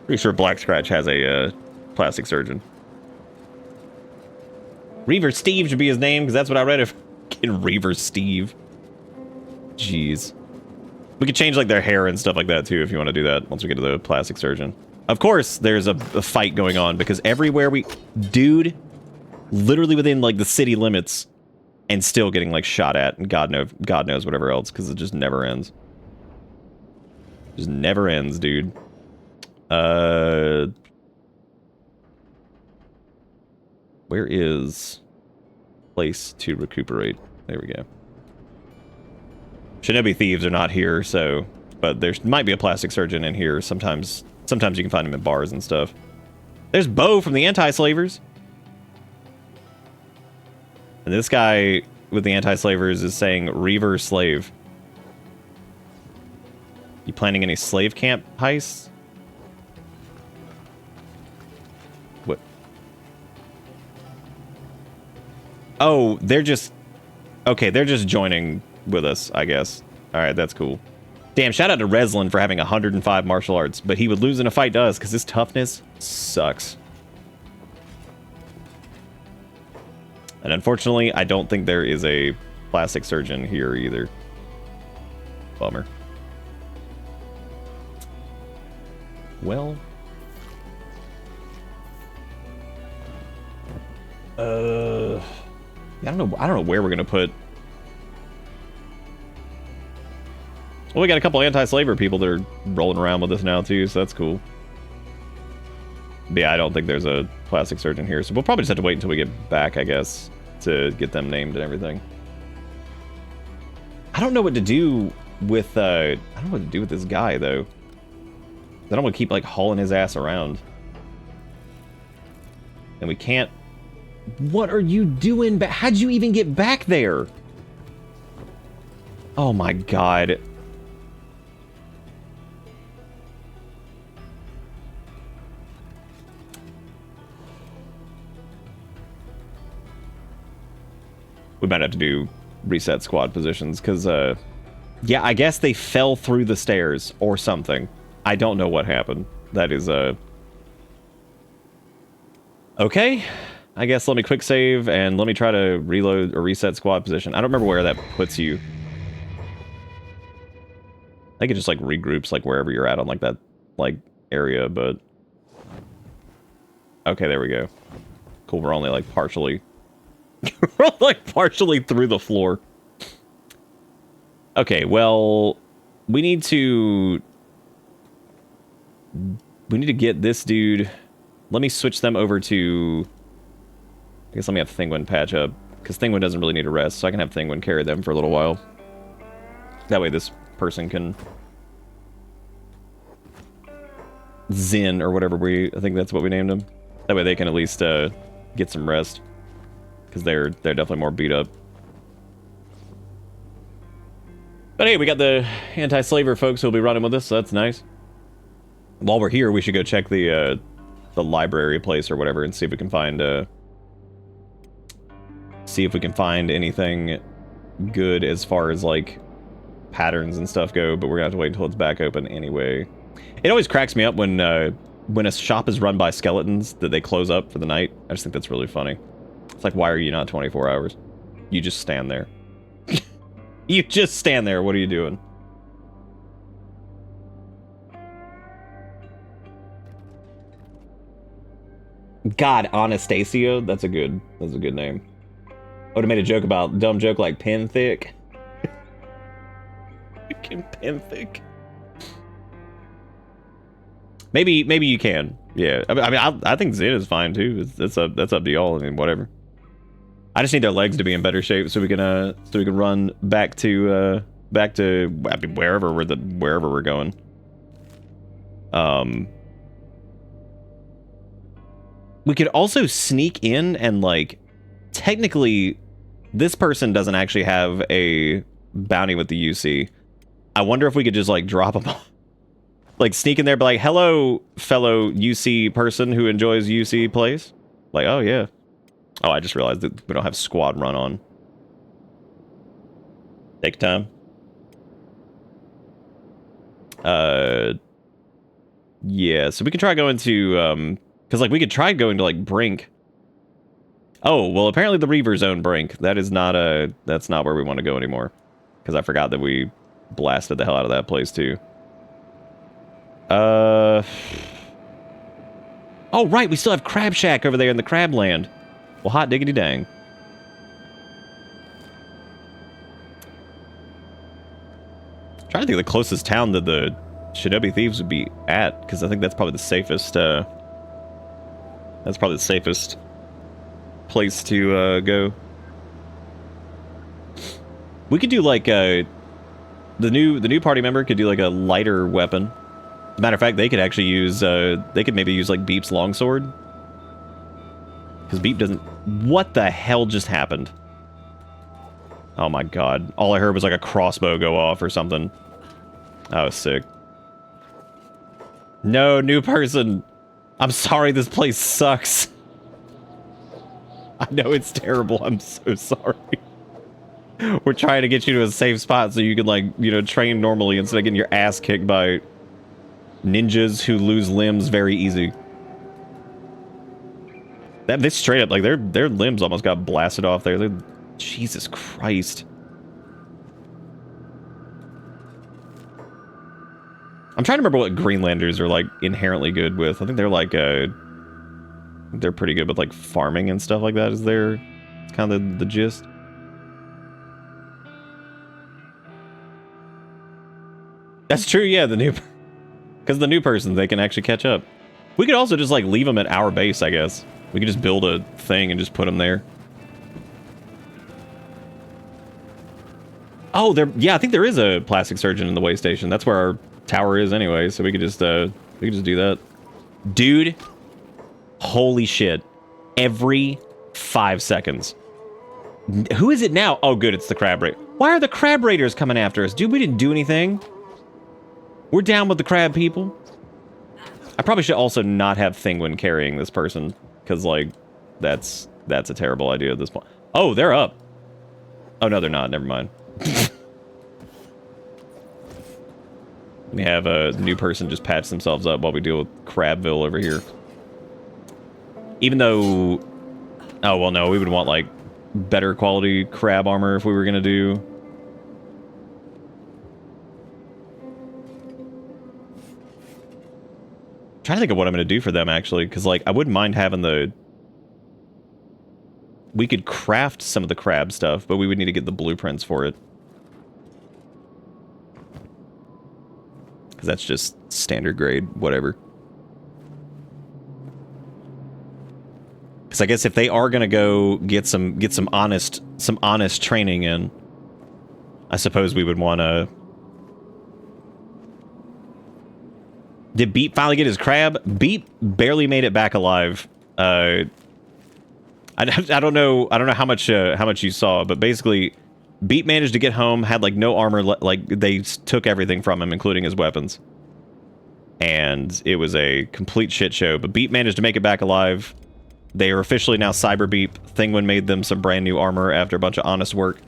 [SPEAKER 1] Black Scratch has a plastic surgeon. Reaver Steve should be his name, because that's what I read. If Reaver Steve. Jeez. We could change like their hair and stuff like that too if you want to do that once we get to the plastic surgeon. Of course, there's a fight going on because everywhere dude, literally within like the city limits, and still getting like shot at, and God knows whatever else, because it just never ends. Just never ends, dude. Where is place to recuperate? There we go. Shinobi thieves are not here, so, but there might be a plastic surgeon in here. Sometimes you can find them in bars and stuff. There's Bo from the Anti-Slavers. And this guy with the Anti-Slavers is saying Reaver Slave. You planning any slave camp heists? What? Oh, they're just... Okay, they're just joining with us, I guess. Alright, that's cool. Damn, shout out to Reslin for having 105 martial arts, but he would lose in a fight to us because his toughness sucks. And unfortunately, I don't think there is a plastic surgeon here either. Bummer. Well... I don't know where we're gonna put... Well, we got a couple anti-slaver people that are rolling around with us now, too, so that's cool. But yeah, I don't think there's a plastic surgeon here, so we'll probably just have to wait until we get back, I guess, to get them named and everything. I don't know what to do with, I don't know what to do with this guy, though. I don't want to keep, like, hauling his ass around. And we can't... What are you doing? How'd you even get back there? Oh my god. We might have to do reset squad positions, because, yeah, I guess they fell through the stairs or something. I don't know what happened. That is, okay. I guess let me quick save, and let me try to reload or reset squad position. I don't remember where that puts you. I think it just, like, regroups, like, wherever you're at on, like, that, like, area, but... Okay, there we go. Cool, we're only, like, partially... we're like partially through the floor. Okay, well, we need to get this dude. Let me switch them over to... I guess let me have Thinguin patch up, because Thinguin doesn't really need a rest, so I can have Thinguin carry them for a little while. That way this person can... Zen, or whatever I think that's what we named him. That way they can at least get some rest. Because they're definitely more beat up. But hey, we got the anti-slaver folks who'll be running with us, so that's nice. While we're here, we should go check the library place or whatever and see if we can find anything good as far as like patterns and stuff go. But we're gonna have to wait until it's back open anyway. It always cracks me up when a shop is run by skeletons that they close up for the night. I just think that's really funny. It's like, why are you not 24 hours? You just stand there. You just stand there. What are you doing? God, Anastasia? That's a good name. I would have made a joke about, dumb joke like pen thick. Freaking pen thick. Maybe you can. Yeah. I think Zin is fine too. That's up to y'all. I mean, whatever. I just need their legs to be in better shape so we can run back to wherever we're going. We could also sneak in and like technically this person doesn't actually have a bounty with the UC. I wonder if we could just like drop them off. Like sneak in there, be like, hello, fellow UC person who enjoys UC plays. Like, oh yeah. Oh, I just realized that we don't have squad run on. Take time. Yeah, so we could try going to, because like we could try going to like Brink. Oh, well apparently the Reaver's own Brink. That's not where we want to go anymore. Because I forgot that we blasted the hell out of that place too. Oh right, we still have Crab Shack over there in the Crab Land. Well, hot diggity dang. I'm trying to think of the closest town that the Shinobi Thieves would be at, because I think that's probably the safest, place to, go. We could do, like, the new party member could do, like, a lighter weapon. As a matter of fact, they could actually use, they could maybe use, like, Beep's longsword. Because Beep doesn't... What the hell just happened? Oh my god. All I heard was, like, a crossbow go off or something. That was sick. No, new person. I'm sorry, this place sucks. I know it's terrible. I'm so sorry. We're trying to get you to a safe spot so you can, like, you know, train normally instead of getting your ass kicked by ninjas who lose limbs very easy. This straight up, like, their limbs almost got blasted off there. Jesus Christ. I'm trying to remember what Greenlanders are, like, inherently good with. I think they're, like, they're pretty good with, like, farming and stuff like that. Is there kind of the gist? That's true, yeah, because the new person, they can actually catch up. We could also just, like, leave them at our base, I guess. We could just build a thing and just put them there. Oh, yeah, I think there is a plastic surgeon in the way station. That's where our tower is anyway, so we could just do that. Dude, holy shit. Every 5 seconds. Who is it now? Oh, good, it's the Crab Raiders. Why are the Crab Raiders coming after us? Dude, we didn't do anything. We're down with the crab people. I probably should also not have Thinguin carrying this person, because, like, that's a terrible idea at this point. Oh, they're up. Oh, no, they're not. Never mind. We have a new person just patch themselves up while we deal with Crabville over here. Even though... Oh, well, no, we would want, like, better quality crab armor if we were going to do... I'm trying to think of what I'm going to do for them, actually, because, like, I wouldn't mind having the... We could craft some of the crab stuff, but we would need to get the blueprints for it. Because that's just standard grade, whatever. Because I guess if they are gonna go get some honest training in, I suppose we would want to. Did Beep finally get his crab? Beep barely made it back alive. I don't know how much you saw, but basically, Beep managed to get home, had like no armor, like they took everything from him, including his weapons. And it was a complete shit show, but Beep managed to make it back alive. They are officially now Cyber Beep. Thingwin made them some brand new armor after a bunch of honest work.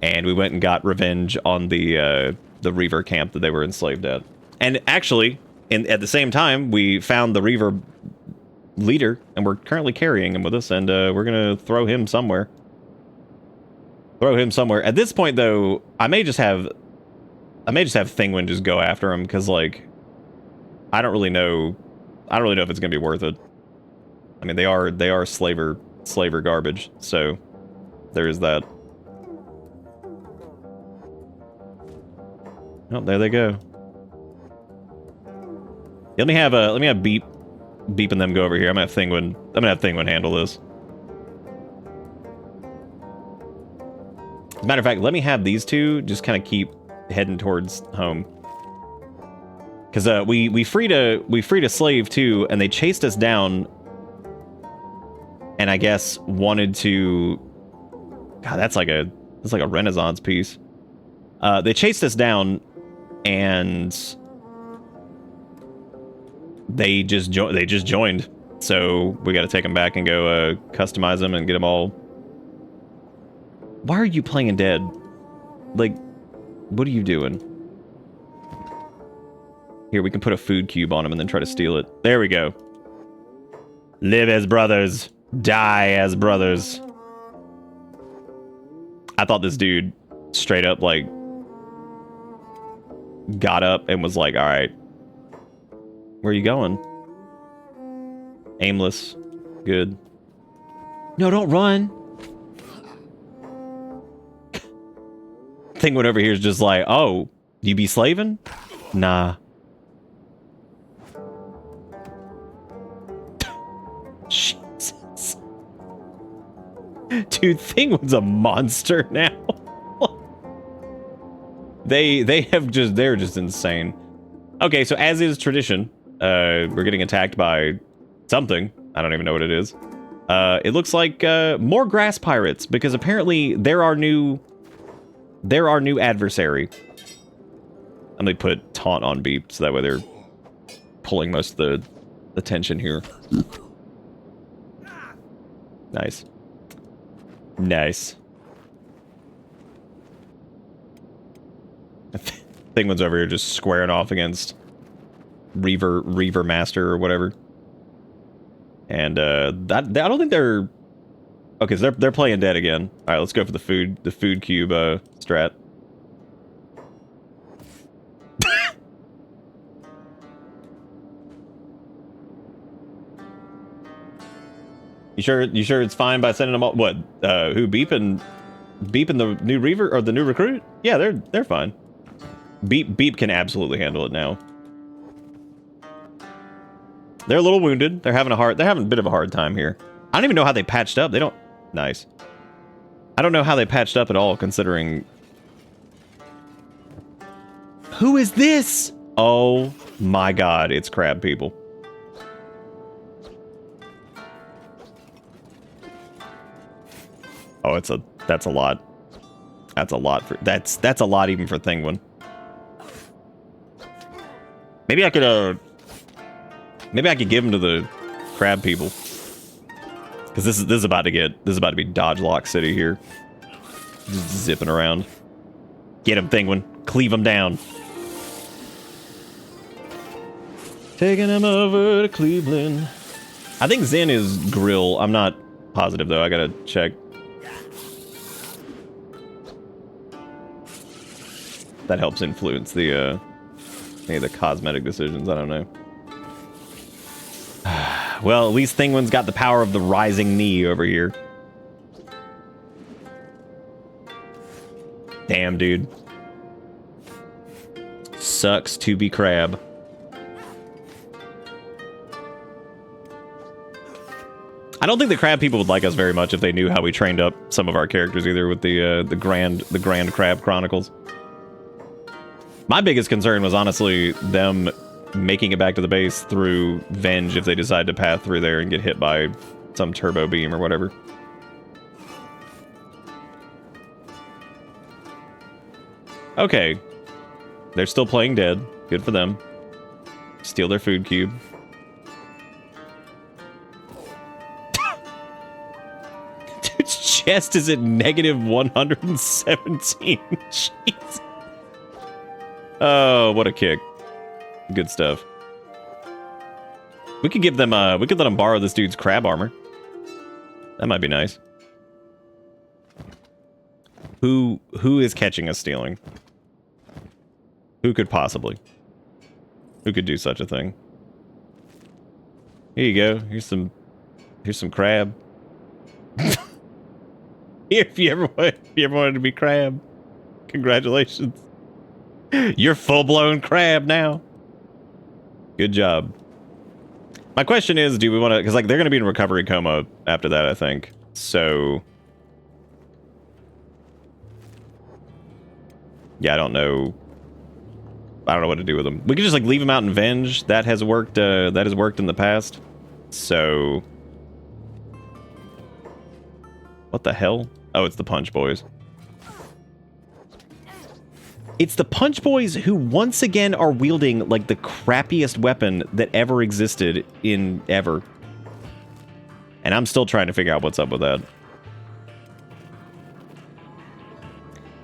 [SPEAKER 1] And we went and got revenge on the Reaver camp that they were enslaved at. And actually, at the same time, we found the Reaver leader, and we're currently carrying him with us, and we're gonna throw him somewhere. At this point, though, I may just have Thingwin just go after him, because, like, I don't really know if it's gonna be worth it. I mean, they are slaver garbage, so there is that. Oh, there they go. Let me have Beep and them go over here. I'm gonna have Thinguin handle this. Matter of fact, let me have these two just kind of keep heading towards home. Because we freed a slave too, and they chased us down. And I guess wanted to. God, that's like a Renaissance piece. They chased us down, and they just joined. So we got to take them back and go customize them and get them all. Why are you playing dead? Like, what are you doing? Here, we can put a food cube on him and then try to steal it. There we go. Live as brothers. Die as brothers. I thought this dude straight up, like, got up and was like, all right. Where are you going? Aimless. Good. No, don't run. Thinguin over here is just like, oh, you be slaving? Nah. Jesus. Dude, Thinguin's a monster now. They're just insane. Okay, so as is tradition, we're getting attacked by something. I don't even know what it is. It looks like more grass pirates, because apparently they're our new adversary. Let me put taunt on Beep so that way they're pulling most of the tension here. Nice. Nice. Thinguin's over here just squaring off against Reaver Master or whatever. And I don't think they're okay. So they're playing dead again. All right, let's go for the food cube strat. You sure it's fine by sending them all? What? Who Beep and the new Reaver or the new recruit? Yeah, they're fine. Beep can absolutely handle it now. They're a little wounded. They're having a bit of a hard time here. I don't even know how they patched up. They don't. Nice. I don't know how they patched up at all, considering. Who is this? Oh my God! It's crab people. Oh, that's a lot. That's a lot for that's a lot even for Thinguin. Maybe I could give him to the crab people. Cause this is about to be Dodge Lock City here. Just zipping around. Get him, Thinguin. Cleave him down. Taking him over to Cleveland. I think Zen is grill. I'm not positive though. I gotta check. That helps influence the maybe the cosmetic decisions. I don't know. Well, at least Thinguin's got the power of the rising knee over here. Damn, dude. Sucks to be crab. I don't think the crab people would like us very much if they knew how we trained up some of our characters either with the Grand Crab Chronicles. My biggest concern was honestly them making it back to the base through Venge if they decide to path through there and get hit by some turbo beam or whatever. Okay. They're still playing dead. Good for them. Steal their food cube. Dude's chest is at negative 117. Jeez. Oh, what a kick. Good stuff. We could give them, we could let them borrow this dude's crab armor. That might be nice. Who is catching us stealing? Who could possibly? Who could do such a thing? Here you go. Here's some crab. Here, if you ever wanted to be crab, congratulations. You're full-blown crab now. Good job. My question is, do we want to... Because, like, they're going to be in recovery coma after that, I think. So... Yeah, I don't know. I don't know what to do with them. We could just, like, leave them out and venge. That has worked, that has worked in the past. So... What the hell? Oh, it's the Punch Boys. It's the Punch Boys who once again are wielding, like, the crappiest weapon that ever existed in ever. And I'm still trying to figure out what's up with that.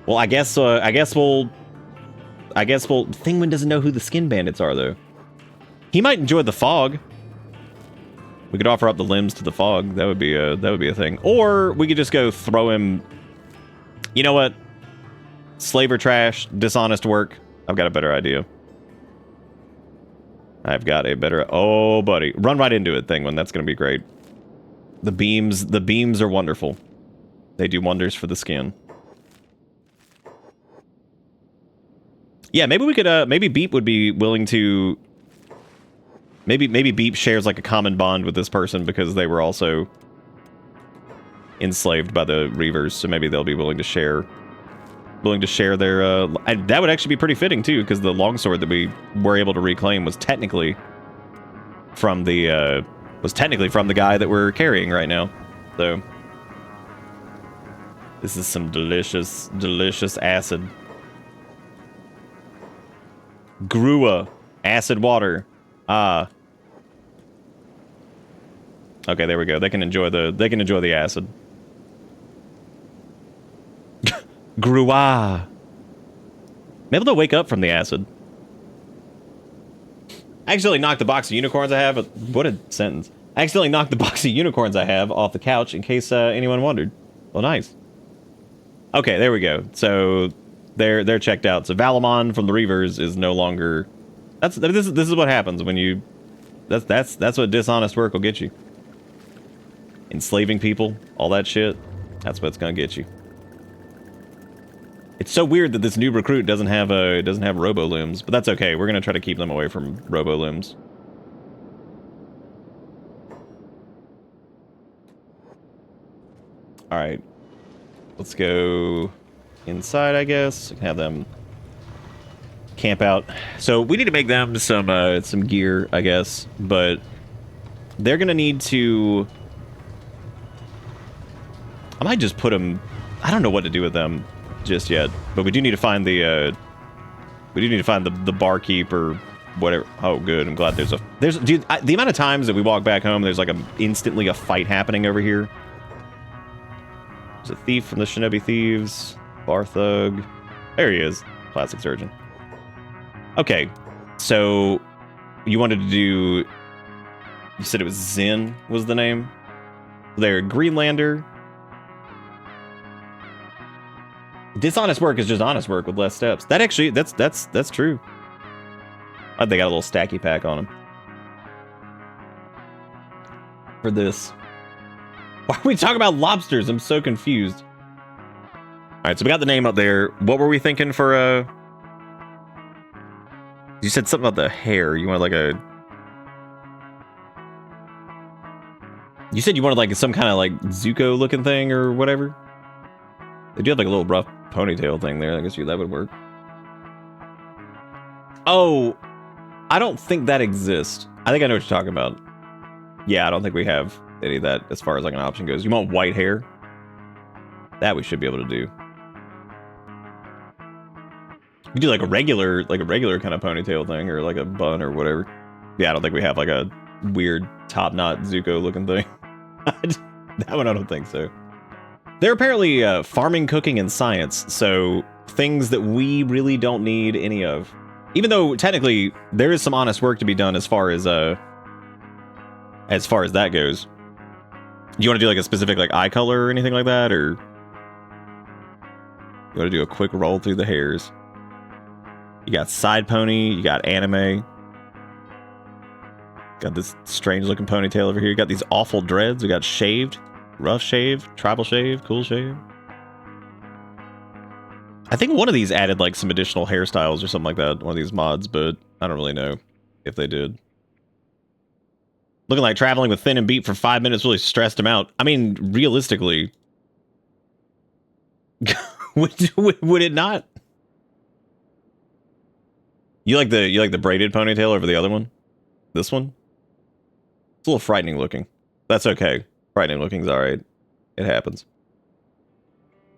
[SPEAKER 1] Well, I guess we'll... Thinguin doesn't know who the Skin Bandits are, though. He might enjoy the fog. We could offer up the limbs to the fog. That would be a thing. Or we could just go throw him... You know what? Slaver trash, dishonest work. I've got a better idea. I've got a better... Oh, buddy. Run right into it, Thinguin. That's going to be great. The beams are wonderful. They do wonders for the skin. Yeah, maybe we could, maybe Beep would be willing to... Maybe Beep shares, like, a common bond with this person because they were also enslaved by the Reavers, so maybe they'll be willing to share their, that would actually be pretty fitting, too, because the longsword that we were able to reclaim was technically from the guy that we're carrying right now. So, this is some delicious, delicious acid. Grua. Acid water. Ah. Okay, there we go. They can enjoy the acid. Grua. Maybe they'll wake up from the acid. I accidentally knocked the box of unicorns I have. What a sentence. I accidentally knocked the box of unicorns I have off the couch in case anyone wondered. Well, nice. Okay, there we go. So they're checked out. So Valamon from the Reavers is no longer. This is what happens when you. That's what dishonest work will get you. Enslaving people, all that shit. That's what's gonna get you. It's so weird that this new recruit doesn't have robo limbs, but that's okay. We're gonna try to keep them away from robo limbs. All right, let's go inside. I guess we can have them camp out. So we need to make them some gear, I guess, but they're gonna need to. I might just put them. I don't know what to do with them just yet, but we do need to find the barkeep or whatever. Oh, good. I'm glad there's dude. The amount of times that we walk back home, there's like instantly a fight happening over here. There's a thief from the Shinobi Thieves. Bar thug. There he is. Plastic surgeon. Okay, so you wanted to do. You said it was Zen was the name. There, Greenlander. Dishonest work is just honest work with less steps. That actually, that's true. Oh, they got a little stacky pack on them. For this. Why are we talking about lobsters? I'm so confused. Alright, so we got the name up there. What were we thinking for, You said something about the hair. You wanted like a... You said you wanted like some kind of like Zuko looking thing or whatever? They do have like a little rough ponytail thing there. I guess that would work. Oh, I don't think that exists. I think I know what you're talking about. Yeah, I don't think we have any of that as far as like an option goes. You want white hair? That we should be able to do. We do like a regular kind of ponytail thing or like a bun or whatever. Yeah, I don't think we have like a weird top knot Zuko looking thing. That one I don't think so. They're apparently farming, cooking, and science, so things that we really don't need any of. Even though technically there is some honest work to be done as far as that goes. Do you want to do like a specific like eye color or anything like that, or you want to do a quick roll through the hairs? You got side pony, you got anime. Got this strange looking ponytail over here. You got these awful dreads. We got shaved, rough shave, tribal shave, cool shave. I think one of these added like some additional hairstyles or something like that. One of these mods, but I don't really know. if they did. Looking like traveling with Finn and Beat for 5 minutes really stressed him out. I mean, realistically, would it not? You like the braided ponytail over the other one? This one? It's a little frightening looking. That's okay. Frightening looking's alright. It happens.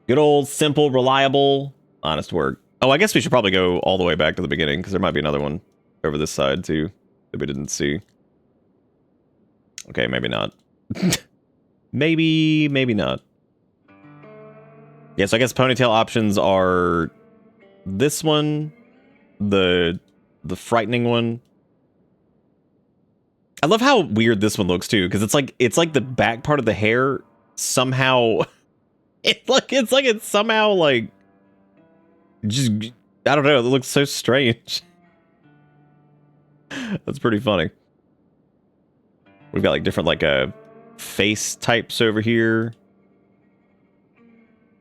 [SPEAKER 1] Good old, simple, reliable, honest work. Oh, I guess we should probably go all the way back to the beginning, because there might be another one over this side, too, that we didn't see. Okay, maybe not. maybe not. Yeah, so I guess ponytail options are this one, the frightening one. I love how weird this one looks too, because it's like the back part of the hair somehow it's somehow like just, I don't know, it looks so strange. That's pretty funny. We've got like different like face types over here.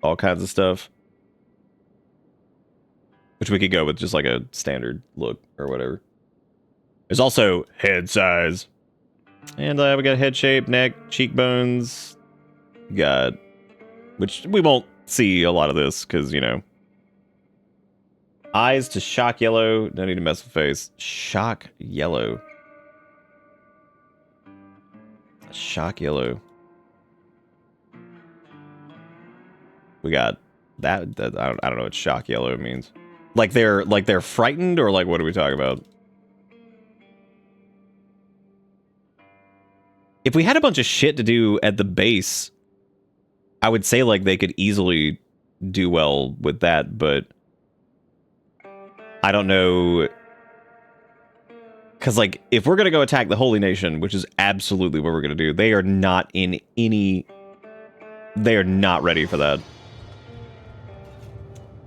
[SPEAKER 1] All kinds of stuff. Which we could go with just like a standard look or whatever. There's also head size. And we got head shape, neck, cheekbones. We got, which we won't see a lot of this because, you know. Eyes to shock yellow. Don't need to mess with face. Shock yellow. Shock yellow. We got that I don't know what shock yellow means. Like they're frightened, or like what are we talking about? If we had a bunch of shit to do at the base, I would say like they could easily do well with that, but I don't know. Because like if we're gonna go attack the Holy Nation, which is absolutely what we're gonna do, they are not in any. They are not ready for that.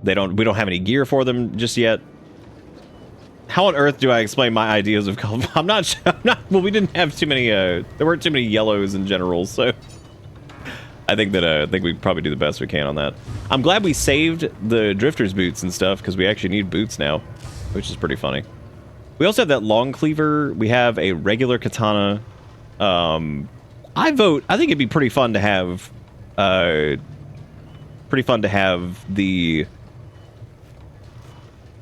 [SPEAKER 1] We don't have any gear for them just yet. How on earth do I explain my ideas of color? I'm not, well, we didn't have too many, there weren't too many yellows in general, so I think we probably do the best we can on that. I'm glad we saved the Drifter's boots and stuff, because we actually need boots now, which is pretty funny. We also have that long cleaver. We have a regular katana. I think it'd be pretty fun to have, the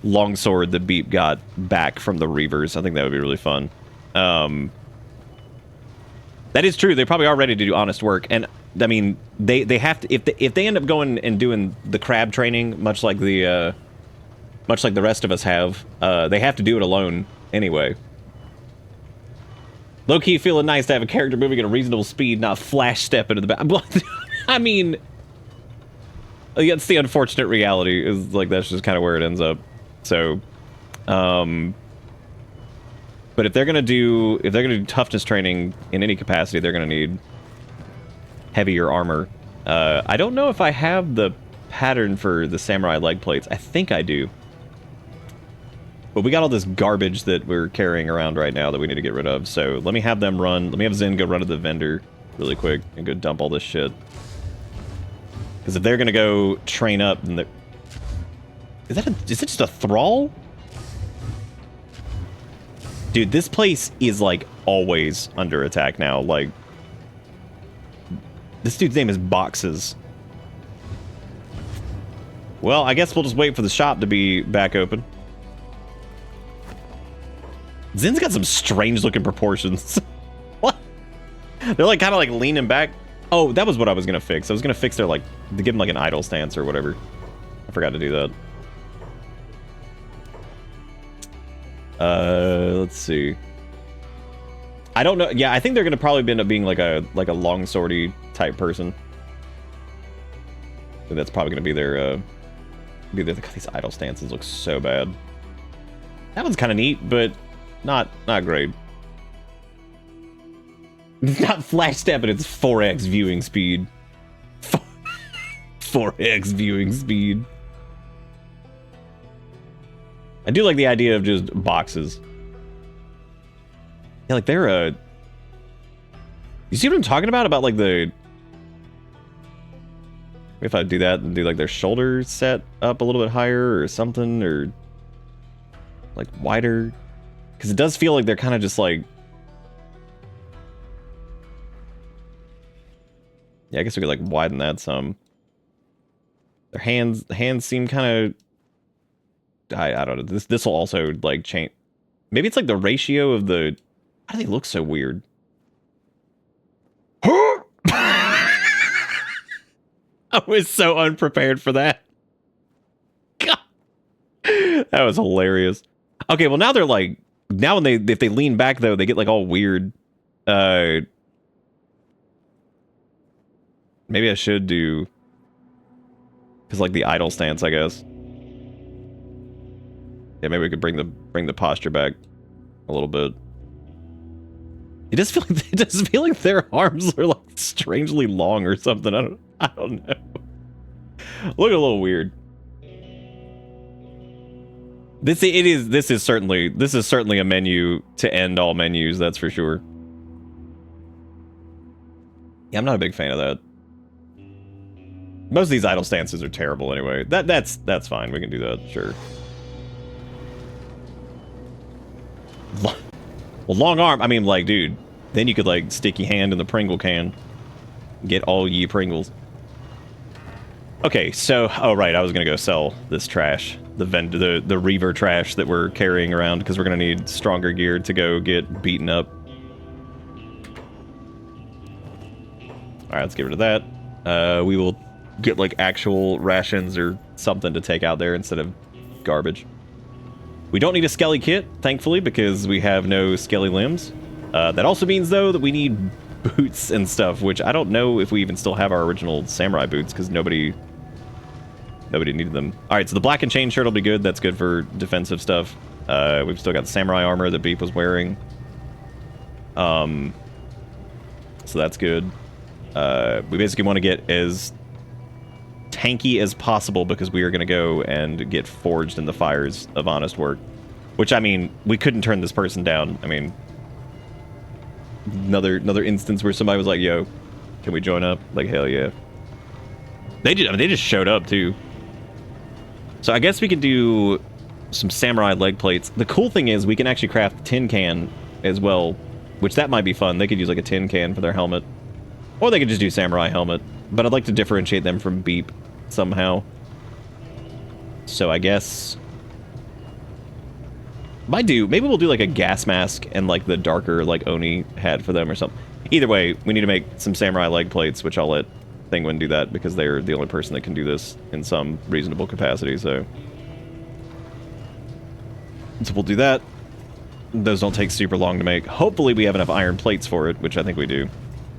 [SPEAKER 1] longsword that Beep got back from the Reavers. I think that would be really fun. That is true. They probably are ready to do honest work, and I mean, they have to, if they end up going and doing the crab training, much like the rest of us have, they have to do it alone anyway. Low key feeling nice to have a character moving at a reasonable speed, not flash step into the back. I mean, that's the unfortunate reality. Is like that's just kind of where it ends up. So, but if they're gonna do toughness training in any capacity, they're gonna need heavier armor. I don't know if I have the pattern for the samurai leg plates. I think I do. But we got all this garbage that we're carrying around right now that we need to get rid of. So let me have them run. Let me have Zen go run to the vendor really quick and go dump all this shit. Because if they're gonna go train up, then is it just a thrall? Dude, this place is like always under attack now. Like, this dude's name is Boxes. Well, I guess we'll just wait for the shop to be back open. Zen's got some strange looking proportions. What? They're like kind of like leaning back. Oh, that was what I was gonna fix. I was gonna fix their like, to give them like an idle stance or whatever. I forgot to do that. Let's see. I don't know. Yeah, I think they're gonna probably end up being like a longswordy type person. And that's probably gonna be their God, these idle stances look so bad. That one's kind of neat, but not great. It's not flash step, but it's 4x viewing speed. 4x viewing speed. I do like the idea of just boxes. Yeah, like they're you see what I'm talking about? About like the, if I do that and do like their shoulders set up a little bit higher or something, or like wider. Because it does feel like they're kind of just like... Yeah, I guess we could like widen that some. Their hands seem kind of... I don't know. This will also like change. Maybe it's like the ratio of the... Why do they look so weird? I was so unprepared for that. God. That was hilarious. Okay, well now they're like... Now when if they lean back though, they get like all weird. Maybe I should do... Because like the idle stance, I guess. Yeah, maybe we could bring the posture back a little bit. It does feel like their arms are like strangely long or something. I don't know. Look a little weird. This is certainly a menu to end all menus, that's for sure. Yeah, I'm not a big fan of that. Most of these idle stances are terrible anyway. That's fine. We can do that, sure. Well, long arm. I mean, like, dude. Then you could like stick your hand in the Pringle can. Get all ye Pringles. Okay, so right, I was gonna go sell this trash, the Reaver trash that we're carrying around because we're gonna need stronger gear to go get beaten up. All right, let's get rid of that. We will get like actual rations or something to take out there instead of garbage. We don't need a skelly kit, thankfully, because we have no skelly limbs. That also means, though, that we need boots and stuff, which I don't know if we even still have our original samurai boots, because nobody needed them. All right, so the black and chain shirt will be good. That's good for defensive stuff. We've still got the samurai armor that Beep was wearing. So that's good. We basically want to get as tanky as possible because we are going to go and get forged in the fires of honest work. Which, I mean, we couldn't turn this person down. I mean, another instance where somebody was like, yo, can we join up? Like, hell yeah. They just showed up, too. So I guess we could do some samurai leg plates. The cool thing is we can actually craft a tin can as well, which that might be fun. They could use like a tin can for their helmet. Or they could just do samurai helmet. But I'd like to differentiate them from Beep somehow. So I guess... maybe we'll do like a gas mask and like the darker like Oni had for them or something. Either way, we need to make some samurai leg plates, which I'll let Thinguin do that because they're the only person that can do this in some reasonable capacity, so we'll do that. Those don't take super long to make. Hopefully we have enough iron plates for it, which I think we do.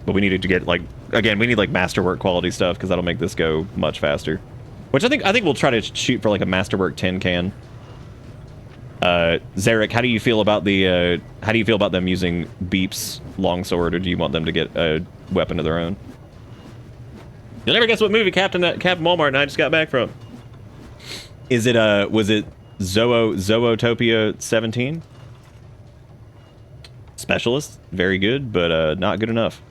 [SPEAKER 1] But we needed to get like, again, we need like masterwork quality stuff because that'll make this go much faster. Which I think we'll try to shoot for like a masterwork tin can. Zarek, how do you feel about them using Beep's longsword, or do you want them to get a weapon of their own? You'll never guess what movie Captain Walmart and I just got back from. Was it Zootopia 17? Specialist, very good, but not good enough.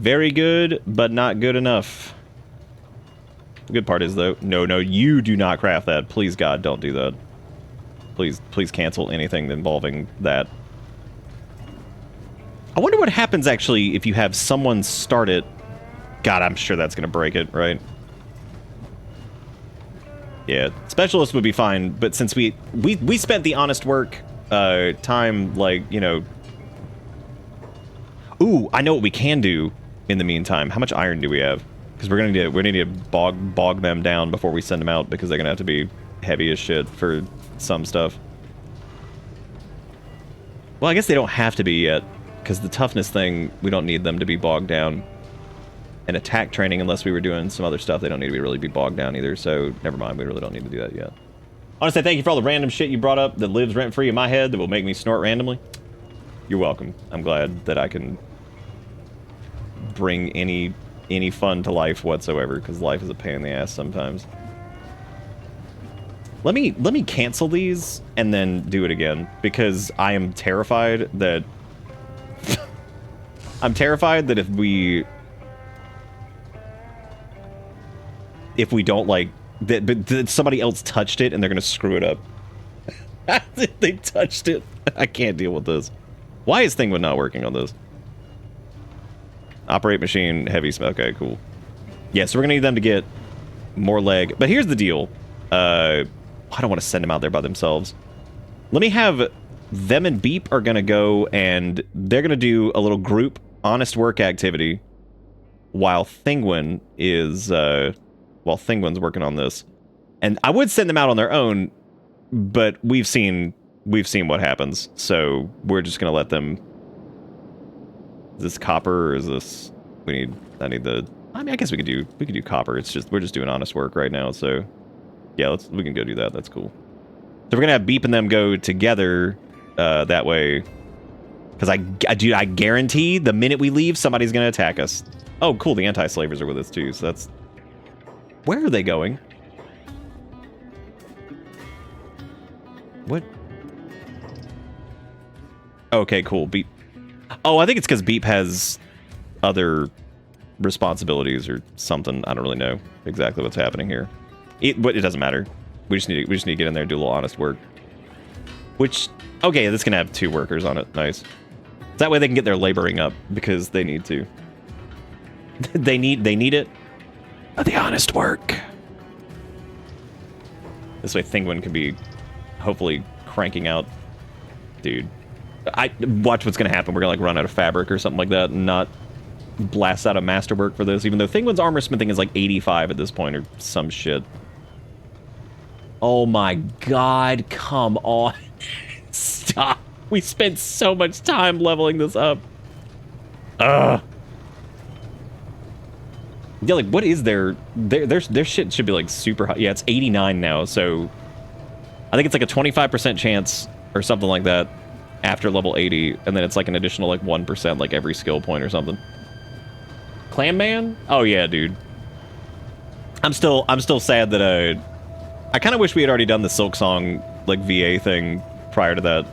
[SPEAKER 1] Very good, but not good enough. The good part is, though, no, you do not craft that. Please, God, don't do that. Please cancel anything involving that. I wonder what happens, actually, if you have someone start it. God, I'm sure that's going to break it, right? Yeah, specialist would be fine, but since we spent the honest work time, like, you know... Ooh, I know what we can do in the meantime. How much iron do we have? Because we're gonna need to bog them down before we send them out, because they're gonna have to be heavy as shit for some stuff. Well, I guess they don't have to be yet, because the toughness thing, we don't need them to be bogged down. And attack training, unless we were doing some other stuff, they don't need to really be bogged down either, so never mind, we really don't need to do that yet. I want to say thank you for all the random shit you brought up that lives rent-free in my head that will make me snort randomly. You're welcome. I'm glad that I can bring any fun to life whatsoever, because life is a pain in the ass sometimes. Let me cancel these and then do it again, because I am terrified that if we don't like that somebody else touched it and they're gonna screw it up. They touched it. I can't deal with this. Why is Thinguin not working on this? Operate machine, heavy smell. Okay, cool. Yeah, so we're gonna need them to get more leg. But here's the deal. I don't want to send them out there by themselves. Let me have them and Beep are gonna go and they're gonna do a little group honest work activity while Thinguin is Thinguin's working on this. And I would send them out on their own, but we've seen what happens. So we're just gonna let them. Is this copper or is this I need the I mean I guess we could do copper. It's just we're just doing honest work right now, so yeah, we can go do that. That's cool. So we're gonna have Beep and them go together that way. Because I guarantee the minute we leave, somebody's gonna attack us. Oh, cool, the anti-slavers are with us too, so that's... Where are they going? What? Okay, cool, Beep. Oh, I think it's because Beep has other responsibilities or something. I don't really know exactly what's happening here. But it doesn't matter. We just need to get in there and do a little honest work. Which, okay, this can have 2 workers on it. Nice. That way they can get their laboring up because they need to. they need it. The honest work. This way Thinguin can be hopefully cranking out. Dude. Watch what's gonna happen. We're gonna like run out of fabric or something like that and not blast out a masterwork for this, even though Thinguin's armor smithing is like 85 at this point or some shit. Oh my god, come on. Stop. We spent so much time leveling this up. Ugh. Yeah, like, what is their shit should be, like, super high. Yeah, it's 89 now, so... I think it's, like, a 25% chance or something like that after level 80, and then it's, like, an additional, like, 1%, like, every skill point or something. Clam Man? Oh, yeah, dude. I'm still sad that, I kind of wish we had already done the Silk Song, like, VA thing prior to that.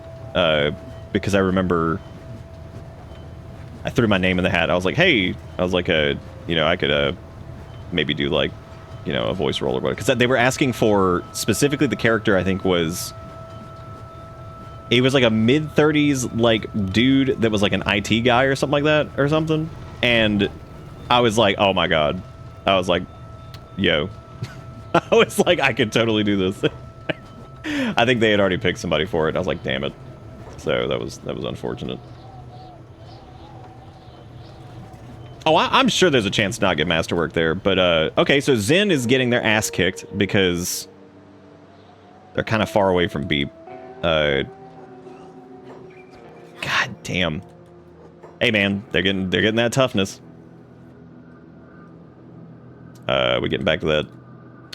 [SPEAKER 1] Because I remember I threw my name in the hat. I was like, hey, I was like, you know, I could maybe do like, you know, a voice role or whatever. Because they were asking for specifically the character. I think it was like a mid-30s like dude that was like an IT guy or something like that or something. And I was like, oh my god. I was like, yo. I was like, I could totally do this. I think they had already picked somebody for it. I was like, damn it. So that was unfortunate. Oh, I'm sure there's a chance to not get masterwork there, but okay, so Zen is getting their ass kicked because they're kind of far away from Beep. God damn. Hey man, they're getting that toughness. We're getting back to that.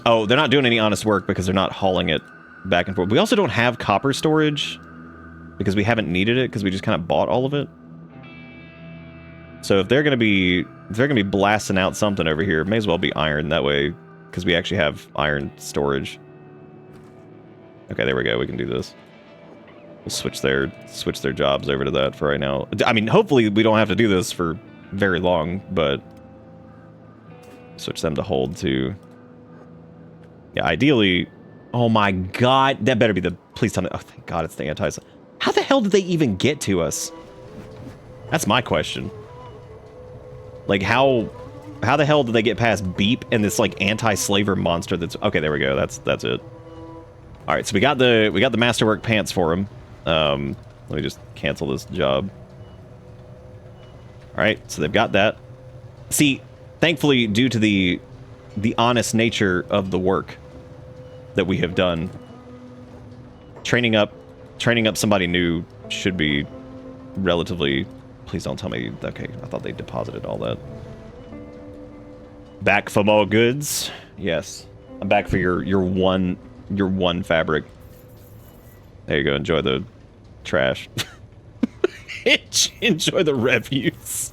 [SPEAKER 1] Oh, they're not doing any honest work because they're not hauling it back and forth. We also don't have copper storage because we haven't needed it because we just kind of bought all of it. So if they're gonna be blasting out something over here, it may as well be iron that way because we actually have iron storage. Okay, there we go. We can do this. We'll switch their jobs over to that for right now. I mean, hopefully we don't have to do this for very long, but switch them to hold to. Yeah, ideally. Oh my god, that better be the. Please tell me. Oh, thank God, it's the anti. How the hell did they even get to us? That's my question. Like how the hell did they get past Beep and this like anti-slaver monster? That's okay. There we go. That's it. All right, so we got the masterwork pants for him. Let me just cancel this job. All right, so they've got that. See, thankfully, due to the honest nature of the work that we have done, training up somebody new should be relatively. Please don't tell me. Okay, I thought they deposited all that. Back for more goods. Yes, I'm back for your one fabric. There you go. Enjoy the trash. Enjoy the refuse.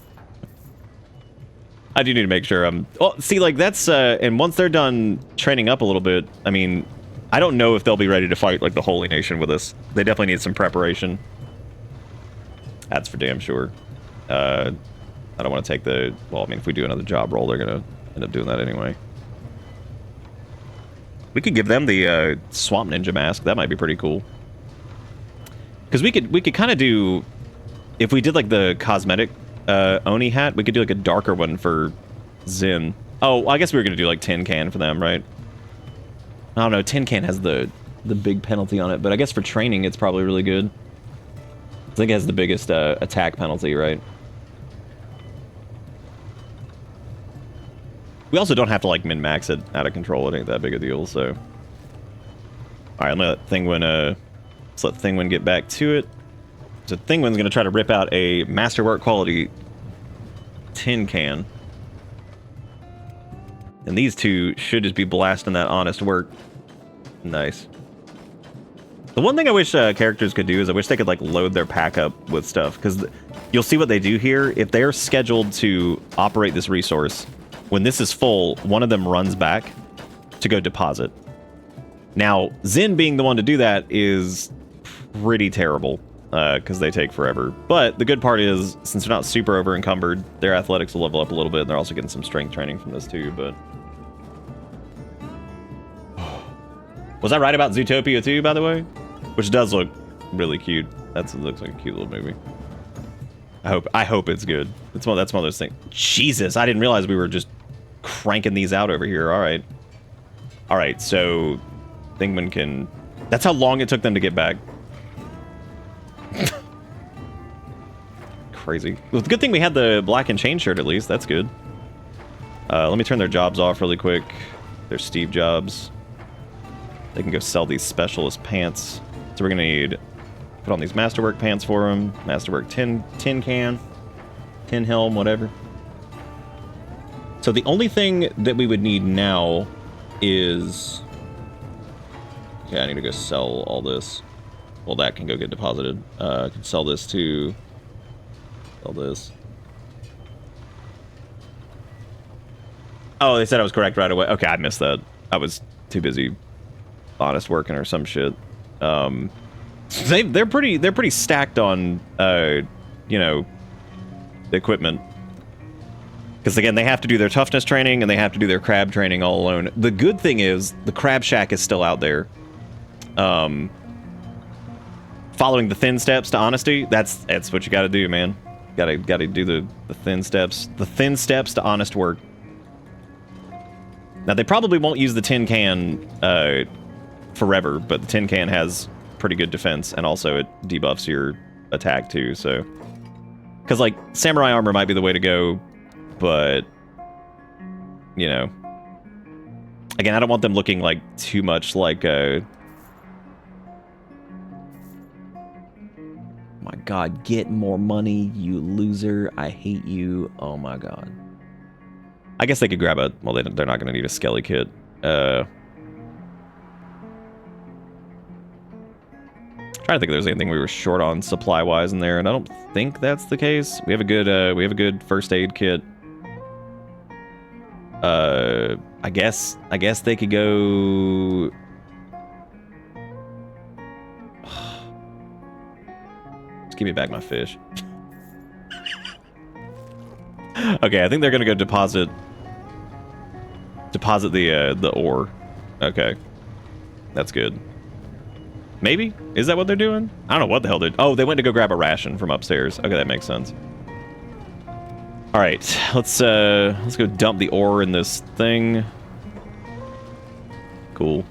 [SPEAKER 1] I do need to make sure I'm... Well, see, like, that's... and once they're done training up a little bit, I mean, I don't know if they'll be ready to fight, like, the Holy Nation with us. They definitely need some preparation. That's for damn sure. I don't want to take the... Well, I mean, if we do another job role, they're going to end up doing that anyway. We could give them the Swamp Ninja mask. That might be pretty cool. Because we could kind of do, if we did like the cosmetic Oni hat, we could do like a darker one for Zin. Oh, I guess we were gonna do like Tin Can for them, right? I don't know. Tin Can has the big penalty on it, but I guess for training it's probably really good. I think it has the biggest attack penalty, right? We also don't have to like min-max it out of control. It ain't that big a deal, so. All right, let's let Thinguin get back to it. So Thinguin's gonna try to rip out a masterwork quality tin can. And these two should just be blasting that honest work. Nice. The one thing I wish characters could do is I wish they could like load their pack up with stuff, because you'll see what they do here. If they're scheduled to operate this resource, when this is full, one of them runs back to go deposit. Now, Zin being the one to do that is pretty terrible, because they take forever. But the good part is, since they're not super over encumbered, their athletics will level up a little bit, and they're also getting some strength training from this too, but... Was I right about Zootopia 2, by the way? Which does look really cute. Looks like a cute little movie. I hope it's good. That's one of those things. Jesus, I didn't realize we were just cranking these out over here. All right. All right, so Thinguin can... That's how long it took them to get back. Crazy. Well, the good thing we had the black and chain shirt at least. That's good. Let me turn their jobs off really quick. Their Steve jobs. They can go sell these specialist pants. So we're gonna need put on these masterwork pants for them. Masterwork tin can, tin helm, whatever. So the only thing that we would need now is... Okay, I need to go sell all this. Well, that can go get deposited. I can sell this to... Sell this. Oh, they said I was correct right away. Okay, I missed that. I was too busy honest working or some shit. They're pretty stacked on you know, the equipment. Because again, they have to do their toughness training and they have to do their crab training all alone. The good thing is the crab shack is still out there. Following the thin steps to honesty, that's what you got to do, man. Got to do the thin steps. The thin steps to honest work. Now they probably won't use the tin can forever, but the tin can has pretty good defense, and also it debuffs your attack too, so... Because, like, samurai armor might be the way to go, but... You know... Again, I don't want them looking, like, too much like a... My god, get more money, you loser. I hate you. Oh my god. I guess they could grab a... Well, they're not going to need a skelly kit. Trying to think if there's anything we were short on supply-wise in there, and I don't think that's the case. We have a good first aid kit. I guess they could go... Just give me back my fish. Okay, I think they're gonna go deposit the ore. Okay, that's good. Maybe? Is that what they're doing? I don't know what the hell they're... Oh, they went to go grab a ration from upstairs. Okay, that makes sense. All right, let's go dump the ore in this thing. Cool.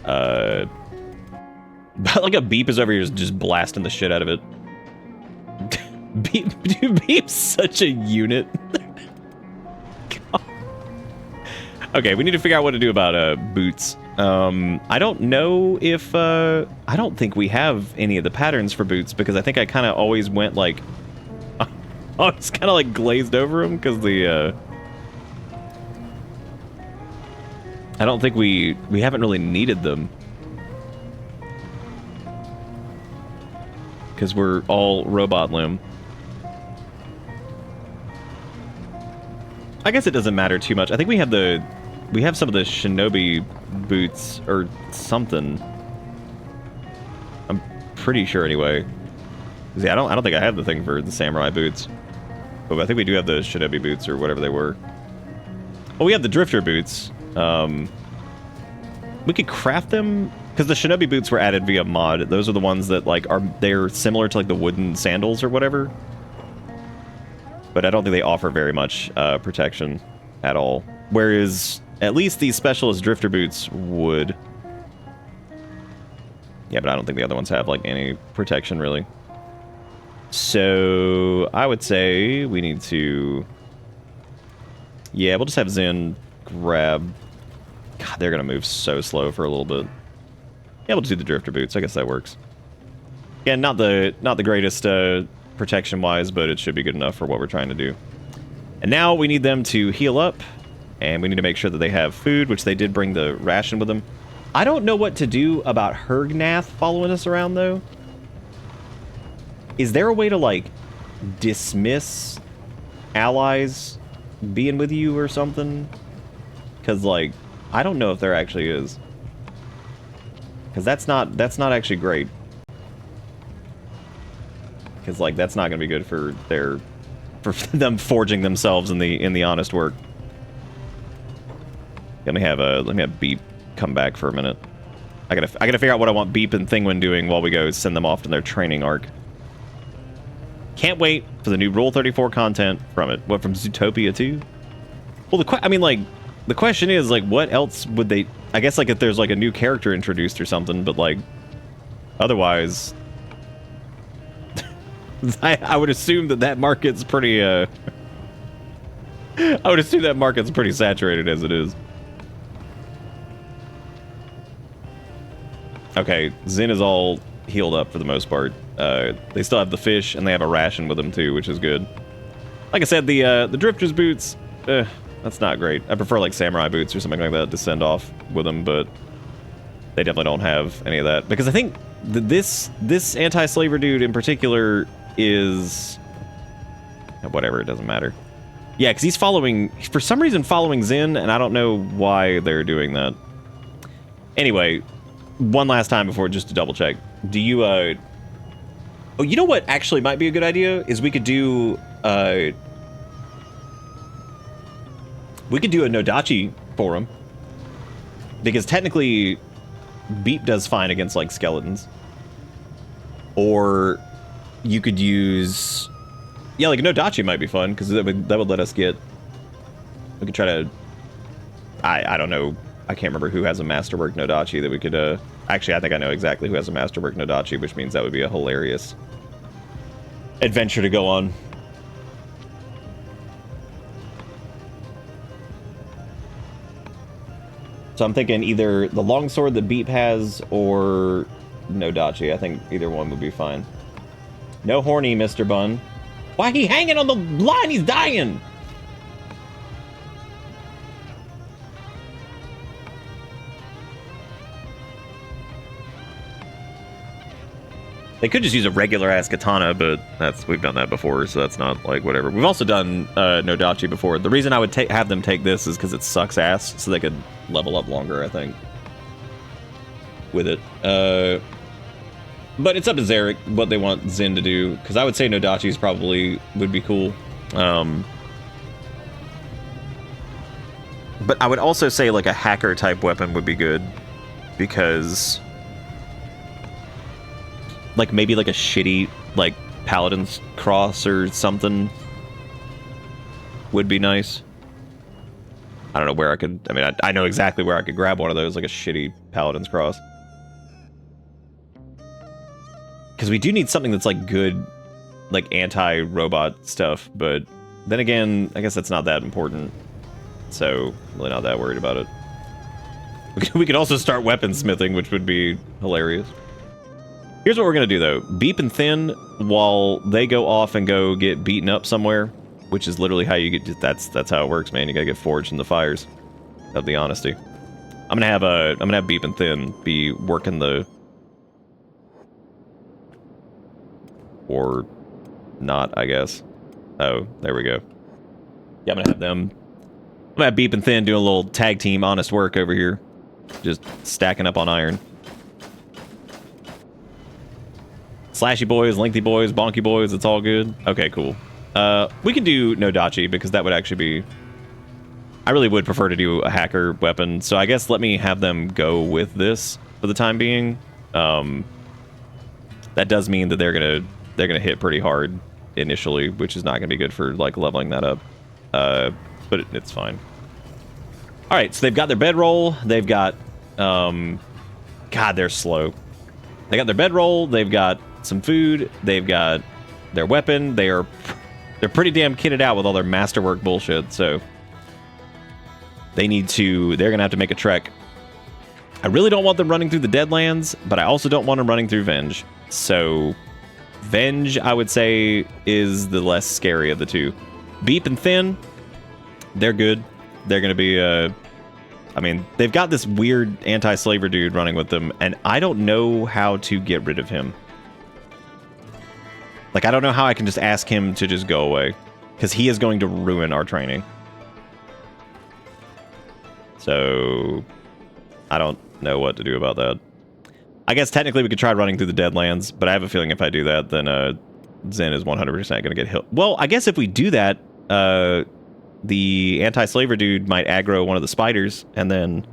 [SPEAKER 1] Like a Beep is over here just blasting the shit out of it. Dude, Beep's such a unit. Okay, we need to figure out what to do about boots. I don't know if I don't think we have any of the patterns for boots, because I think I kind of always went like I was kind of like glazed over them because the I don't think we haven't really needed them because we're all robot limb. I guess it doesn't matter too much. I think we have some of the shinobi boots or something. I'm pretty sure anyway. See, I don't think I have the thing for the samurai boots. But I think we do have the shinobi boots or whatever they were. Oh, we have the drifter boots. We could craft them Because the shinobi boots were added via mod. Those are the ones that like they're similar to like the wooden sandals or whatever. But I don't think they offer very much protection at all. Whereas at least these specialist drifter boots would. Yeah, but I don't think the other ones have like any protection really. So I would say we need to. Yeah, we'll just have Zen grab. God, they're gonna move so slow for a little bit. Yeah, we'll just do the drifter boots. I guess that works. Yeah, not the greatest protection-wise, but it should be good enough for what we're trying to do. And now we need them to heal up, and we need to make sure that they have food, which they did bring the ration with them. I don't know what to do about Hergnath following us around, though. Is there a way to, like, dismiss allies being with you or something? Because, like, I don't know if there actually is. Because that's not actually great. Because like that's not going to be good for them forging themselves in the honest work. Let me have Beep come back for a minute. I gotta figure out what I want Beep and Thinguin doing while we go send them off in their training arc. Can't wait for the new Rule 34 content from it. What, from Zootopia 2? Well, the question is, like, what else would they... I guess, like, if there's, like, a new character introduced or something, but, like, otherwise... I would assume that market's pretty, I would assume that market's pretty saturated as it is. Okay, Zen is all healed up for the most part. They still have the fish, and they have a ration with them, too, which is good. Like I said, the Drifter's boots... that's not great. I prefer like samurai boots or something like that to send off with them, but they definitely don't have any of that. Because I think this anti-slaver dude in particular is... Whatever, it doesn't matter. Yeah, because he's following... For some reason following Zen, and I don't know why they're doing that. Anyway, one last time before, just to double check. Do you, Oh, you know what actually might be a good idea? Is we could do, we could do a Nodachi for him. Because technically, Beep does fine against, like, skeletons. Or you could use... Yeah, like, a Nodachi might be fun, because that would let us get... We could try to... I don't know. I can't remember who has a Masterwork Nodachi that we could, Actually, I think I know exactly who has a Masterwork Nodachi, which means that would be a hilarious adventure to go on. So I'm thinking either the longsword that Beep has or Nodachi. I think either one would be fine. No horny, Mr. Bun. Why he hanging on the line? He's dying! They could just use a regular-ass katana, but we've done that before, so that's not, like, whatever. We've also done Nodachi before. The reason I would have them take this is because it sucks ass, so they could level up longer, I think, with it. But it's up to Zarek what they want Zen to do, because I would say Nodachi's probably would be cool. But I would also say, like, a hacker-type weapon would be good, because... Like, maybe, like, a shitty, like, Paladin's Cross or something would be nice. I don't know where I could... I mean, I know exactly where I could grab one of those, like a shitty Paladin's Cross. Because we do need something that's, like, good, like, anti-robot stuff, but then again, I guess that's not that important. So, really not that worried about it. We could also start weaponsmithing, which would be hilarious. Here's what we're going to do, though. Beep and Thin, while they go off and go get beaten up somewhere, which is literally how you get... That's how it works, man. You got to get forged in the fires of the honesty. I'm going to have Beep and Thin be working the... Or not, I guess. Oh, there we go. Yeah, I'm going to have them... I'm going to have Beep and Thin doing a little tag team honest work over here. Just stacking up on iron. Slashy boys, lengthy boys, bonky boys, it's all good. Okay, cool. We can do Nodachi, because that would actually be... I really would prefer to do a hacker weapon, so I guess let me have them go with this. for the time being. That does mean that they're gonna hit pretty hard initially, which is not gonna be good for like leveling that up. But it's fine. All right, so they've got their bedroll. They've got, God, they're slow. They got their bedroll. They've got some food. They've got their weapon. They're pretty damn kitted out with all their masterwork bullshit. So they're gonna have to make a trek. I really don't want them running through the Deadlands, but I also don't want them running through Venge. So Venge, I would say, is the less scary of the two. Beep and Thin, they're good. They're going to be, I mean, they've got this weird anti-slaver dude running with them, and I don't know how to get rid of him. Like, I don't know how I can just ask him to just go away, because he is going to ruin our training. So, I don't know what to do about that. I guess technically we could try running through the Deadlands, but I have a feeling if I do that, then Zen is 100% going to get hit. Well, I guess if we do that, the anti-slaver dude might aggro one of the spiders, and then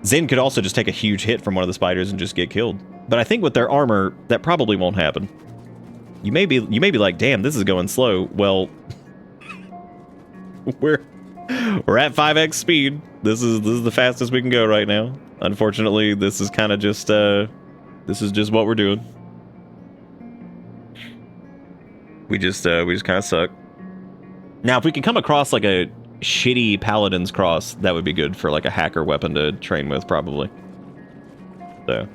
[SPEAKER 1] Zen could also just take a huge hit from one of the spiders and just get killed. But I think with their armor, that probably won't happen. You may be like, damn, this is going slow. Well, we're at 5x speed. This is the fastest we can go right now. Unfortunately, this is kind of just this is just what we're doing. We just kind of suck. Now, if we can come across like a shitty Paladin's Cross, that would be good for like a hacker weapon to train with, probably. So.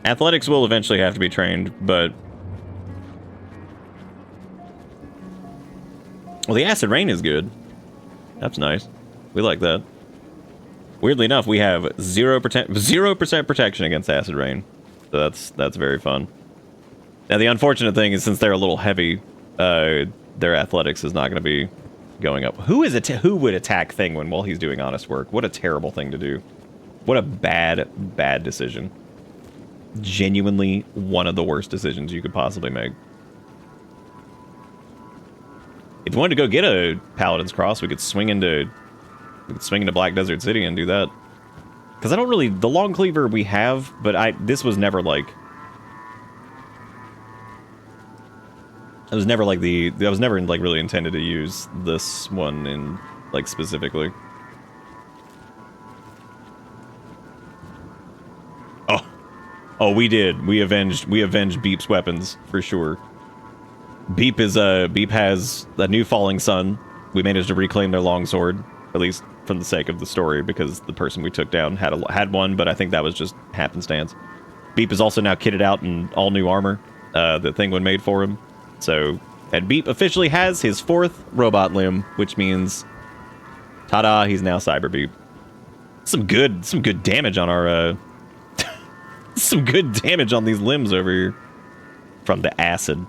[SPEAKER 1] Athletics will eventually have to be trained, but... Well, the Acid Rain is good. That's nice. We like that. Weirdly enough, we have 0% protection against Acid Rain. So that's very fun. Now, the unfortunate thing is, since they're a little heavy, their athletics is not going to be going up. Who would attack Thinguin while he's doing honest work? What a terrible thing to do. What a bad decision. Genuinely one of the worst decisions you could possibly make. If you wanted to go get a Paladin's Cross, we could swing into Black Desert City and do that. Because I don't really... The Long Cleaver we have, but this was never like... I was never like I was never like really intended to use this one in like specifically. Oh, we did. We avenged Beep's weapons for sure. Beep has a new falling sun. We managed to reclaim their longsword, at least from the sake of the story, because the person we took down had one, but I think that was just happenstance. Beep is also now kitted out in all new armor that Thinguin made for him. So, and Beep officially has his 4th robot limb, which means, ta-da, he's now Cyber Beep. Some good damage on our some good damage on these limbs over here from the acid.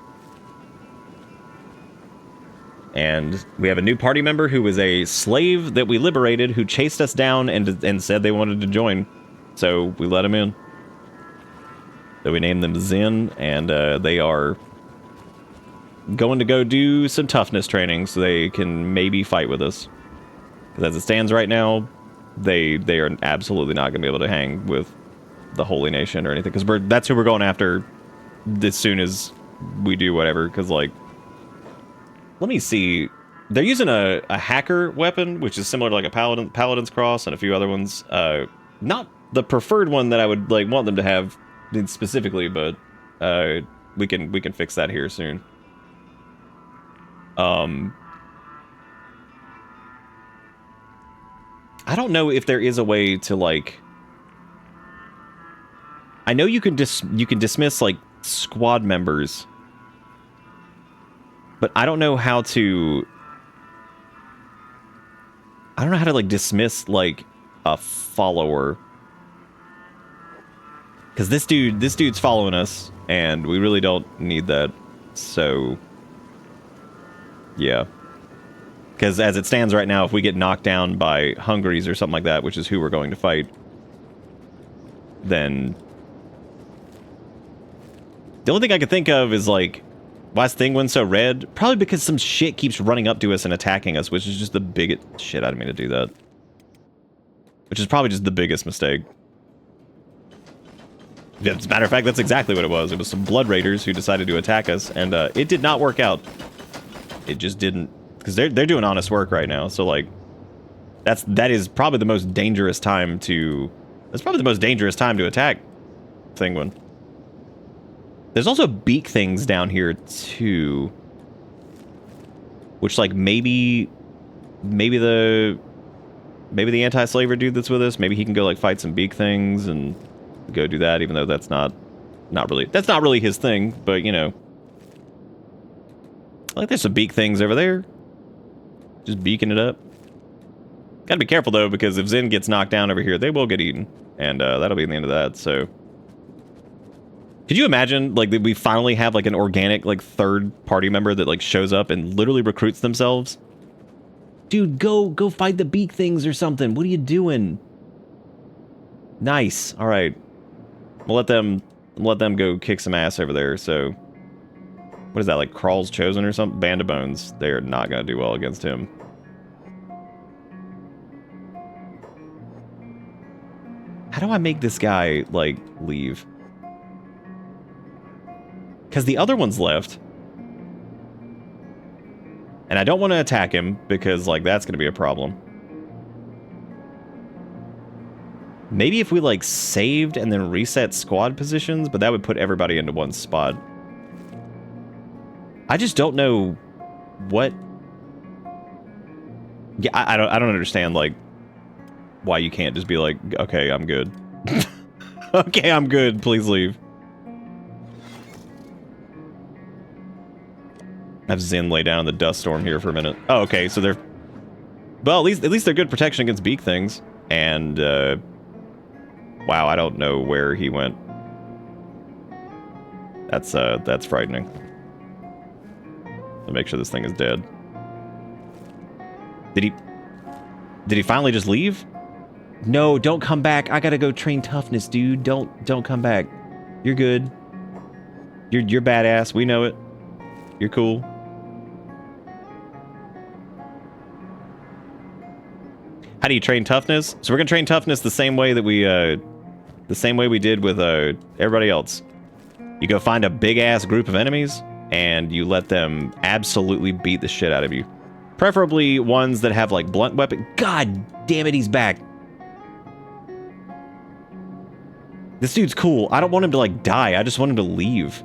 [SPEAKER 1] And we have a new party member who was a slave that we liberated, who chased us down and said they wanted to join. So we let him in. So we named them Zen, and they are going to go do some toughness training so they can maybe fight with us. Because as it stands right now, they are absolutely not going to be able to hang with the Holy Nation or anything. Because that's who we're going after as soon as we do whatever. Because, like, let me see. They're using a hacker weapon, which is similar to like a Paladin's Cross and a few other ones. Not the preferred one that I would like want them to have specifically, but we can fix that here soon. I don't know if there is a way to like. I know you can dismiss like squad members, but I don't know how to. I don't know how to like dismiss like a follower, because this dude's following us, and we really don't need that. So yeah, because as it stands right now, if we get knocked down by Hungaries or something like that, which is who we're going to fight, then the only thing I could think of is like Why is Thinguin so red? Probably because some shit keeps running up to us and attacking us, which is just the biggest... Shit, I didn't mean to do that. Which is probably just the biggest mistake. As a matter of fact, that's exactly what it was. It was some blood raiders who decided to attack us, and it did not work out. It just didn't... Because they're doing honest work right now, so, like... That is probably the most dangerous time to... That's probably the most dangerous time to attack Thinguin. There's also beak things down here, too. Which, like, maybe the anti-slaver dude that's with us, maybe he can go, like, fight some beak things and go do that, even though that's not really his thing, but, you know. Like, there's some beak things over there. Just beaking it up. Gotta be careful, though, because if Zen gets knocked down over here, they will get eaten. And that'll be the end of that, so... Could you imagine, like, that we finally have, like, an organic, like, third party member that, like, shows up and literally recruits themselves? Dude, go fight the beak things or something. What are you doing? Nice. All right. We'll let them go kick some ass over there, so... What is that, like, Crawl's Chosen or something? Band of Bones. They're not gonna do well against him. How do I make this guy, like, leave? Because the other one's left. And I don't want to attack him, because, like, that's going to be a problem. Maybe if we, like, saved and then reset squad positions, but that would put everybody into one spot. I just don't know what... Yeah, I don't understand, like, why you can't just be like, okay, I'm good. Okay, I'm good, please leave. Have Zen lay down in the dust storm here for a minute. Oh, okay, so they're... Well, at least they're good protection against beak things. And, wow, I don't know where he went. That's frightening. I'll make sure this thing is dead. Did he finally just leave? No, don't come back. I gotta go train toughness, dude. Don't come back. You're good. You're badass. We know it. You're cool. How do you train toughness? So we're gonna train toughness the same way that we did with everybody else. You go find a big ass group of enemies and you let them absolutely beat the shit out of you. Preferably ones that have like blunt weapon. God damn it, he's back. This dude's cool. I don't want him to like die. I just want him to leave.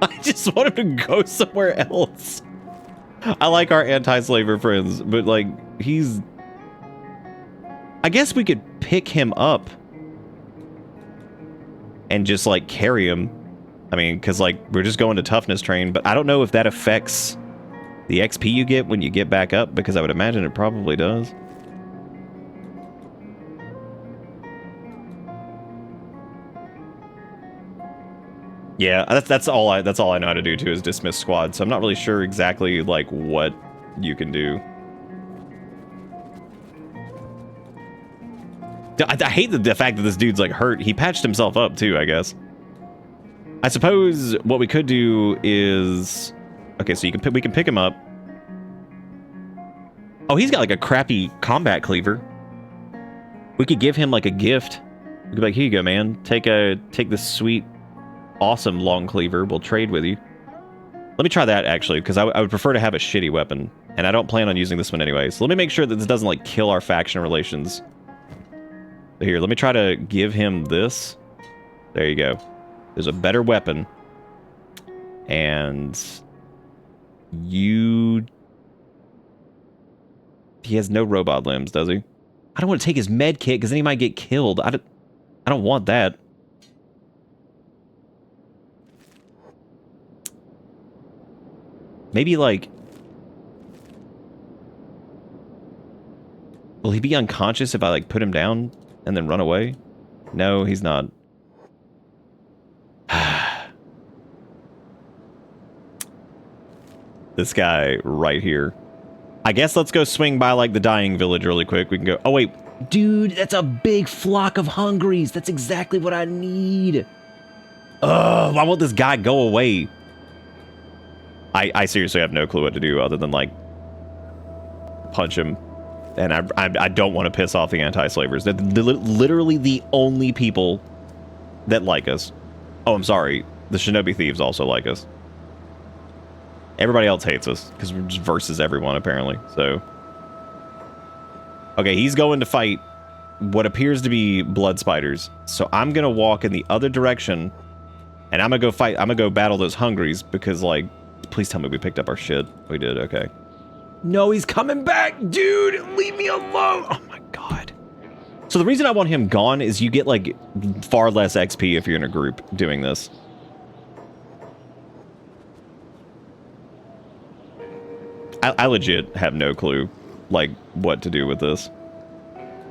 [SPEAKER 1] I just want him to go somewhere else. I like our anti-slaver friends, but like he's... I guess we could pick him up and just like carry him. I mean, because like we're just going to toughness train, but I don't know if that affects the XP you get when you get back up, because I would imagine it probably does. Yeah, that's all I know how to do too, is dismiss squad. So I'm not really sure exactly like what you can do. I hate the fact that this dude's like hurt. He patched himself up too, I guess. I suppose what we could do is... Okay, so we can pick him up. Oh, he's got like a crappy combat cleaver. We could give him like a gift. We could be like, here you go, man. Take this sweet, awesome long cleaver. We'll trade with you. Let me try that actually, because I would prefer to have a shitty weapon, and I don't plan on using this one anyway. So let me make sure that this doesn't like kill our faction relations. Here, let me try to give him this. There you go. There's a better weapon. And you... He has no robot limbs, does he? I don't want to take his med kit because then he might get killed. I don't want that. Maybe like... Will he be unconscious if I like put him down and then run away? No, he's not. This guy right here. I guess let's go swing by like the dying village really quick. We can go... Oh wait. Dude, that's a big flock of hungries. That's exactly what I need. Ugh, why won't this guy go away? I seriously have no clue what to do other than, like, punch him. And I don't want to piss off the anti-slavers. They're literally the only people that like us. Oh, I'm sorry. The shinobi thieves also like us. Everybody else hates us because we're just versus everyone, apparently. So, okay, he's going to fight what appears to be blood spiders. So I'm going to walk in the other direction, and I'm going to go fight. I'm going to go battle those hungries because, like, please tell me we picked up our shit. We did, okay. No, he's coming back, dude. Leave me alone. Oh, my God. So the reason I want him gone is you get, like, far less XP if you're in a group doing this. I legit have no clue, like, what to do with this.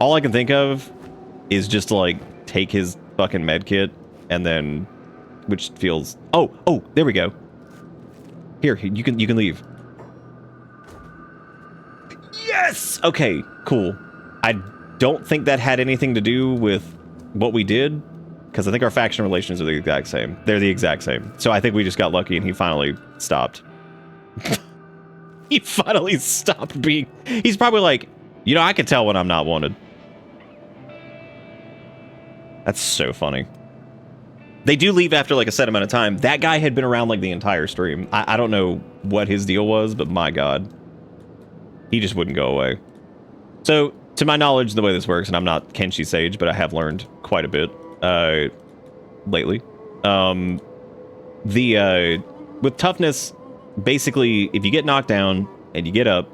[SPEAKER 1] All I can think of is just to, like, take his fucking med kit and then, which feels... Oh, there we go. Here, you can leave. Yes! Okay, cool. I don't think that had anything to do with what we did, because I think our faction relations are the exact same. They're the exact same. So I think we just got lucky and he finally stopped. He finally stopped being... He's probably like, you know, I can tell when I'm not wanted. That's so funny. They do leave after, like, a set amount of time. That guy had been around, like, the entire stream. I don't know what his deal was, but my God. He just wouldn't go away. So, to my knowledge, the way this works, and I'm not Kenshi Sage, but I have learned quite a bit lately. With toughness... Basically, if you get knocked down and you get up,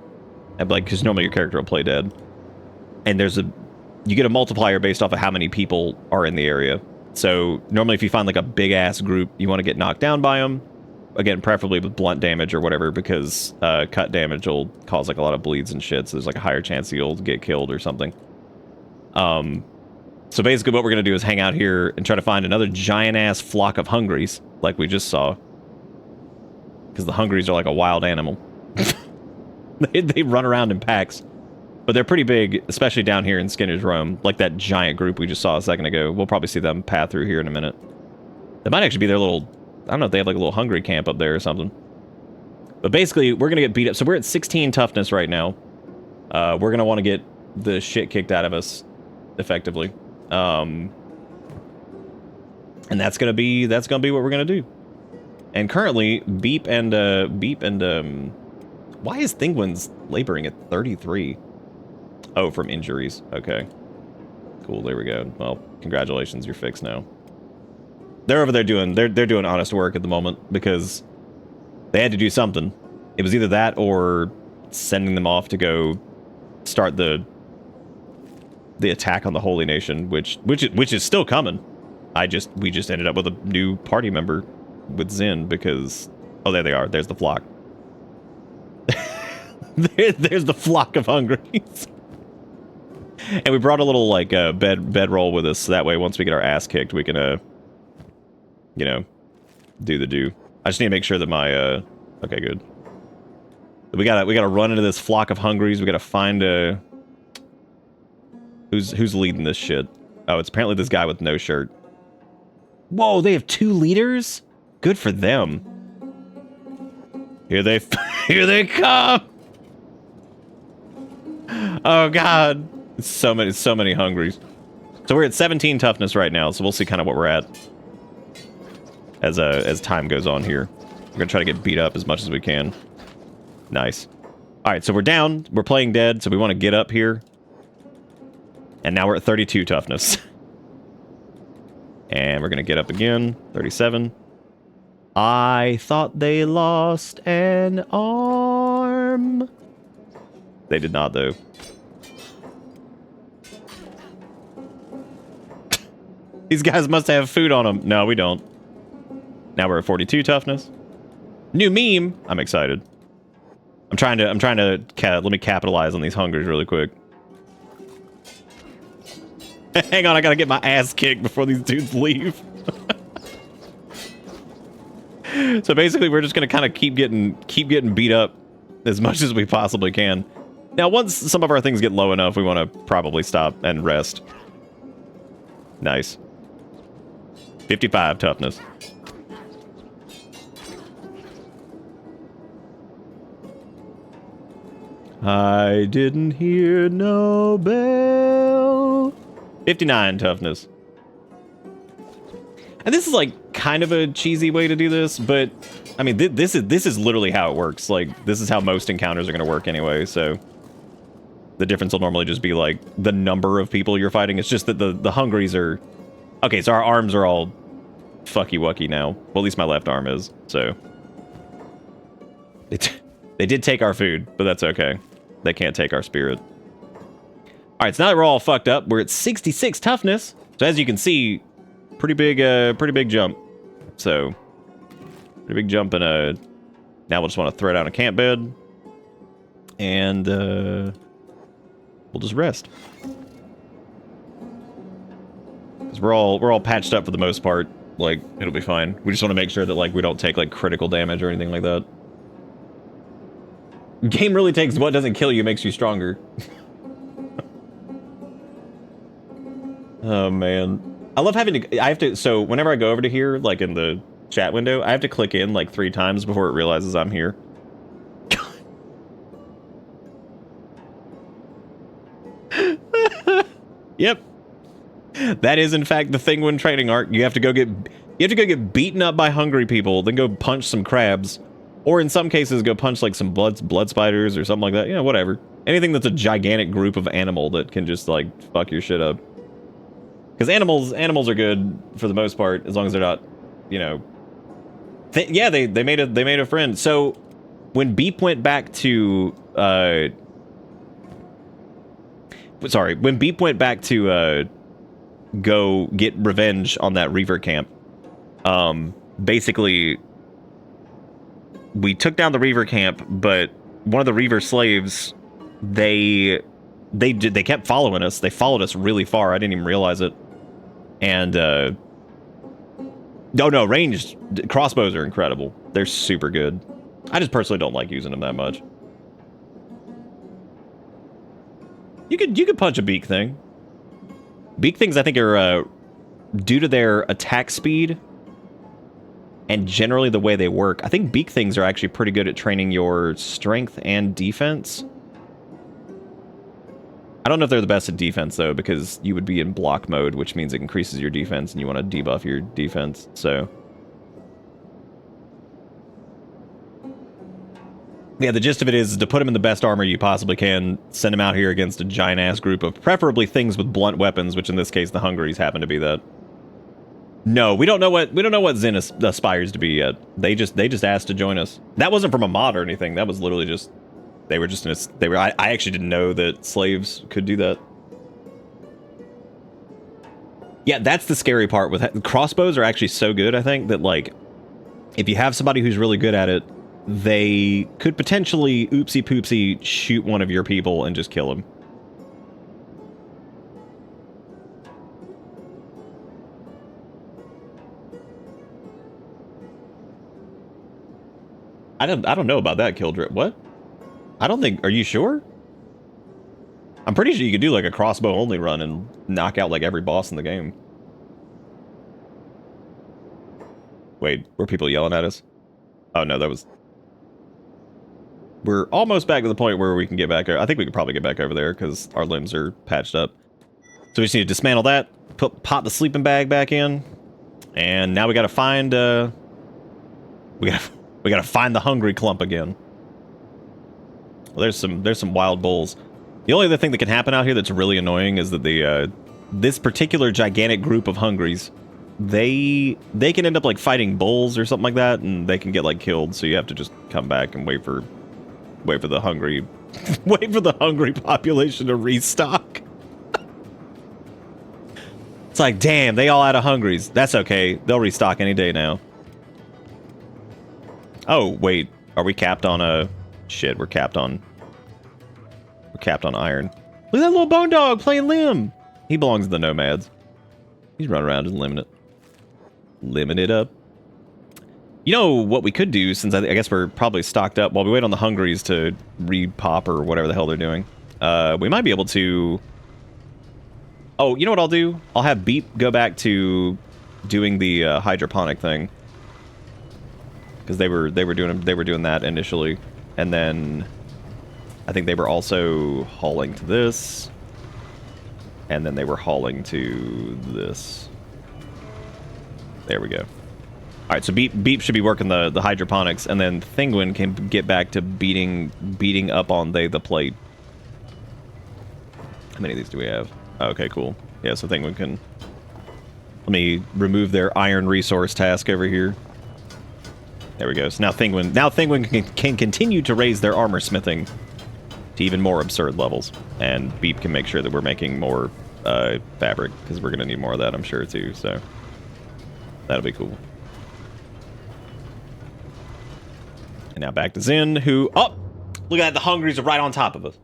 [SPEAKER 1] and like, because normally your character will play dead, and you get a multiplier based off of how many people are in the area. So normally, if you find like a big ass group, you want to get knocked down by them. Again, preferably with blunt damage or whatever, because cut damage will cause like a lot of bleeds and shit. So there's like a higher chance you'll get killed or something. So basically, what we're gonna do is hang out here and try to find another giant ass flock of hungries, like we just saw. Because the hungries are like a wild animal. they run around in packs. But they're pretty big, especially down here in Skinner's Rome. Like that giant group we just saw a second ago. We'll probably see them path through here in a minute. That might actually be their little... I don't know if they have like a little hungry camp up there or something. But basically, we're going to get beat up. So we're at 16 toughness right now. We're going to want to get the shit kicked out of us effectively. And that's going to be what we're going to do. And currently, Beep and why is Thinguin's laboring at 33? Oh, from injuries. Okay. Cool, there we go. Well, congratulations, you're fixed now. They're over there doing, they're doing honest work at the moment, because they had to do something. It was either that or sending them off to go start the attack on the Holy Nation, which is still coming. We just ended up with a new party member with Zen because... Oh, there they are. There's the flock. There's the flock of hungries. And we brought a little, like, bedroll with us, so that way once we get our ass kicked, we can, you know, do the do. I just need to make sure that my, okay, good. We gotta run into this flock of hungries. We gotta find, who's leading this shit? Oh, it's apparently this guy with no shirt. Whoa, they have 2 leaders? Good for them. Here they come. Oh God, it's so many hungries. So we're at 17 toughness right now, so we'll see kind of what we're at as time goes on here. We're gonna try to get beat up as much as we can. Nice. All right, so we're down. We're playing dead, so we want to get up here. And now we're at 32 toughness. And we're gonna get up again. 37. I thought they lost an arm. They did not, though. These guys must have food on them. No, we don't. Now we're at 42 toughness. New meme. I'm excited. I'm trying to let me capitalize on these hungers really quick. Hang on, I gotta get my ass kicked before these dudes leave. So basically, we're just gonna kind of keep getting beat up as much as we possibly can. Now, once some of our things get low enough, we want to probably stop and rest. Nice. 55 toughness. I didn't hear no bell. 59 toughness. And this is like kind of a cheesy way to do this, but I mean, this is literally how it works. Like, this is how most encounters are going to work anyway, so the difference will normally just be like the number of people you're fighting. It's just that the hungries are... Okay, so our arms are all fucky-wucky now. Well, at least my left arm is, so... They did take our food, but that's okay. They can't take our spirit. Alright, so now that we're all fucked up, we're at 66 toughness. So as you can see, pretty big jump. So, pretty big jump, and now we'll just want to throw down a camp bed. And, we'll just rest. Because we're all patched up for the most part. Like, it'll be fine. We just want to make sure that, like, we don't take, like, critical damage or anything like that. Game really takes what doesn't kill you makes you stronger. Oh, man. I love having to... I have to... So, whenever I go over to here, like, in the chat window, I have to click in, like, 3 times before it realizes I'm here. Yep. That is, in fact, the Thinguin training arc. You have to go get beaten up by hungry people, then go punch some crabs, or in some cases, go punch like some blood spiders or something like that. You know, whatever. Anything that's a gigantic group of animal that can just like fuck your shit up. Because animals are good for the most part, as long as they're not, you know. Yeah, they made a friend. So when Beep went back to when Beep went back to go get revenge on that Reaver camp, basically we took down the Reaver camp, but one of the Reaver slaves, they kept following us. They followed us really far. I didn't even realize it. And no, ranged crossbows are incredible. They're super good. I just personally don't like using them that much. You could punch a beak thing. Beak things, I think, are due to their attack speed and generally the way they work. I think beak things are actually pretty good at training your strength and defense. I don't know if they're the best at defense, though, because you would be in block mode, which means it increases your defense, and you want to debuff your defense, so... Yeah, the gist of it is to put him in the best armor you possibly can, send him out here against a giant-ass group of preferably things with blunt weapons, which in this case the Hungries happen to be that. No, we don't know what Zen aspires to be yet. They just asked to join us. That wasn't from a mod or anything. That was literally just they were just in a, I actually didn't know that slaves could do that. Yeah, that's the scary part with crossbows are actually so good, I think, that like if you have somebody who's really good at it, they could potentially oopsie poopsie shoot one of your people and just kill him. I don't know about that, Kildrip. What? I don't think... Are you sure? I'm pretty sure you could do like a crossbow only run and knock out like every boss in the game. Wait, were people yelling at us? Oh no, that was... We're almost back to the point where we can get back. I think we could probably get back over there because our limbs are patched up. So we just need to dismantle that, pop the sleeping bag back in, and now we gotta find we gotta find the hungry clump again. Well, there's some wild bulls. The only other thing that can happen out here that's really annoying is that the this particular gigantic group of hungries, they can end up like fighting bulls or something like that, and they can get like killed. So you have to just come back and wait for the hungry population to restock. It's like, damn, they all out of hungries. That's okay. They'll restock any day now. Oh, wait. Are we capped on a... Shit, we're capped on iron. Look at that little bone dog playing limb. He belongs to the nomads. He's running around just limbing it. Limbing it up. You know what we could do, since I guess we're probably stocked up while we wait on the hungries to repop or whatever the hell they're doing. We might be able to... Oh, you know what I'll do? I'll have Beep go back to doing the hydroponic thing. Because they were doing that initially. And then I think they were also hauling to this. And then they were hauling to this. There we go. All right, so Beep should be working the hydroponics, and then Thinguin can get back to beating up on the plate. How many of these do we have? Oh, okay, cool. Yeah, so Thinguin can... Let me remove their iron resource task over here. There we go. So now Thinguin can continue to raise their armor smithing to even more absurd levels, and Beep can make sure that we're making more fabric, because we're going to need more of that, I'm sure, too, so that'll be cool. And now back to Zen, who... Oh! Look at that, the Hungries are right on top of us.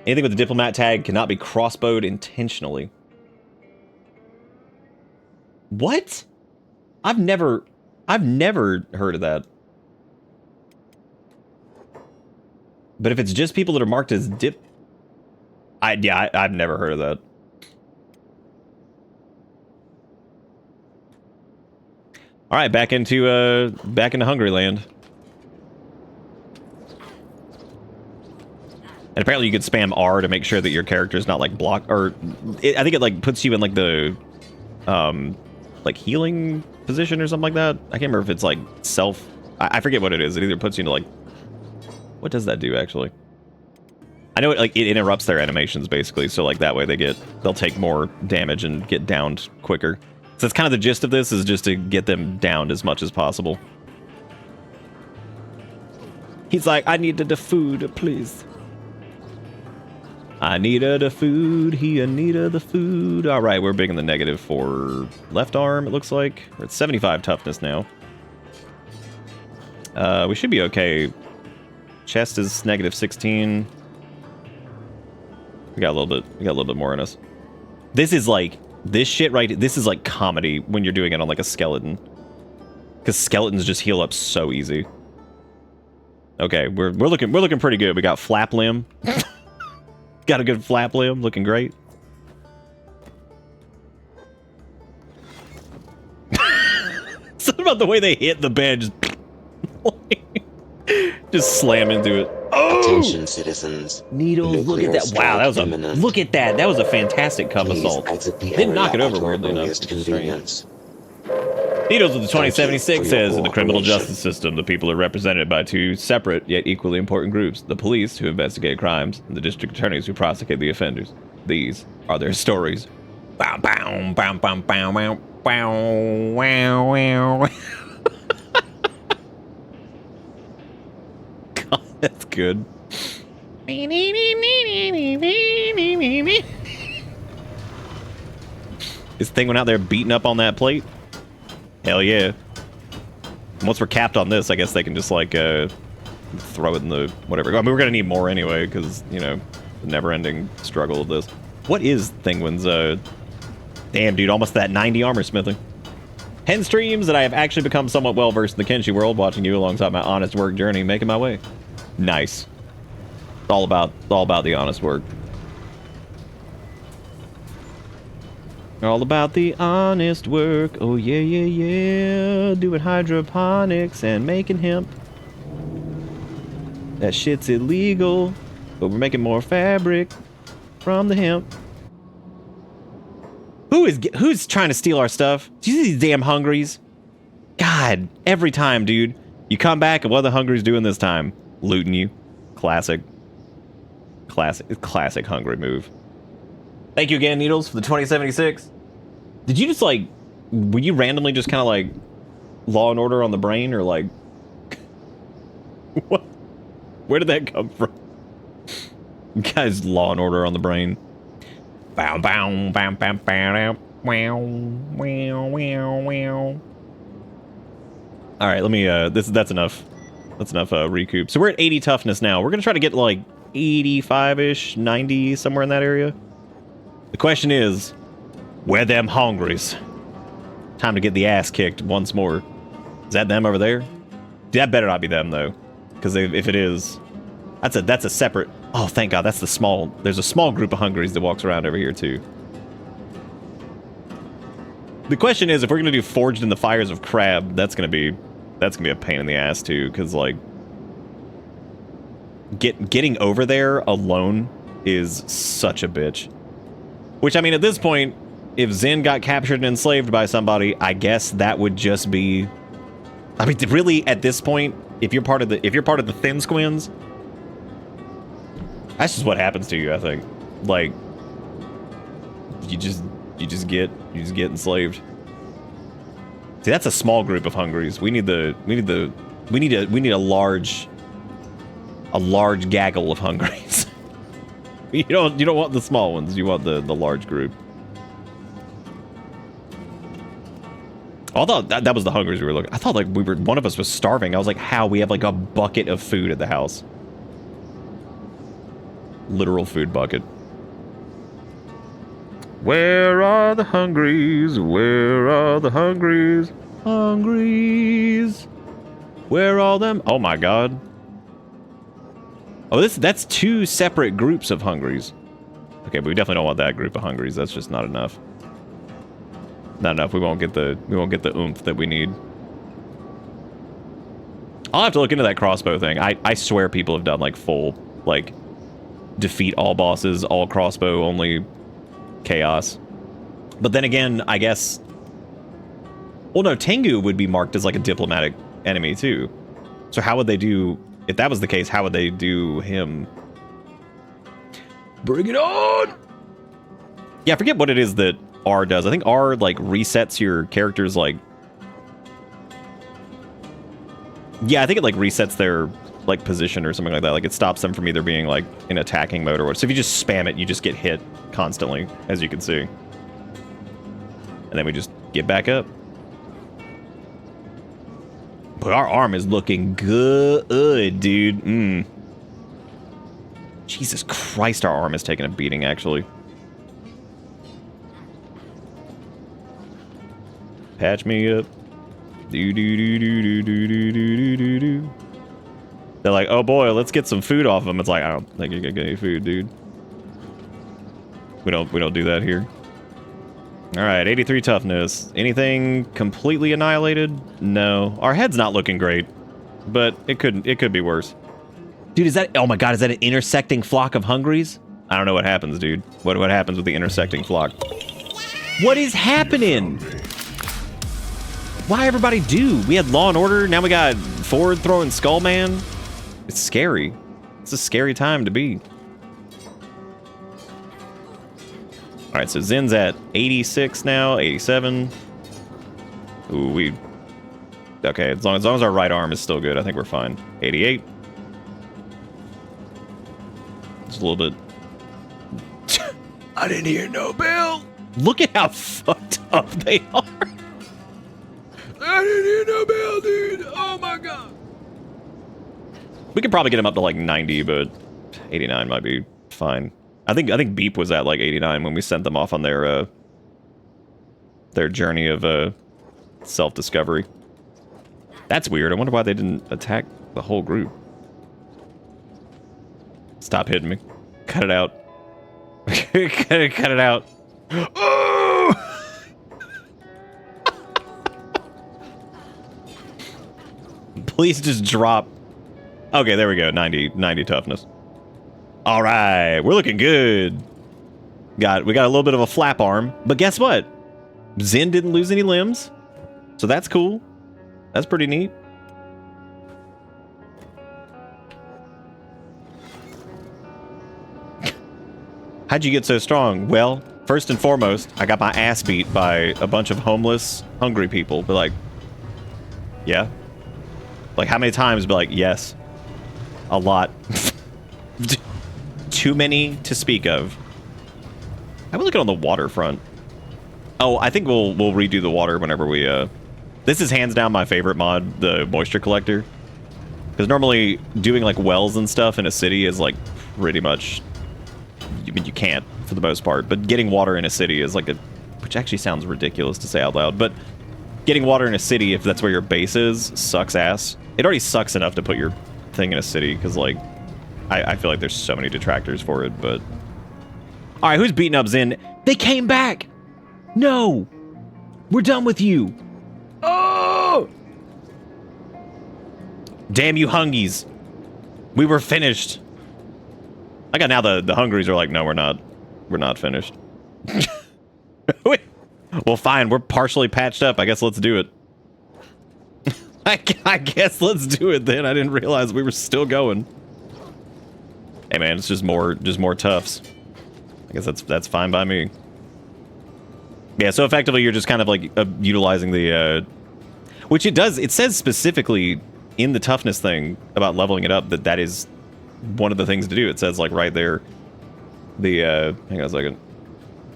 [SPEAKER 1] Anything with the diplomat tag cannot be crossbowed intentionally. What? I've never heard of that. But if it's just people that are marked as I've never heard of that. All right, back into Hungry Land. And apparently you could spam R to make sure that your character is not like blocked, or I think it like puts you in like the like healing position or something like that. I can't remember if it's like self. I forget what it is. It either puts you into like, what does that do actually? I know it interrupts their animations basically, so like that way they'll take more damage and get downed quicker. So that's kind of the gist of this, is just to get them downed as much as possible. He's like, I needed the food, please. I needed the food, he needed the food. All right, we're big in the negative for left arm, it looks like. We're at 75 toughness now. We should be okay. Chest is negative 16. We got a little bit more in us. This is like, this shit right, this is like comedy when you're doing it on like a skeleton. Because skeletons just heal up so easy. Okay, we're looking pretty good. We got flap limb. Got a good flap limb, looking great. Something about the way they hit the bed, just slam into it. Oh!
[SPEAKER 3] Attention, citizens.
[SPEAKER 1] Needles, look at that. Wow, that was imminent. Look at that. That was a fantastic cup assault. Didn't knock it over weirdly enough. Needles with the 2076 says, in the criminal justice system, the people are represented by two separate yet equally important groups. The police, who investigate crimes, and the district attorneys who prosecute the offenders. These are their stories. Bow, bow, bow, bow, bow, bow, bow, wow, wow. God, that's good. This thing went out there beating up on that plate? Hell yeah. Once we're capped on this, I guess they can just, like, throw it in the whatever. I mean, we're gonna need more anyway, because, you know, the never-ending struggle of this. What is Thinguin's, damn, dude, almost that 90 armor smithing. 10 streams that I have actually become somewhat well-versed in the Kenshi world, watching you alongside my honest work journey, making my way. Nice. All about the honest work. All about the honest work. Oh, yeah, yeah, yeah. Doing hydroponics and making hemp. That shit's illegal, but we're making more fabric from the hemp. Who's trying to steal our stuff? Do you see these damn Hungries? God, every time, dude. You come back and what are the Hungries doing this time? Looting you. Classic Hungry move. Thank you again, Needles, for the 2076. Did you just, like, were you randomly just kind of, like, Law and Order on the brain, or, like, what? Where did that come from? You guys, Law and Order on the brain. Bow, bow, bow, bow, bow, wow, wow, wow, wow. All right, let me, that's enough. That's enough, recoup. So we're at 80 toughness now. We're gonna try to get, like, 85-ish, 90, somewhere in that area. The question is, where them Hungries? Time to get the ass kicked once more. Is that them over there? That better not be them, though. Because if it is, that's a separate... Oh, thank God, that's the small... There's a small group of Hungries that walks around over here, too. The question is, if we're going to do Forged in the Fires of Crab, that's going to be a pain in the ass, too. Because, like... getting over there alone is such a bitch. Which, I mean, at this point, if Zen got captured and enslaved by somebody, I guess that would just be... I mean, really, at this point, if you're part of the Thinguins, that's just what happens to you, I think. Like, you just get enslaved. See, that's a small group of hungries. We need a large gaggle of hungries. You don't want the small ones. You want the large group. Oh, I thought that was the hungries we were looking. I thought like one of us was starving. I was like, how? We have like a bucket of food at the house. Literal food bucket. Where are the hungries? Where are the hungries? Hungries. Where are all them? Oh my god. Oh, that's 2 separate groups of hungries. Okay, but we definitely don't want that group of hungries. That's just not enough. Not enough. We won't get the oomph that we need. I'll have to look into that crossbow thing. I swear people have done like full, like, defeat all bosses, all crossbow, only chaos. But then again, I guess... Well, no, Tengu would be marked as like a diplomatic enemy too. So how would they do... If that was the case, how would they do him? Bring it on! Yeah, I forget what it is that R does. I think R, like, resets your character's, like... Yeah, I think it, like, resets their, like, position or something like that. Like, it stops them from either being, like, in attacking mode or what. So if you just spam it, you just get hit constantly, as you can see. And then we just get back up. But our arm is looking good, dude. Jesus Christ, our arm is taking a beating, actually. Patch me up. They're like, oh boy, let's get some food off them. It's like, I don't think you're gonna get any food, dude. We don't do that here. All right, 83 toughness. Anything completely annihilated? No. Our head's not looking great, but it could be worse. Dude, is that... Oh my god, is that an intersecting flock of hungries? I don't know what happens, dude. What happens with the intersecting flock? What is happening? Why everybody do? We had Law and Order, now we got forward throwing Skull Man. It's scary. It's a scary time to be. All right, so Zen's at 86 now, 87. Ooh, okay, as long as our right arm is still good, I think we're fine. 88. Just a little bit. I didn't hear no bell. Look at how fucked up they are. I didn't hear no bell, dude. Oh my god. We could probably get him up to like 90, but 89 might be fine. I think Beep was at like 89 when we sent them off on their journey of self-discovery. That's weird. I wonder why they didn't attack the whole group. Stop hitting me. Cut it out. Cut it out. Oh! Please just drop. Okay, there we go. 90 toughness. All right, we're looking good. We got a little bit of a flap arm, but guess what? Zen didn't lose any limbs, so that's cool. That's pretty neat. How'd you get so strong? Well, first and foremost, I got my ass beat by a bunch of homeless, hungry people. But like, yeah. Like, how many times? But like, yes. A lot. Too many to speak of. I would look at on the waterfront. Oh, I think we'll redo the water whenever we this is hands down my favorite mod, the moisture collector. Because normally doing like wells and stuff in a city is like pretty much, I mean, you can't for the most part, but getting water in a city is like which actually sounds ridiculous to say out loud, but getting water in a city, if that's where your base is, sucks ass. It already sucks enough to put your thing in a city, because like, I feel like there's so many detractors for it, but... Alright, who's beating up Zen? They came back! No! We're done with you! Oh! Damn you hungies! We were finished. I got now the Hungries are like, no, we're not finished. Well, fine, we're partially patched up. I guess let's do it. I guess let's do it then. I didn't realize we were still going. Hey man, it's just more toughs. I guess that's fine by me. Yeah, so effectively you're just kind of like utilizing the which it says specifically in the toughness thing about leveling it up that is one of the things to do. It says like right there the hang on a second.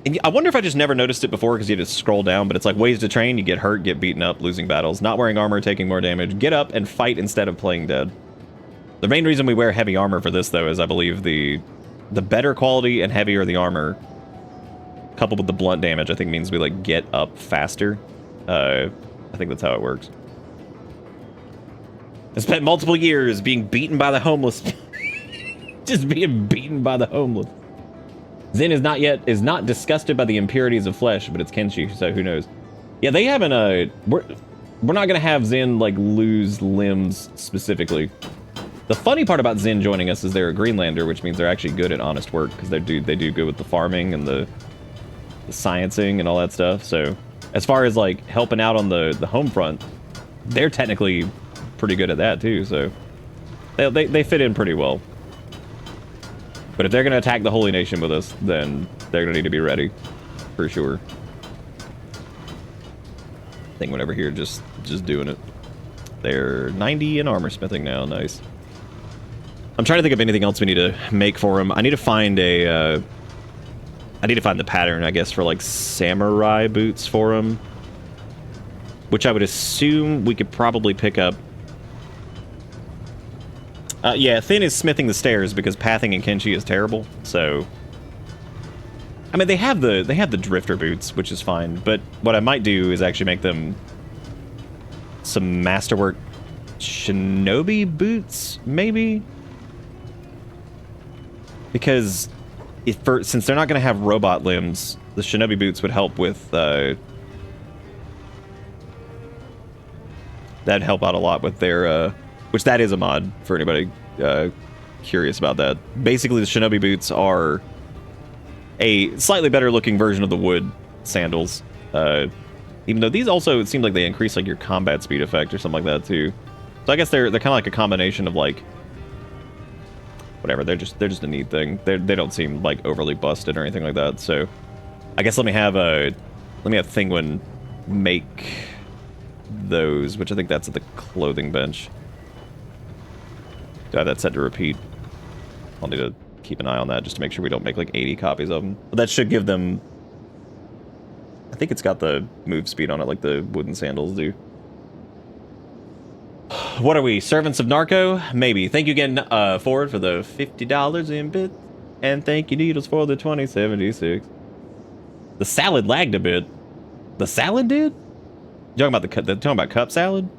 [SPEAKER 1] And I wonder if I just never noticed it before because you had to scroll down, but it's like ways to train: you get hurt, get beaten up, losing battles, not wearing armor, taking more damage, get up and fight instead of playing dead. The main reason we wear heavy armor for this though is I believe the better quality and heavier the armor coupled with the blunt damage I think means we like get up faster. I think that's how it works. I spent multiple years being beaten by the homeless. Just being beaten by the homeless. Zen is not disgusted by the impurities of flesh, but it's Kenshi, so who knows? Yeah, they haven't we're not gonna have Zen like lose limbs specifically. The funny part about Zen joining us is they're a Greenlander, which means they're actually good at honest work because they do good with the farming and the sciencing and all that stuff. So as far as like helping out on the home front, they're technically pretty good at that too. So they fit in pretty well. But if they're going to attack the Holy Nation with us, then they're going to need to be ready, for sure. Thinguin over here just doing it. They're 90 in armor smithing now, nice. I'm trying to think of anything else we need to make for them. I need to find I need to find the pattern, I guess, for like samurai boots for them. Which I would assume we could probably pick up. Yeah, Thin is smithing the stairs because pathing in Kenshi is terrible. So, I mean, they have the drifter boots, which is fine. But what I might do is actually make them some masterwork shinobi boots, maybe. Because since they're not going to have robot limbs, the shinobi boots would help with that'd help out a lot with their which that is a mod for anybody curious about that. Basically, the shinobi boots are a slightly better looking version of the wood sandals. Even though these also, it seems like they increase like your combat speed effect or something like that too. So I guess they're kind of like a combination of like whatever. They're just a neat thing. They don't seem like overly busted or anything like that. So I guess let me have Thinguin make those, which I think that's at the clothing bench. Do I have that set to repeat? I'll need to keep an eye on that just to make sure we don't make like 80 copies of them. But that should give them... I think it's got the move speed on it like the wooden sandals do. What are we? Servants of Narco? Maybe. Thank you again, Ford, for the $50 in bits. And thank you, Needles, for the 2076. The salad lagged a bit. The salad did? You talking about cup salad?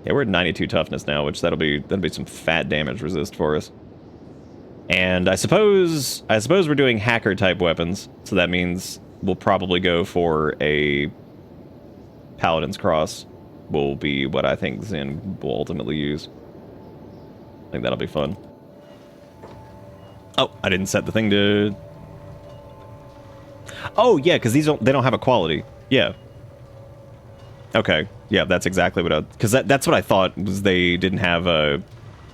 [SPEAKER 1] Yeah, we're at 92 toughness now, which that'll be some fat damage resist for us. And I suppose we're doing hacker type weapons, so that means we'll probably go for a Paladin's Cross. Will be what I think Zen will ultimately use. I think that'll be fun. Oh, I didn't set the thing to... Oh, yeah, because they don't have a quality. Yeah. Okay. Yeah, that's exactly what I... Because that's what I thought, was they didn't have a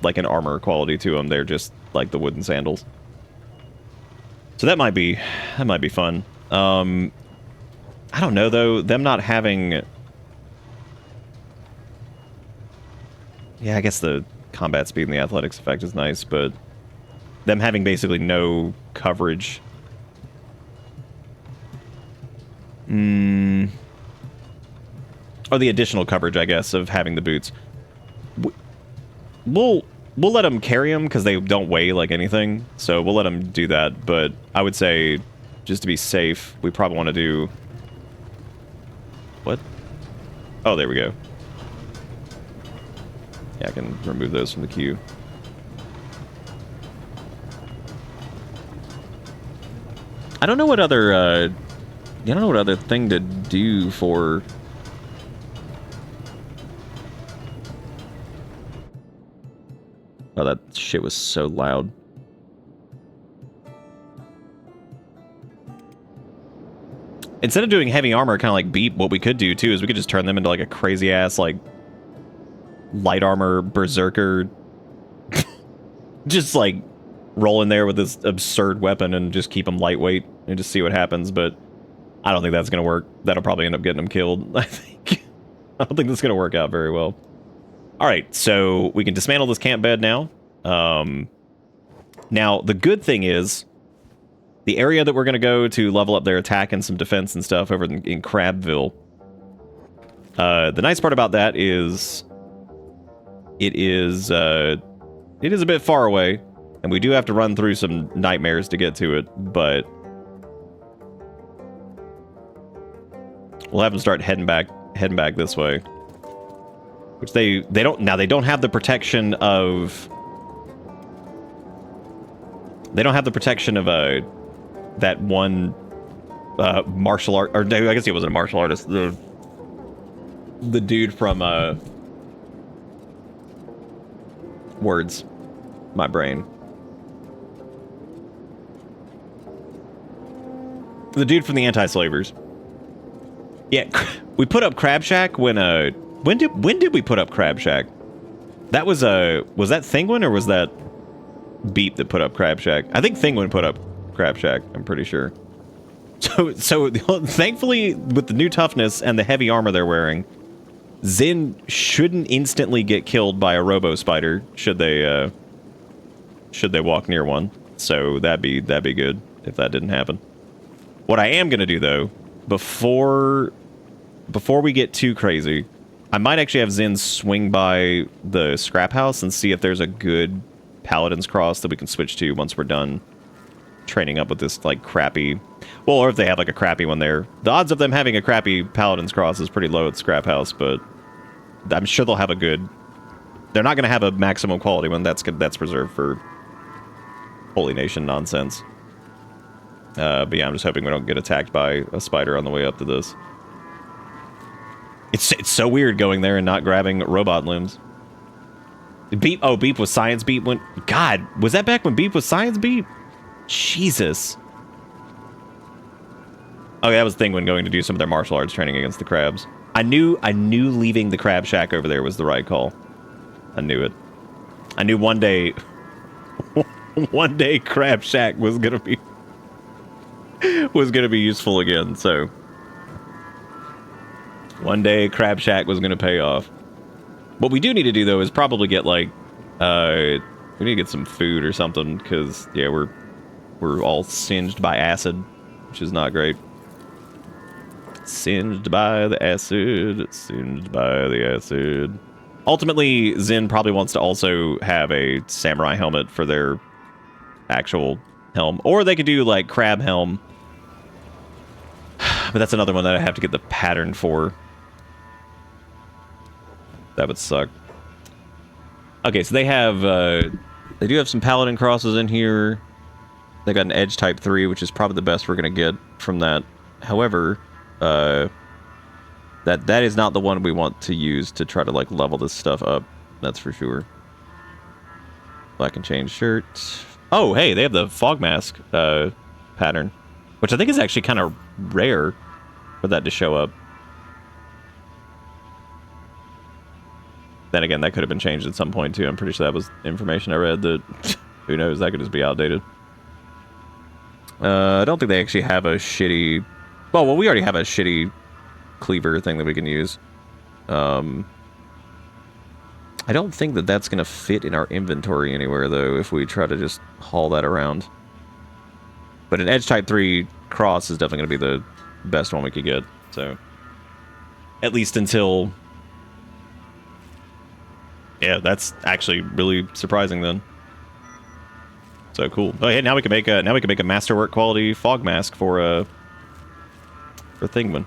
[SPEAKER 1] like an armor quality to them. They're just like the wooden sandals. So that might be fun. I don't know, though. Them not having... Yeah, I guess the combat speed and the athletics effect is nice, but them having basically no coverage. Or the additional coverage, I guess, of having the boots. We'll let them carry them because they don't weigh like anything, so we'll let them do that. But I would say, just to be safe, we probably want to do... What? Oh, there we go. Yeah, I can remove those from the queue. I don't know what other, I don't know what other thing to do for... Oh, that shit was so loud. Instead of doing heavy armor, kind of like Beep, what we could do too is we could just turn them into like a crazy ass like light armor berserker. Just like roll in there with this absurd weapon and just keep them lightweight and just see what happens. But I don't think that's gonna work. That'll probably end up getting them killed. I don't think that's gonna work out very well. All right, so we can dismantle this camp bed now. Now the good thing is, the area that we're going to go to level up their attack and some defense and stuff over in Crabville. The nice part about that is it is a bit far away, and we do have to run through some nightmares to get to it, but we'll have them start heading back this way. Which they don't have the protection of that one martial art, or I guess he wasn't a martial artist. The dude from words, my brain. The dude from the anti-slavers. Yeah, we put up Crab Shack when did we put up Crab Shack? That was that Thinguin or was that Beep that put up Crab Shack? I think Thinguin put up Crab Shack, I'm pretty sure. So thankfully, with the new toughness and the heavy armor they're wearing, Zin shouldn't instantly get killed by a robo spider should they walk near one. So that'd be good if that didn't happen. What I am gonna do though, before we get too crazy, I might actually have Zin swing by the scrap house and see if there's a good Paladin's Cross that we can switch to once we're done training up with this like crappy, well, or if they have like a crappy one there. The odds of them having a crappy Paladin's Cross is pretty low at scrap house, but I'm sure they'll have a good, they're not going to have a maximum quality one. That's reserved for Holy Nation nonsense. But yeah, I'm just hoping we don't get attacked by a spider on the way up to this. It's so weird going there and not grabbing robot limbs. Beep was Science Beep when... God, was that back when Beep was Science Beep? Jesus. Okay, that was Thinguin going to do some of their martial arts training against the crabs. I knew leaving the Crab Shack over there was the right call. I knew it. I knew one day Crab Shack was gonna be useful again, so one day Crab Shack was gonna pay off. What we do need to do though is probably get like we need to get some food or something, because yeah, we're all singed by acid, which is not great. Singed by the acid, singed by the acid. Ultimately, Zin probably wants to also have a samurai helmet for their actual helm, or they could do like crab helm, but that's another one that I have to get the pattern for. That would suck. Okay, so they do have some paladin crosses in here. They got an edge type 3, which is probably the best we're gonna get from that. However, that is not the one we want to use to try to like level this stuff up. That's for sure. Black and chain shirt. Oh, hey, they have the fog mask pattern, which I think is actually kind of rare for that to show up. Then again, that could have been changed at some point too. I'm pretty sure that was information I read that, who knows, that could just be outdated. I don't think they actually have a shitty... Well, we already have a shitty cleaver thing that we can use. I don't think that that's going to fit in our inventory anywhere, though, if we try to just haul that around. But an Edge Type 3 cross is definitely going to be the best one we could get, so... At least until... Yeah, that's actually really surprising then. So cool. Oh, hey, now we can make a masterwork quality fog mask for Thinguin.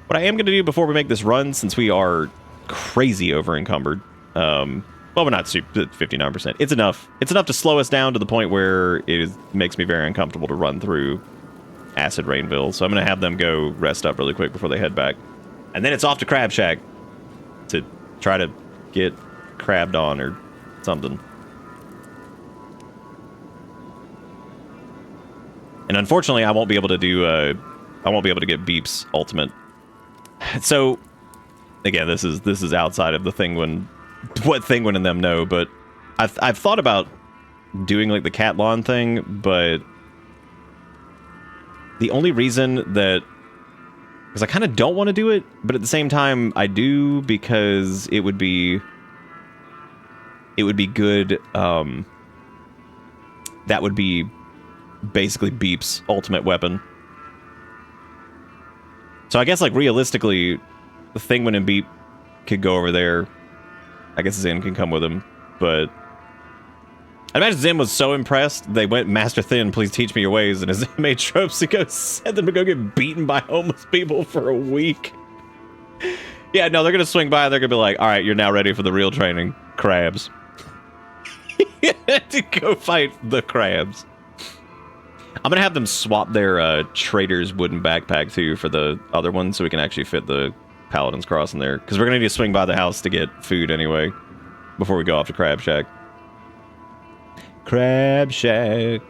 [SPEAKER 1] What I am going to do before we make this run, since we are crazy over encumbered, well, we're not super 59%. It's enough. It's enough to slow us down to the point where makes me very uncomfortable to run through Acid Rainville. So I'm going to have them go rest up really quick before they head back, and then it's off to Crab Shack to try to get crabbed on or something. And unfortunately, I won't be able to do I won't be able to get Beep's ultimate. So, again, this is outside of the Thinguin, what Thinguin and them know, but I've thought about doing like the cat lawn thing, but the only reason that, because I kind of don't want to do it, but at the same time I do, because it would be good. That would be basically Beep's ultimate weapon. So I guess, like, realistically, the Thinguin and Beep could go over there. I guess Zen can come with him, but I imagine Zen was so impressed, they went, Master Thin, please teach me your ways, and Zen made tropes to go send them to go get beaten by homeless people for a week. Yeah, no, they're gonna swing by and they're gonna be like, alright, you're now ready for the real training. Crabs. To go fight the crabs. I'm gonna have them swap their trader's wooden backpack too for the other one, so we can actually fit the Paladin's Cross in there. Because we're gonna need to swing by the house to get food anyway, before we go off to Crab Shack. Crab Shack,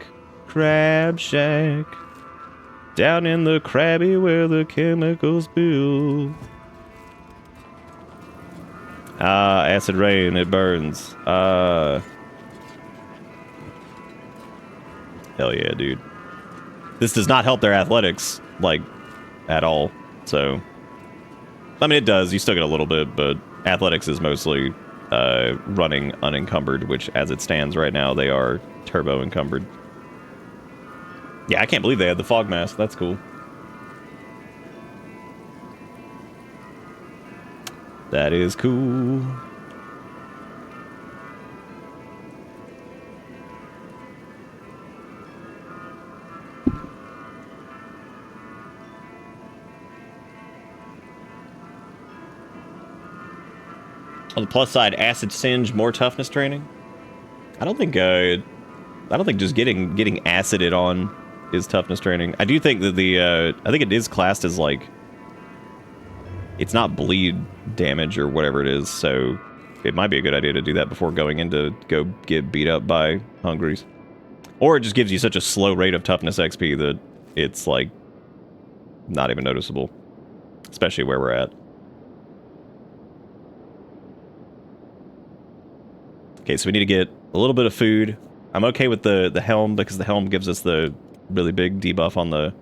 [SPEAKER 1] Crab Shack, down in the crabby where the chemicals build. Ah, acid rain, it burns. Hell yeah, dude. This does not help their athletics, like, at all, so... I mean, it does, you still get a little bit, but athletics is mostly running unencumbered, which, as it stands right now, they are turbo encumbered. Yeah, I can't believe they had the fog mask, that's cool. That is cool. On the plus side, acid singe, more toughness training. I don't think just getting acided on is toughness training. I do think that I think it is classed as, like, it's not bleed damage or whatever it is, so it might be a good idea to do that before going in to go get beat up by hungries. Or it just gives you such a slow rate of toughness XP that it's, like, not even noticeable, especially where we're at. Okay, so we need to get a little bit of food. I'm okay with the helm, because the helm gives us the really big debuff on the...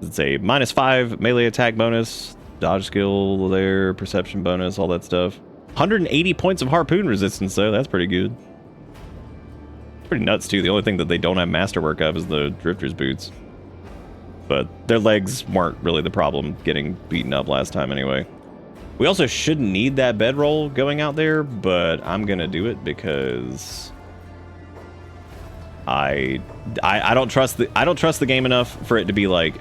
[SPEAKER 1] It's a -5 melee attack bonus, dodge skill there, perception bonus, all that stuff. 180 points of harpoon resistance, though. That's pretty good. Pretty nuts, too. The only thing that they don't have masterwork of is the drifter's boots. But their legs weren't really the problem getting beaten up last time anyway. We also shouldn't need that bedroll going out there, but I'm gonna do it because I don't trust the game enough for it to be like,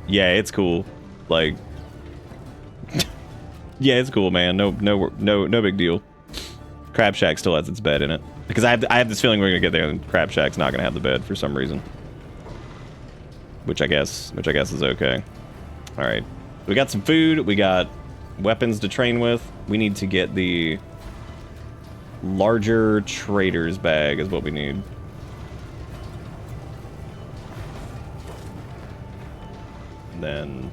[SPEAKER 1] yeah, it's cool, like, yeah, it's cool, man. No big deal. Crab Shack still has its bed in it, because I have this feeling we're gonna get there and Crab Shack's not gonna have the bed for some reason, which I guess is okay. All right, we got some food, we got weapons to train with. We need to get the larger trader's bag is what we need. And then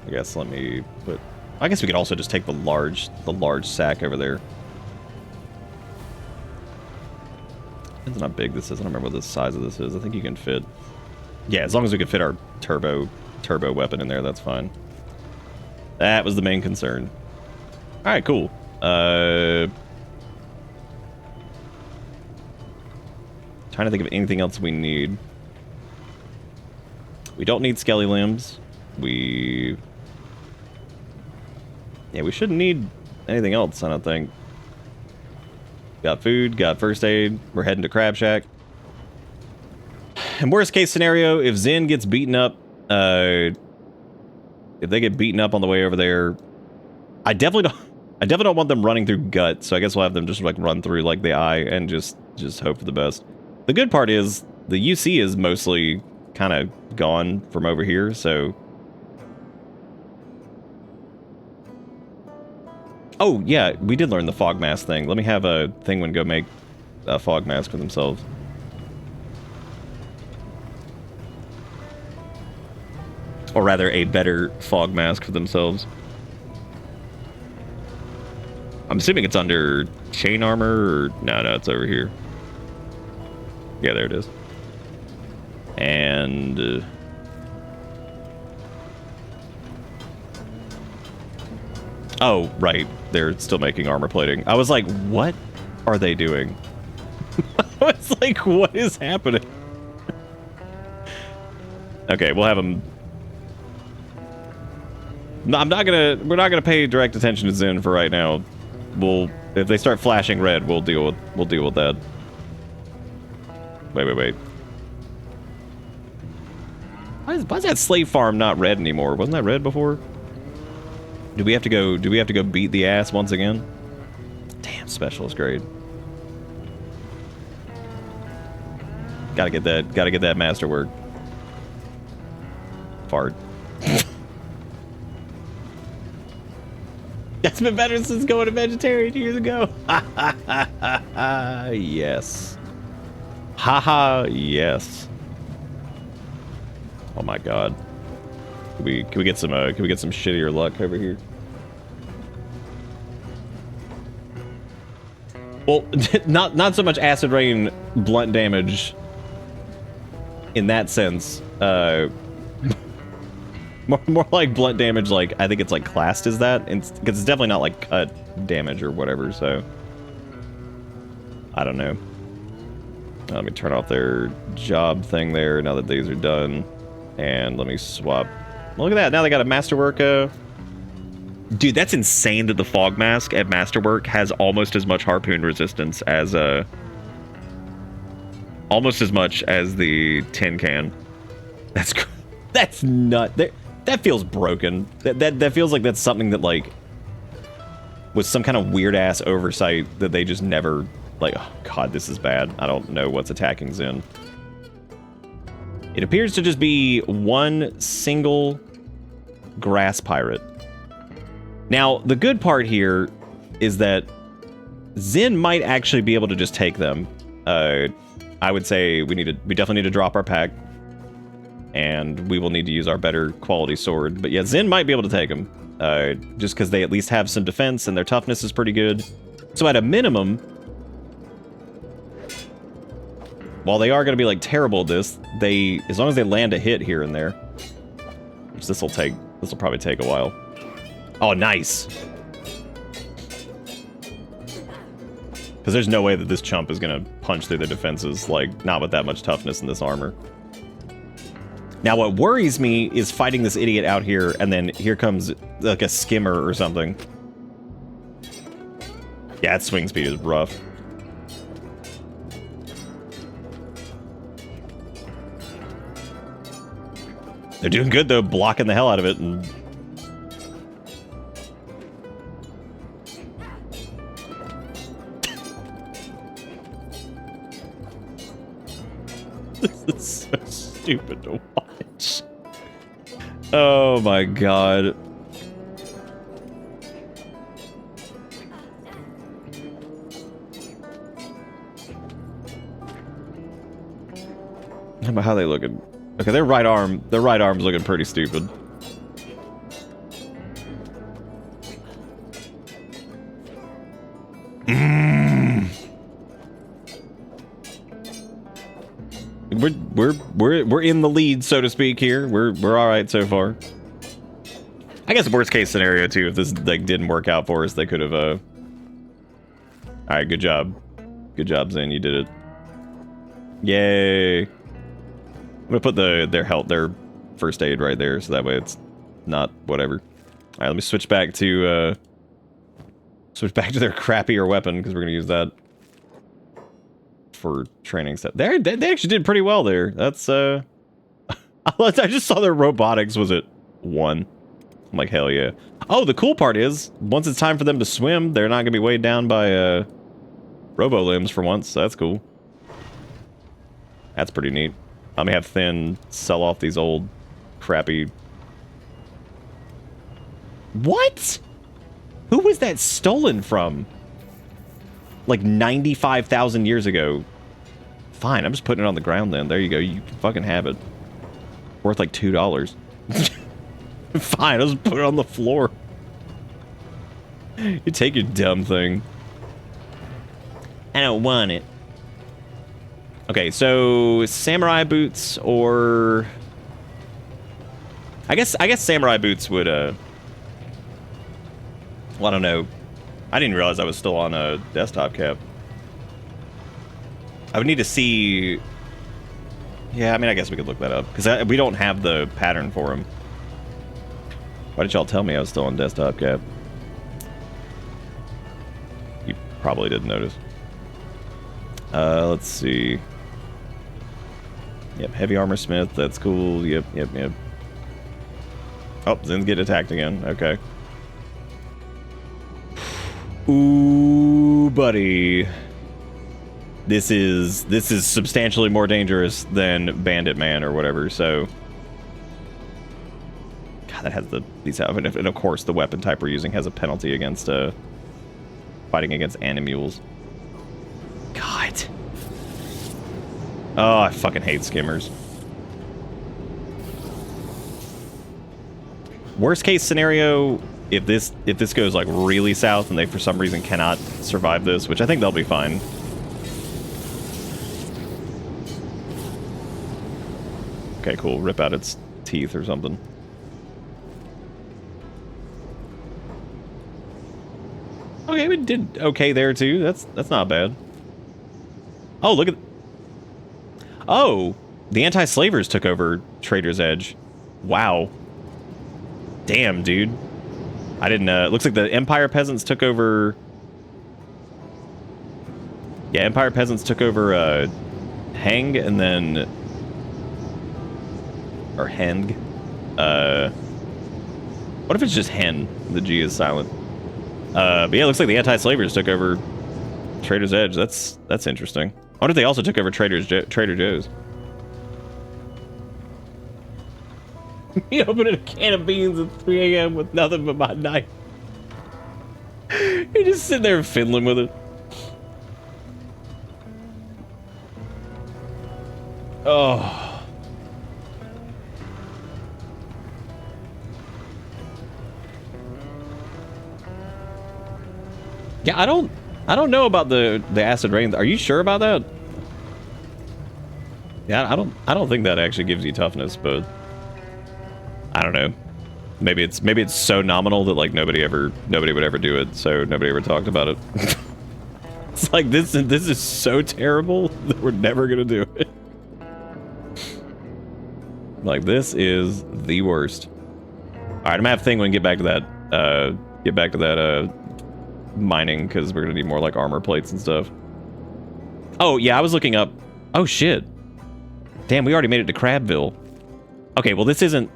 [SPEAKER 1] I guess let me put, I guess we could also just take the large sack over there. Depends on how big this is. I don't remember what the size of this is. I think you can fit, yeah, as long as we can fit our turbo weapon in there, that's fine. That was the main concern. Alright, cool. Trying to think of anything else we need. We don't need skelly limbs. Yeah, we shouldn't need anything else, I don't think. Got food, got first aid. We're heading to Crab Shack. And worst case scenario, if Zen gets beaten up, if they get beaten up on the way over there, I definitely don't want them running through gut, so I guess we'll have them just, like, run through, like, the eye and just hope for the best. The good part is the UC is mostly kind of gone from over here, so... Oh, yeah, we did learn the fog mask thing. Let me have a Thinguin go make a fog mask for themselves. Or rather, a better fog mask for themselves. I'm assuming it's under chain armor, or... No, it's over here. Yeah, there it is. And... oh, right. They're still making armor plating. I was like, what are they doing? I was like, what is happening? Okay, we'll have them... No, we're not gonna pay direct attention to Zen for right now. If they start flashing red, we'll deal with that. Wait. Why is that slave farm not red anymore? Wasn't that red before? Do we have to go beat the ass once again? Damn, specialist grade. Gotta get that masterwork. Fart. That's been better since going to vegetarian years ago. Yes. Haha, yes. Oh my god. Can we get some shittier luck over here? Well, not so much acid rain blunt damage in that sense. More like blunt damage, like, I think it's like classed as that, because it's definitely not like cut damage or whatever, so I don't know. Let me turn off their job thing there now that these are done, and let me swap. Look at that, now they got a masterwork. Dude, that's insane that the fog mask at masterwork has almost as much harpoon resistance as almost as much as the tin can. That's nut. That feels broken. That feels like that's something that, like, was some kind of weird ass oversight that they just never, like, oh god, this is bad. I don't know what's attacking Zen. It appears to just be one single grass pirate. Now, the good part here is that Zen might actually be able to just take them. I would say we definitely need to drop our pack. And we will need to use our better quality sword. But yeah, Zen might be able to take them. Just because they at least have some defense and their toughness is pretty good. So at a minimum, while they are going to be like terrible at this, as long as they land a hit here and there, which this will probably take a while. Oh, nice. Because there's no way that this chump is going to punch through their defenses, like, not with that much toughness in this armor. Now, what worries me is fighting this idiot out here, and then here comes, like, a skimmer or something. Yeah, its swing speed is rough. They're doing good, though, blocking the hell out of it, and... This is so stupid to watch. Oh my god. How about how they looking? Okay, their right arm's looking pretty stupid. We're in the lead, so to speak. Here, we're all right so far. I guess worst case scenario too, if this like didn't work out for us, they could have. All right, good job, Zen, you did it. Yay! I'm gonna put their first aid right there, so that way it's not whatever. All right, let me switch back to their crappier weapon because we're gonna use that for training stuff. They actually did pretty well there. That's I just saw their robotics was at 1. I'm like, hell yeah. Oh, the cool part is once it's time for them to swim, they're not gonna be weighed down by robo limbs for once. So that's cool. That's pretty neat. I'm gonna have Thin sell off these old crappy. What? Who was that stolen from? Like 95,000 years ago. Fine, I'm just putting it on the ground then. There you go. You can fucking have it. Worth like $2. Fine, I'll just put it on the floor. You take your dumb thing. I don't want it. Okay, so samurai boots or I guess samurai boots would well, I don't know. I didn't realize I was still on a desktop cap. I would need to see. Yeah, I mean, I guess we could look that up because we don't have the pattern for them. Why did y'all tell me I was still on desktop cap? You probably didn't notice. Let's see. Yep, heavy armor smith. That's cool. Yep. Oh, Zin's getting attacked again. Okay. Ooh, buddy. This is substantially more dangerous than Bandit Man or whatever. So, God, that has these out, and of course the weapon type we're using has a penalty against fighting against animules. God. Oh, I fucking hate skimmers. Worst case scenario, if this goes like really south and they for some reason cannot survive this, which I think they'll be fine. Okay, cool. Rip out its teeth or something. Okay, we did okay there too. That's not bad. Oh, look at. Oh, the anti-slavers took over Trader's Edge. Wow. Damn, dude. I didn't. It looks like the Empire peasants took over. Yeah, Empire peasants took over Heng, and then. Or Heng. What if it's just Hen? The G is silent. But yeah, it looks like the anti-slavers took over Trader's Edge. That's interesting. I wonder if they also took over Trader Joe's. Me opening a can of beans at 3 a.m. with nothing but my knife. You're just sitting there fiddling with it. Oh. Yeah, I don't know about the acid rain. Are you sure about that? Yeah, I don't think that actually gives you toughness, but I don't know. Maybe it's so nominal that like nobody would ever do it, so nobody ever talked about it. It's like this is so terrible that we're never gonna do it. Like this is the worst. All right, I'm gonna have Thinguin get back to that mining because we're gonna need more like armor plates and stuff. Oh yeah, I was looking up. Oh shit. Damn, we already made it to Crabville. Okay, well this isn't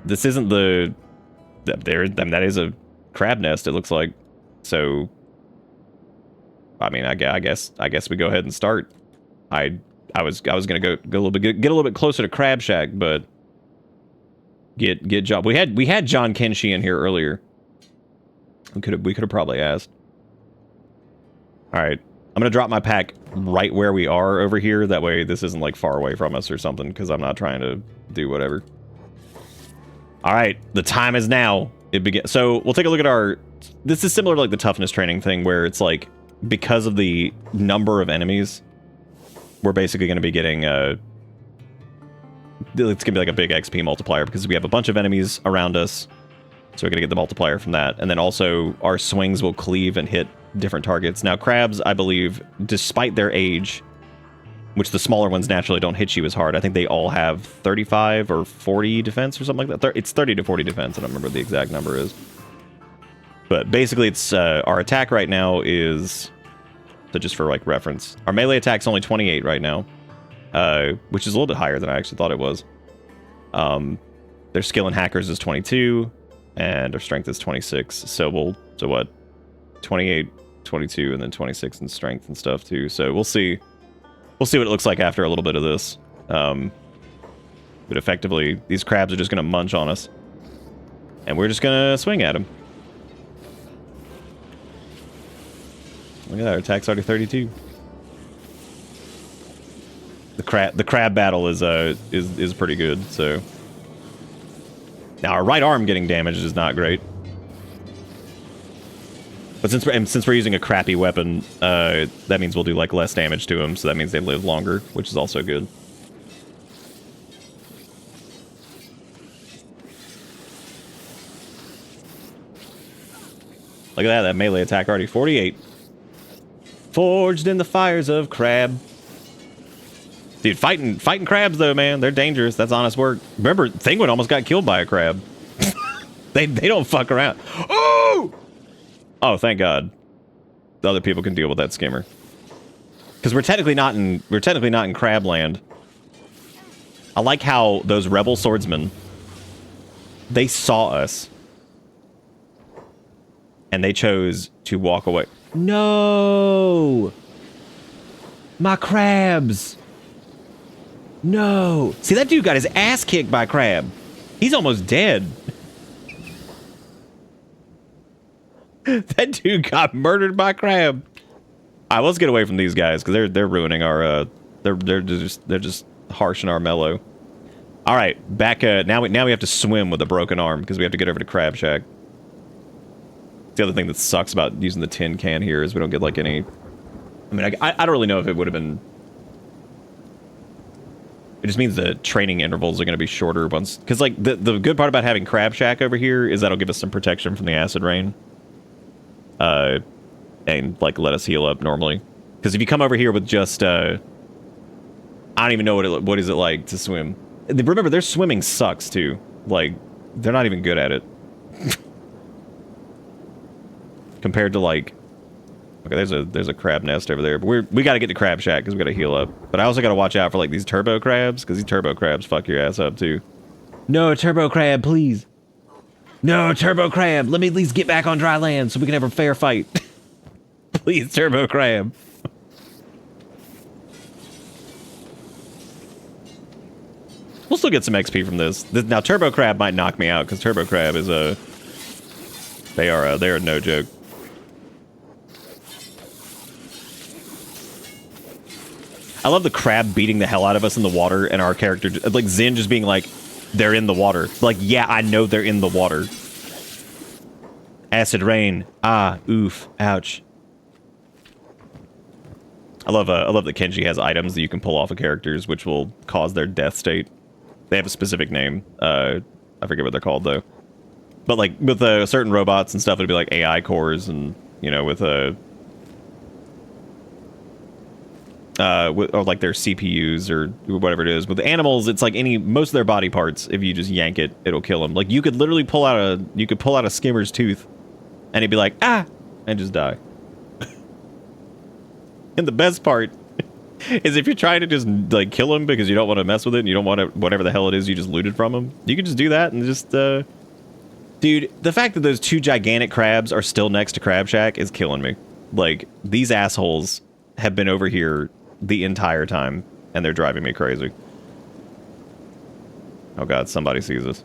[SPEAKER 1] the that is a crab nest, it looks like. So I mean, I guess we go ahead and start. I was gonna get a little bit closer to Crab Shack, but get John. We had John Kenshi in here earlier. We could have probably asked. All right, I'm gonna drop my pack right where we are over here. That way, this isn't like far away from us or something, because I'm not trying to do whatever. All right, the time is now. It begins. So we'll take a look at our. This is similar to like the toughness training thing, where it's like because of the number of enemies, we're basically going to be getting it's going to be like a big XP multiplier because we have a bunch of enemies around us. So we're going to get the multiplier from that. And then also our swings will cleave and hit different targets. Now crabs, I believe, despite their age, which the smaller ones naturally don't hit you as hard, I think they all have 35 or 40 defense or something like that. It's 30 to 40 defense. I don't remember what the exact number is. But basically it's our attack right now is, so just for like reference, our melee attack's only 28 right now, which is a little bit higher than I actually thought it was. Their skill in hackers is 22, and our strength is 26. So what? 28, 22, and then 26 in strength and stuff too. So we'll see. We'll see what it looks like after a little bit of this. But effectively, these crabs are just going to munch on us. And we're just going to swing at them. Look at that, our attack's already 32. The crab battle is pretty good, so Now, our right arm getting damaged is not great. But since we're using a crappy weapon, that means we'll do, like, less damage to them, so that means they live longer, which is also good. Look at that melee attack already. 48. Forged in the fires of crab. Dude, fighting crabs, though, man. They're dangerous. That's honest work. Remember, Thinguin almost got killed by a crab. They don't fuck around. Oh! Oh, thank God. The other people can deal with that skimmer. Because we're technically not in crabland. I like how those rebel swordsmen, they saw us. And they chose to walk away. No! My crabs! No! See, that dude got his ass kicked by a crab. He's almost dead. That dude got murdered by a crab. All right, let's get away from these guys because they're ruining our. They're just harshing our mellow. All right, back. Now we have to swim with a broken arm because we have to get over to Crab Shack. The other thing that sucks about using the tin can here is we don't get like any. I mean, I don't really know if it would have been. It just means the training intervals are going to be shorter once, because like the good part about having Crab Shack over here is that'll give us some protection from the acid rain. And like let us heal up normally. Because if you come over here with just I don't even know what is it like to swim. Remember, their swimming sucks too. Like they're not even good at it. Compared to like, okay, there's a crab nest over there, but we got to get to Crab Shack because we got to heal up. But I also got to watch out for like these turbo crabs because these turbo crabs fuck your ass up too. No turbo crab, please. No turbo crab. Let me at least get back on dry land so we can have a fair fight. Please, turbo crab. We'll still get some XP from this. Now turbo crab might knock me out because turbo crab is they are no joke. I love the crab beating the hell out of us in the water and our character, like Zin just being like, they're in the water. Like, yeah, I know they're in the water. Acid rain. Ah, oof, ouch. I love that Kenshi has items that you can pull off of characters which will cause their death state. They have a specific name. I forget what they're called though. But like with certain robots and stuff, it'd be like AI cores, and you know, with or like their CPUs or whatever it is. With the animals, it's like most of their body parts. If you just yank it, it'll kill them. Like you could literally pull out a skimmer's tooth, and it'd be like ah, and just die. And the best part is if you're trying to just like kill him because you don't want to mess with it and you don't want to whatever the hell it is you just looted from him, you can just do that and just dude, the fact that those two gigantic crabs are still next to Crab Shack is killing me. Like these assholes have been over here the entire time and they're driving me crazy. Oh god, somebody sees us.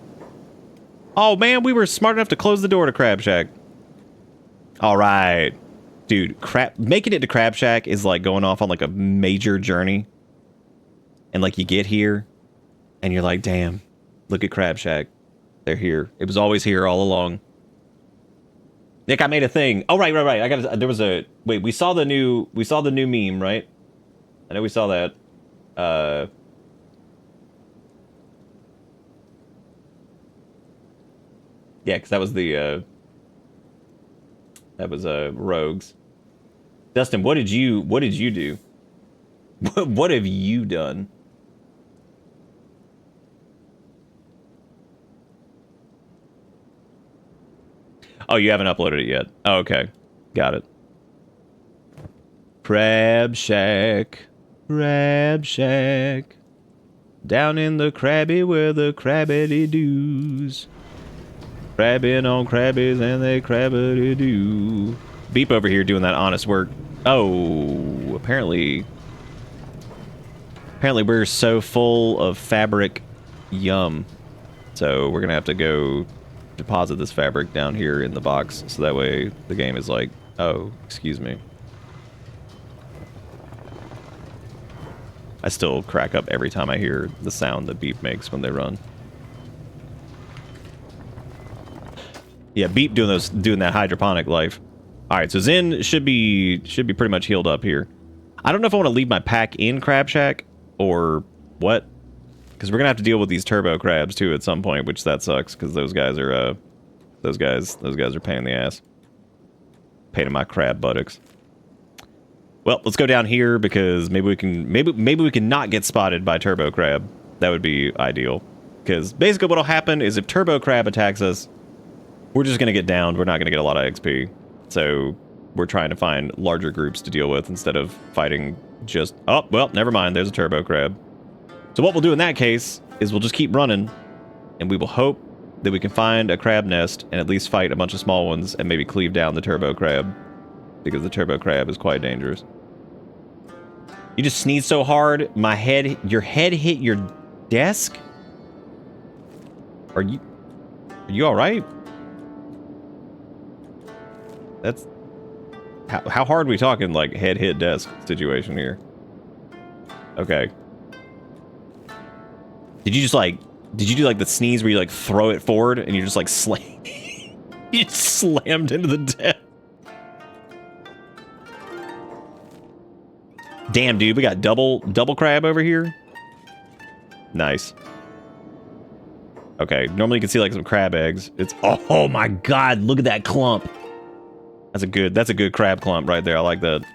[SPEAKER 1] Oh man, we were smart enough to close the door to Crab Shack. All right. Dude, making it to Crab Shack is like going off on like a major journey. And like you get here and you're like, damn, look at Crab Shack. They're here. It was always here all along. Nick, I made a thing. Oh, right. Wait, we saw the new meme, right? I know we saw that. Yeah, because that was the, Rogues. Dustin, what did you do? What have you done? Oh, you haven't uploaded it yet. Oh, okay. Got it. Crab Shack. Crab Shack. Down in the crabby where the crabbity doos. Crabbing on crabbies and they crabbity doo. Beep over here doing that honest work. Oh, apparently we're so full of fabric. Yum. So we're gonna have to go deposit this fabric down here in the box, so that way the game is like, oh, excuse me. I still crack up every time I hear the sound that Beep makes when they run. Yeah, Beep doing that hydroponic life. All right, so Zen should be pretty much healed up here. I don't know if I want to leave my pack in Crab Shack or what, because we're gonna have to deal with these turbo crabs too at some point, which that sucks because those guys are a pain in the ass. Pain in my crab buttocks. Well, let's go down here because maybe we can not get spotted by turbo crab. That would be ideal. Because basically what'll happen is if turbo crab attacks us, we're just gonna get downed. We're not gonna get a lot of XP. So we're trying to find larger groups to deal with instead of fighting just... Oh, well, never mind. There's a turbo crab. So what we'll do in that case is we'll just keep running, and we will hope that we can find a crab nest and at least fight a bunch of small ones and maybe cleave down the turbo crab, because the turbo crab is quite dangerous. You just sneezed so hard, your head hit your desk? Are you all right? That's... How hard are we talking, like, head hit desk situation here? Okay. Did you do, like, the sneeze where you, like, throw it forward and you just, like, you just slammed into the desk? Damn, dude, we got double crab over here? Nice. Okay, normally you can see, like, some crab eggs. It's... Oh, my God, look at that clump. That's a good crab clump right there. I like that.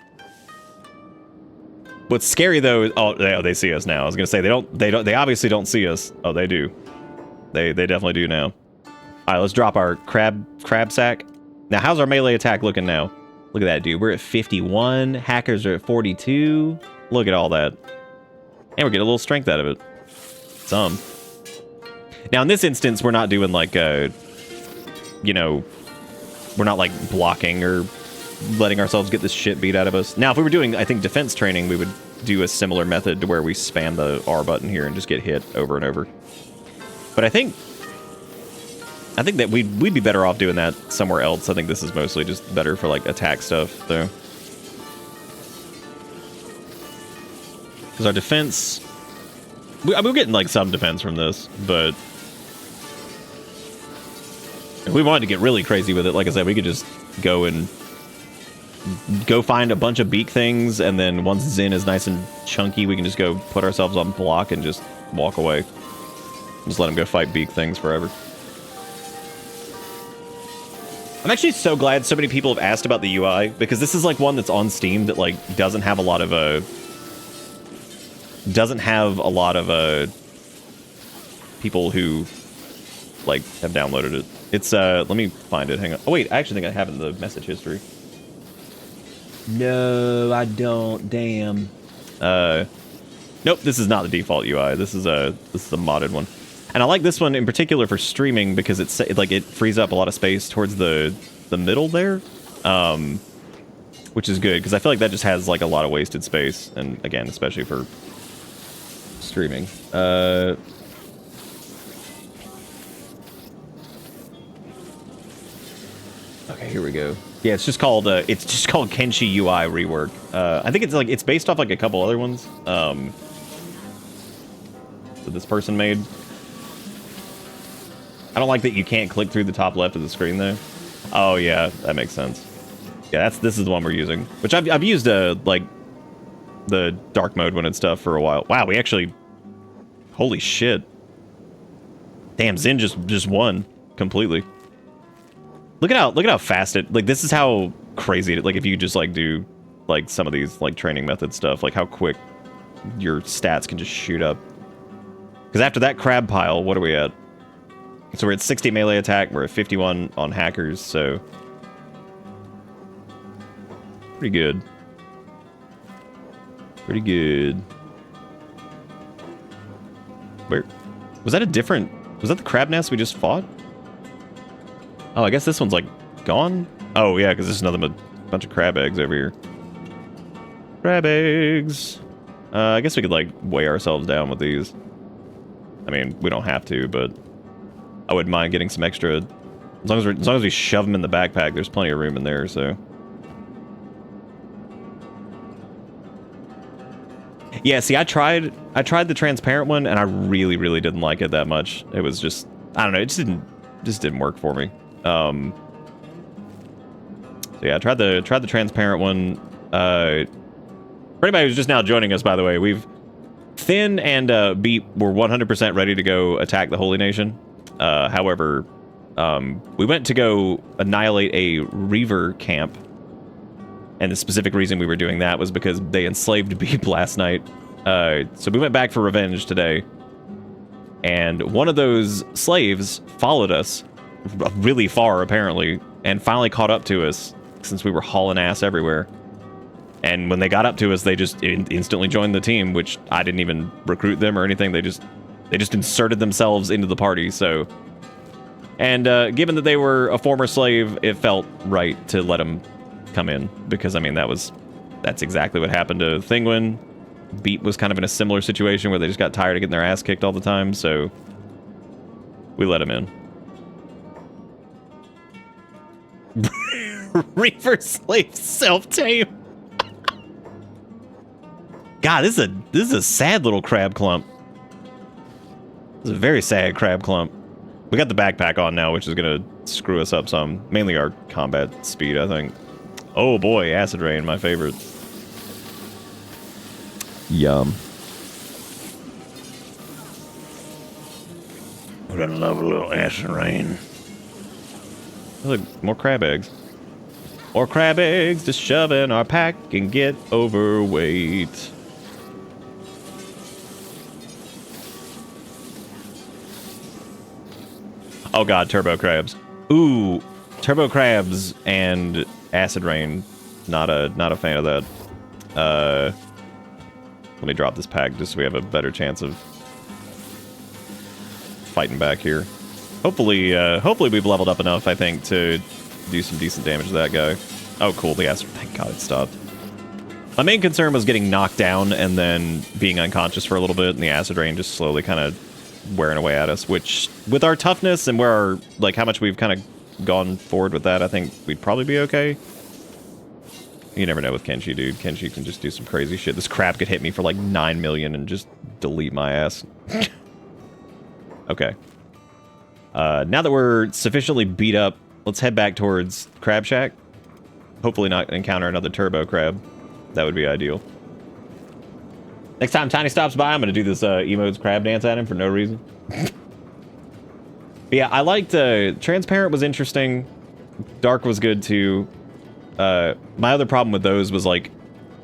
[SPEAKER 1] What's scary though is, oh, they see us now. I was gonna say they obviously don't see us. Oh, they do. They definitely do now. All right, let's drop our crab sack. Now, how's our melee attack looking now? Look at that, dude. We're at 51. Hackers are at 42. Look at all that. And we're getting a little strength out of it. Some. Now, in this instance, we're not doing like you know, we're not like blocking or letting ourselves get this shit beat out of us. Now, if we were doing, I think, defense training, we would do a similar method to where we spam the R button here and just get hit over and over. But I think that we'd be better off doing that somewhere else. I think this is mostly just better for like attack stuff, though. Because our defense, we're getting like some defense from this, but if we wanted to get really crazy with it, like I said, we could just go find a bunch of beak things, and then once Zen is nice and chunky, we can just go put ourselves on block and just walk away. Just let him go fight beak things forever. I'm actually so glad so many people have asked about the UI, because this is like one that's on Steam that like doesn't have a lot of people who like have downloaded it. It's let me find it. Hang on. Oh wait, I actually think I have it in the message history. No, I don't. Damn. Nope, this is not the default UI. This is a modded one. And I like this one in particular for streaming because it frees up a lot of space towards the middle there. Which is good because I feel like that just has like a lot of wasted space, and again, especially for streaming. Okay, here we go. Yeah, it's just called Kenshi UI rework. I think it's based off like a couple other ones that this person made. I don't like that you can't click through the top left of the screen though. Oh yeah, that makes sense. Yeah, this is the one we're using, which I've used like the dark mode one and stuff for a while. Wow, we actually, holy shit. Damn, Zen just won completely. Look at how fast it, like, this is how crazy it, like, if you just, like, do, like, some of these, like, training method stuff, like, how quick your stats can just shoot up. Because after that crab pile, what are we at? So we're at 60 melee attack, we're at 51 on hackers, so... Pretty good. Pretty good. Where? Was that the crab nest we just fought? Oh, I guess this one's, like, gone? Oh, yeah, because there's another bunch of crab eggs over here. Crab eggs! I guess we could, like, weigh ourselves down with these. I mean, we don't have to, but I wouldn't mind getting some extra... As long as we shove them in the backpack, there's plenty of room in there, so... Yeah, see, I tried the transparent one, and I really, really didn't like it that much. It was just... I don't know, it just didn't work for me. So yeah, I tried the transparent one. For anybody who's just now joining us, by the way, Thin and Beep were 100% ready to go attack the Holy Nation. However, we went to go annihilate a Reaver camp. And the specific reason we were doing that was because they enslaved Beep last night. So we went back for revenge today. And one of those slaves followed us really far, apparently, and finally caught up to us since we were hauling ass everywhere. And when they got up to us, they just instantly joined the team, which I didn't even recruit them or anything. They just inserted themselves into the party. So, and given that they were a former slave, it felt right to let them come in because I mean that's exactly what happened to Thinguin. Beat was kind of in a similar situation where they just got tired of getting their ass kicked all the time, so we let them in. Reaver slave self-tame. God, this is a sad little crab clump. This is a very sad crab clump. We got the backpack on now, which is gonna screw us up some. Mainly our combat speed, I think. Oh boy, acid rain, my favorite. Yum.
[SPEAKER 2] We're gonna love a little acid rain.
[SPEAKER 1] Look, more crab eggs. More crab eggs to shove in our pack and get overweight. Oh god, turbo crabs. Ooh, turbo crabs and acid rain. Not a fan of that. Let me drop this pack just so we have a better chance of fighting back here. Hopefully we've leveled up enough, I think, to do some decent damage to that guy. Oh, cool. The acid. Thank God it stopped. My main concern was getting knocked down and then being unconscious for a little bit, and the acid rain just slowly kind of wearing away at us. Which, with our toughness and where our how much we've kind of gone forward with that, I think we'd probably be okay. You never know with Kenshi, dude. Kenshi can just do some crazy shit. This crab could hit me for like 9 million and just delete my ass. Okay. Now that we're sufficiently beat up, let's head back towards Crab Shack. Hopefully not encounter another turbo crab. That would be ideal. Next time Tiny stops by, I'm going to do this emotes crab dance at him for no reason. But yeah, I liked Transparent was interesting. Dark was good too. My other problem with those was like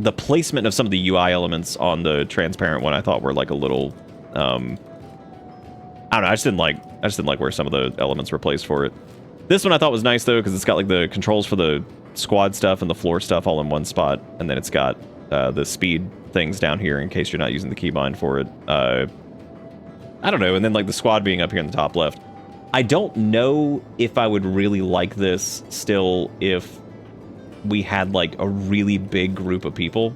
[SPEAKER 1] the placement of some of the UI elements on the Transparent one I thought were like a little I don't know, I just didn't like where some of the elements were placed for it. This one I thought was nice though because it's got like the controls for the squad stuff and the floor stuff all in one spot, and then it's got the speed things down here in case you're not using the keybind for it. I don't know, and then like the squad being up here in the top left. I don't know if I would really like this still if we had like a really big group of people.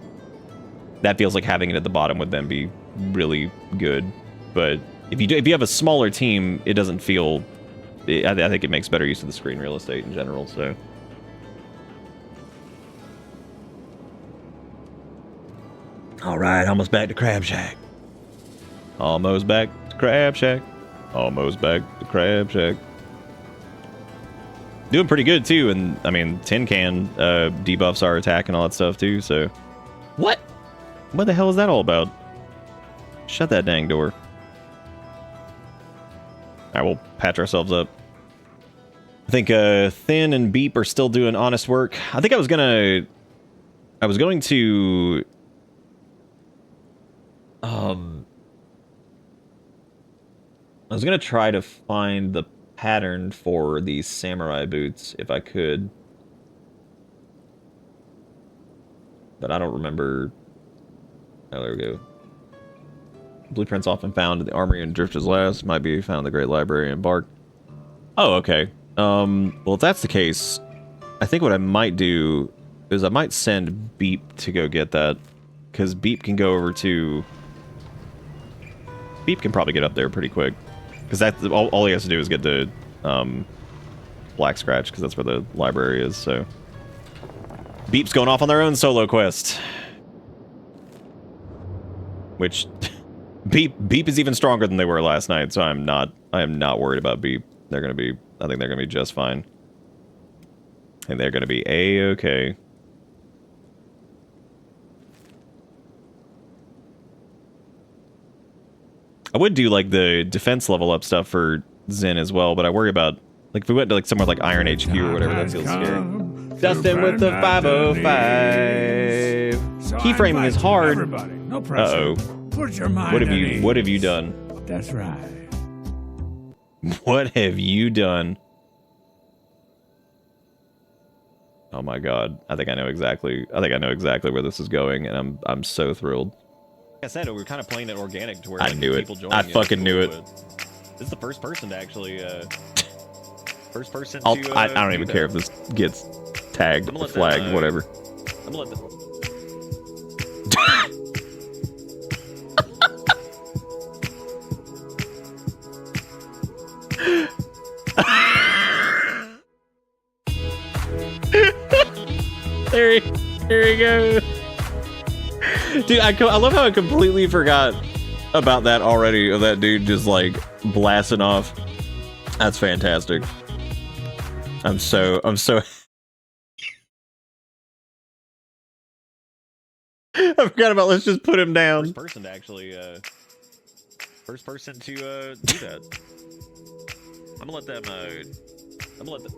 [SPEAKER 1] That feels like having it at the bottom would then be really good. But if you have a smaller team, it doesn't feel. I think it makes better use of the screen real estate in general. So. All right, almost back to Crab Shack. Almost back to Crab Shack. Almost back to Crab Shack. Doing pretty good too, and I mean, Tin Can debuffs our attack and all that stuff too. So, what? What the hell is that all about? Shut that dang door. All right, we'll patch ourselves up. I think Thin and Beep are still doing honest work. I think I was going to. I was gonna try to find the pattern for these samurai boots if I could, but I don't remember. Oh, there we go. Blueprints often found in the armory in Drifter's Last, might be found in the Great Library in Bark. Oh, okay. Well, if that's the case, I think what I might do is I might send Beep to go get that, because Beep can go over to. Beep can probably get up there pretty quick. Because that's all he has to do is get to Black Scratch, because that's where the library is, so. Beep's going off on their own solo quest. Which Beep is even stronger than they were last night, so I am not worried about Beep. I think they're gonna be just fine. And they're gonna be A-okay. I would do like the defense level up stuff for Zen as well, but I worry about like if we went to like somewhere like Iron HQ or whatever, that feels scary. Dustin with the 505. Keyframing is hard.
[SPEAKER 3] No pressure.
[SPEAKER 1] Uh-oh.
[SPEAKER 3] Put your mind
[SPEAKER 1] What have you done?
[SPEAKER 3] That's right.
[SPEAKER 1] What have you done? Oh my god. I think I know exactly where this is going, and I'm so thrilled. Like I said, we were kind of playing it organic to where I knew it. I fucking knew it.
[SPEAKER 2] This is the first person to actually first person
[SPEAKER 1] I
[SPEAKER 2] to
[SPEAKER 1] don't even care if this gets tagged, flagged, whatever.
[SPEAKER 2] I'm gonna let the
[SPEAKER 1] There he goes. Dude, I love how I completely forgot about that already, of that dude just like blasting off. That's fantastic. I'm so I forgot about, let's just put him down.
[SPEAKER 2] first person to actually first person to do that. I'm gonna let them
[SPEAKER 1] I love it.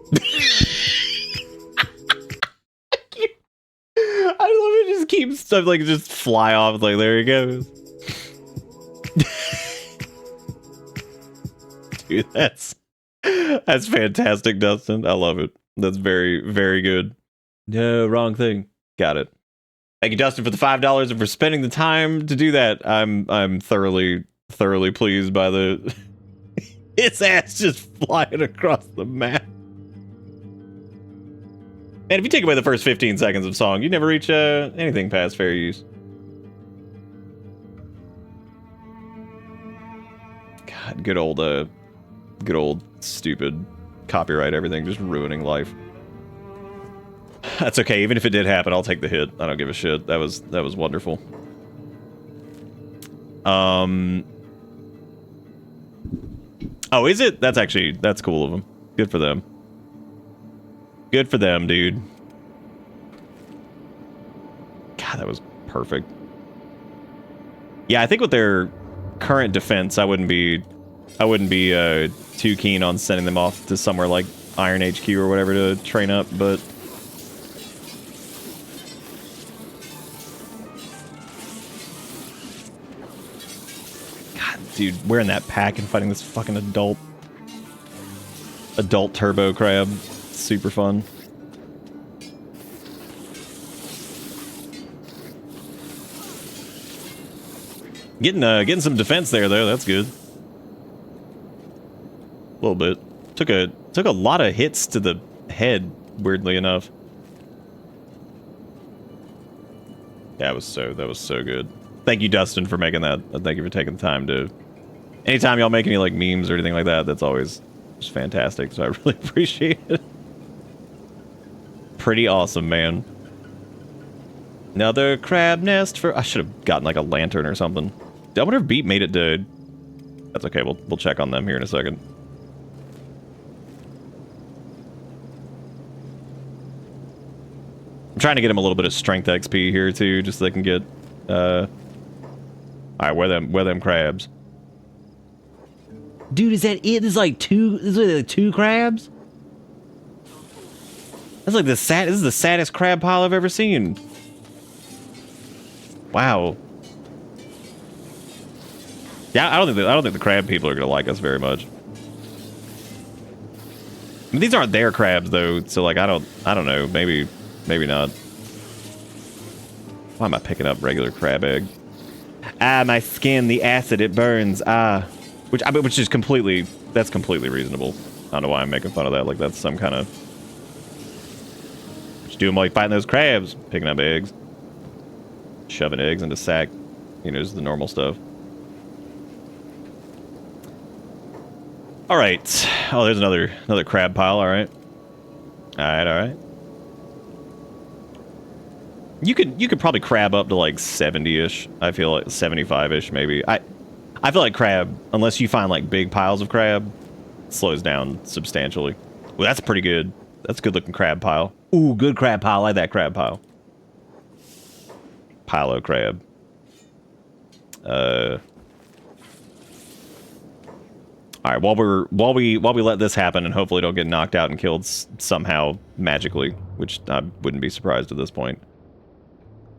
[SPEAKER 1] Just keeps stuff like just fly off. Like, there he goes. Dude, that's fantastic, Dustin. I love it. That's very, very good. No, wrong thing. Got it. Thank you, Dustin, for the $5 and for spending the time to do that. I'm thoroughly pleased by the his ass just flying across the map. Man, if you take away the first 15 seconds of song, you never reach anything past fair use. God, good old stupid copyright everything, just ruining life. That's okay, even if it did happen, I'll take the hit. I don't give a shit. That was wonderful. Oh, is it? That's cool of them. Good for them. Good for them, dude. God, that was perfect. Yeah, I think with their current defense, I wouldn't be too keen on sending them off to somewhere like Iron HQ or whatever to train up, but God, dude, wearing that pack and fighting this fucking adult turbo crab. Super fun. Getting some defense there though. That's good. A little bit. Took a lot of hits to the head, weirdly enough. Yeah, that was so good. Thank you, Dustin, for making that. Thank you for taking the time to. Anytime y'all make any like memes or anything like that, that's always just fantastic. So I really appreciate it. Pretty awesome, man. Another crab nest for... I should have gotten like a lantern or something. I wonder if Beat made it to... That's okay, we'll check on them here in a second. I'm trying to get him a little bit of strength XP here too, just so they can get... Alright, where them crabs? Dude, is that it? There's like two crabs? That's like this is the saddest crab pile I've ever seen. Wow. Yeah, I don't think the crab people are gonna like us very much. I mean, these aren't their crabs though, so like I don't know, maybe not. Why am I picking up regular crab egg? Ah, my skin, the acid, it burns. Ah, which is completely reasonable. I don't know why I'm making fun of that. Like that's some kind of. Just do them while you're fighting those crabs, picking up eggs, shoving eggs into sack. You know, just the normal stuff. All right. Oh, there's another crab pile. All right. All right. You could probably crab up to like 70-ish. I feel like 75-ish maybe. I feel like crab, unless you find like big piles of crab, slows down substantially. Well, that's pretty good. That's a good looking crab pile. Ooh, good crab pile. I like that crab pile. Pilo crab. All right, while we let this happen and hopefully don't get knocked out and killed somehow magically, which I wouldn't be surprised at this point.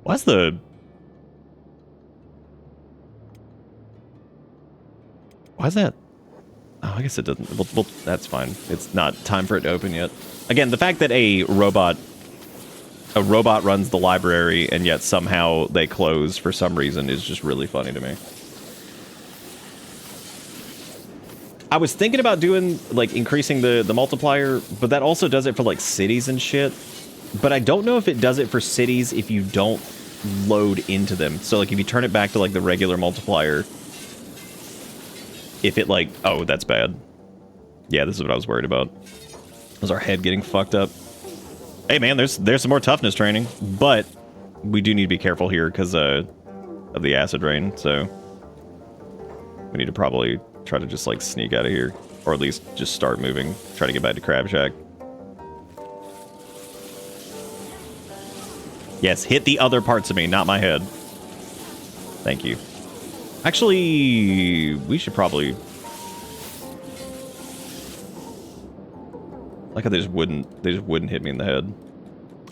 [SPEAKER 1] Why's the... Why's that? Oh, I guess it doesn't... Well, that's fine. It's not time for it to open yet. Again, the fact that a robot runs the library and yet somehow they close for some reason is just really funny to me. I was thinking about doing, like, increasing the multiplier, but that also does it for, like, cities and shit. But I don't know if it does it for cities if you don't load into them. So, like, if you turn it back to, like, the regular multiplier, if it, like... Oh, that's bad. Yeah, this is what I was worried about. Was our head getting fucked up? Hey, man, there's some more toughness training, but we do need to be careful here because of the acid rain, so we need to probably try to just, like, sneak out of here, or at least just start moving, try to get back to Crab Shack. Yes, hit the other parts of me, not my head. Thank you. Actually, we should probably... Like how they just wouldn't hit me in the head.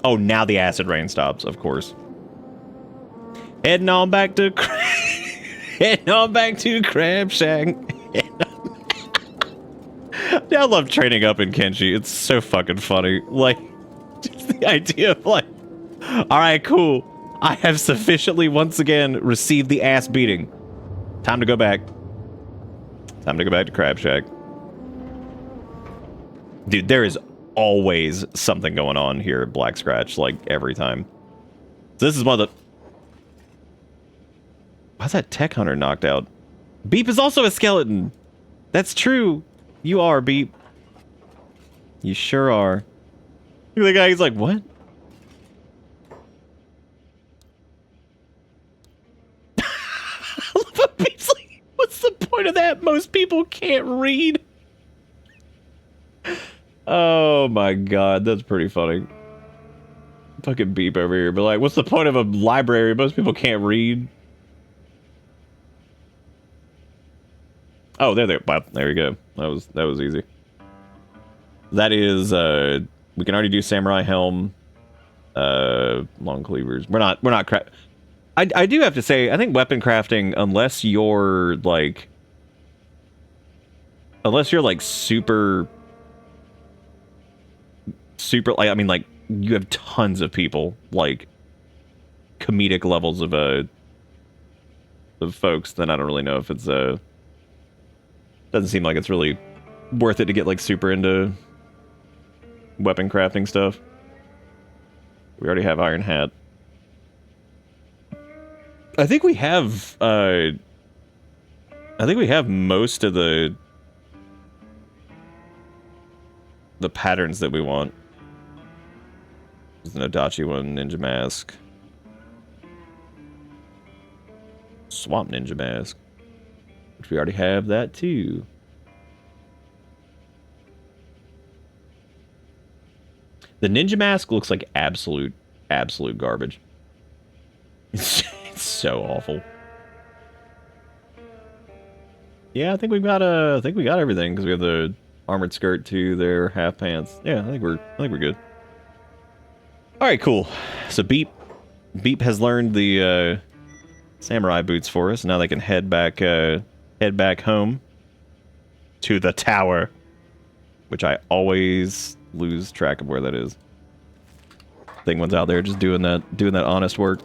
[SPEAKER 1] Oh, now the acid rain stops, of course. Heading on back to Crab Shack. Yeah, I love training up in Kenshi. It's so fucking funny. Like, just the idea of like, all right, cool. I have sufficiently once again received the ass beating. Time to go back. Time to go back to Crab Shack. Dude, there is always something going on here at Black Scratch, like, every time. So this is one of the... Why's that tech hunter knocked out? Beep is also a skeleton! That's true! You are, Beep. You sure are. Look at the guy, he's like, what? I love how Beep's like, what's the point of that? Most people can't read. Oh my god, that's pretty funny. Fucking Beep over here, but like, what's the point of a library? Most people can't read. Oh, there we go. That was easy. That is, we can already do Samurai Helm, long cleavers. We're not I do have to say, I think weapon crafting, unless you're like super, like, I mean, like, you have tons of people, like, comedic levels of folks, then I don't really know if it's, doesn't seem like it's really worth it to get, like, super into weapon crafting stuff. We already have Iron Hat. I think we have most of the patterns that we want. There's an Adachi one, Ninja Mask. Swamp Ninja Mask. Which we already have that too. The Ninja Mask looks like absolute garbage. It's so awful. Yeah, I think we got everything because we have the armored skirt too, their half pants. Yeah, I think we're good. All right, cool. So Beep has learned the samurai boots for us. Now they can head back home to the tower, which I always lose track of where that is. Thinguin's out there just doing that honest work.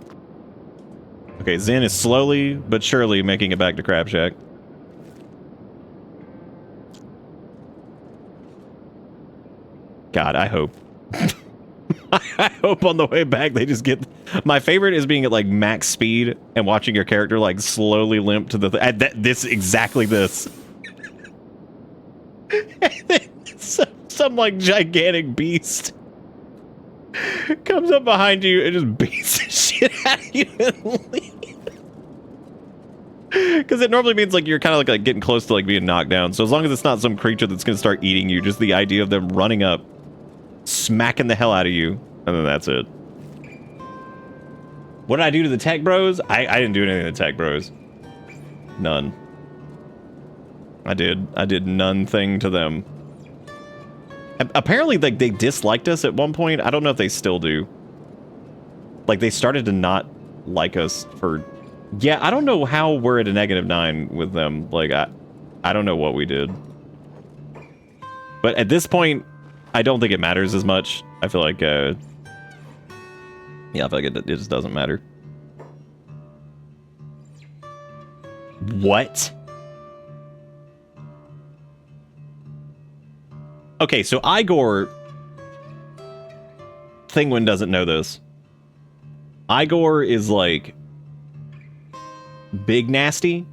[SPEAKER 1] Okay, Zen is slowly but surely making it back to Crab Shack. God, I hope. I hope on the way back they just get... My favorite is being at, like, max speed and watching your character, like, slowly limp to the... exactly this. And then some, like, gigantic beast comes up behind you and just beats the shit out of you and leaves. Because it normally means, like, you're kind of, like, getting close to, like, being knocked down. So as long as it's not some creature that's going to start eating you, just the idea of them running up, smacking the hell out of you, and then that's it. What did I do to the tech bros? I didn't do anything to the tech bros. None. I did none thing to them. Apparently, like, they disliked us at one point. I don't know if they still do. Like, they started to not like us for... Yeah, I don't know how we're at a -9 with them. Like, I don't know what we did. But at this point, I don't think it matters as much. I feel like, yeah, I feel like it just doesn't matter. What? Okay, so Igor... Thinguin doesn't know this. Igor is, like... big nasty.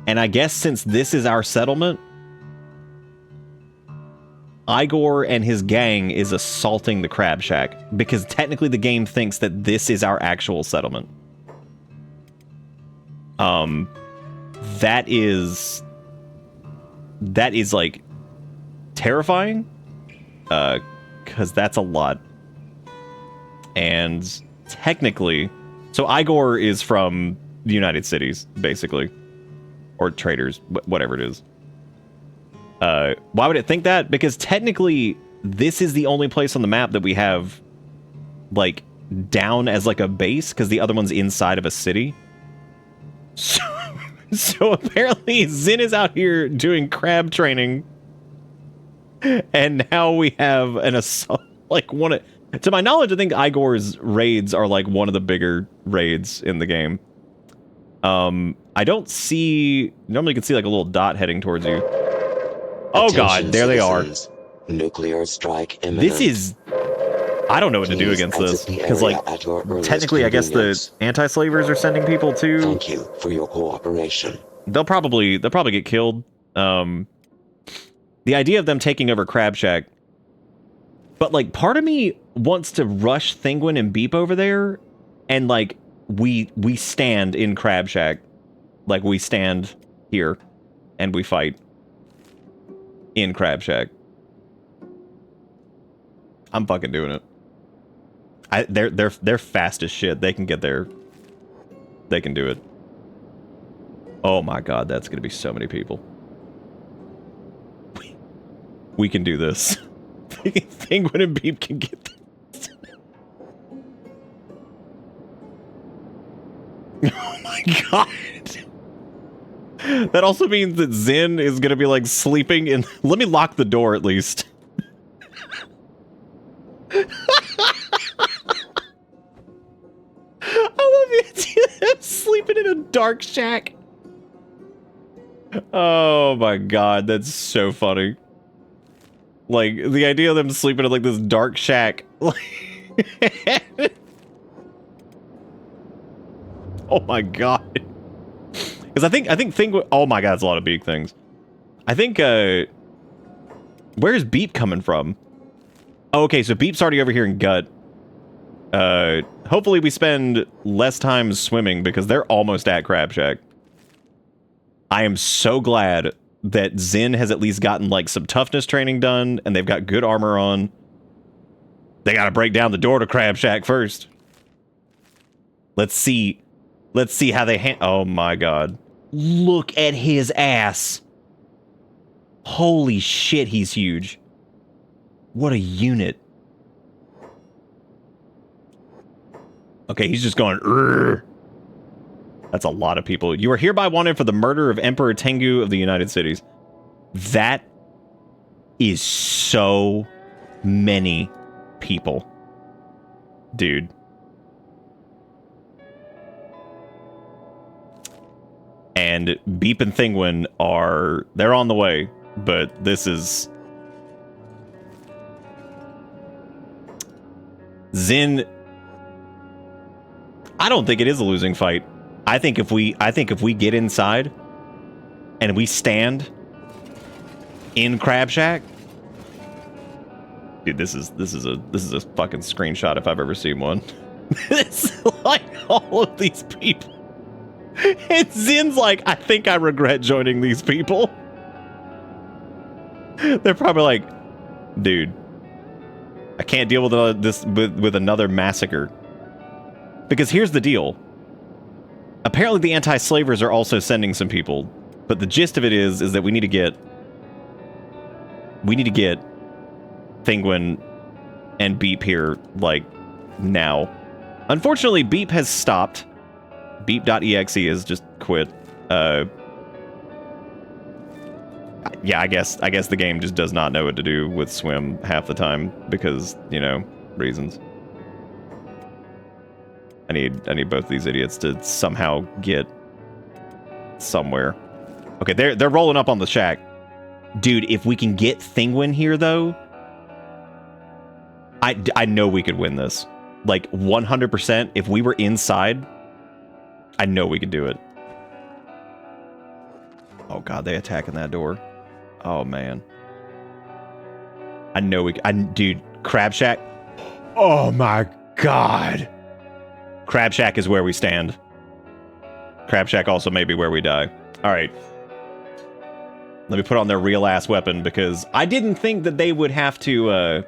[SPEAKER 1] And I guess since this is our settlement... Igor and his gang is assaulting the Crab Shack. Because technically the game thinks that this is our actual settlement. That is, like, terrifying, because that's a lot. And technically, so Igor is from the United Cities, basically, or traders, whatever it is. Why would it think that? Because technically, this is the only place on the map that we have, like, down as, like, a base, because the other one's inside of a city. So apparently Zin is out here doing crab training, and now we have an assault. Like, to my knowledge, I think Igor's raids are like one of the bigger raids in the game. I don't see. Normally, you can see like a little dot heading towards you. Oh God, there they are.
[SPEAKER 4] Nuclear strike imminent.
[SPEAKER 1] This is. I don't know what to do against this, because, like, technically, I guess the anti-slavers are sending people too.
[SPEAKER 4] Thank you for your cooperation.
[SPEAKER 1] They'll probably get killed. The idea of them taking over Crab Shack, but, like, part of me wants to rush Thinguin and Beep over there, and, like, we stand in Crab Shack, like, we stand here, and we fight in Crab Shack. I'm fucking doing it. They're fast as shit. They can get there. They can do it. Oh my God, that's gonna be so many people. We can do this. Thinguin and Beep can get this. Oh my God. That also means that Zin is gonna be like sleeping in. Let me lock the door at least. I love it. Sleeping in a dark shack. Oh my God, that's so funny. Like, the idea of them sleeping in like this dark shack. Oh my God. Because I think Thinguin. Oh my God, it's a lot of big things. I think where's Beep coming from? Oh, okay, so Beep's already over here in Gut. Hopefully we spend less time swimming because they're almost at Crab Shack. I am so glad that Zin has at least gotten like some toughness training done and they've got good armor on. They gotta break down the door to Crab Shack first. Let's see how they oh my God. Look at his ass. Holy shit, he's huge. What a unit. Okay, he's just going, "Urgh." That's a lot of people. You are hereby wanted for the murder of Emperor Tengu of the United Cities. That is so many people. Dude. And Beep and Thinguin they're on the way, but this is... Zin... I don't think it is a losing fight. I think if we get inside and we stand in Crab Shack, dude, this is a fucking screenshot if I've ever seen one. It's like all of these people. And Zin's like, I think I regret joining these people. They're probably like, dude, I can't deal with this with another massacre. Because here's the deal. Apparently the anti-slavers are also sending some people, but the gist of it is that we need to get Thinguin and Beep here, like, now. Unfortunately, Beep has stopped. Beep.exe has just quit. Yeah, I guess the game just does not know what to do with Swim half the time because, you know, reasons. I need both these idiots to somehow get somewhere. Okay, they're rolling up on the shack. Dude, if we can get Thinguin here though, I know we could win this. Like 100%, if we were inside, I know we could do it. Oh god, they attacking that door. Oh man. I know dude, Crab Shack. Oh my god. Crab Shack is where we stand. Crab Shack also may be where we die. Alright. Let me put on their real ass weapon because I didn't think that they would have to,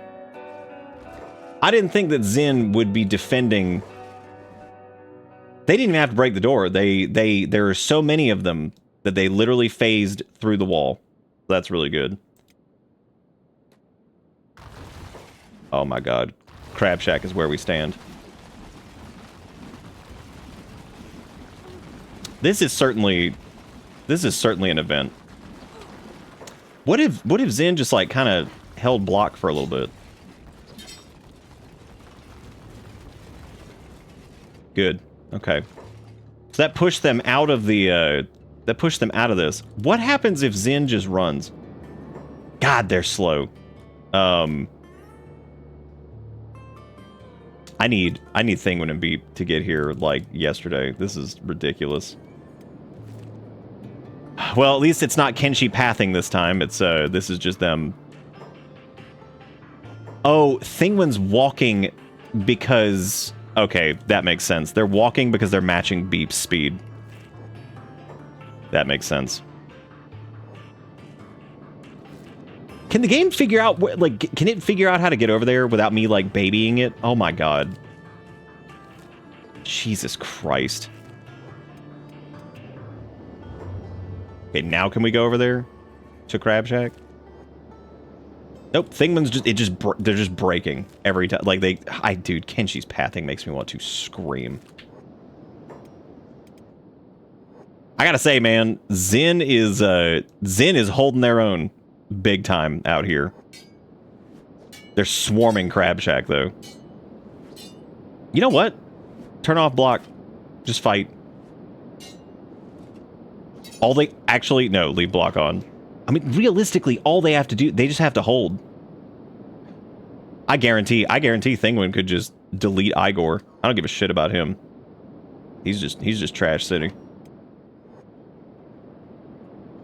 [SPEAKER 1] I didn't think that Zin would be defending. They didn't even have to break the door. There are so many of them that they literally phased through the wall. That's really good. Oh my god. Crab Shack is where we stand. This is certainly an event. What if Zin just like kind of held block for a little bit? Good. Okay. So that pushed them out of the this. What happens if Zin just runs? God, they're slow. I need Thinguin and Beep to get here like yesterday. This is ridiculous. Well, at least it's not Kenshi pathing this time. It's this is just them. Oh, Thinguin's walking because okay, that makes sense. They're walking because they're matching Beep's speed. That makes sense. Can the game figure out like can it figure out how to get over there without me like babying it? Oh my god. Jesus Christ. Okay, now can we go over there to Crab Shack? Nope, Thingman's they're just breaking every time. Like dude, Kenshi's pathing makes me want to scream. I gotta say, man, Zin is holding their own big time out here. They're swarming Crab Shack though. You know what? Turn off block. Just fight. No, leave block on. I mean, realistically, all they have to do, they just have to hold. I guarantee Thinguin could just delete Igor. I don't give a shit about him. He's just trash sitting.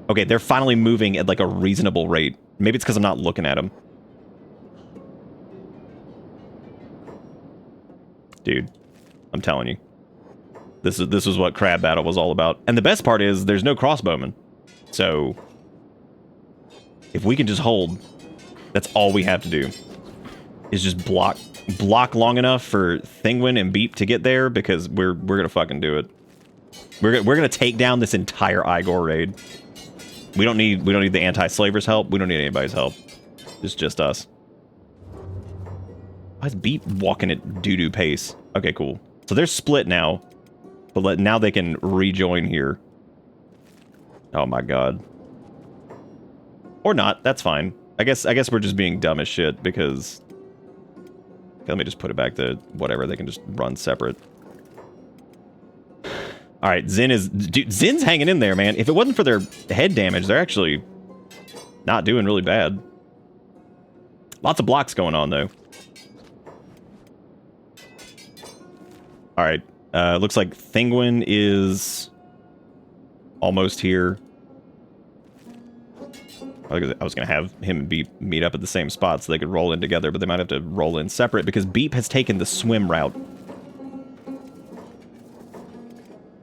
[SPEAKER 1] Okay, they're finally moving at like a reasonable rate. Maybe it's because I'm not looking at them. Dude, I'm telling you. This is what Crab Battle was all about. And the best part is there's no crossbowmen. So if we can just hold, that's all we have to do. Is just block long enough for Thinguin and Beep to get there because we're gonna fucking do it. We're gonna take down this entire Igor raid. We don't need the anti-slavers' help. We don't need anybody's help. It's just us. Why is Beep walking at doo-doo pace? Okay, cool. So they're split now. But now they can rejoin here. Oh my god. Or not, that's fine. I guess we're just being dumb as shit because... Okay, let me just put it back to whatever, they can just run separate. Alright, Zin's hanging in there, man. If it wasn't for their head damage, they're actually not doing really bad. Lots of blocks going on, though. Alright, looks like Thinguin is almost here. I was going to have him and Beep meet up at the same spot so they could roll in together, but they might have to roll in separate because Beep has taken the swim route.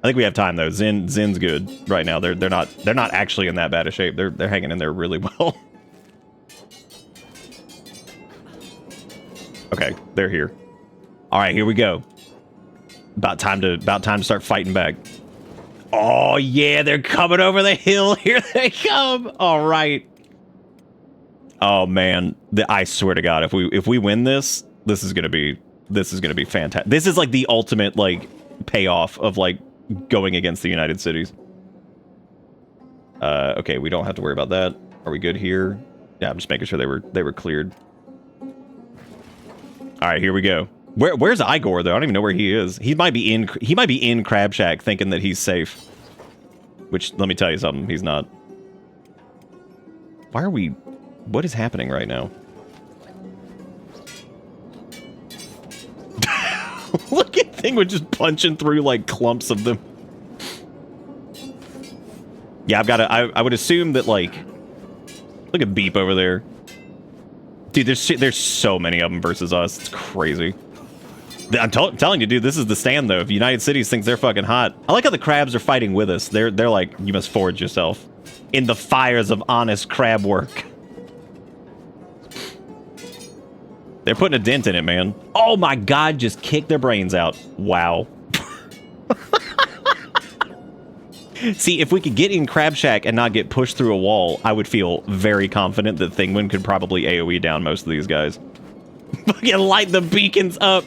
[SPEAKER 1] I think we have time though. Zin's good right now. They're not actually in that bad a shape. They're hanging in there really well. Okay, they're here. All right, here we go. About time to start fighting back. Oh yeah, they're coming over the hill. Here they come. All right. Oh man, I swear to God, if we win this, this is gonna be fantastic. This is like the ultimate like payoff of like going against the United Cities. Okay, we don't have to worry about that. Are we good here? Yeah, I'm just making sure they were cleared. All right, here we go. Where's Igor though? I don't even know where he is. He might be in Crab Shack thinking that he's safe. Which, let me tell you something, he's not. Why are we... What is happening right now? Look at Thinguin just punching through like clumps of them. Yeah, I've got to... I would assume that like... Look at Beep over there. Dude, there's so many of them versus us. It's crazy. I'm telling you, dude, this is the stand, though. If United Cities thinks they're fucking hot. I like how the crabs are fighting with us. They're like, you must forge yourself in the fires of honest crab work. They're putting a dent in it, man. Oh my God, just kick their brains out. Wow. See, if we could get in Crab Shack and not get pushed through a wall, I would feel very confident that Thinguin could probably AoE down most of these guys. Fucking light the beacons up.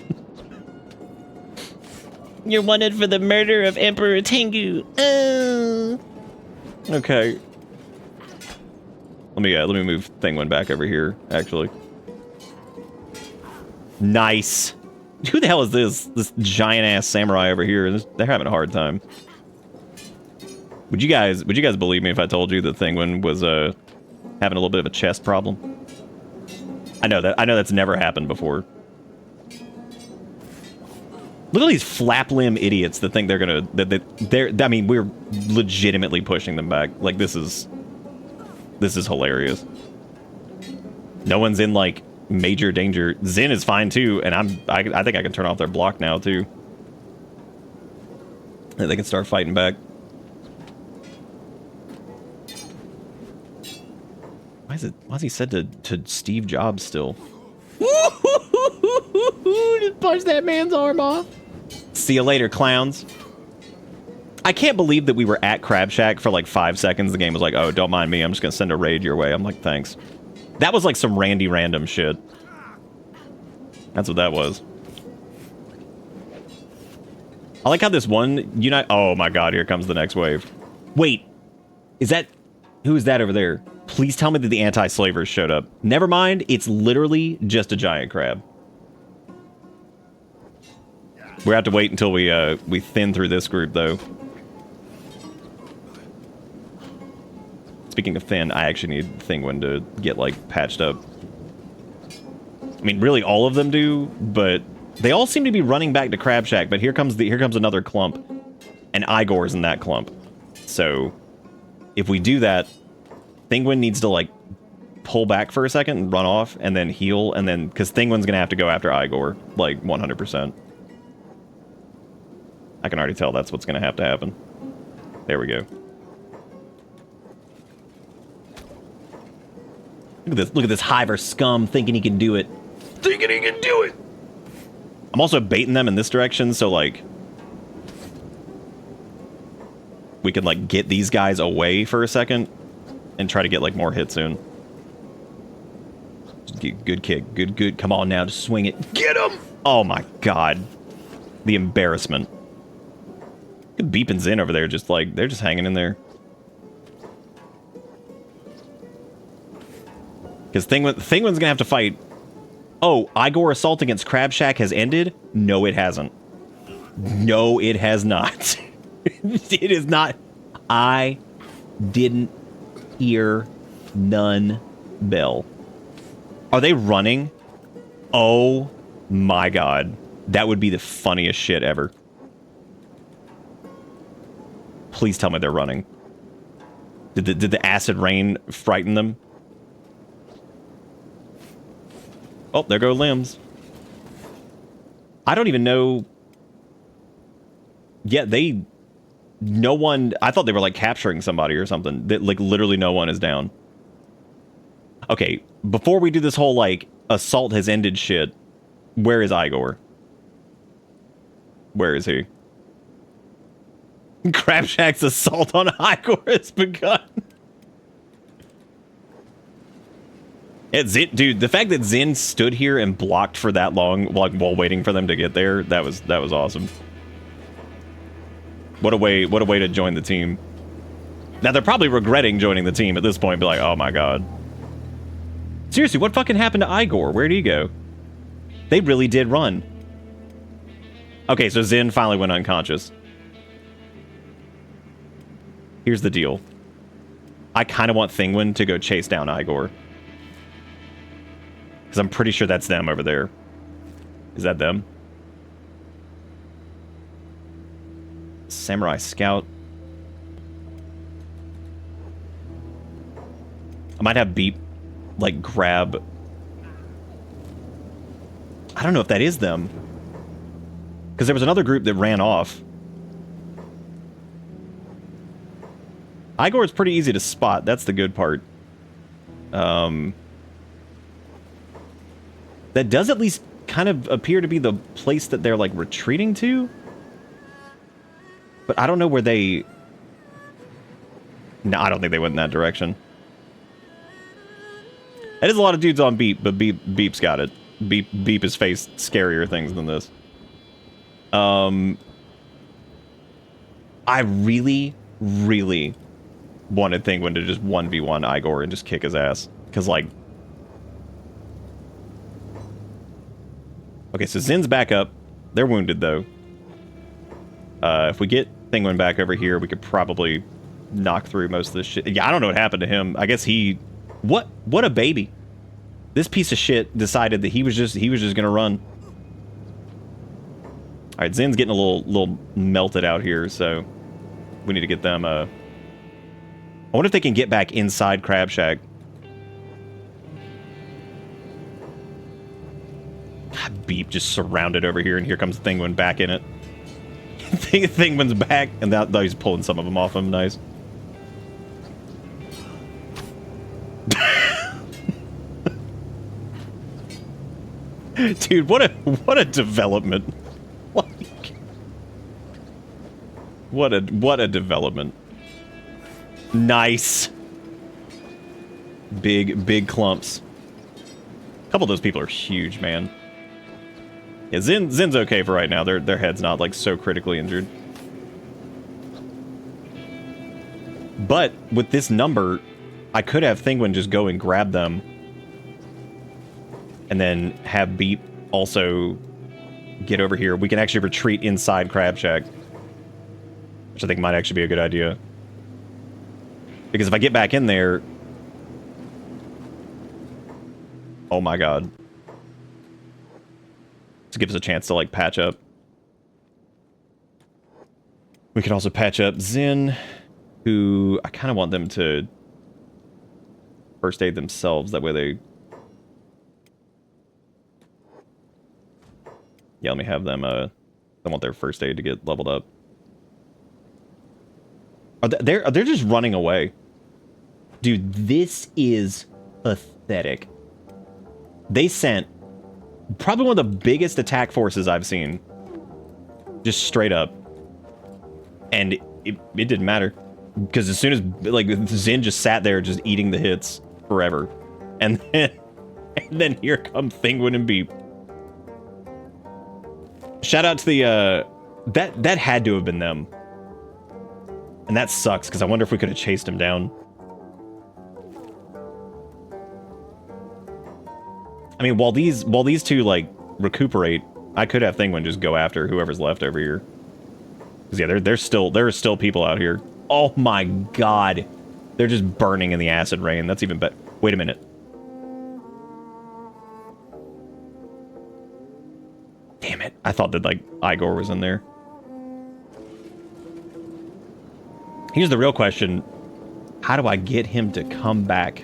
[SPEAKER 1] You're wanted for the murder of Emperor Tengu. Okay. Let me move Thinguin back over here, actually. Nice. Who the hell is this? This giant-ass samurai over here. They're having a hard time. Would you guys believe me if I told you that Thinguin was having a little bit of a chest problem? I know that's never happened before. Look at these flap limb idiots that think they're gonna I mean, we're legitimately pushing them back. Like this is hilarious. No one's in like major danger. Zen is fine too, and I think I can turn off their block now too. And they can start fighting back. Why is he said to Steve Jobs still? Just punch that man's arm off. See you later, clowns. I can't believe that we were at Crab Shack for like 5 seconds. The game was like, oh, don't mind me. I'm just going to send a raid your way. I'm like, thanks. That was like some Randy random shit. That's what that was. I like how this one... Oh my God, here comes the next wave. Wait. Is that... Who is that over there? Please tell me that the anti-slavers showed up. Never mind. It's literally just a giant crab. We have to wait until we thin through this group, though. Speaking of thin, I actually need Thinguin to get, like, patched up. I mean, really all of them do, but they all seem to be running back to Crab Shack, but here comes another clump. And Igor's in that clump. So, if we do that, Thinguin needs to, like, pull back for a second and run off, and then heal, and then... Because Thinguin's gonna have to go after Igor, like, 100%. I can already tell that's what's gonna have to happen. There we go. Look at this hiver scum thinking he can do it. Thinking he can do it! I'm also baiting them in this direction, so, like... we can, like, get these guys away for a second and try to get, like, more hits in. Good kick. Good. Come on now, just swing it. Get him! Oh my God. The embarrassment. Beep and Zen over there, just like, they're just hanging in there. Because Thinguin's gonna have to fight. Oh, Igor assault against Crab Shack has ended? No, it hasn't. No, it has not. It is not. I didn't hear none bell. Are they running? Oh my God. That would be the funniest shit ever. Please tell me they're running. Did the acid rain frighten them? Oh, there go limbs. I don't even know. Yeah, no one... I thought they were, like, capturing somebody or something. That, like, literally no one is down. Okay, before we do this whole, like, assault has ended shit, Where is Igor? Where is he? Crabshack's assault on Igor has begun. It's it, dude. The fact that Zin stood here and blocked for that long, like while waiting for them to get there, that was awesome. What a way to join the team. Now they're probably regretting joining the team at this point. Be like, oh my god. Seriously, what fucking happened to Igor? Where'd he go? They really did run. Okay, so Zin finally went unconscious. Here's the deal. I kind of want Thinguin to go chase down Igor. Because I'm pretty sure that's them over there. Is that them? Samurai Scout. I might have Beep, like, grab... I don't know if that is them. Because there was another group that ran off. Igor is pretty easy to spot. That's the good part. That does at least kind of appear to be the place that they're, like, retreating to. But I don't know where they... No, I don't think they went in that direction. That is a lot of dudes on Beep, but Beep's got it. Beep has faced scarier things than this. I really, really wanted Thinguin to just 1v1 Igor and just kick his ass. Because, like... Okay, so Zin's back up. They're wounded, though. If we get Thinguin back over here, we could probably knock through most of this shit. Yeah, I don't know what happened to him. I guess he... What a baby. This piece of shit decided that he was just gonna run. Alright, Zin's getting a little melted out here, so we need to get them, I wonder if they can get back inside Crab Shack. God, Beep just surrounded over here, and here comes Thinguin back in it. Thinguin's back, and now he's pulling some of them off him. Nice. Dude, what a development. Like, what a development. Nice. Big clumps. A couple of those people are huge, man. Yeah, Zin's okay for right now. Their head's not, like, so critically injured. But with this number, I could have Thinguin just go and grab them. And then have Beep also get over here. We can actually retreat inside Crab Shack. Which I think might actually be a good idea. Because if I get back in there... Oh my god. This gives us a chance to, like, patch up. We can also patch up Zin, who I kind of want them to first aid themselves. That way they... Yeah, let me have them, I want their first aid to get leveled up. They're just running away. Dude, this is pathetic. They sent probably one of the biggest attack forces I've seen. Just straight up. And it didn't matter. Because as soon as, like, Zin just sat there just eating the hits forever. And then here come Thinguin and Beep. Shout out to the, that had to have been them. And that sucks, because I wonder if we could have chased him down. I mean, while these two, like, recuperate, I could have Thinguin just go after whoever's left over here. Because, yeah, there are still people out here. Oh my god. They're just burning in the acid rain. That's even better. Wait a minute. Damn it. I thought that, like, Igor was in there. Here's the real question. How do I get him to come back?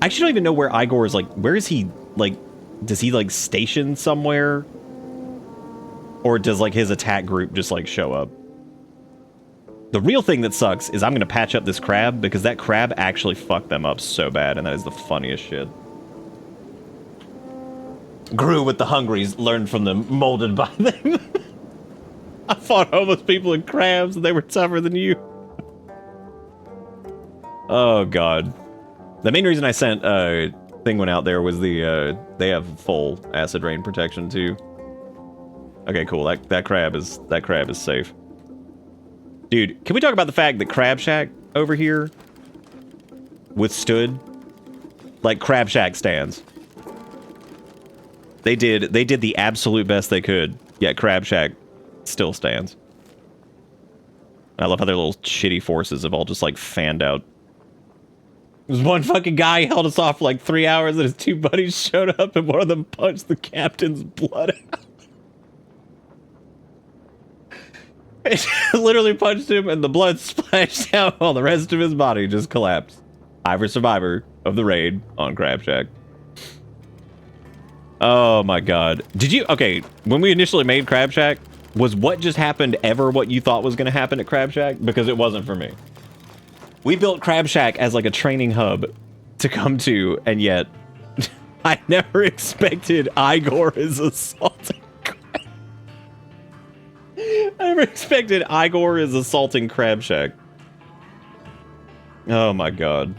[SPEAKER 1] I actually don't even know where Igor is, like, where is he, like, does he, like, station somewhere? Or does, like, his attack group just, like, show up? The real thing that sucks is I'm gonna patch up this crab, because that crab actually fucked them up so bad, and that is the funniest shit. Grew with the hungries, learned from them, molded by them. I fought homeless people and crabs, and they were tougher than you. Oh, God. The main reason I sent Thinguin out there was they have full acid rain protection, too. Okay, cool. That crab is safe. Dude, can we talk about the fact that Crab Shack over here withstood? Like, Crab Shack stands. They did the absolute best they could, yet Crab Shack still stands. I love how their little shitty forces have all just, like, fanned out. There's one fucking guy held us off for like 3 hours, and his two buddies showed up, and one of them punched the captain's blood out. It literally punched him, and the blood splashed out while the rest of his body just collapsed. Ivor survivor of the raid on Crab Shack. Oh my god. Did you... Okay, when we initially made Crab Shack, was what just happened ever what you thought was going to happen at Crab Shack? Because it wasn't for me. We built Crab Shack as like a training hub to come to, and yet I never expected Igor as assaulting crab. I never expected Igor as assaulting Crab Shack. Oh my god.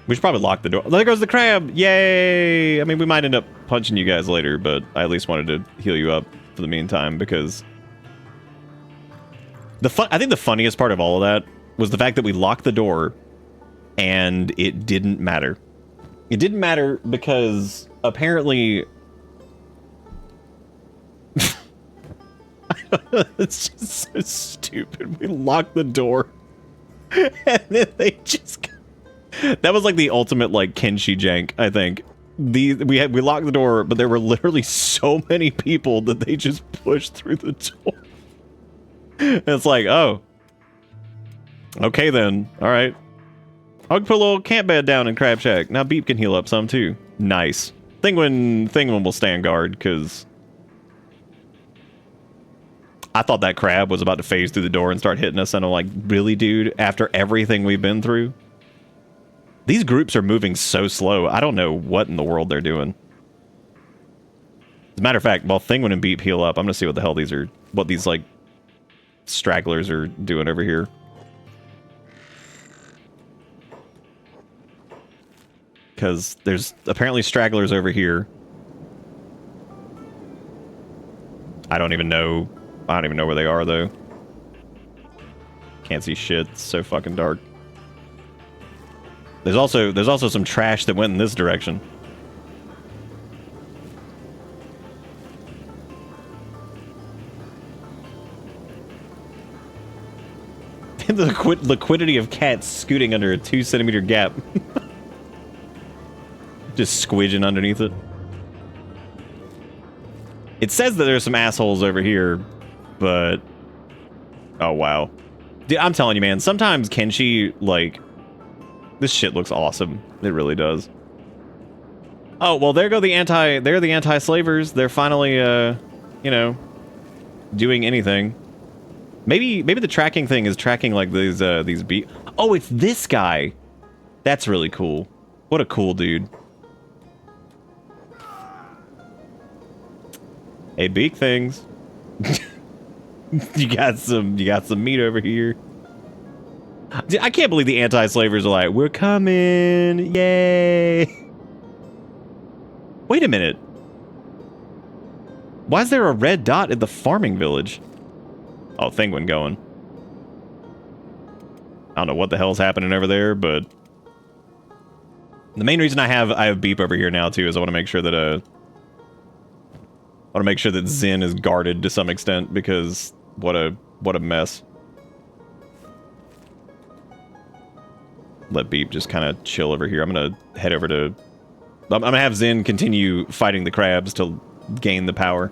[SPEAKER 1] We should probably lock the door. There goes the crab! Yay! I mean, we might end up punching you guys later, but I at least wanted to heal you up for the meantime, because... I think the funniest part of all of that was the fact that we locked the door, and it didn't matter. It didn't matter because, apparently... It's just so stupid. We locked the door, and then they just... That was like the ultimate like Kenshi jank, I think. We locked the door, but there were literally so many people that they just pushed through the door. And it's like, oh. Okay then. Alright. I'll put a little camp bed down in Crab Shack. Now Beep can heal up some too. Nice. Thinguin will stand guard, because I thought that crab was about to phase through the door and start hitting us, and I'm like, really, dude? After everything we've been through? These groups are moving so slow, I don't know what in the world they're doing. As a matter of fact, while Thinguin and Beep heal up, I'm gonna see what the hell what these, like, stragglers are doing over here. Because there's apparently stragglers over here. I don't even know where they are, though. Can't see shit, it's so fucking dark. There's also some trash that went in this direction. The liquidity of cats scooting under a 2-centimeter gap. Just squidging underneath it. It says that there's some assholes over here, but... Oh, wow. Dude, I'm telling you, man, sometimes Kenshi, like... This shit looks awesome. It really does. Oh, well, there go the anti-slavers. They're finally, you know, doing anything. Maybe the tracking thing is tracking, like, these beat. Oh, it's this guy. That's really cool. What a cool dude. Hey, beak things. You got some meat over here. I can't believe the anti-slavers are like, we're coming, yay. Wait a minute. Why is there a red dot at the farming village? Oh, Thinguin going. I don't know what the hell's happening over there, but the main reason I have Beep over here now too is I want to make sure that Zin is guarded to some extent, because what a mess. Let Beep just kind of chill over here. I'm gonna head over to... I'm gonna have Zin continue fighting the crabs to gain the power.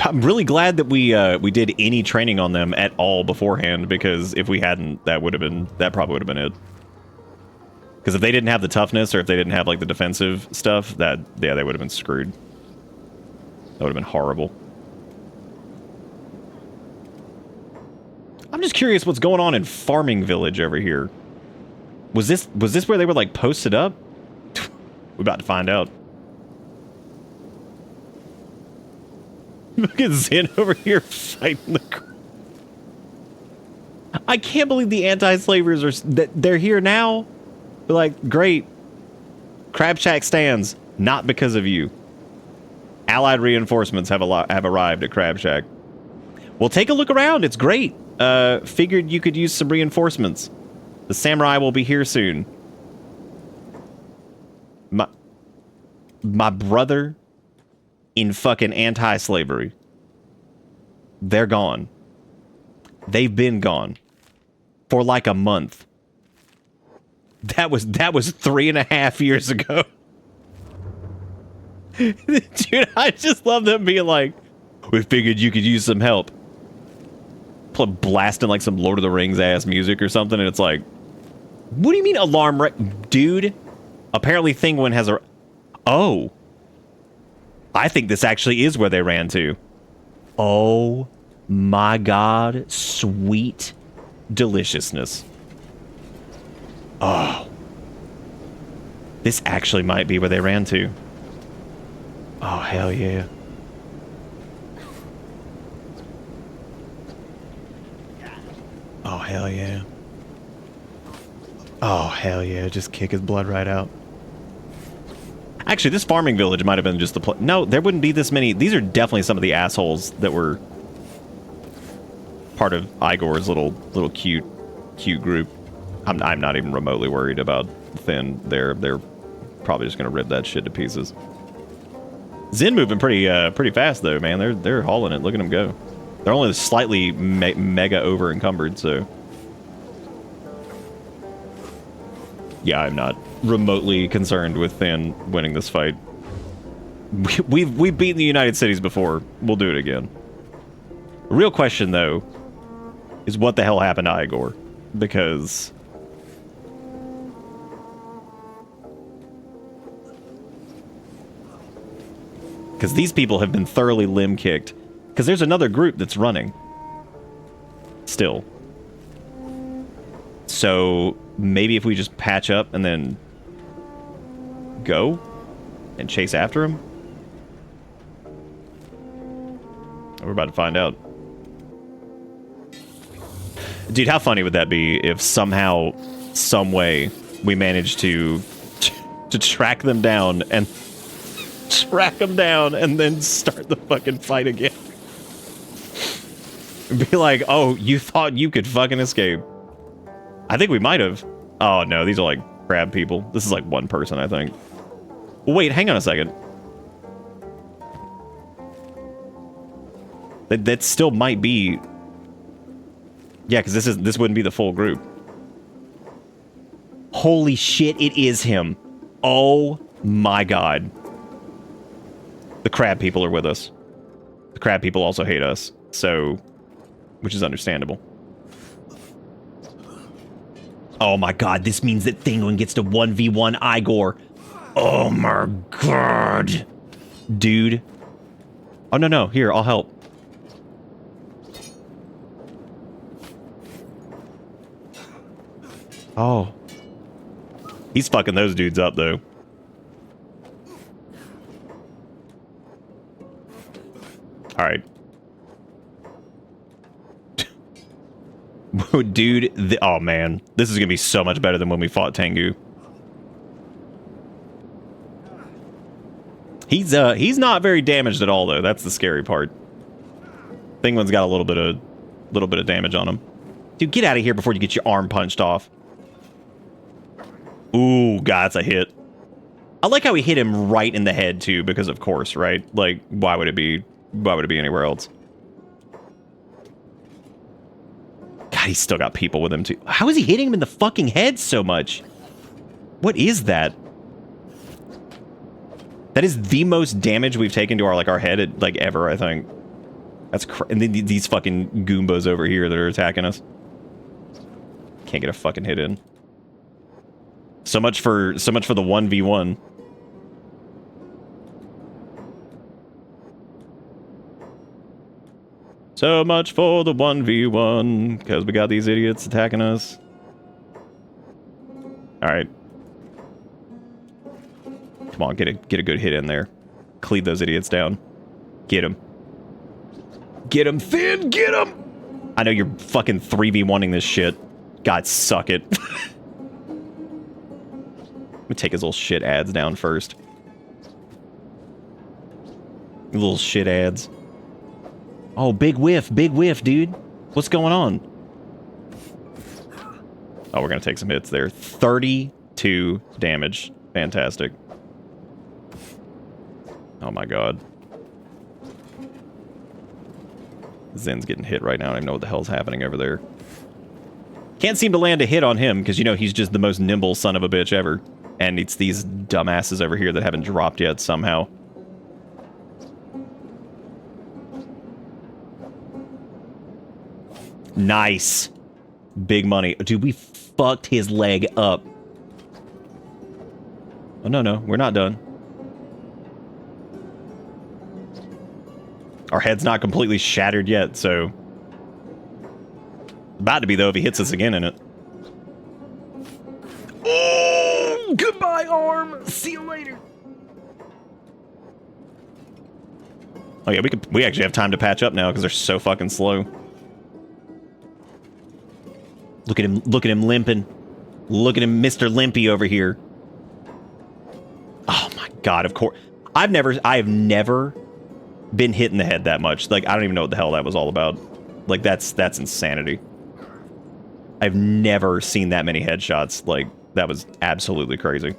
[SPEAKER 1] I'm really glad that we did any training on them at all beforehand, because if we hadn't, that probably would have been it. Because if they didn't have the toughness, or if they didn't have like the defensive stuff, they would have been screwed. That would have been horrible. I'm I'm just curious what's going on in Farming Village over here. Was this where they were like posted up? We're about to find out. Look at Zen over here fighting the... I can't believe the anti-slavers are... They're here now? They're like, great. Crab Shack stands. Not because of you. Allied reinforcements have arrived at Crab Shack. Well, take a look around. It's great. Figured you could use some reinforcements. The samurai will be here soon. My brother in fucking anti-slavery. They're gone. They've been gone for like a month. That was 3.5 years ago. Dude, I just love them being like, we figured you could use some help. Blasting like some Lord of the Rings ass music or something, and it's like, what do you mean alarm dude? Apparently Thinguin has a... Oh. I think this actually is where they ran to. Oh my god. Sweet deliciousness. Oh. This actually might be where they ran to. Oh, hell yeah. Oh, hell yeah. Oh, hell yeah. Just kick his blood right out. Actually, this farming village might have been just the... No, there wouldn't be this many. These are definitely some of the assholes that were part of Igor's little cute group. I'm not even remotely worried about Thin. They're probably just going to rip that shit to pieces. Zen moving pretty fast, though, man. They're hauling it. Look at them go. They're only slightly mega over encumbered, so... Yeah, I'm not remotely concerned with Thin winning this fight. We've beaten the United Cities before. We'll do it again. The real question, though, is what the hell happened to Igor? Because... Because these people have been thoroughly limb-kicked. Because there's another group that's running. Still. So, maybe if we just patch up and then go and chase after him? We're about to find out. Dude, how funny would that be if somehow, some way, we managed to track them down and then start the fucking fight again? Be like, oh, you thought you could fucking escape. I think we might have. Oh, no, these are like crab people. This is like one person, I think. Wait, hang on a second. That still might be... Yeah, because this wouldn't be the full group. Holy shit, it is him. Oh my god. The crab people are with us. The crab people also hate us, so... Which is understandable. Oh my god, this means that Thinguin gets to 1v1 Igor. Oh my god. Dude. Oh, no, here, I'll help. Oh. He's fucking those dudes up, though. Alright. Dude, oh man. This is gonna be so much better than when we fought Tengu. He's not very damaged at all, though. That's the scary part. Thinguin's got a little bit of damage on him. Dude, get out of here before you get your arm punched off. Ooh, God, that's a hit. I like how he hit him right in the head, too, because of course, right? Like, why would it be anywhere else? God, he's still got people with him, too. How is he hitting him in the fucking head so much? What is that? That is the most damage we've taken to our head, like, ever, I think. That's and then these fucking Goombas over here that are attacking us. Can't get a fucking hit in. So much for the 1v1. So much for the 1v1, because we got these idiots attacking us. Alright. Come on, get a good hit in there. Cleave those idiots down. Get him. Get him, Thin! Get him! I know you're fucking 3v1ing this shit. God, suck it. Let me take his little shit ads down first. Little shit ads. Oh, big whiff, dude. What's going on? Oh, we're gonna take some hits there. 32 damage. Fantastic. Oh my god. Zen's getting hit right now. I don't even know what the hell's happening over there. Can't seem to land a hit on him, because, you know, he's just the most nimble son of a bitch ever. And it's these dumbasses over here that haven't dropped yet somehow. Nice. Big money. Dude, we fucked his leg up. Oh, no, we're not done. Our head's not completely shattered yet, so... About to be, though, if he hits us again in it. Oh, goodbye, arm! See you later! Oh, yeah, we actually have time to patch up now, because they're so fucking slow. Look at him limping. Look at him, Mr. Limpy over here. Oh my god, of course. I have never been hit in the head that much. Like, I don't even know what the hell that was all about. Like, that's insanity. I've never seen that many headshots. Like, that was absolutely crazy.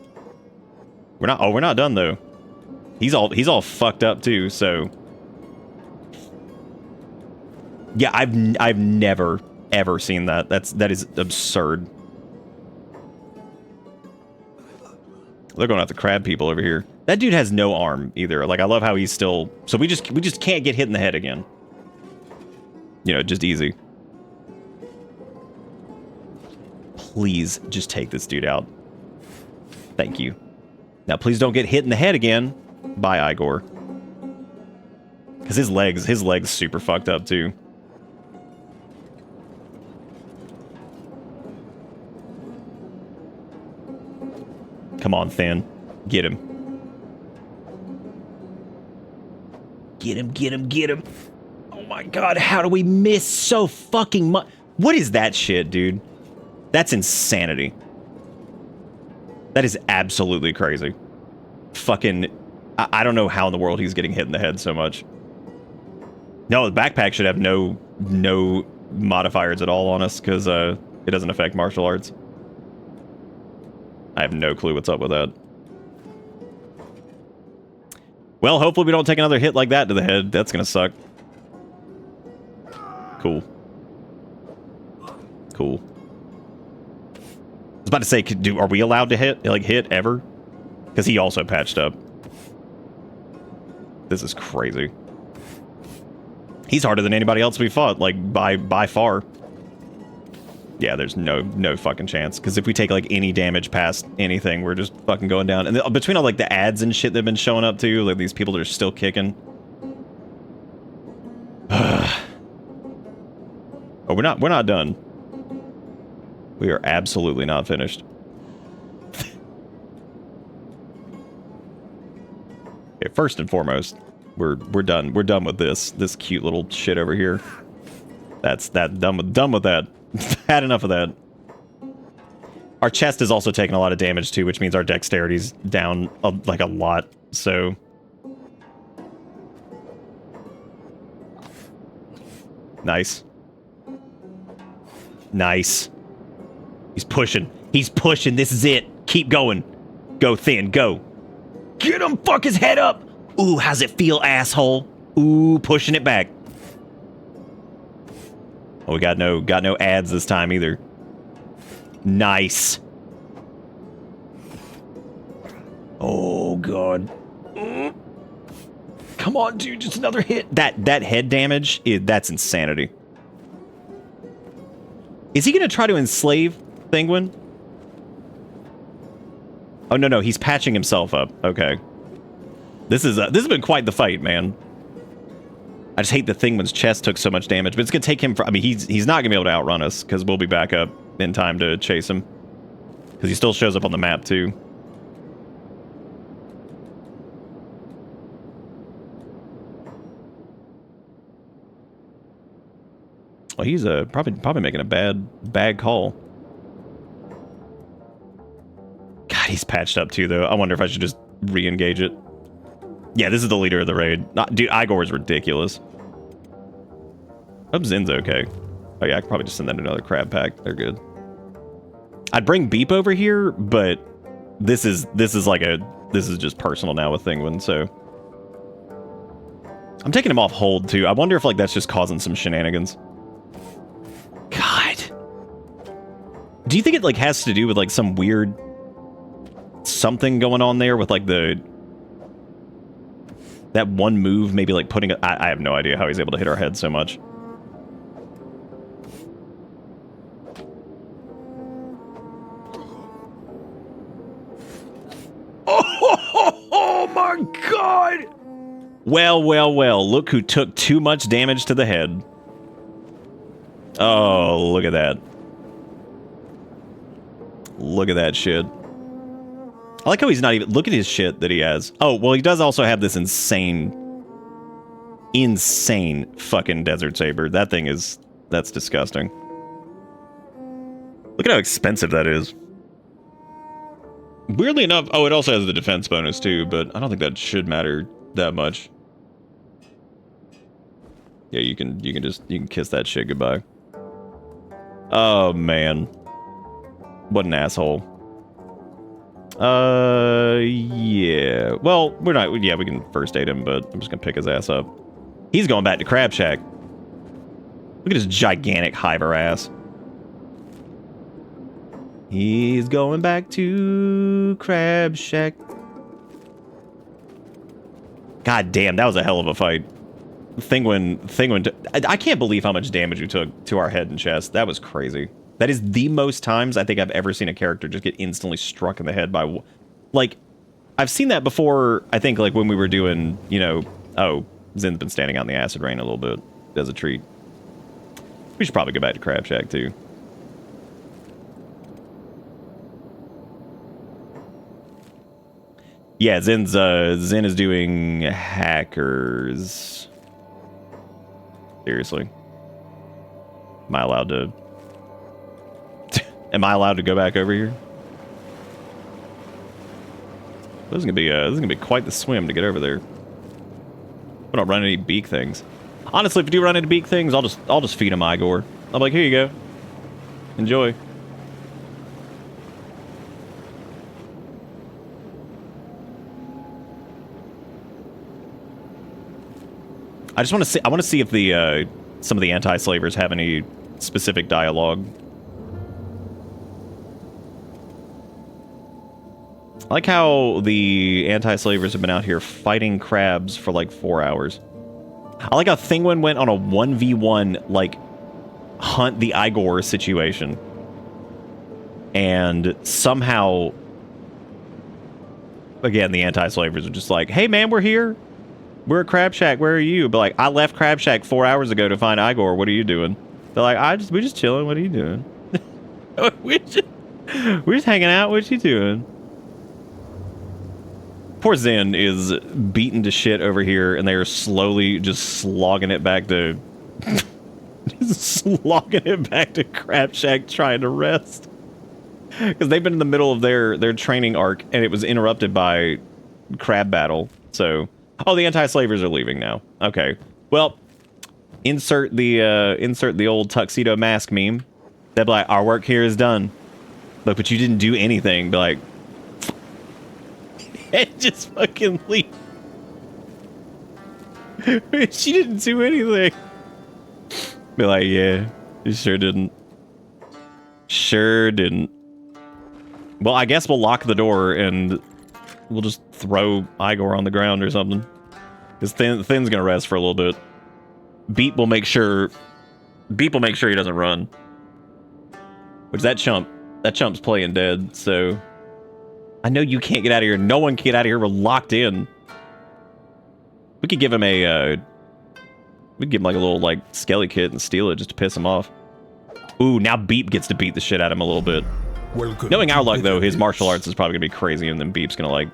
[SPEAKER 1] We're not done though. He's all fucked up too, so. Yeah, I've never ever seen that. That is absurd. They're going after crab people over here. That dude has no arm either. Like, I love how he's still... So we just can't get hit in the head again. You know, just easy. Please just take this dude out. Thank you. Now, please don't get hit in the head again. Bye, Igor. Because his legs super fucked up too. Come on, Thin. Get him. Get him. Oh my god, how do we miss so fucking much? What is that shit, dude? That's insanity. That is absolutely crazy. Fucking... I don't know how in the world he's getting hit in the head so much. No, the backpack should have no modifiers at all on us, because it doesn't affect martial arts. I have no clue what's up with that. Well, hopefully we don't take another hit like that to the head. That's gonna suck. Cool. Cool. I was about to say, are we allowed to hit ever? Because he also patched up. This is crazy. He's harder than anybody else we fought, like, by far. Yeah, there's no fucking chance. Because if we take, like, any damage past anything, we're just fucking going down. And between all, like, the ads and shit that have been showing up, too, like, these people that are still kicking. Oh, we're not done. We are absolutely not finished. Okay, first and foremost, we're done. We're done with this cute little shit over here. That's done with that. Had enough of that. Our chest is also taking a lot of damage too, which means our dexterity's down like a lot. So nice. Nice. He's pushing. He's pushing. This is it. Keep going. Go, Thin. Go. Get him. Fuck his head up. Ooh, how's it feel, asshole? Ooh, pushing it back. Oh, we got no ads this time either. Nice. Oh god. Come on, dude, just another hit. That head damage, that's insanity. Is he gonna try to enslave Thinguin? Oh no, he's patching himself up. Okay. This has been quite the fight, man. I just hate the Thingman's chest took so much damage, but it's gonna take him for. I mean, he's not gonna be able to outrun us because we'll be back up in time to chase him. Because he still shows up on the map too. Well, he's probably making a bad call. God, he's patched up too, though. I wonder if I should just re-engage it. Yeah, this is the leader of the raid. Dude, Igor is ridiculous. Hope Zen's okay. Oh yeah, I could probably just send that another crab pack. They're good. I'd bring Beep over here, but this is just personal now with Thinguin, so I'm taking him off hold too. I wonder if like that's just causing some shenanigans. God. Do you think it like has to do with like some weird something going on there with like that one move, maybe like putting I have no idea how he's able to hit our head so much. Oh my god! Well, well, well, look who took too much damage to the head. Oh, look at that. Look at that shit. I like how he's not even... Look at his shit that he has. Oh, well, he does also have this insane fucking Desert Saber. That thing is... That's disgusting. Look at how expensive that is. Weirdly enough... Oh, it also has the defense bonus, too, but I don't think that should matter that much. Yeah, you can kiss that shit goodbye. Oh, man. What an asshole. Yeah. Well, we're not... Yeah, we can first aid him, but I'm just gonna pick his ass up. He's going back to Crab Shack. Look at his gigantic hiver ass. He's going back to Crab Shack. God damn, that was a hell of a fight. Thinguin, I can't believe how much damage we took to our head and chest. That was crazy. That is the most times I think I've ever seen a character just get instantly struck in the head by... Like, I've seen that before, I think, like, when we were doing, you know... Oh, Zen's been standing out in the acid rain a little bit as a treat. We should probably go back to Crab Shack, too. Yeah, Zen is doing hackers. Seriously. Am I allowed to... Am I allowed to go back over here? This is gonna be quite the swim to get over there. We don't run any beak things. Honestly, if we do run into beak things, I'll just feed him Igor. I'm like, here you go. Enjoy. I just want to see. I want to see if the some of the anti-slavers have any specific dialogue. I like how the anti-slavers have been out here fighting crabs for like 4 hours. I like how Thinguin went on a 1v1 like hunt the Igor situation, and somehow, again, the anti-slavers are just like, "Hey man, we're here. We're at Crab Shack. Where are you?" But like, I left Crab Shack 4 hours ago to find Igor. What are you doing? They're like, we're just chilling. What are you doing? we're just hanging out. What you doing? Poor Zen is beaten to shit over here, and they are slowly just slogging it back to... slogging it back to Crab Shack trying to rest. Because they've been in the middle of their training arc, and it was interrupted by crab battle, so... Oh, the anti-slavers are leaving now. Okay. Well, insert the old tuxedo mask meme. They'll be like, our work here is done. Look, but you didn't do anything. Be like... And just fucking leave. She didn't do anything. Be like, yeah, you sure didn't. Sure didn't. Well, I guess we'll lock the door and we'll just throw Igor on the ground or something. Because Thin's gonna rest for a little bit. Beep will make sure he doesn't run. Which that chump's playing dead, so... I know you can't get out of here. No one can get out of here. We're locked in. We could give him a We'd give him like a little like skelly kit and steal it just to piss him off. Ooh, now Beep gets to beat the shit out of him a little bit.
[SPEAKER 3] Welcome
[SPEAKER 1] Knowing
[SPEAKER 3] to
[SPEAKER 1] our luck though, his
[SPEAKER 3] Bitter
[SPEAKER 1] martial
[SPEAKER 3] Beach.
[SPEAKER 1] arts is probably gonna be crazy, and then Beep's gonna like.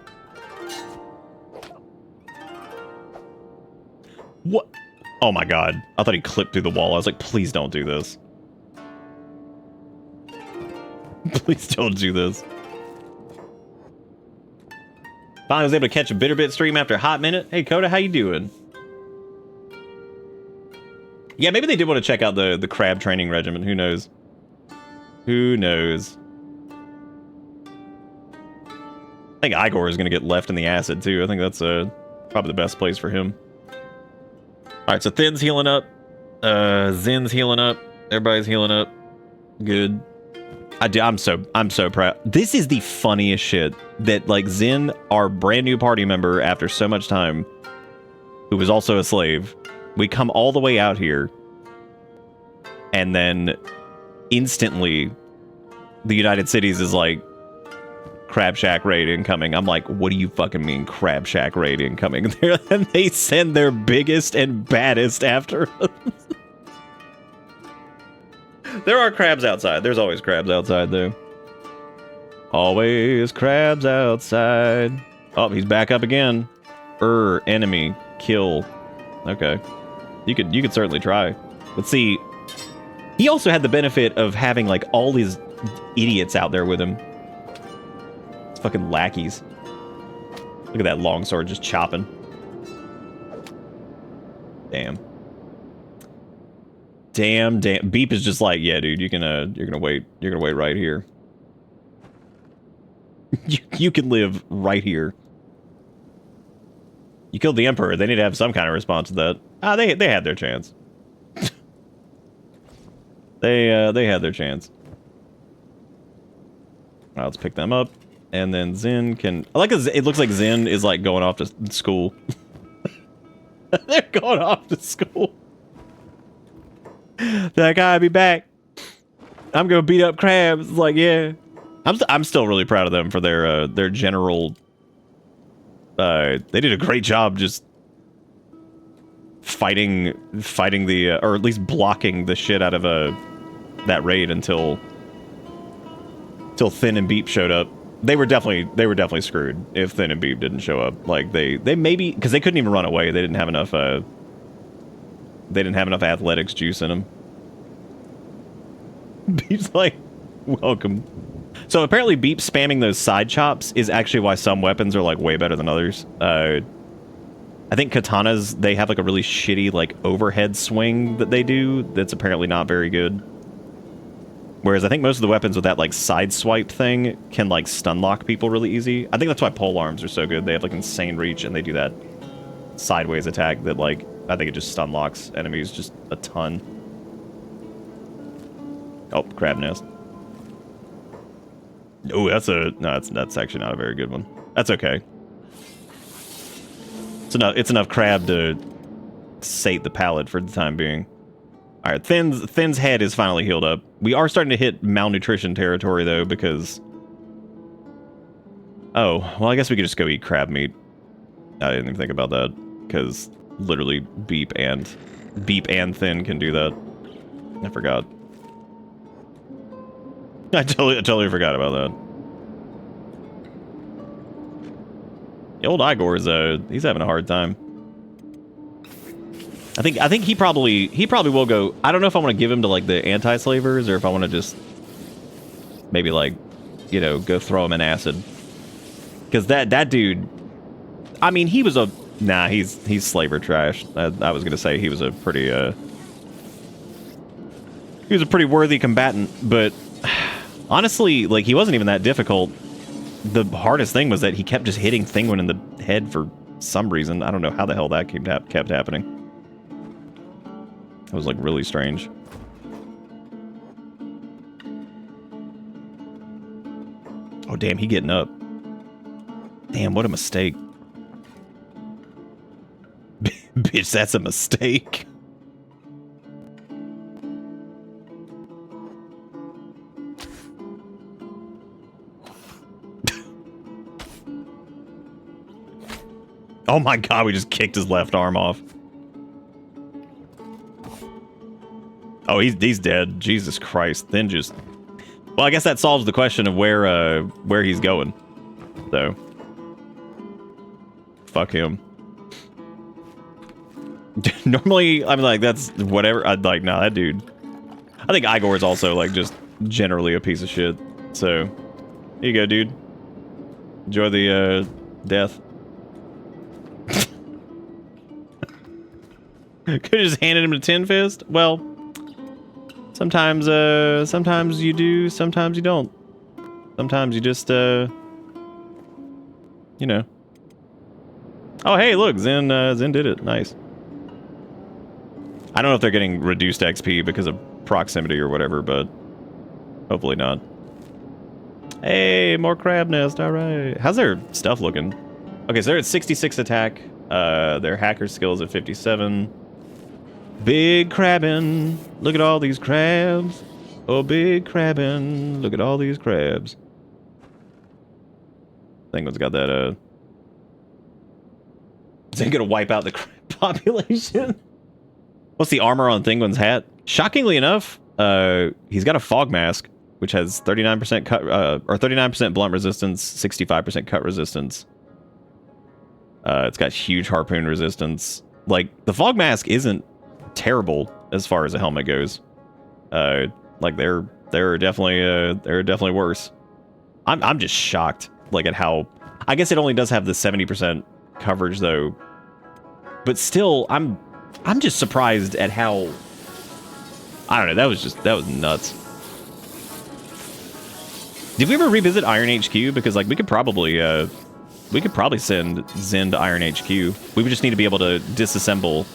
[SPEAKER 1] What? Oh my god! I thought he clipped through the wall. I was like, please don't do this. Please don't do this. Finally was able to catch a Bitterbit stream after a hot minute. Hey Coda, how you doing? Yeah, maybe they did want to check out the crab training regimen. Who knows? Who knows? I think Igor is going to get left in the acid too. I think that's probably the best place for him. All right, so Thin's healing up. Zin's healing up. Everybody's healing up. Good. I'm so proud. This is the funniest shit that like Zin, our brand new party member after so much time, who was also a slave, we come all the way out here, and then instantly the United Cities is like, Crab Shack raid incoming. I'm like, what do you fucking mean Crab Shack raid incoming? And they send their biggest and baddest after us. There are crabs outside. There's always crabs outside, though. Always crabs outside. Oh, he's back up again. Enemy. Kill. Okay. You could certainly try. Let's see. He also had the benefit of having, like, all these idiots out there with him. It's fucking lackeys. Look at that longsword just chopping. Damn. Damn. Beep is just like, yeah, dude, you're gonna wait right here. you can live right here. You killed the Emperor. They need to have some kind of response to that. Ah, they had their chance. they had their chance. All right, let's pick them up, and then Zin can. I like it looks like Zin is like going off to school. They're going off to school. They're like, I'll be back. I'm gonna beat up crabs. Like, yeah. I'm still really proud of them for their general. They did a great job just fighting the or at least blocking the shit out of that raid until Thin and Beep showed up. They were definitely screwed if Thin and Beep didn't show up. Like they maybe because they couldn't even run away. They didn't have enough. They didn't have enough athletics juice in them. Beep's like, welcome. So apparently Beep spamming those side chops is actually why some weapons are like way better than others. I think katanas, they have like a really shitty like overhead swing that they do that's apparently not very good. Whereas I think most of the weapons with that like side swipe thing can like stun lock people really easy. I think that's why pole arms are so good. They have like insane reach and they do that sideways attack that like I think it just stun locks enemies just a ton. Oh, crab nest. Oh, that's actually not a very good one. That's okay. It's enough crab to sate the palate for the time being. All right, Thin's head is finally healed up. We are starting to hit malnutrition territory though because. Oh, well, I guess we could just go eat crab meat. I didn't even think about that because literally Beep and Thin can do that. I forgot. I totally forgot about that. The old Igor is he's having a hard time. I think he probably will go. I don't know if I want to give him to like the anti-slavers or if I want to just maybe like, you know, go throw him in acid. Because that dude, I mean, he was a he's slaver trash. I was gonna say he was a pretty worthy combatant, but honestly, like he wasn't even that difficult. The hardest thing was that he kept just hitting Thinguin in the head for some reason. I don't know how the hell that kept happening. It was like really strange. Oh damn, he getting up. Damn, what a mistake. Bitch, that's a mistake. Oh my god, we just kicked his left arm off. Oh, he's dead. Jesus Christ. Then just... Well, I guess that solves the question of where he's going. So... Fuck him. Normally, I'm like, that's whatever. I'd like, nah, that dude. I think Igor is also, like, just generally a piece of shit. So, here you go, dude. Enjoy the, death. Could've just handed him a tin fist? Well, sometimes you do, sometimes you don't. Sometimes you just, you know. Oh, hey, look, Zen did it. Nice. I don't know if they're getting reduced XP because of proximity or whatever, but hopefully not. Hey, more crab nest. All right. How's their stuff looking? Okay, so they're at 66 attack. Their hacker skills at 57. Big crabbing. Look at all these crabs. Oh, big crabbing. Look at all these crabs. Thinguin's got that, Is it gonna wipe out the crab population? What's the armor on Thinguin's hat? Shockingly enough, he's got a fog mask, which has 39% cut, or 39% blunt resistance, 65% cut resistance. It's got huge harpoon resistance. Like, the fog mask isn't terrible as far as a helmet goes. Like, they're definitely worse. I'm just shocked, like, at how... I guess it only does have the 70% coverage, though. But still, I'm just surprised at how... I don't know, that was nuts. Did we ever revisit Iron HQ? Because, like, we could probably send Zen to Iron HQ. We would just need to be able to disassemble...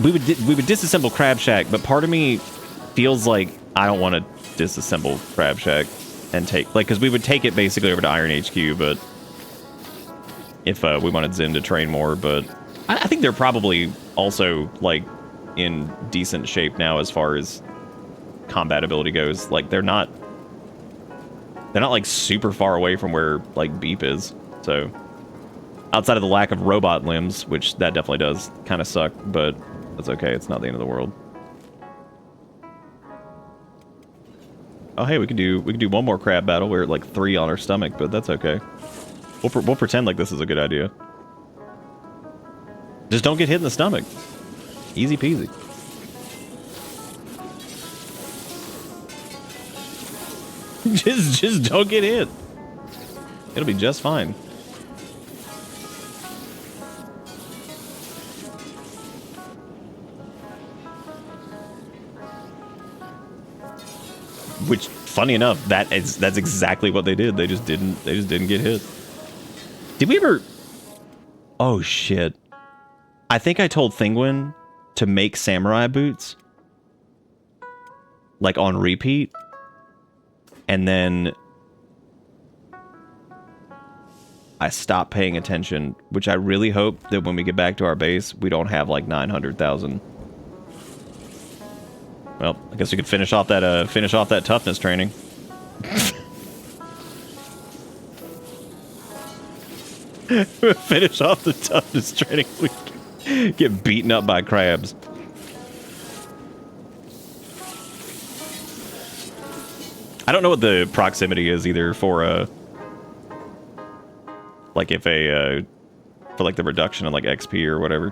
[SPEAKER 1] we would disassemble Crab Shack, but part of me feels like I don't want to disassemble Crab Shack and take... Like, because we would take it basically over to Iron HQ, but... If we wanted Zen to train more, but... I think they're probably also, like, in decent shape now as far as combat ability goes. Like, they're not, like, super far away from where, like, Beep is. So, outside of the lack of robot limbs, which that definitely does kind of suck, but that's okay. It's not the end of the world. Oh, hey, we could do one more crab battle. We're at, like, 3 on our stomach, but that's okay. We'll pretend like this is a good idea. Just don't get hit in the stomach. Easy peasy. just don't get hit. It'll be just fine. Which, funny enough, that's exactly what they did. They just didn't get hit. Did we ever... Oh shit. I think I told Thinguin to make samurai boots, like, on repeat, and then I stopped paying attention, which I really hope that when we get back to our base, we don't have, like, 900,000. Well, I guess we could finish off that toughness training. Finish off the toughness training. We get beaten up by crabs. I don't know what the proximity is either for like if for like the reduction in like XP or whatever.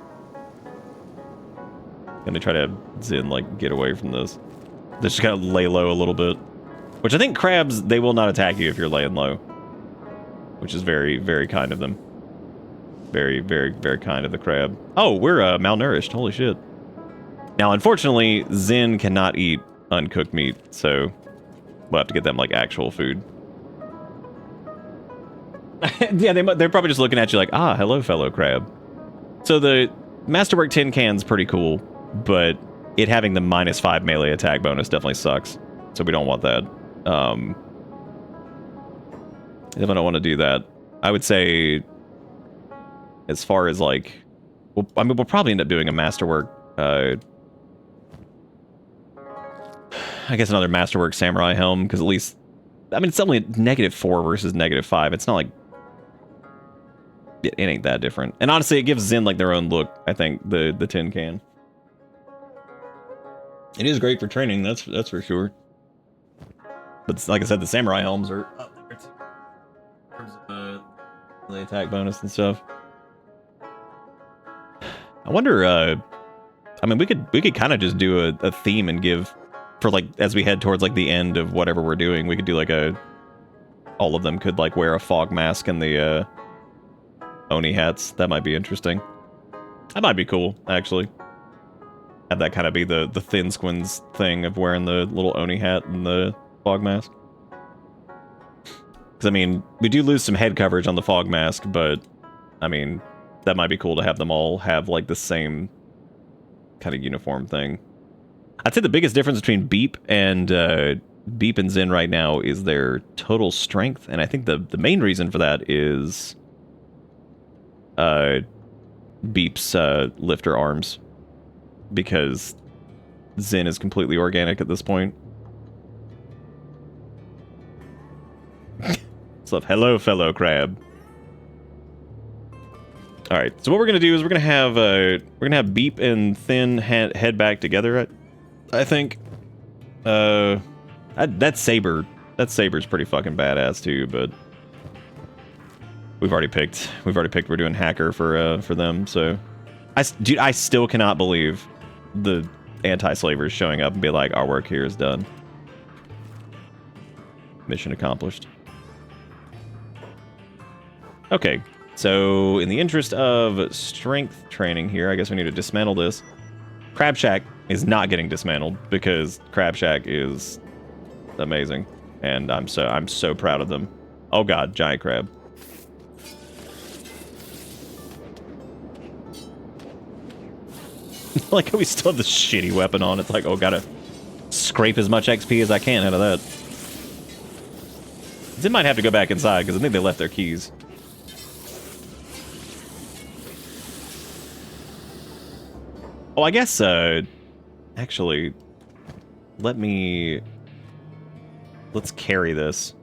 [SPEAKER 1] Gonna try to have Zen like get away from this. They just gotta lay low a little bit. Which I think crabs, they will not attack you if you're laying low. Which is very, very kind of them. Very, very, very kind of the crab. Oh, we're malnourished. Holy shit. Now, unfortunately, Zen cannot eat uncooked meat, so we'll have to get them, like, actual food. Yeah, they're probably just looking at you like, ah, hello, fellow crab. So the Masterwork tin can's pretty cool, but it having the -5 melee attack bonus definitely sucks. So we don't want that. If I don't want to do that, I would say, as far as like, well, I mean, we'll probably end up doing a Masterwork, I guess another Masterwork Samurai Helm, because at least, I mean, it's only -4 versus -5. It's not like, it ain't that different. And honestly, it gives Zen like their own look, I think, the tin can. It is great for training, that's for sure. But like I said, the samurai helms are up there too, in terms of the attack bonus and stuff. I wonder. I mean, we could kind of just do a theme and give for like as we head towards like the end of whatever we're doing. We could do like all of them could like wear a fog mask and the Oni hats. That might be interesting. That might be cool, actually. Have that kind of be the Thinguin's thing of wearing the little Oni hat and the fog mask. Because, I mean, we do lose some head coverage on the fog mask, but, I mean, that might be cool to have them all have, like, the same kind of uniform thing. I'd say the biggest difference between Beep and Zen right now is their total strength, and I think the main reason for that is Beep's lifter arms, because Zen is completely organic at this point. So, hello, fellow crab. All right, so what we're gonna do is we're gonna have Beep and Thin head back together. I think. That saber's pretty fucking badass too, but we've already picked we're doing hacker for them. So, dude, I still cannot believe the anti-slavers showing up and be like, our work here is done. Mission accomplished. Okay, so in the interest of strength training here, I guess we need to dismantle this. Crab Shack is not getting dismantled because Crab Shack is amazing, and I'm so proud of them. Oh god, giant crab. Like how we still have the shitty weapon on. It's like, oh, gotta scrape as much XP as I can out of that. Zim might have to go back inside because I think they left their keys. Oh, I guess, actually, let's carry this.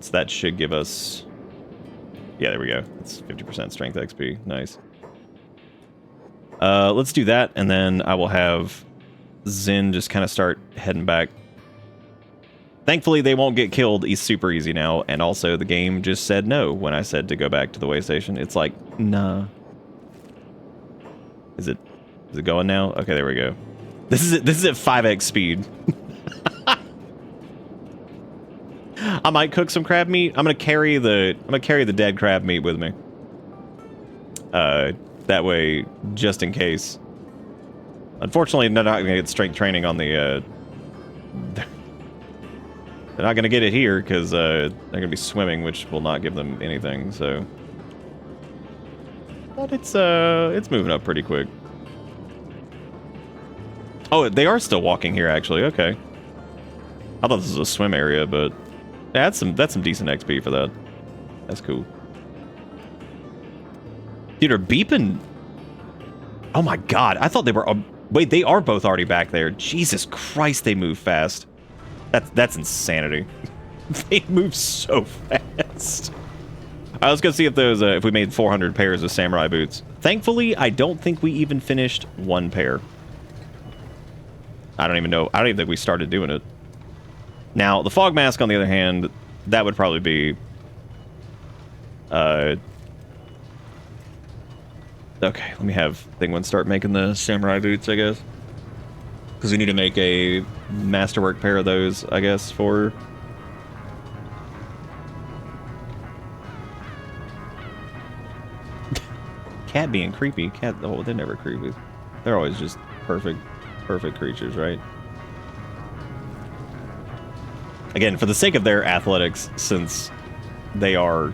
[SPEAKER 1] So that should give us, yeah, there we go. It's 50% strength XP, nice. Let's do that, and then I will have Zen just kind of start heading back. Thankfully, they won't get killed. He's super easy now, and also the game just said no when I said to go back to the way station. It's like, nah. Is it going now? Okay, there we go. This is at 5x speed. I might cook some crab meat. I'm gonna carry the dead crab meat with me. That way, just in case. Unfortunately, they're not gonna get strength training on the. They're not gonna get it here because they're gonna be swimming, which will not give them anything. So, but it's moving up pretty quick. Oh, they are still walking here, actually. Okay. I thought this was a swim area, but yeah, that's some decent XP for that. That's cool. Dude, are beeping. Oh my god, I thought they were. Wait, they are both already back there. Jesus Christ, they move fast. That's insanity. They move so fast. I was gonna see if those if we made 400 pairs of samurai boots. Thankfully, I don't think we even finished one pair. I don't even know. I don't even think we started doing it. Now, the fog mask, on the other hand, that would probably be... Okay, let me have Thinguin start making the samurai boots, I guess. Because we need to make a masterwork pair of those, I guess, for... Cat being creepy. Cat, oh, they're never creepy. They're always just perfect creatures, right? Again, for the sake of their athletics, since they are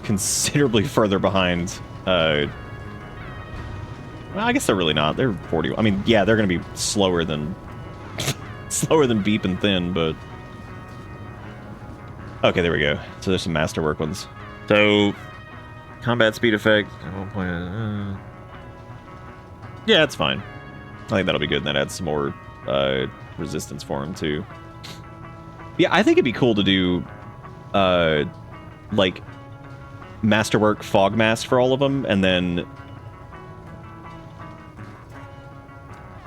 [SPEAKER 1] considerably further behind, well, I guess they're really not. They're 40. I mean, yeah, they're going to be slower than Beep and Thin, but okay, there we go. So there's some masterwork ones. So combat speed effect. Yeah, it's fine. I think that'll be good. And that adds some more resistance for him too. Yeah, I think it'd be cool to do like masterwork fog mask for all of them, and then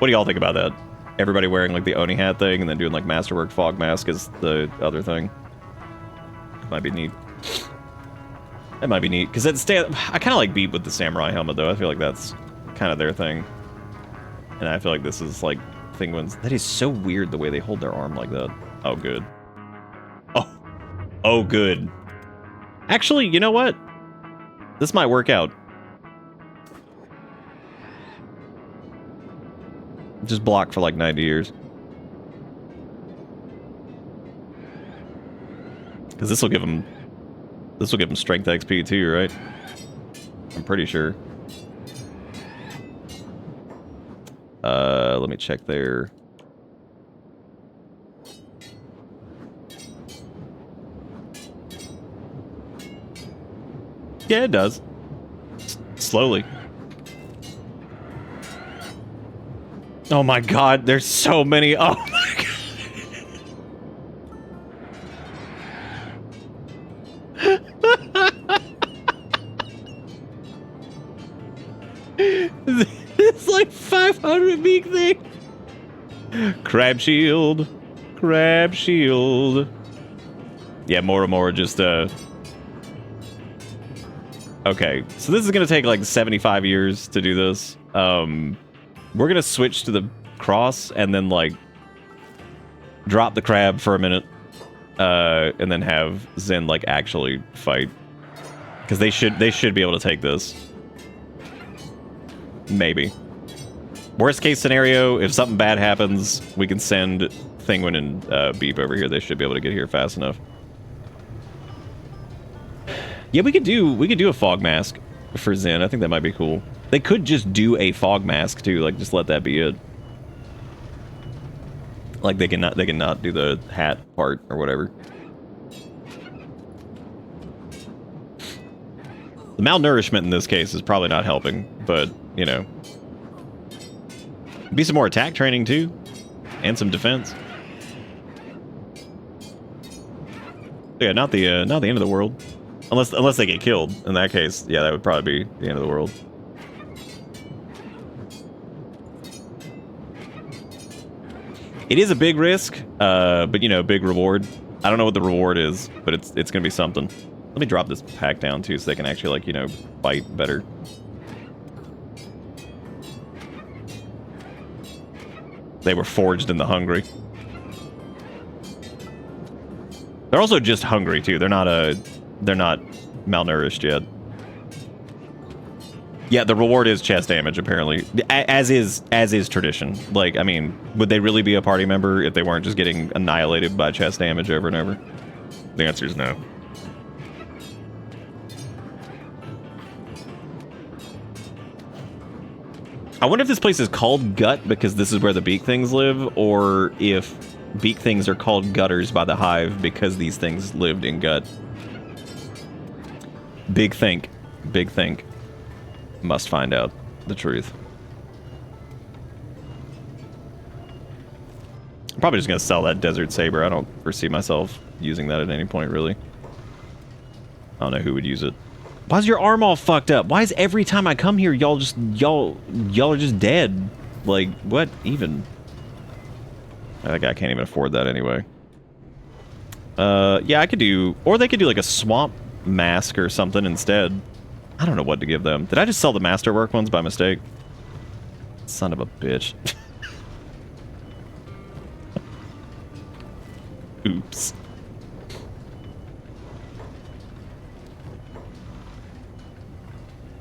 [SPEAKER 1] What do y'all think about that? Everybody wearing like the Oni hat thing and then doing like Masterwork Fog Mask as the other thing. Might be neat. That might be neat because I kind of like Beat with the samurai helmet though. I feel like that's kind of their thing, and I feel like this is like Thinguin's. That is so weird the way they hold their arm like that. Oh, good. Oh, good. Actually, you know what? This might work out. Just block for like 90 years. Because this will give him strength XP too, right? I'm pretty sure. Let me check there. Yeah, it does. Slowly. Oh my god, there's so many. Oh my god. It's like 500 big thing. Crab shield. Crab shield. Yeah, more just okay, so this is gonna take like 75 years to do this. We're gonna switch to the cross and then like drop the crab for a minute, and then have Zen like actually fight, because they should be able to take this. Maybe. Worst case scenario, if something bad happens, we can send Thinguin and Beep over here. They should be able to get here fast enough. Yeah, we could do a fog mask for Zen. I think that might be cool. They could just do a fog mask too, like just let that be it. Like they cannot do the hat part or whatever. The malnourishment in this case is probably not helping, but you know, be some more attack training too, and some defense. Yeah, not the end of the world. Unless they get killed. In that case, yeah, that would probably be the end of the world. It is a big risk, but you know, big reward. I don't know what the reward is, but it's gonna be something. Let me drop this pack down too, so they can actually like, you know, fight better. They were forged in the hungry. They're also just hungry too. They're not malnourished yet. Yeah, the reward is chest damage, apparently. As is tradition. Like, I mean, would they really be a party member if they weren't just getting annihilated by chest damage over and over? The answer is no. I wonder if this place is called Gut because this is where the beak things live, or if beak things are called gutters by the hive because these things lived in Gut. Big think. Big think. Must find out the truth. I'm probably just going to sell that Desert Saber. I don't foresee myself using that at any point, really. I don't know who would use it. Why is your arm all fucked up? Why is every time I come here, y'all are just dead? Like, what even? I think I can't even afford that anyway. Yeah, I could do... Or they could do like a swamp mask or something instead. I don't know what to give them. Did I just sell the Masterwork ones by mistake? Son of a bitch. Oops.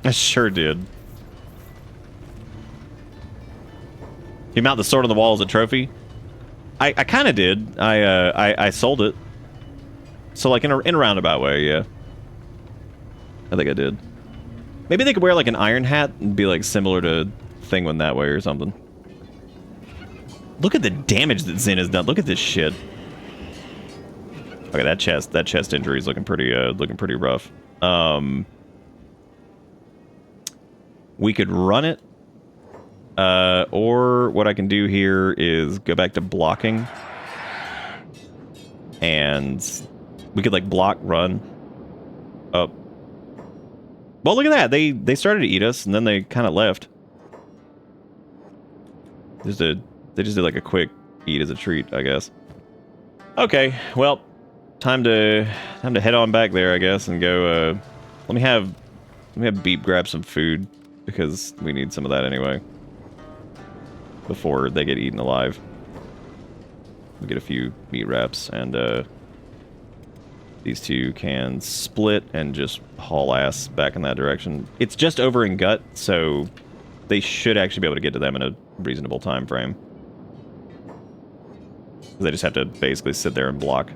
[SPEAKER 1] I sure did. You mount the sword on the wall as a trophy? I kind of did. I sold it. So like in a roundabout way, yeah. I think I did. Maybe they could wear like an iron hat and be like similar to Thinguin that way or something. Look at the damage that Zen has done. Look at this shit. Okay, that chest injury is looking pretty rough. We could run it. Or what I can do here is go back to blocking. And we could like block, run. Oh. Well, look at that. They started to eat us, and then they kind of left. They just did like a quick eat as a treat, I guess. Okay, well, time to head on back there, I guess, and go. Let me have Beep grab some food because we need some of that anyway before they get eaten alive. We get a few meat wraps, and these two can split and just haul ass back in that direction. It's just over in Gut, so they should actually be able to get to them in a reasonable time frame. They just have to basically sit there and block.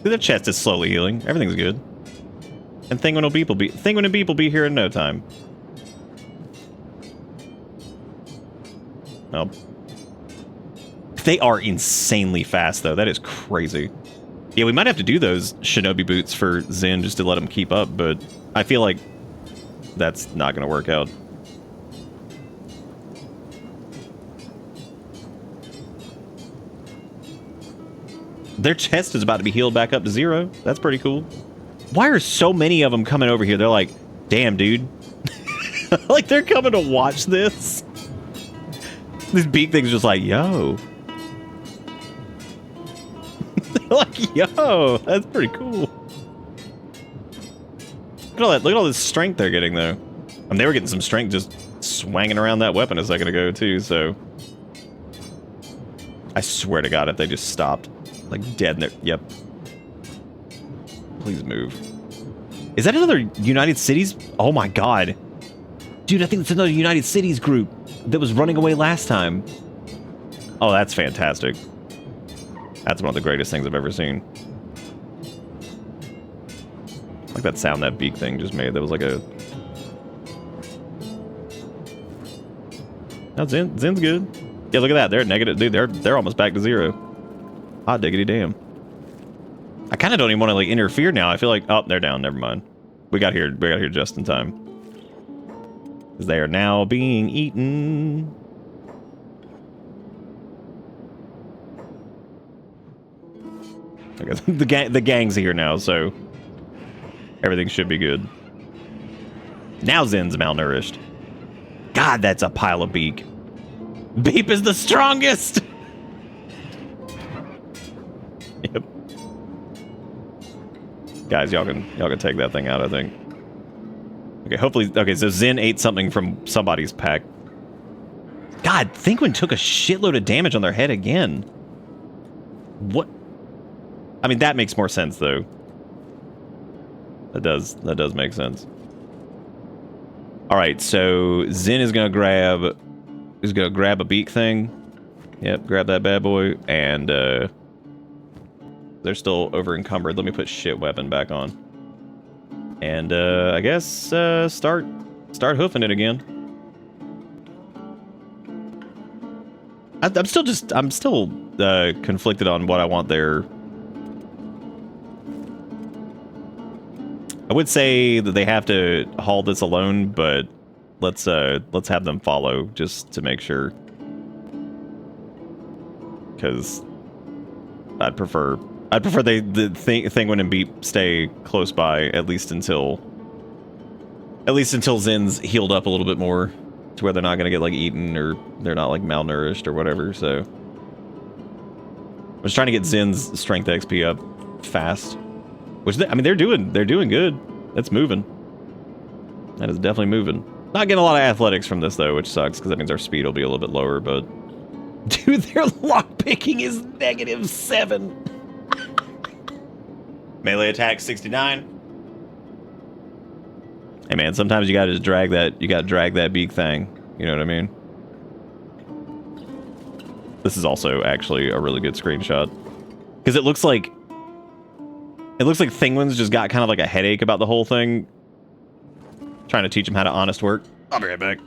[SPEAKER 1] The chest is slowly healing. Everything's good. And Thinguin and Beep will be here in no time. Nope. They are insanely fast, though. That is crazy. Yeah, we might have to do those shinobi boots for Zen just to let him keep up, but I feel like that's not going to work out. Their chest is about to be healed back up to 0. That's pretty cool. Why are so many of them coming over here? They're like, damn, dude. Like, they're coming to watch this. This Beak thing's just like, yo. Like, yo, that's pretty cool. Look at all that. Look at all this strength they're getting, though. I mean, they were getting some strength just swanging around that weapon a second ago, too, so. I swear to God, if they just stopped. Like, dead in there. Yep. Please move. Is that another United Cities? Oh my God. Dude, I think it's another United Cities group that was running away last time. Oh, that's fantastic. That's one of the greatest things I've ever seen. Like that sound that Beak thing just made. That was like a... No, Zen's good. Yeah, look at that. They're at negative. Dude, they're almost back to 0. Hot diggity damn. I kind of don't even want to like interfere now. I feel like, oh, they're down. Never mind. We got here just in time. Because they are now being eaten. Okay, the gang's here now, so everything should be good. Now Zen's malnourished. God, that's a pile of Beak. Beep is the strongest. Yep. Guys, y'all can take that thing out, I think. Okay, hopefully... Okay, so Zen ate something from somebody's pack. God, Thinguin took a shitload of damage on their head again. What? I mean, that makes more sense, though. That does make sense. Alright, so Zen is gonna grab a Beak thing. Yep, grab that bad boy, and they're still over encumbered. Let me put shit weapon back on. And I guess start hoofing it again. I'm still conflicted on what I want there. I would say that they have to haul this alone, but let's have them follow just to make sure. Because I'd prefer the Thinguin and Beep stay close by at least until Zen's healed up a little bit more to where they're not gonna get like eaten or they're not like malnourished or whatever. So I'm just trying to get Zen's strength XP up fast, which I mean they're doing good. That's moving. That is definitely moving. Not getting a lot of athletics from this though, which sucks because that means our speed will be a little bit lower. But dude, their lockpicking is -7. Melee attack 69. Hey man, sometimes you gotta just drag that Beak thing. You know what I mean? This is also actually a really good screenshot. Because it looks like Thinguin's just got kind of like a headache about the whole thing. Trying to teach him how to honest work. I'll be right back.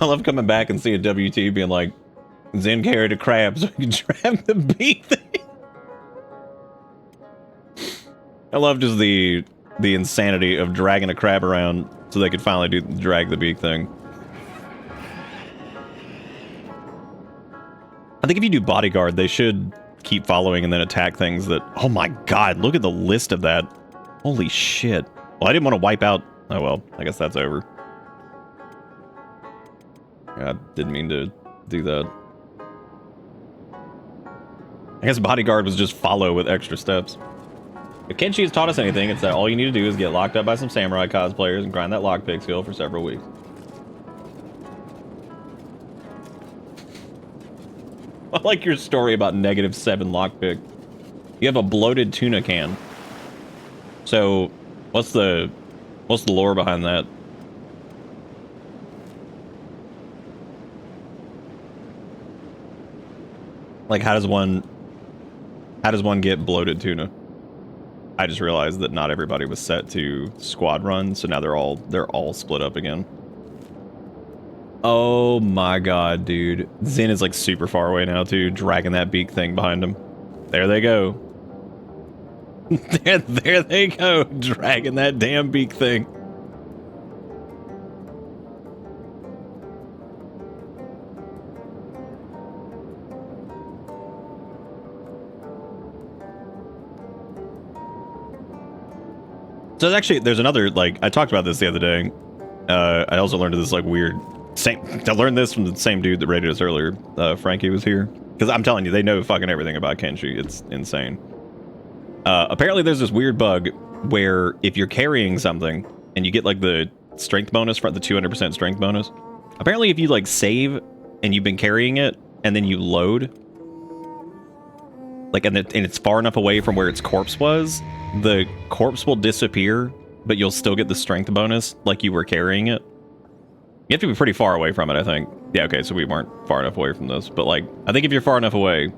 [SPEAKER 1] I love coming back and seeing WT being like, Zen carried a crab so we can trap the bee thing. I love just the insanity of dragging a crab around so they could finally drag the beak thing. I think if you do bodyguard, they should keep following and then attack things that... Oh my god, look at the list of that. Holy shit. Well, I didn't want to wipe out... Oh well, I guess that's over. I didn't mean to do that. I guess bodyguard was just follow with extra steps. If Kenshi has taught us anything, it's that all you need to do is get locked up by some samurai cosplayers and grind that lockpick skill for several weeks. I like your story about -7 lockpick. You have a bloated tuna can. So, what's the lore behind that? Like, how does one get bloated tuna? I just realized that not everybody was set to squad run, so now they're all split up again. Oh my god, dude. Zen is like super far away now too, dragging that beak thing behind him. There they go. there they go, dragging that damn beak thing. So there's another, like, I talked about this the other day. I also learned this, like, weird... I learned this from the same dude that rated us earlier. Frankie was here. Because I'm telling you, they know fucking everything about Kenshi. It's insane. Apparently there's this weird bug where if you're carrying something and you get, like, the strength bonus, the 200% strength bonus. Apparently if you, like, save and you've been carrying it and then you load... Like, and it's far enough away from where its corpse was, the corpse will disappear, but you'll still get the strength bonus like you were carrying it. You have to be pretty far away from it, I think. Yeah, okay, so we weren't far enough away from this. But, like, I think if you're far enough away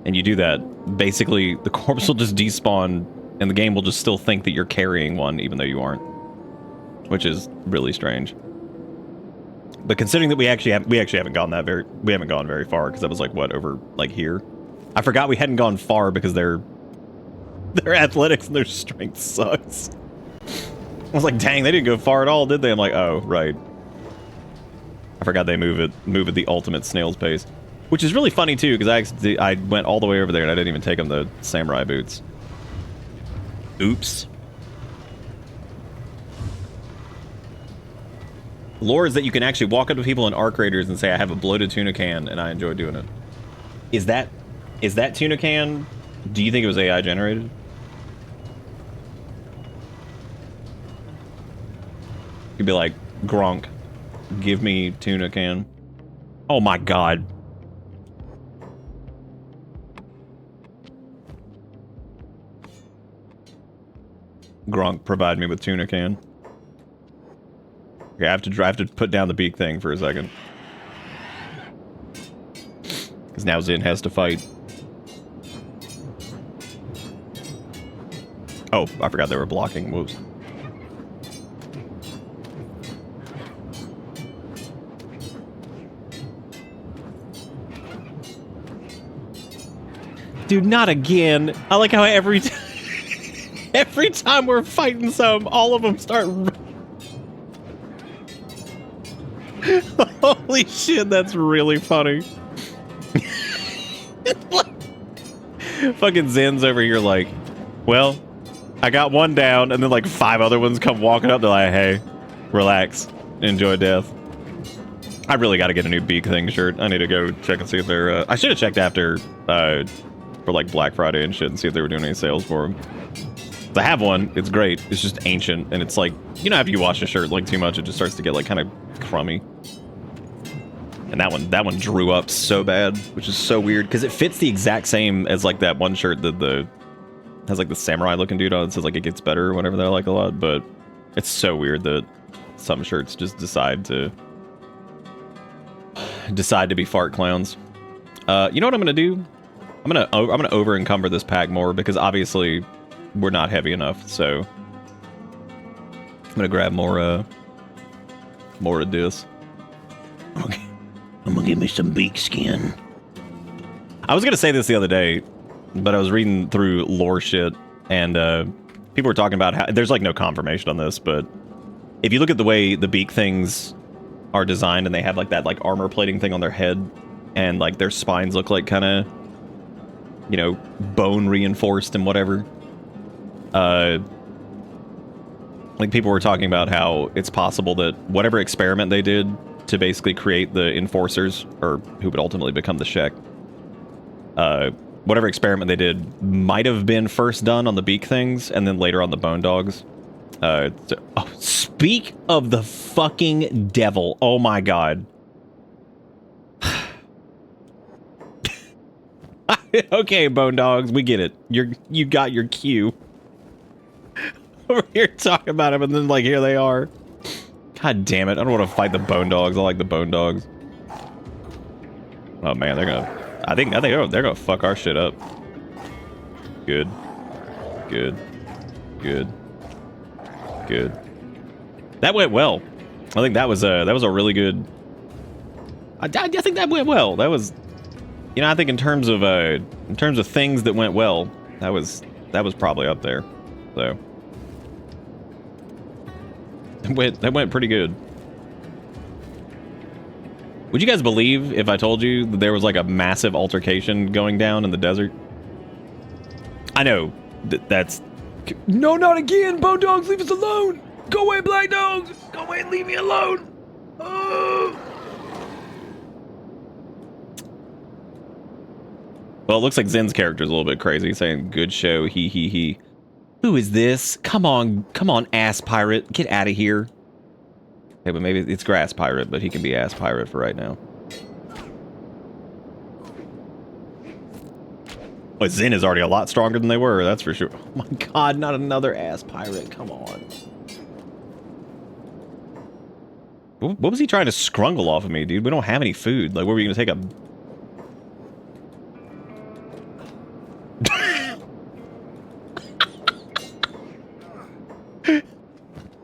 [SPEAKER 1] and you do that, basically the corpse will just despawn and the game will just still think that you're carrying one even though you aren't. Which is really strange. But considering that we actually haven't gone very far, because that was like, what, over, like, here? I forgot we hadn't gone far because their athletics and their strength sucks. I was like, dang, they didn't go far at all, did they? I'm like, oh, right. I forgot they move at the ultimate snail's pace. Which is really funny, too, because I went all the way over there and I didn't even take them the samurai boots. Oops. Lore is that you can actually walk up to people in arc raiders and say, I have a bloated tuna can, and I enjoy doing it. Is that tuna can, do you think it was AI generated? You'd be like, Gronk, give me tuna can. Oh my god. Gronk provide me with tuna can. Okay, I have to put down the beak thing for a second. Because now Zin has to fight. Oh, I forgot they were blocking. Whoops. Dude, not again. I like how every time we're fighting some, all of them start. Holy shit, that's really funny. Fucking Zen's over here like, well, I got one down, and then like 5 other ones come walking up. They're like, hey, relax, enjoy death. I really got to get a new beak thing shirt. I need to go check and see if they're. I should have checked after for like Black Friday and shit and see if they were doing any sales for them. I have one. It's great. It's just ancient, and it's like, you know, if you wash a shirt like too much, it just starts to get like kind of crummy. And that one drew up so bad, which is so weird because it fits the exact same as like that one shirt that has like the samurai looking dude on it. Says like it gets better or whatever that I like a lot, but it's so weird that some shirts just decide to be fart clowns. You know what I'm gonna do? I'm gonna over encumber this pack more because obviously we're not heavy enough. So I'm gonna grab more of this. Okay. I'm gonna give me some beak skin. I was gonna say this the other day, but I was reading through lore shit, and people were talking about how there's like no confirmation on this, but if you look at the way the beak things are designed, and they have like that like armor plating thing on their head, and like their spines look like kind of, you know, bone reinforced and whatever. Like people were talking about how it's possible that whatever experiment they did to basically create the enforcers, or who would ultimately become the Shek, whatever experiment they did might have been first done on the beak things and then later on the bone dogs. Speak of the fucking devil. Oh my god. Okay, bone dogs, we get it. You got your cue. Over here talking about him, and then like here they are. God damn it! I don't want to fight the bone dogs. I like the bone dogs. Oh man, they're gonna. I think they're gonna fuck our shit up. Good. Good. Good. Good. That went well. I think that was a really good. I think that went well. That was, you know, I think in terms of things that went well, that was probably up there. So. That went pretty good. Would you guys believe if I told you that there was like a massive altercation going down in the desert? I know that's... No, not again! Bone dogs, leave us alone! Go away, black dogs! Go away and leave me alone! Oh! Well, it looks like Zen's character is a little bit crazy, saying, good show, he he he. Who is this? Come on, ass pirate. Get out of here. Okay, but maybe it's grass pirate, but he can be ass pirate for right now. Well, Zen is already a lot stronger than they were, that's for sure. Oh my god, not another ass pirate. Come on. What was he trying to scrungle off of me, dude? We don't have any food. Like, where are we going to take a...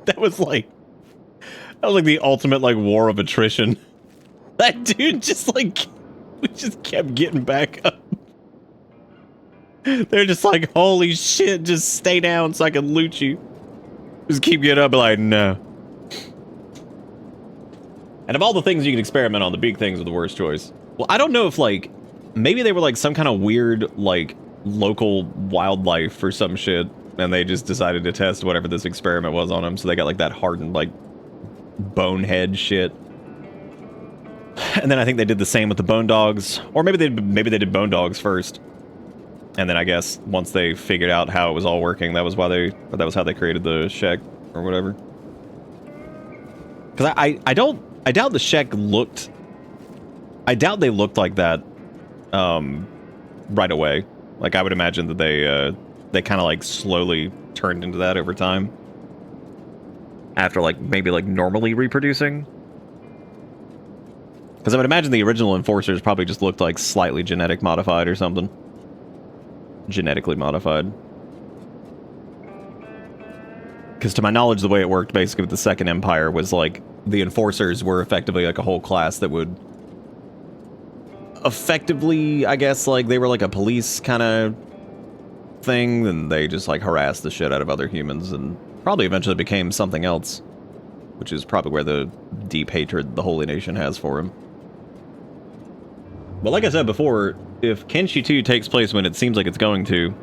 [SPEAKER 1] That was like the ultimate like war of attrition. That dude just like, we just kept getting back up. They're just like, holy shit, just stay down so I can loot you. Just keep getting up and like, no. And of all the things you can experiment on, the big things are the worst choice. Well, I don't know if like, maybe they were like some kind of weird like local wildlife or some shit. And they just decided to test whatever this experiment was on them, so they got like that hardened like bonehead shit. And then I think they did the same with the bone dogs, or maybe they did bone dogs first, and then I guess once they figured out how it was all working, that was how they created the Shek or whatever. Because I doubt the Shek looked. I doubt they looked like that right away. Like I would imagine that they kind of like slowly turned into that over time. After, like, maybe, like, normally reproducing. Because I would imagine the original Enforcers probably just looked like slightly genetic modified or something. Genetically modified. Because to my knowledge, the way it worked basically with the Second Empire was, like, the Enforcers were effectively, like, a whole class that would... effectively, I guess, like, they were like a police kind of thing, and they just, like, harassed the shit out of other humans, and probably eventually became something else. Which is probably where the deep hatred the Holy Nation has for him. But like I said before, if Kenshi 2 takes place when it seems like it's going to...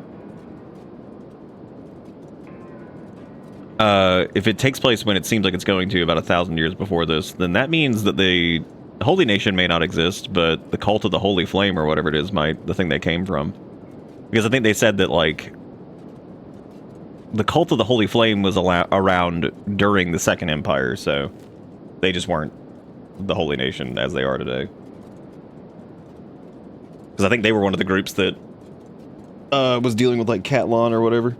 [SPEAKER 1] if it takes place when it seems like it's going to, about 1,000 years before this, then that means that the Holy Nation may not exist, but the Cult of the Holy Flame, or whatever it is, might, the thing they came from. Because I think they said that, like, the Cult of the Holy Flame was around during the Second Empire, so they just weren't the Holy Nation as they are today. Because I think they were one of the groups that was dealing with, like, Catlawn or whatever.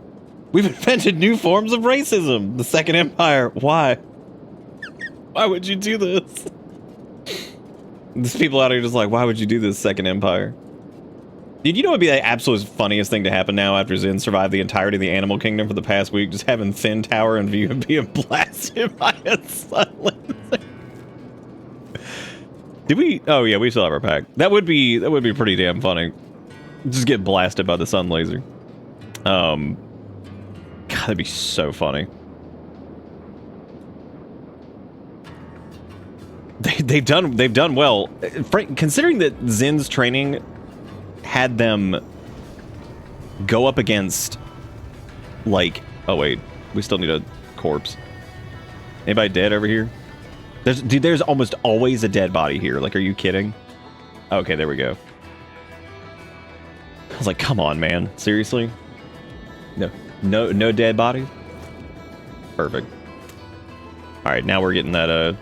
[SPEAKER 1] We've invented new forms of racism! The Second Empire! Why? Why would you do this? There's people out here just like, why would you do this, Second Empire? Dude, you know what would be the absolute funniest thing to happen now after Zen survived the entirety of the animal kingdom for the past week? Just having Thin Tower and View being blasted by a sun laser. Did we? Oh yeah, we still have our pack. That would be pretty damn funny. Just get blasted by the sun laser. God, that'd be so funny. They've done well. Considering that Zen's training had them go up against, like, oh wait, we still need a corpse. Anybody dead over here? There's almost always a dead body here. Like, are you kidding? Okay, there we go. I was like, come on, man. Seriously? No dead bodies? Perfect. Alright, now we're getting that,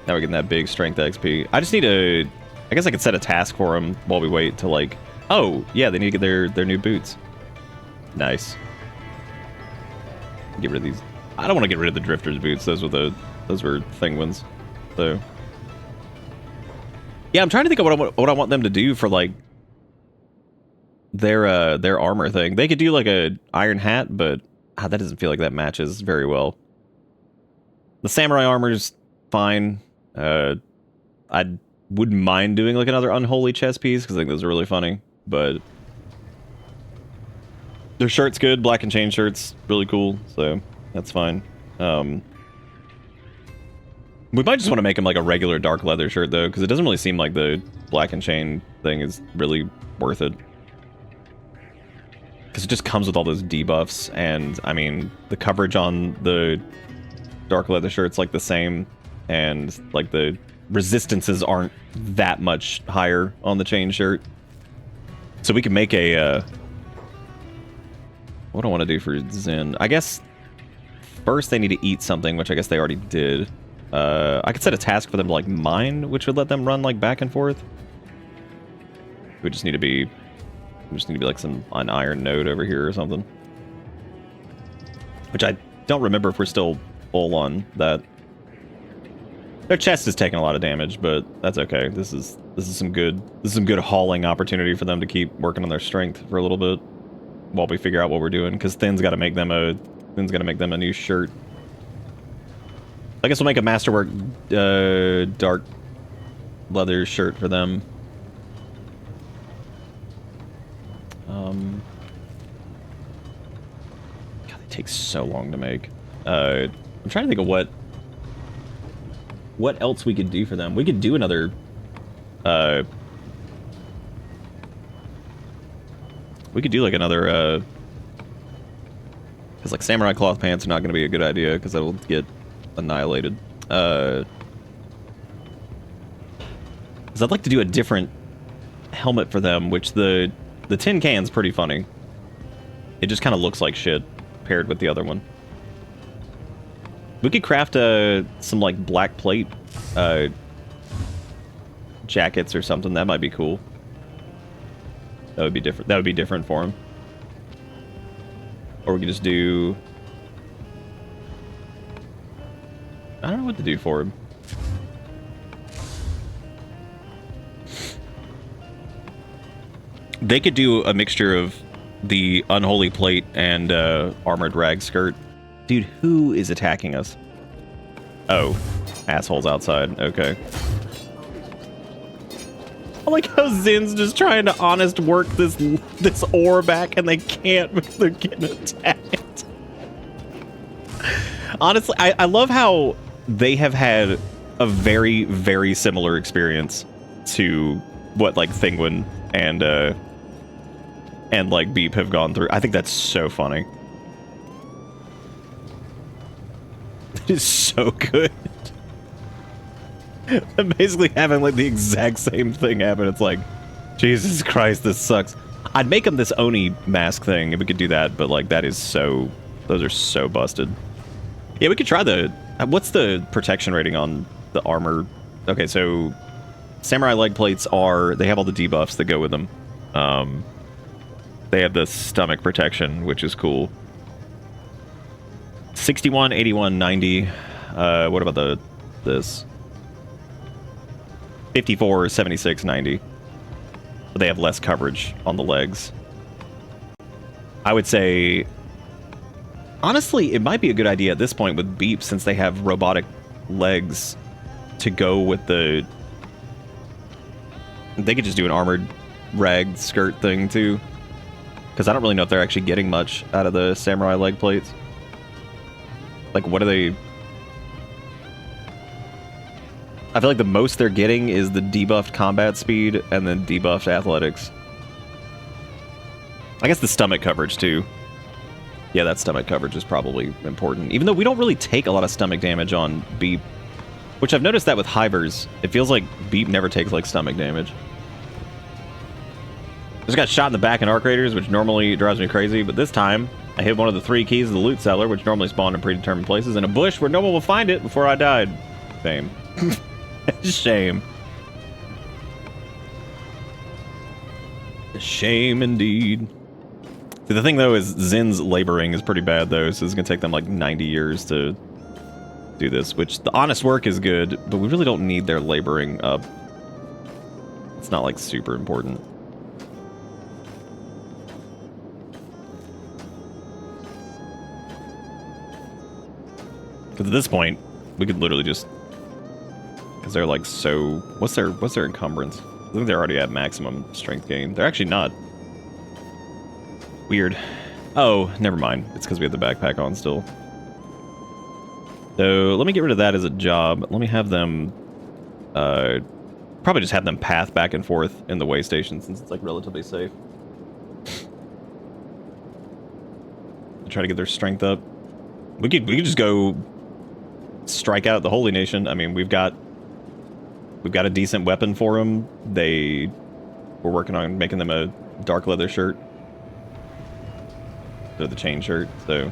[SPEAKER 1] now we're getting that big strength XP. I just need to... I guess I could set a task for them while we wait to, like... Oh, yeah, they need to get their new boots. Nice. Get rid of these. I don't want to get rid of the Drifter's boots. Those were Thinguins. So... Yeah, I'm trying to think of what I want them to do for, like... their armor thing. They could do, like, a iron hat, but... that doesn't feel like that matches very well. The samurai armor's fine. I wouldn't mind doing, like, another unholy chest piece, because I think those are really funny, but... Their shirt's good. Black and chain shirt's really cool, so that's fine. We might just want to make them, like, a regular dark leather shirt, though, because it doesn't really seem like the black and chain thing is really worth it. Because it just comes with all those debuffs, and, I mean, the coverage on the dark leather shirt's, like, the same, and, like, the resistances aren't that much higher on the chain shirt. So we can make a, what do I want to do for Zen? I guess first they need to eat something, which I guess they already did. I could set a task for them to, like, mine, which would let them run, like, back and forth. We just need to be like an iron node over here or something. Which I don't remember if we're still full on that. Their chest is taking a lot of damage, but that's okay. This is some good hauling opportunity for them to keep working on their strength for a little bit while we figure out what we're doing. Because Thin's got to make them a new shirt. I guess we'll make a masterwork dark leather shirt for them. God, they take so long to make. I'm trying to think of what else we could do for them. We could do another... we could do, like, another... Because, like, samurai cloth pants are not going to be a good idea, because that'll get annihilated. Because I'd like to do a different helmet for them, which the tin can's pretty funny. It just kind of looks like shit paired with the other one. We could craft some, like, black plate jackets or something. That might be cool. That would be different. That would be different for him. Or we could just do... I don't know what to do for him. They could do a mixture of the Unholy Plate and Armored Rag Skirt. Dude, who is attacking us? Oh, assholes outside. Okay. I like how Zin's just trying to honest work this ore back and they can't because they're getting attacked. Honestly, I love how they have had a very, very similar experience to what like Thinguin and like Beep have gone through. I think that's so funny. It is so good. I'm basically having like the exact same thing happen. It's like, Jesus Christ, this sucks. I'd make him this Oni mask thing if we could do that, but like that is so, those are so busted. Yeah, we could try the, what's the protection rating on the armor? Okay, so Samurai leg plates are, they have all the debuffs that go with them. They have the stomach protection, which is cool. 61, 81, 90. What about this? 54, 76, 90. But they have less coverage on the legs. I would say, honestly, it might be a good idea at this point with Beep, since they have robotic legs, to go with the... They could just do an armored rag skirt thing, too. Because I don't really know if they're actually getting much out of the samurai leg plates. Like, what are they... I feel like the most they're getting is the debuffed combat speed and then debuffed athletics. I guess the stomach coverage, too. Yeah, that stomach coverage is probably important. Even though we don't really take a lot of stomach damage on Beep. Which I've noticed that with Hivers. It feels like Beep never takes, like, stomach damage. Just got shot in the back in Arc Raiders, which normally drives me crazy, but this time, I hit one of the 3 keys of the loot cellar, which normally spawn in predetermined places, in a bush where no one will find it before I died. Shame. Shame. Shame indeed. See, the thing, though, is Zin's laboring is pretty bad, though, so it's going to take them, like, 90 years to do this, which the honest work is good, but we really don't need their laboring up. It's not, like, super important. Because at this point, we could literally just... Because they're like so... What's their encumbrance? I think they're already at maximum strength gain. They're actually not. Weird. Oh, never mind. It's because we have the backpack on still. So, let me get rid of that as a job. Let me have them... probably just have them path back and forth in the way station since it's like relatively safe. Try to get their strength up. We could just go... strike out the Holy Nation. I mean, we've got a decent weapon for them. We're working on making them a dark leather shirt. Or the chain shirt, so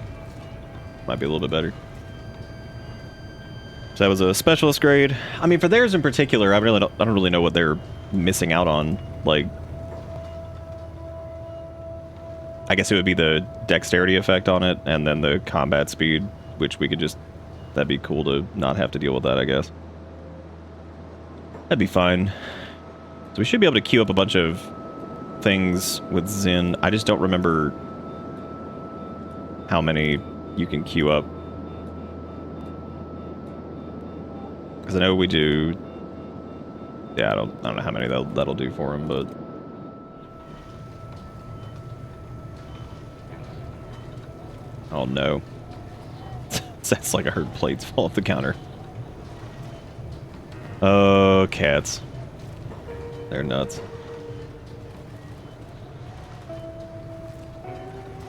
[SPEAKER 1] might be a little bit better. So that was a specialist grade. I mean, for theirs in particular, I don't really know what they're missing out on. Like, I guess it would be the dexterity effect on it, and then the combat speed, which we could just... That'd be cool to not have to deal with that, I guess. That'd be fine. So we should be able to queue up a bunch of things with Zin. I just don't remember how many you can queue up. Because I know we do... Yeah, I don't know how many that'll do for him, but... Oh no. That's like I heard plates fall off the counter. Oh, cats. They're nuts.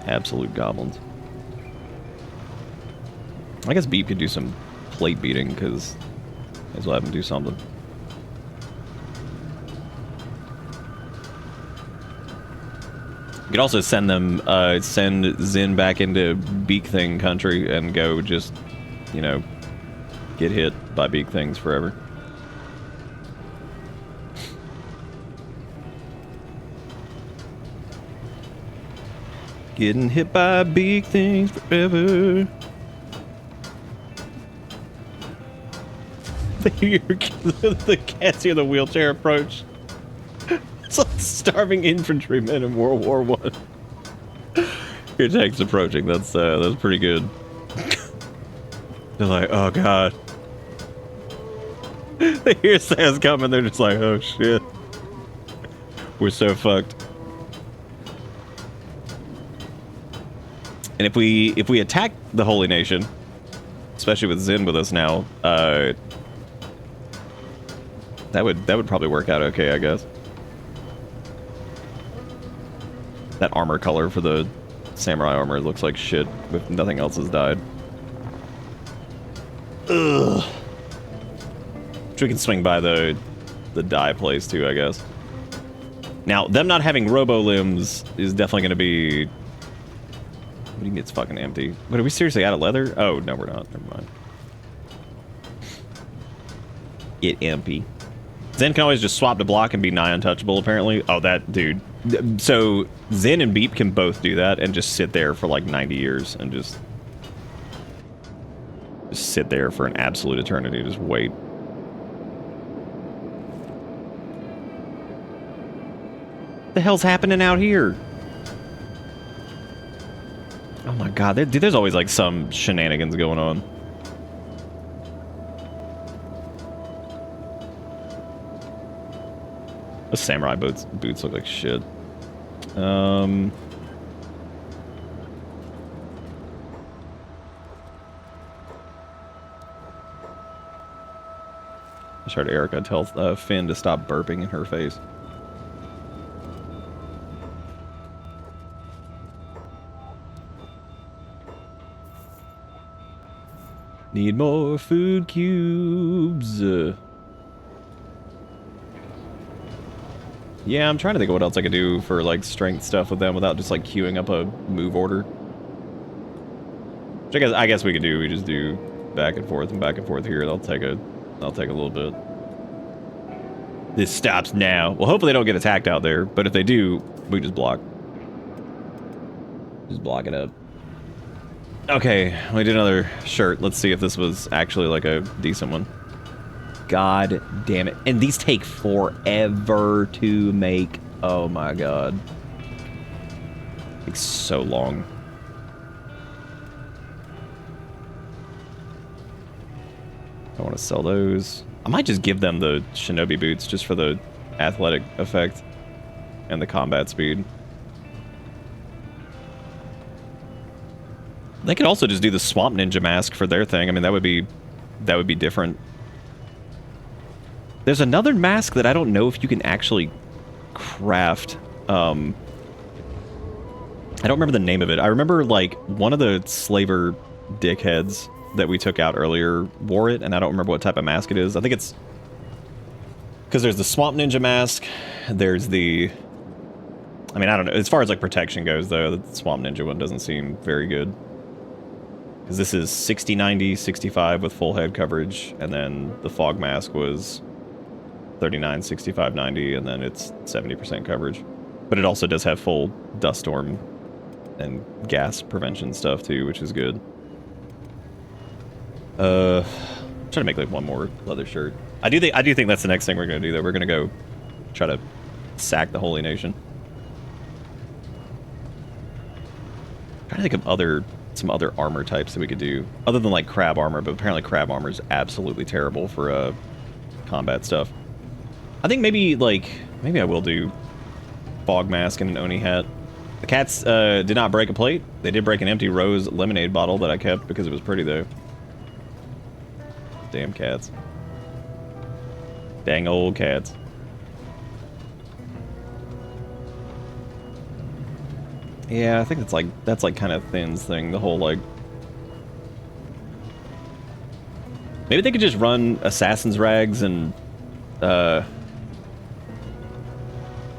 [SPEAKER 1] Absolute goblins. I guess Beep could do some plate beating, because may as well have him do something. You could also send them, send Zin back into Beak Thing country and go just, you know, get hit by Beak Things forever. Getting hit by big things forever. The cats hear the wheelchair approach. It's like starving infantrymen in World War One. Your tank's approaching. That's pretty good. They're like, oh god. They hear Sam's coming. They're just like, oh shit. We're so fucked. And if we attack the Holy Nation, especially with Zen with us now, that would probably work out okay, I guess. That armor color for the samurai armor looks like shit if nothing else has died. Ugh. Which we can swing by the dye place too, I guess. Now, them not having robo limbs is definitely going to be... What do you mean it's fucking empty? But are we seriously out of leather? Oh, no, we're not. Never mind. It empty. Zen can always just swap to block and be nigh untouchable, apparently. Oh, that dude. So, Zen and Beep can both do that and just sit there for like 90 years and just sit there for an absolute eternity. Just wait. What the hell's happening out here? Oh my god, dude, there's always like some shenanigans going on. The samurai boots look like shit. I heard Erica tell Finn to stop burping in her face. Need more food cubes. Yeah, I'm trying to think of what else I could do for like strength stuff with them without just like queuing up a move order. Which I guess we could do. We just do back and forth here. That'll take a little bit. This stops now. Well, hopefully they don't get attacked out there, but if they do, we just block. Just block it up. Okay, we did another shirt. Let's see if this was actually like a decent one. God damn it. And these take forever to make. Oh my god. Takes so long. I want to sell those. I might just give them the shinobi boots just for the athletic effect and the combat speed. They could also just do the swamp ninja mask for their thing. I mean, that would be different. There's another mask that I don't know if you can actually craft. I don't remember the name of it. I remember like one of the slaver dickheads that we took out earlier wore it, and I don't remember what type of mask it is. I think it's because there's the swamp ninja mask. There's the, I mean, I don't know. As far as like protection goes, though, the swamp ninja one doesn't seem very good. Because this is 60, 90, 65 with full head coverage, and then the fog mask was 39, 65, 90, and then it's 70% coverage. But it also does have full dust storm and gas prevention stuff too, which is good. I'm trying to make like one more leather shirt. I do think that's the next thing we're gonna do though. We're gonna go try to sack the Holy Nation. I'm trying to think of some other armor types that we could do other than like crab armor, but apparently crab armor is absolutely terrible for combat stuff. I think maybe I will do fog mask and an Oni hat. The cats did not break a plate. They did break an empty rose lemonade bottle that I kept because it was pretty though. Damn cats. Dang old cats. Yeah, I think that's like kind of Thin's thing, the whole like... Maybe they could just run Assassin's Rags and they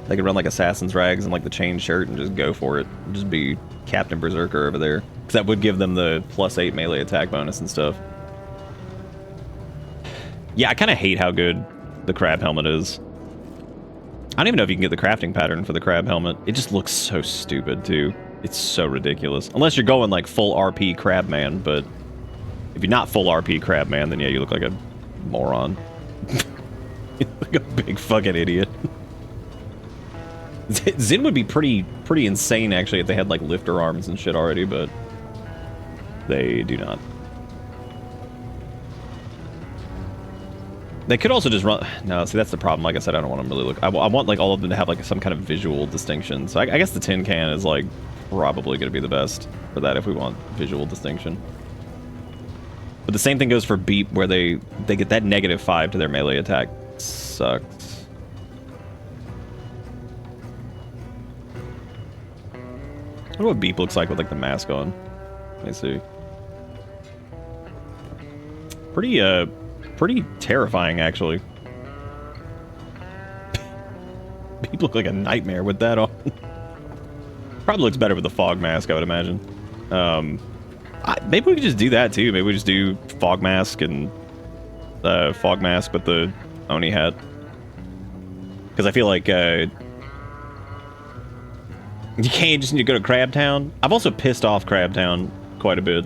[SPEAKER 1] could run like Assassin's Rags and like the chain shirt and just go for it. Just be Captain Berserker over there. Because that would give them the +8 melee attack bonus and stuff. Yeah, I kind of hate how good the crab helmet is. I don't even know if you can get the crafting pattern for the crab helmet. It just looks so stupid, too. It's so ridiculous. Unless you're going like full RP Crabman, but if you're not full RP Crabman, then yeah, you look like a moron. You look like a big fucking idiot. Zin would be pretty insane actually if they had like lifter arms and shit already, but they do not. They could also just run. No, see that's the problem. Like I said, I don't want them to really look. I want like all of them to have like some kind of visual distinction. So I guess the tin can is like probably going to be the best for that if we want visual distinction. But the same thing goes for Beep, where they get that -5 to their melee attack. Sucks. I wonder what Beep looks like with like the mask on. Let me see. Pretty terrifying actually. Beep look like a nightmare with that on. Probably looks better with the fog mask, I would imagine. Maybe we could just do that too. Maybe we just do fog mask and fog mask with the Oni hat. Because I feel like you can't just need to go to Crabtown. I've also pissed off Crabtown quite a bit.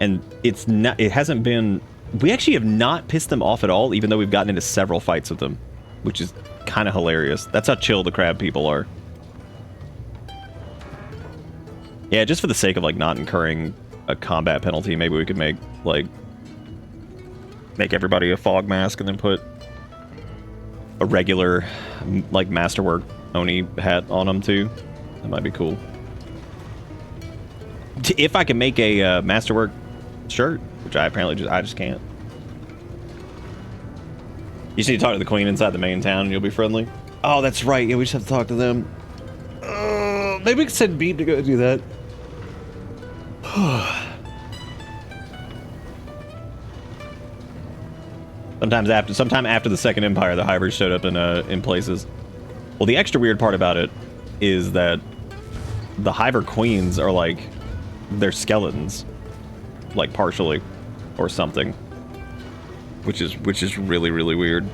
[SPEAKER 1] And it's not. It hasn't been. We actually have not pissed them off at all, even though we've gotten into several fights with them, which is kind of hilarious. That's how chill the crab people are. Yeah, just for the sake of like not incurring a combat penalty, maybe we could make everybody a fog mask and then put a regular like Masterwork Oni hat on them too. That might be cool. If I can make a Masterwork shirt, which I apparently I just can't. You just need to talk to the queen inside the main town and you'll be friendly. Oh, that's right. Yeah, we just have to talk to them. Maybe we could send Beat to go do that. Sometime after the Second Empire, the Hivers showed up in places. Well, the extra weird part about it is that the Hiver queens are like they're skeletons, like partially, or something, which is really weird.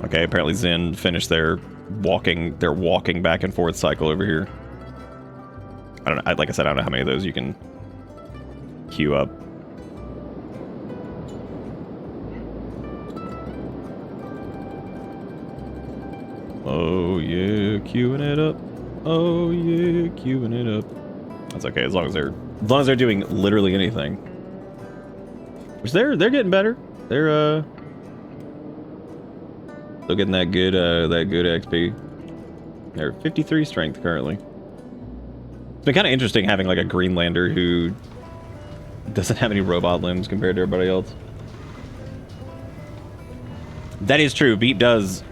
[SPEAKER 1] Okay, apparently Zen finished their walking back and forth cycle over here. I don't know. Like I said, I don't know how many of those you can queue up. Oh yeah, queuing it up. Oh yeah, queuing it up. That's okay as long as they're doing literally anything. Which they're getting better. They're still getting that good XP. They're 53 strength currently. It's been kind of interesting having like a Greenlander who doesn't have any robot limbs compared to everybody else. That is true. Beep does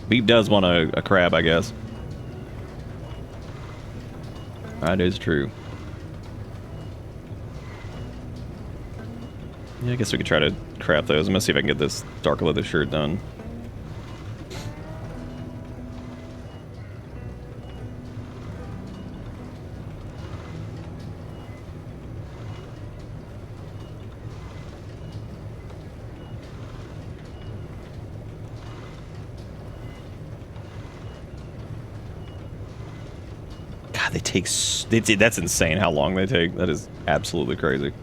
[SPEAKER 1] want a crab, I guess. That is true. Yeah, I guess we could try to craft those. I'm gonna see if I can get this dark leather shirt done. They take... That's insane how long they take. That is absolutely crazy.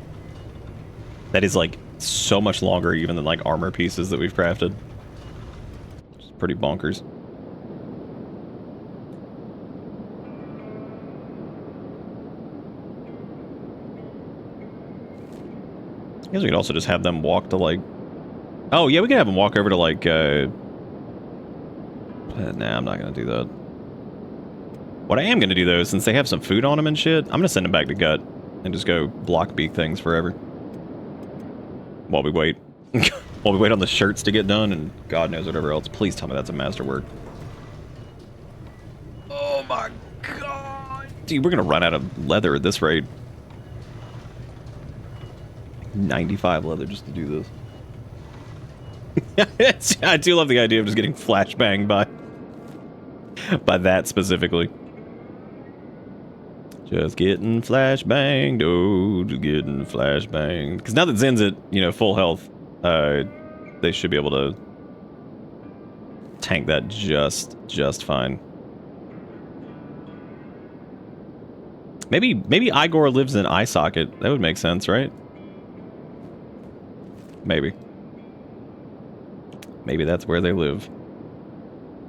[SPEAKER 1] That is, like, so much longer even than, like, armor pieces that we've crafted. It's pretty bonkers. I guess we could also just have them walk to, like... Oh, yeah, we can have them walk over to, like, Nah, I'm not gonna do that. What I am going to do, though, since they have some food on them and shit, I'm going to send them back to Gut and just go block beak things forever. While we wait. While we wait on the shirts to get done and God knows whatever else. Please tell me that's a Masterwork. Oh my God. Dude, we're going to run out of leather at this rate. 95 leather just to do this. I do love the idea of just getting flashbanged by that specifically. Just getting flashbanged, oh, just getting flashbanged. Because now that Zen's at, you know, full health, they should be able to tank that just fine. Maybe Igor lives in eye socket. That would make sense, right? Maybe that's where they live.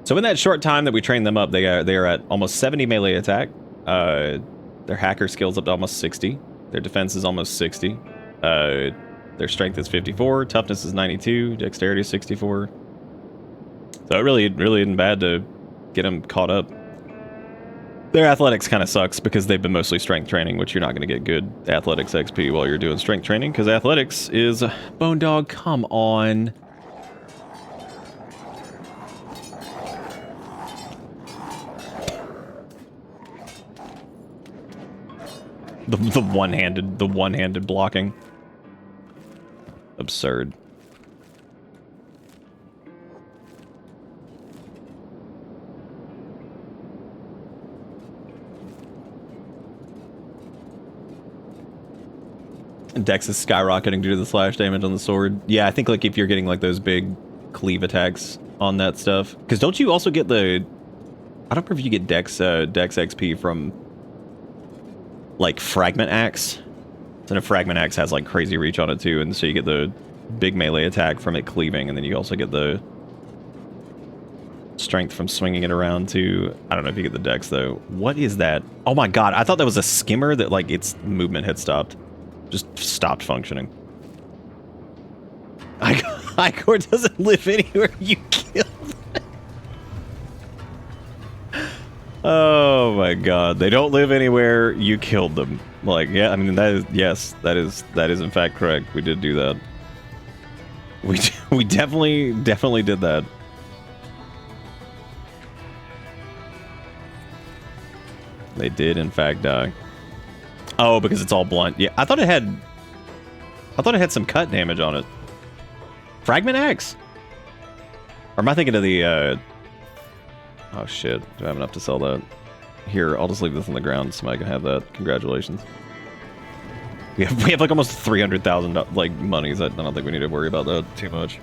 [SPEAKER 1] So in that short time that we trained them up, they are at almost 70 melee attack. Their hacker skills up to almost 60. Their defense is almost 60. Their strength is 54. Toughness is 92. Dexterity is 64. So it really isn't bad to get them caught up. Their athletics kind of sucks because they've been mostly strength training, which you're not going to get good athletics XP while you're doing strength training because athletics is bone dog. Come on. The one-handed blocking. Absurd. Dex is skyrocketing due to the slash damage on the sword. Yeah, I think like if you're getting like those big cleave attacks on that stuff. Because don't you also get the... I don't know if you get Dex XP from like Fragment Axe. And a Fragment Axe has like crazy reach on it too, and so you get the big melee attack from it cleaving, and then you also get the strength from swinging it around too. I don't know if you get the Dex though. What is that? Oh my god, I thought that was a skimmer that like its movement had stopped. Just stopped functioning. Igor doesn't live anywhere you killed. Oh my god, they don't live anywhere you killed them. Like, yeah, I mean that is, yes, that is in fact correct. We did do that. We definitely did that. They did in fact die. Oh, because it's all blunt. Yeah, I thought it had some cut damage on it. Fragment Axe? Or am I thinking of the oh shit, do I have enough to sell that? Here, I'll just leave this on the ground so I can have that. Congratulations. We have like almost 300,000 like monies. I don't think we need to worry about that too much.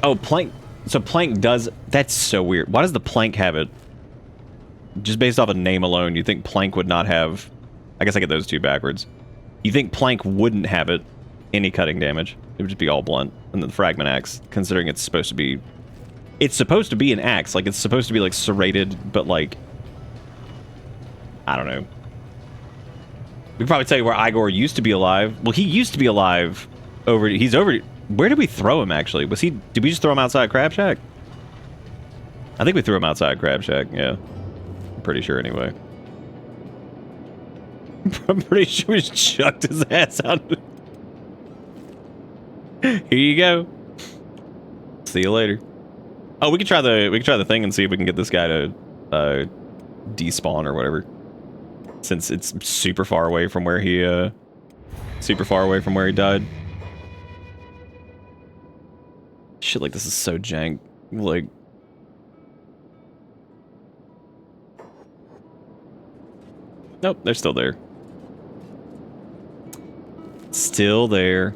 [SPEAKER 1] Oh, Plank. So Plank does... That's so weird. Why does the Plank have it? Just based off a name alone, you think Plank would not have... I guess I get those two backwards. You think Plank wouldn't have it any cutting damage. It would just be all blunt. And then the Fragment Axe, considering it's supposed to be... It's supposed to be an axe. Like, it's supposed to be, like, serrated, but, like... I don't know. We can probably tell you where Igor used to be alive. Well, he used to be alive over... He's over... Where did we throw him, actually? Was he... Did we just throw him outside Crab Shack? I think we threw him outside Crab Shack, yeah. I'm pretty sure, anyway. I'm pretty sure we just chucked his ass out. Here you go. See you later. Oh, we could try the thing and see if we can get this guy to despawn or whatever. Since it's super far away from where he died. Shit, like this is so jank. Like, nope, they're still there. Still there.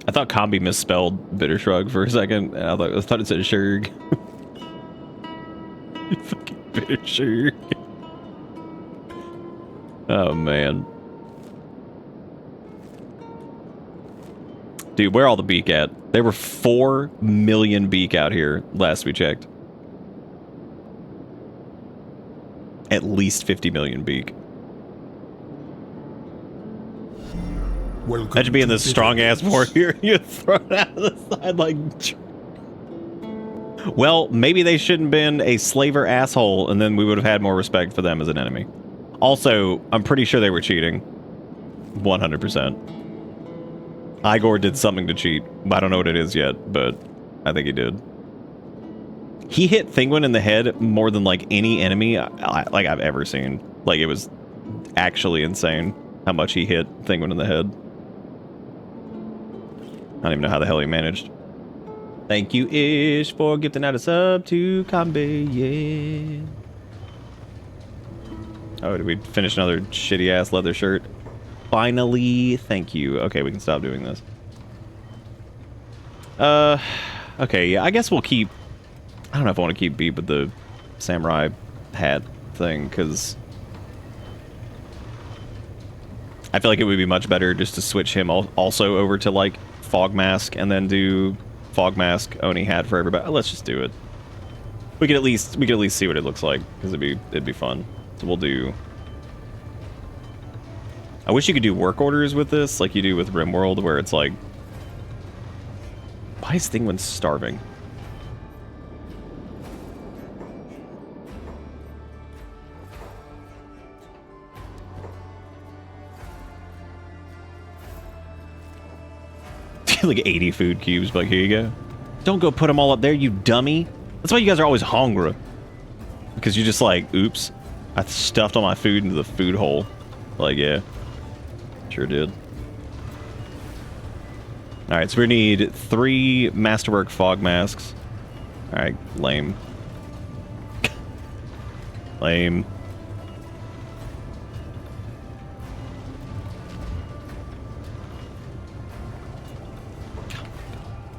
[SPEAKER 1] I thought Combi misspelled Bitter Shrug for a second. And I thought it said Shurg. You fucking Bitter Shurg. Oh, man. Dude, where all the beak at? There were 4 million beak out here last we checked. At least 50 million beak. Imagine being this strong-ass warrior. You throw it out of the side like... Well, maybe they shouldn't have been a slaver asshole, and then we would have had more respect for them as an enemy. Also, I'm pretty sure they were cheating. 100%. Igor did something to cheat. I don't know what it is yet, but I think he did. He hit Thinguin in the head more than, like, any enemy like I've ever seen. Like, it was actually insane how much he hit Thinguin in the head. I don't even know how the hell he managed. Thank you, Ish, for gifting out a sub to Kambe, yeah. Oh, did we finish another shitty-ass leather shirt? finally. Thank you. Okay, we can stop doing this. Okay, yeah, I guess we'll keep... I don't know if I want to keep Beat with the samurai hat thing, because... I feel like it would be much better just to switch him also over to, like, Fog Mask, and then do Fog Mask, Oni hat for everybody. Let's just do it. We could at least see what it looks like, because it'd be fun. So we'll do... I wish you could do work orders with this, like you do with RimWorld, where it's like... Why is Thinguin starving? Like 80 food cubes, but like, here you go. Don't go put them all up there, you dummy. That's why you guys are always hungry. Because you're just like, oops, I stuffed all my food into the food hole. Like, yeah. Sure did. Alright, so we need 3 Masterwork Fog Masks. Alright, lame. Lame.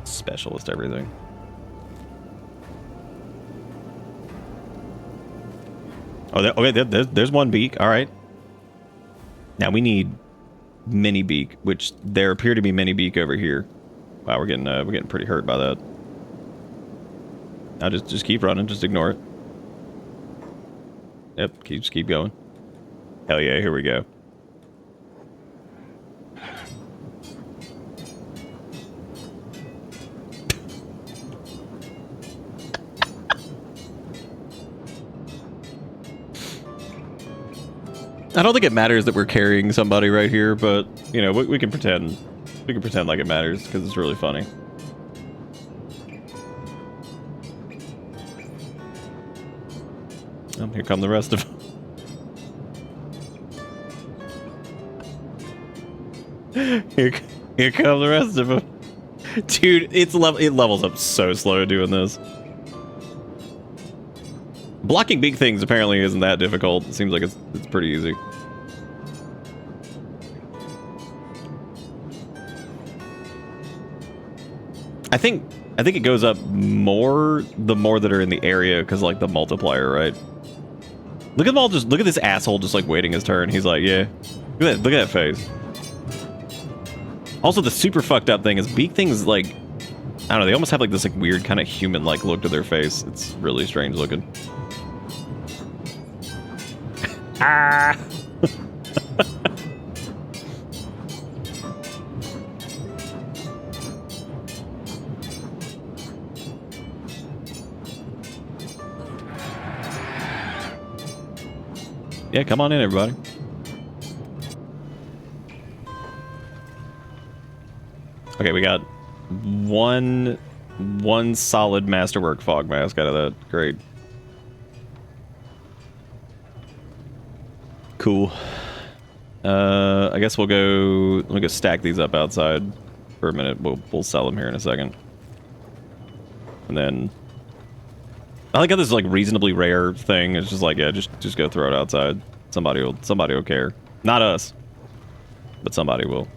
[SPEAKER 1] Specialist everything. Oh, okay, there's one beak. All right. Now we need mini beak, which there appear to be mini beak over here. Wow, we're getting pretty hurt by that. Now just keep running, just ignore it. Yep, just keep going. Hell yeah, here we go. I don't think it matters that we're carrying somebody right here, but, you know, we can pretend. We can pretend like it matters, because it's really funny. Oh, here come the rest of them. Here come the rest of them. Dude, it levels up so slow doing this. Blocking big things apparently isn't that difficult. It seems like it's pretty easy. I think it goes up more the more that are in the area, because like the multiplier, right? Look at them all, look at this asshole just like waiting his turn. He's like, yeah. Look at that face. Also, the super fucked up thing is beak things, like, I don't know, they almost have like this like weird kind of human-like look to their face. It's really strange looking. Ah! Yeah, come on in, everybody. Okay, we got one solid Masterwork Fog Mask out of that. Great. Cool. I guess we'll go. Let me go stack these up outside for a minute. We'll sell them here in a second. And then I like how this is like reasonably rare thing. It's just like, yeah, just go throw it outside. Somebody will care. Not us, but somebody will.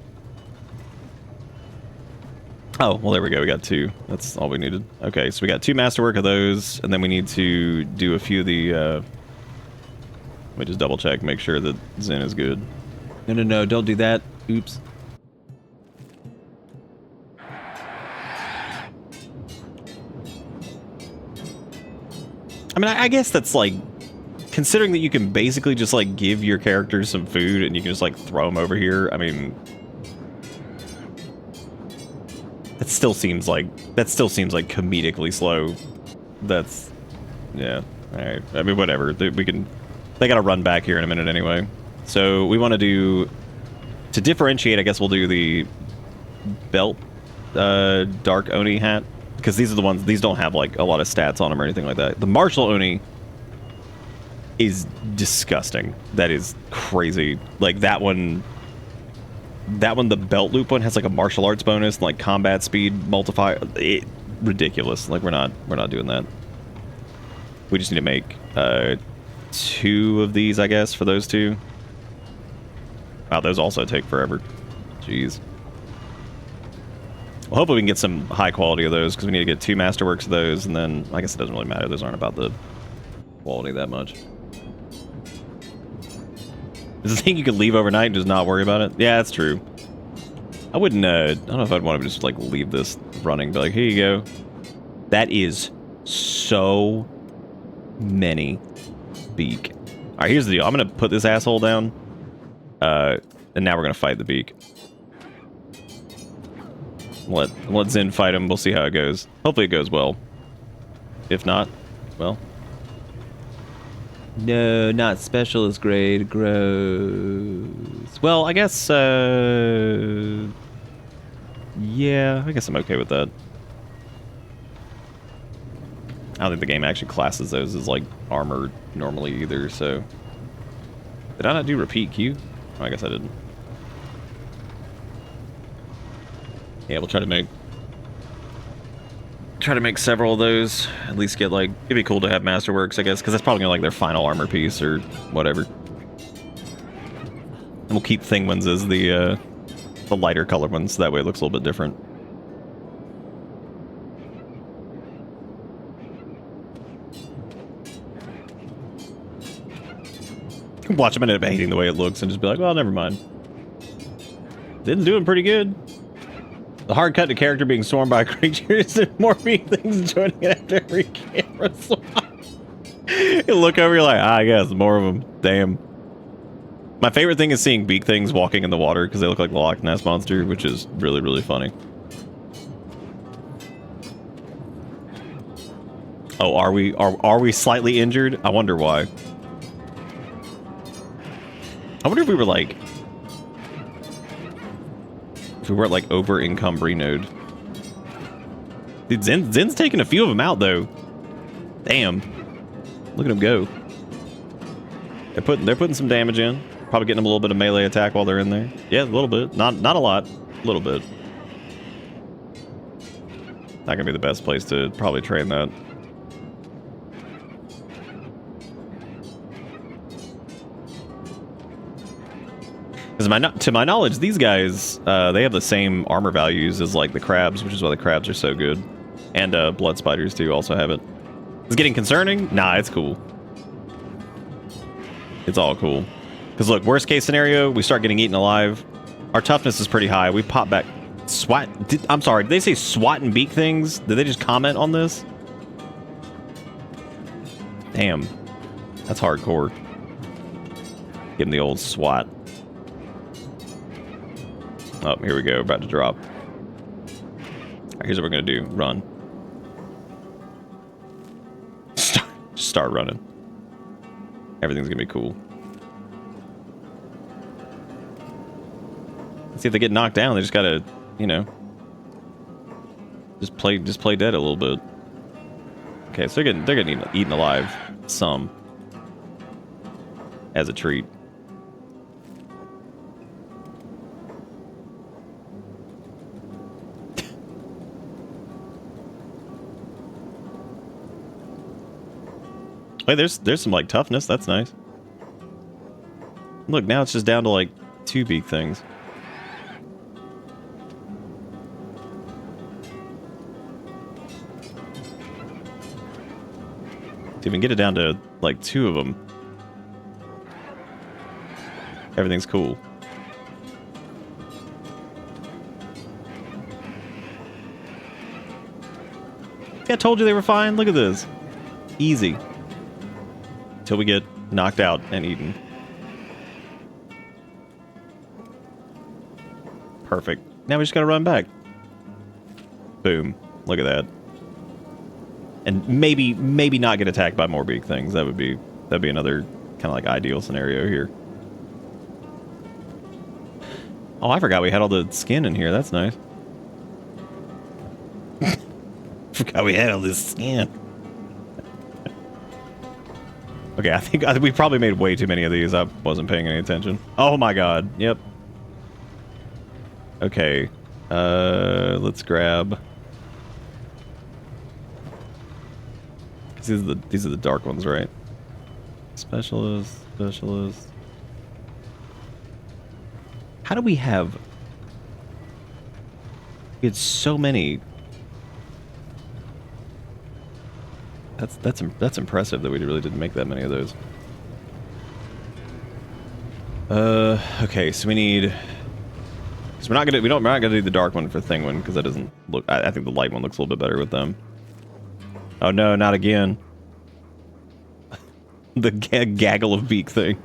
[SPEAKER 1] Oh, well, there we go. We got 2. That's all we needed. Okay, so we got 2 Masterwork of those, and then we need to do a few of the. Let me just double check, make sure that Zen is good. No, don't do that. Oops. I mean, I guess that's like, considering that you can basically just like give your characters some food and you can just like throw them over here. I mean, that still seems like comedically slow. That's, yeah. All right. I mean, whatever. They gotta run back here in a minute anyway. So we want to do, to differentiate, I guess we'll do the belt dark Oni hat, because these are the ones, these don't have like a lot of stats on them or anything like that. The martial Oni is disgusting. That is crazy. Like that one, the belt loop one has like a martial arts bonus and like combat speed multiplier. Ridiculous. Like we're not doing that. We just need to make 2 of these, I guess, for those 2. Wow, those also take forever. Jeez. Well, hopefully we can get some high quality of those, because we need to get 2 masterworks of those, and then I guess it doesn't really matter. Those aren't about the quality that much. Is the thing you could leave overnight and just not worry about it? Yeah, that's true. I wouldn't, I don't know if I'd want to just, like, leave this running, but, like, here you go. That is so many beak. Alright, here's the deal. I'm gonna put this asshole down, and now we're gonna fight the beak. Let Zen fight him. We'll see how it goes. Hopefully it goes well. If not, well. No, not specialist grade. Gross. Well, I guess, yeah, I guess I'm okay with that. I don't think the game actually classes those as, like, armor normally either, so... Did I not do repeat Q? Oh, I guess I didn't. Yeah, we'll try to make several of those. At least get, like, it'd be cool to have Masterworks, I guess, because that's probably gonna, like, their final armor piece or whatever. And we'll keep Thingwins as the lighter color ones, so that way it looks a little bit different. Watch him end up hating the way it looks and just be like, well, never mind. Didn't do it pretty good. The hard cut to character being swarmed by creatures and more being things joining it after every camera swap. You look over, you're like, I guess, more of them. Damn. My favorite thing is seeing beak things walking in the water because they look like the Loch Ness Monster, which is really, really funny. Oh, are we slightly injured? I wonder why. I wonder if we were like... If we weren't like over encumbery node. Dude, Zen's taking a few of them out though. Damn. Look at him go. They're putting some damage in. Probably getting them a little bit of melee attack while they're in there. Yeah, a little bit. Not a lot. A little bit. Not gonna be the best place to probably train that. Because to my knowledge, these guys, they have the same armor values as, like, the crabs, which is why the crabs are so good. And blood spiders, too, also have it. It's getting concerning? Nah, it's cool. It's all cool. Because, look, worst case scenario, we start getting eaten alive. Our toughness is pretty high. We pop back... SWAT... I'm sorry, did they say SWAT and beak things? Did they just comment on this? Damn. That's hardcore. Give him the old SWAT. Oh, here we go. About to drop. Right, here's what we're going to do. Run. Start running. Everything's going to be cool. See, if they get knocked down, they just got to, you know, just play dead a little bit. Okay, so they're getting eaten alive. Some. As a treat. Wait, there's some, like, toughness. That's nice. Look, now it's just down to, like, 2 beak things. To even get it down to, like, 2 of them. Everything's cool. Yeah, I told you they were fine. Look at this. Easy. Until we get knocked out and eaten. Perfect. Now we just gotta run back. Boom. Look at that. And maybe not get attacked by more beak things. That'd be another kind of like ideal scenario here. Oh, I forgot we had all the skin in here. That's nice. Forgot we had all this skin. Okay, I think we probably made way too many of these. I wasn't paying any attention. Oh my god. Yep. Okay. Let's grab. These are the dark ones, right? Specialist. How do we have... We had so many. That's impressive that we really didn't make that many of those. Okay, so we need... So we're not gonna do the dark one for Thinguin, because that doesn't look... I think the light one looks a little bit better with them. Oh no, not again. The gaggle of beak thing.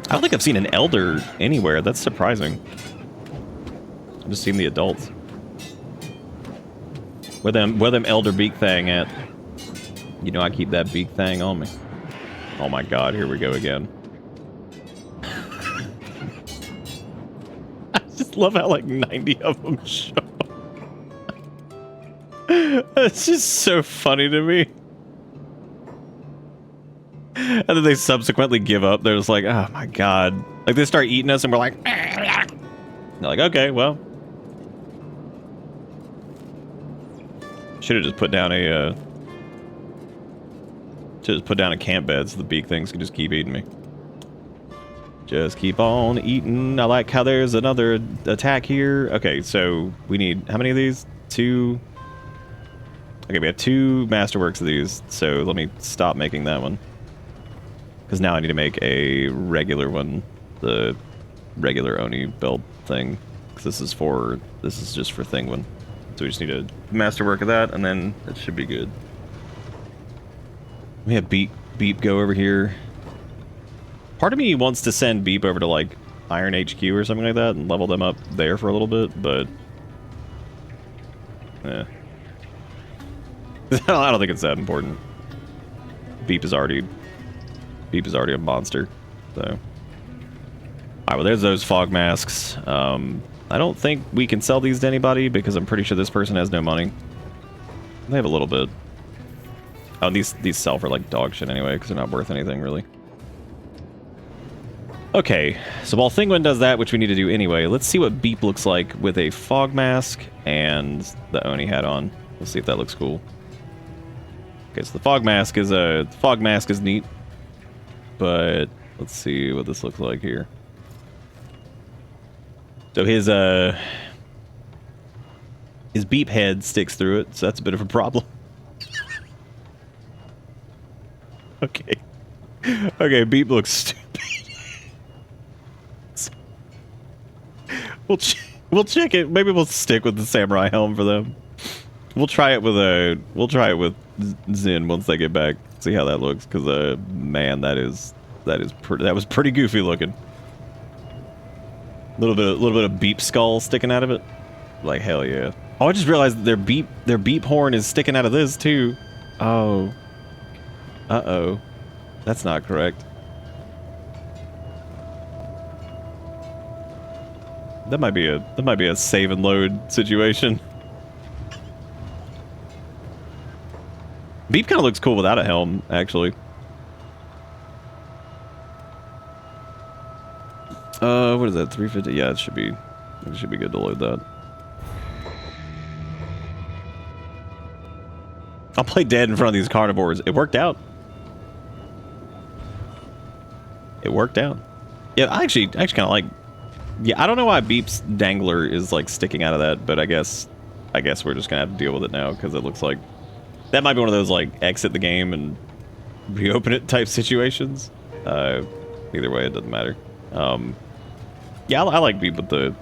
[SPEAKER 1] I don't think I've seen an elder anywhere. That's surprising. I've just seen the adults. Where them elder beak thing at? You know I keep that beak thing on me. Oh my god, here we go again. I just love how like 90 of them show up. It's just so funny to me. And then they subsequently give up. They're just like, oh my god. Like they start eating us and we're like, they're like, okay, well. Should have just put down a camp bed so the beak things can just keep eating me. Just keep on eating. I like how there's another attack here. Okay, so we need how many of these? 2. Okay, we have 2 masterworks of these, so let me stop making that one. Because now I need to make a regular one, the regular Oni belt thing. Because this is just for Thinguin. So we just need a masterwork of that, and then it should be good. We have Beep go over here. Part of me wants to send Beep over to like Iron HQ or something like that and level them up there for a little bit, but I don't think it's that important. Beep is already a monster, so. Alright, well there's those fog masks. I don't think we can sell these to anybody because I'm pretty sure this person has no money. They have a little bit. Oh, these sell for like dog shit anyway because they're not worth anything really. Okay, so while Thinguin does that, which we need to do anyway, let's see what Beep looks like with a fog mask and the Oni hat on. Let's see if that looks cool. Okay, so the fog mask is neat, but let's see what this looks like here. So his Beep head sticks through it, so that's a bit of a problem. Okay. Okay, Beep looks stupid. We'll check it. Maybe we'll stick with the samurai helm for them. We'll try it with Zin once they get back. See how that looks, because man, that was pretty goofy looking. Little bit of Beep skull sticking out of it. Like hell yeah. Oh, I just realized their beep horn is sticking out of this too. Oh. Uh-oh. That's not correct. That might be a save and load situation. Beep kind of looks cool without a helm, actually. What is that? 350? Yeah, it should be good to load that. I'll play dead in front of these carnivores. It worked out. It worked out. Yeah, I actually kind of like. Yeah, I don't know why Beep's dangler is like sticking out of that, but I guess we're just gonna have to deal with it now because it looks like that might be one of those like exit the game and reopen it type situations. Either way, it doesn't matter. Yeah, I like Beep with the.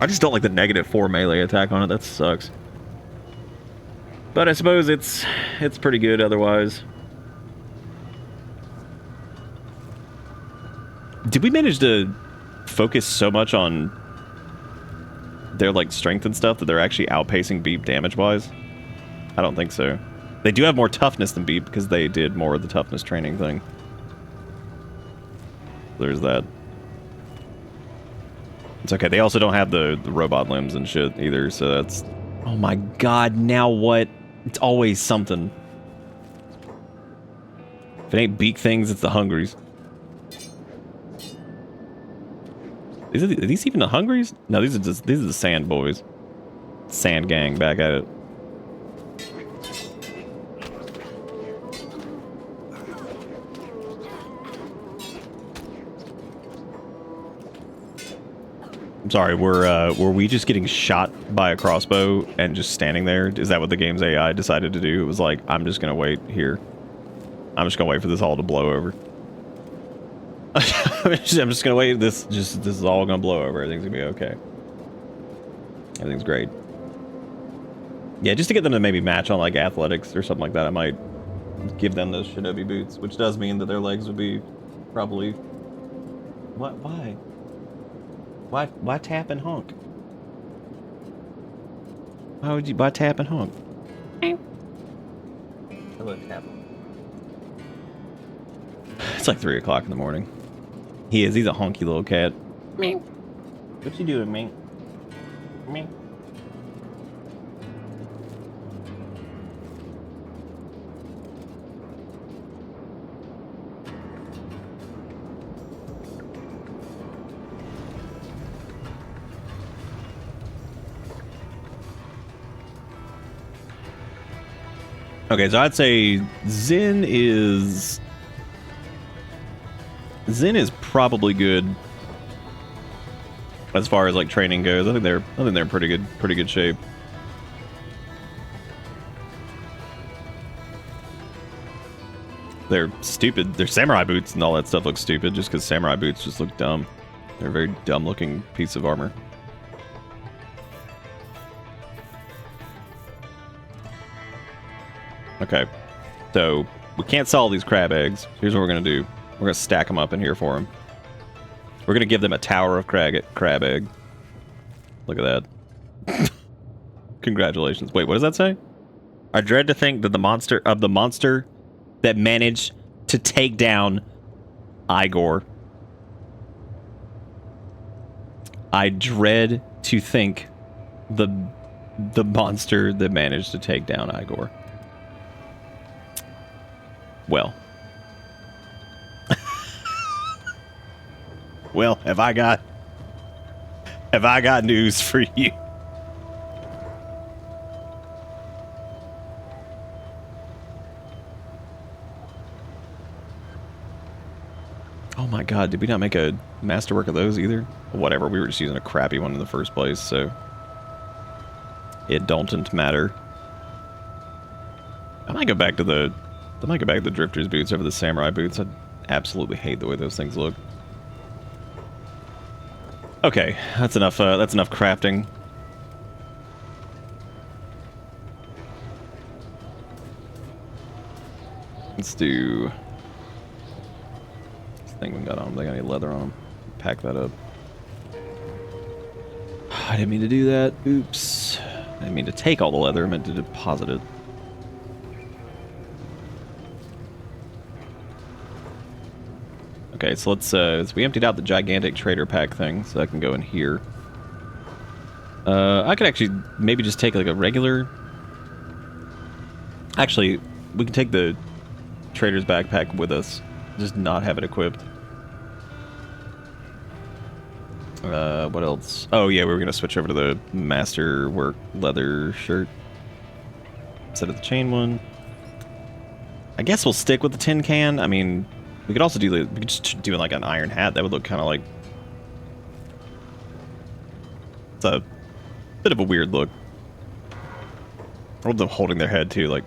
[SPEAKER 1] I just don't like the -4 melee attack on it. That sucks. But I suppose it's pretty good otherwise. Did we manage to focus so much on their like strength and stuff that they're actually outpacing Beep damage-wise? I don't think so. They do have more toughness than Beep because they did more of the toughness training thing. There's that. It's okay. They also don't have the robot limbs and shit either, so that's... Oh my god, now what? It's always something. If it ain't beak things, it's the hungries. Are these even the hungries? No, these are the sand boys. Sand gang back at it. Sorry, were we just getting shot by a crossbow and just standing there? Is that what the game's AI decided to do? It was like, I'm just gonna wait here. I'm just gonna wait for this all to blow over. I'm just gonna wait. This is all gonna blow over. Everything's gonna be okay. Everything's great. Yeah, just to get them to maybe match on like athletics or something like that, I might give them those shinobi boots, which does mean that their legs would be probably. What? Why? Why tap and honk? Why tap and honk? Hello, tap. It's like 3 o'clock in the morning. He's a honky little cat. Meow. What you doing, man? Meow. Okay, so I'd say Zen is probably good as far as like training goes. I think they're in pretty good shape. They're stupid. Their samurai boots and all that stuff look stupid just because samurai boots just look dumb. They're a very dumb looking piece of armor. Okay, so we can't sell all these crab eggs. Here's what we're going to do. We're going to stack them up in here for them. We're going to give them a tower of crab egg. Look at that. Congratulations. Wait, what does that say? I dread to think that the monster that managed to take down Igor. I dread to think the monster that managed to take down Igor. Well. Well, have I got news for you? Oh my god, did we not make a masterwork of those either? Whatever, we were just using a crappy one in the first place, so it don't matter. I might go back to the drifter's boots over the samurai boots. I absolutely hate the way those things look. Okay, that's enough crafting. Let's do this thing we got on. They got any leather on them? Pack that up. I didn't mean to do that. Oops. I didn't mean to take all the leather. I meant to deposit it. Okay, so let's so we emptied out the gigantic trader pack thing, so that can go in here. I could actually maybe just take like a regular. Actually, we can take the trader's backpack with us, just not have it equipped. What else? Oh yeah, we were gonna switch over to the masterwork leather shirt instead of the chain one. I guess we'll stick with the tin can. I mean, we could also do we could just do like an iron hat. That would look kind of like it's a bit of a weird look. I love them holding their head too, like.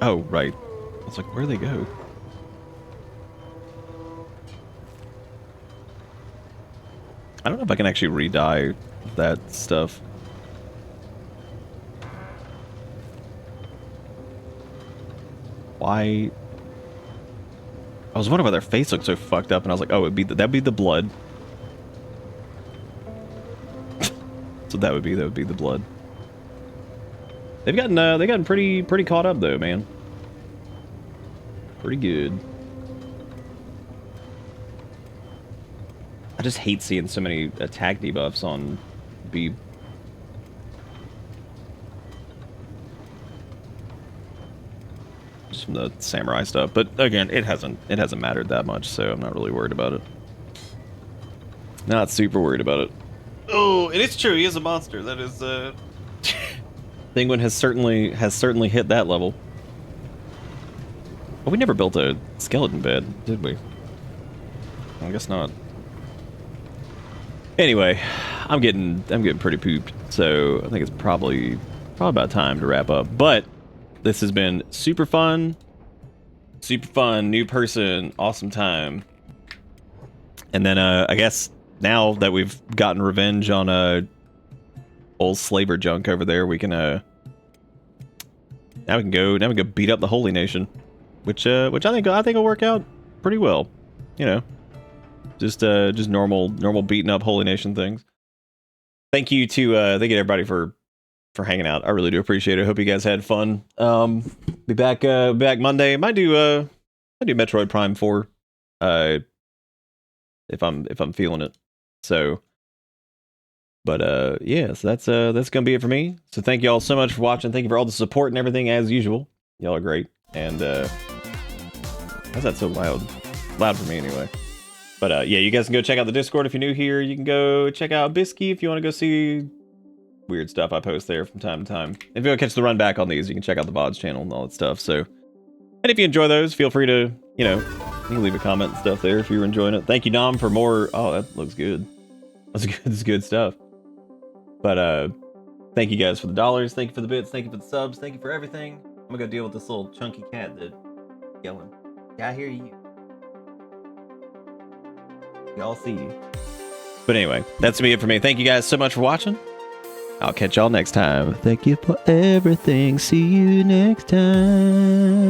[SPEAKER 1] Oh right. I was like, where'd they go? I don't know if I can actually re-dye that stuff. Why? I was wondering why their face looked so fucked up, and I was like, oh, that'd be the blood. So that would be the blood. They've gotten pretty caught up though, man. Pretty good. I just hate seeing so many attack debuffs on B. Just from the samurai stuff, but again, it hasn't mattered that much, so I'm not really worried about it. Not super worried about it. Oh, it is true. He is a monster. That is Thinguin has certainly hit that level. Well, we never built a skeleton bed, did we? I guess not. Anyway, I'm getting pretty pooped, so I think it's probably about time to wrap up. But this has been super fun, new person, awesome time. And then I guess now that we've gotten revenge on old slaver junk over there, we can now we can go beat up the Holy Nation, which I think will work out pretty well, you know. Just normal beating up Holy Nation things. Thank you to everybody for hanging out. I really do appreciate it. Hope you guys had fun. Be back Monday. Might do Metroid Prime 4 if I'm feeling it. So but yeah, so that's gonna be it for me. So thank you all so much for watching. Thank you for all the support and everything as usual. Y'all are great. And how's that so loud? Loud for me anyway. But yeah, you guys can go check out the Discord if you're new here. You can go check out Bisky if you want to go see weird stuff I post there from time to time. If you want to catch the run back on these, you can check out the VODs channel and all that stuff. So, and if you enjoy those, feel free to, you know, you can leave a comment and stuff there if you're enjoying it. Thank you, Dom, for more. Oh, that looks good. That's good stuff. But thank you guys for the dollars. Thank you for the bits. Thank you for the subs. Thank you for everything. I'm gonna go deal with this little chunky cat that yelling. Yeah, I hear you. Y'all see you. But anyway, that's it for me. Thank you guys so much for watching. I'll catch y'all next time. Thank you for everything. See you next time.